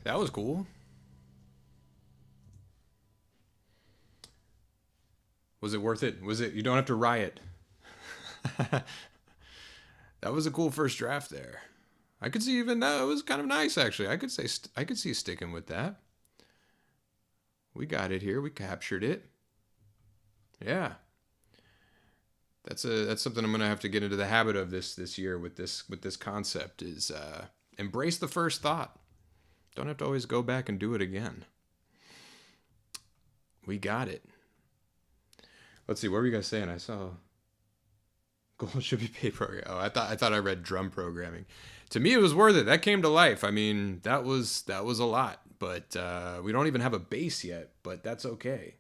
That was cool. Was it worth it? Was it? You don't have to riot. That was a cool first draft there. I could see even that. It was kind of nice, actually. I could say I could see sticking with that. We got it here. We captured it. Yeah. That's something I'm gonna have to get into the habit of this year with this concept is embrace the first thought. Don't have to always go back and do it again. We got it. Let's see, what were you guys saying? I saw gold should be paid program. Oh, I thought I read drum programming. To me, it was worth it. That came to life. I mean, that was a lot. But we don't even have a bass yet. But that's okay.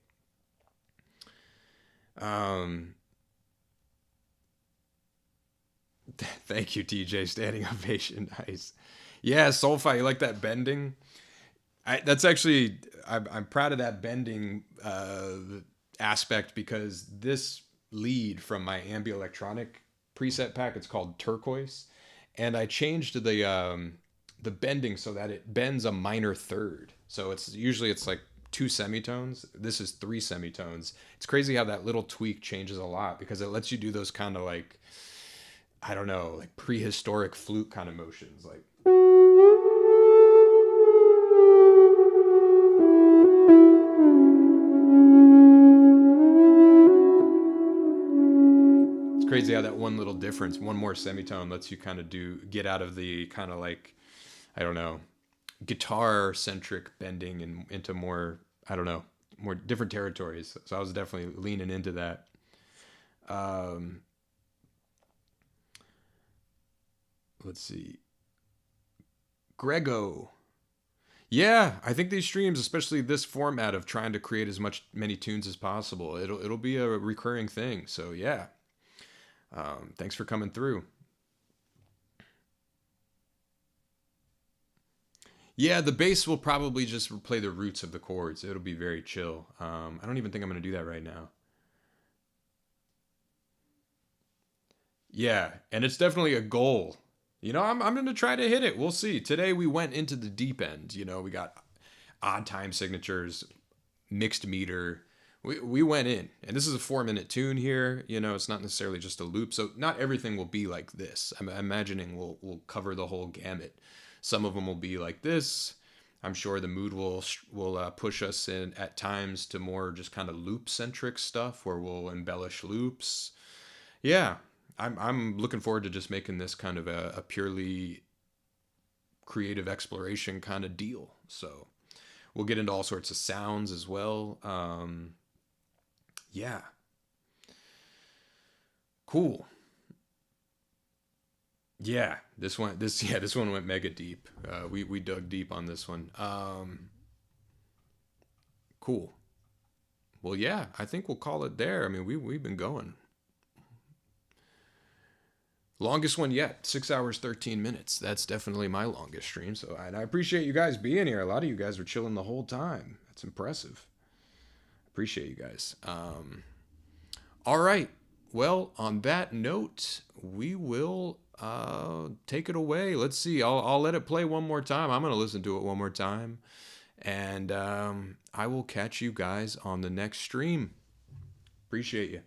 Thank you, TJ. Standing ovation. Nice. Yeah, Soulfi, you like that bending? That's actually, I'm proud of that bending aspect because this lead from my ambient electronic preset pack, it's called Turquoise, and I changed the bending so that it bends a minor third. So it's usually like 2 semitones. This is 3 semitones. It's crazy how that little tweak changes a lot because it lets you do those kind of like, I don't know, like prehistoric flute kind of motions, like. Crazy how that one little difference, one more semitone, lets you kind of get out of the kind of like, I don't know, guitar centric bending and into more, I don't know, more different territories. So I was definitely leaning into that. Let's see, Grego. Yeah, I think these streams, especially this format of trying to create as many tunes as possible, it'll be a recurring thing. So yeah. Thanks for coming through. Yeah, the bass will probably just play the roots of the chords. It'll be very chill. I don't even think I'm going to do that right now. Yeah, and it's definitely a goal. You know, I'm going to try to hit it. We'll see. Today we went into the deep end. You know, we got odd time signatures, mixed meter. We went in, and this is a 4-minute tune here. You know, it's not necessarily just a loop, so not everything will be like this. I'm imagining we'll cover the whole gamut. Some of them will be like this. I'm sure the mood will push us in at times to more just kind of loop centric stuff, where we'll embellish loops. Yeah, I'm looking forward to just making this kind of a purely creative exploration kind of deal. So we'll get into all sorts of sounds as well. Yeah. Cool. Yeah, this one went mega deep. We dug deep on this one. Cool. Well, yeah, I think we'll call it there. I mean, we've been going. Longest one yet, 6 hours 13 minutes. That's definitely my longest stream. So and I appreciate you guys being here. A lot of you guys were chilling the whole time. That's impressive. Appreciate you guys. All right. Well, on that note, we will take it away. Let's see. I'll let it play one more time. I'm going to listen to it one more time. And I will catch you guys on the next stream. Appreciate you.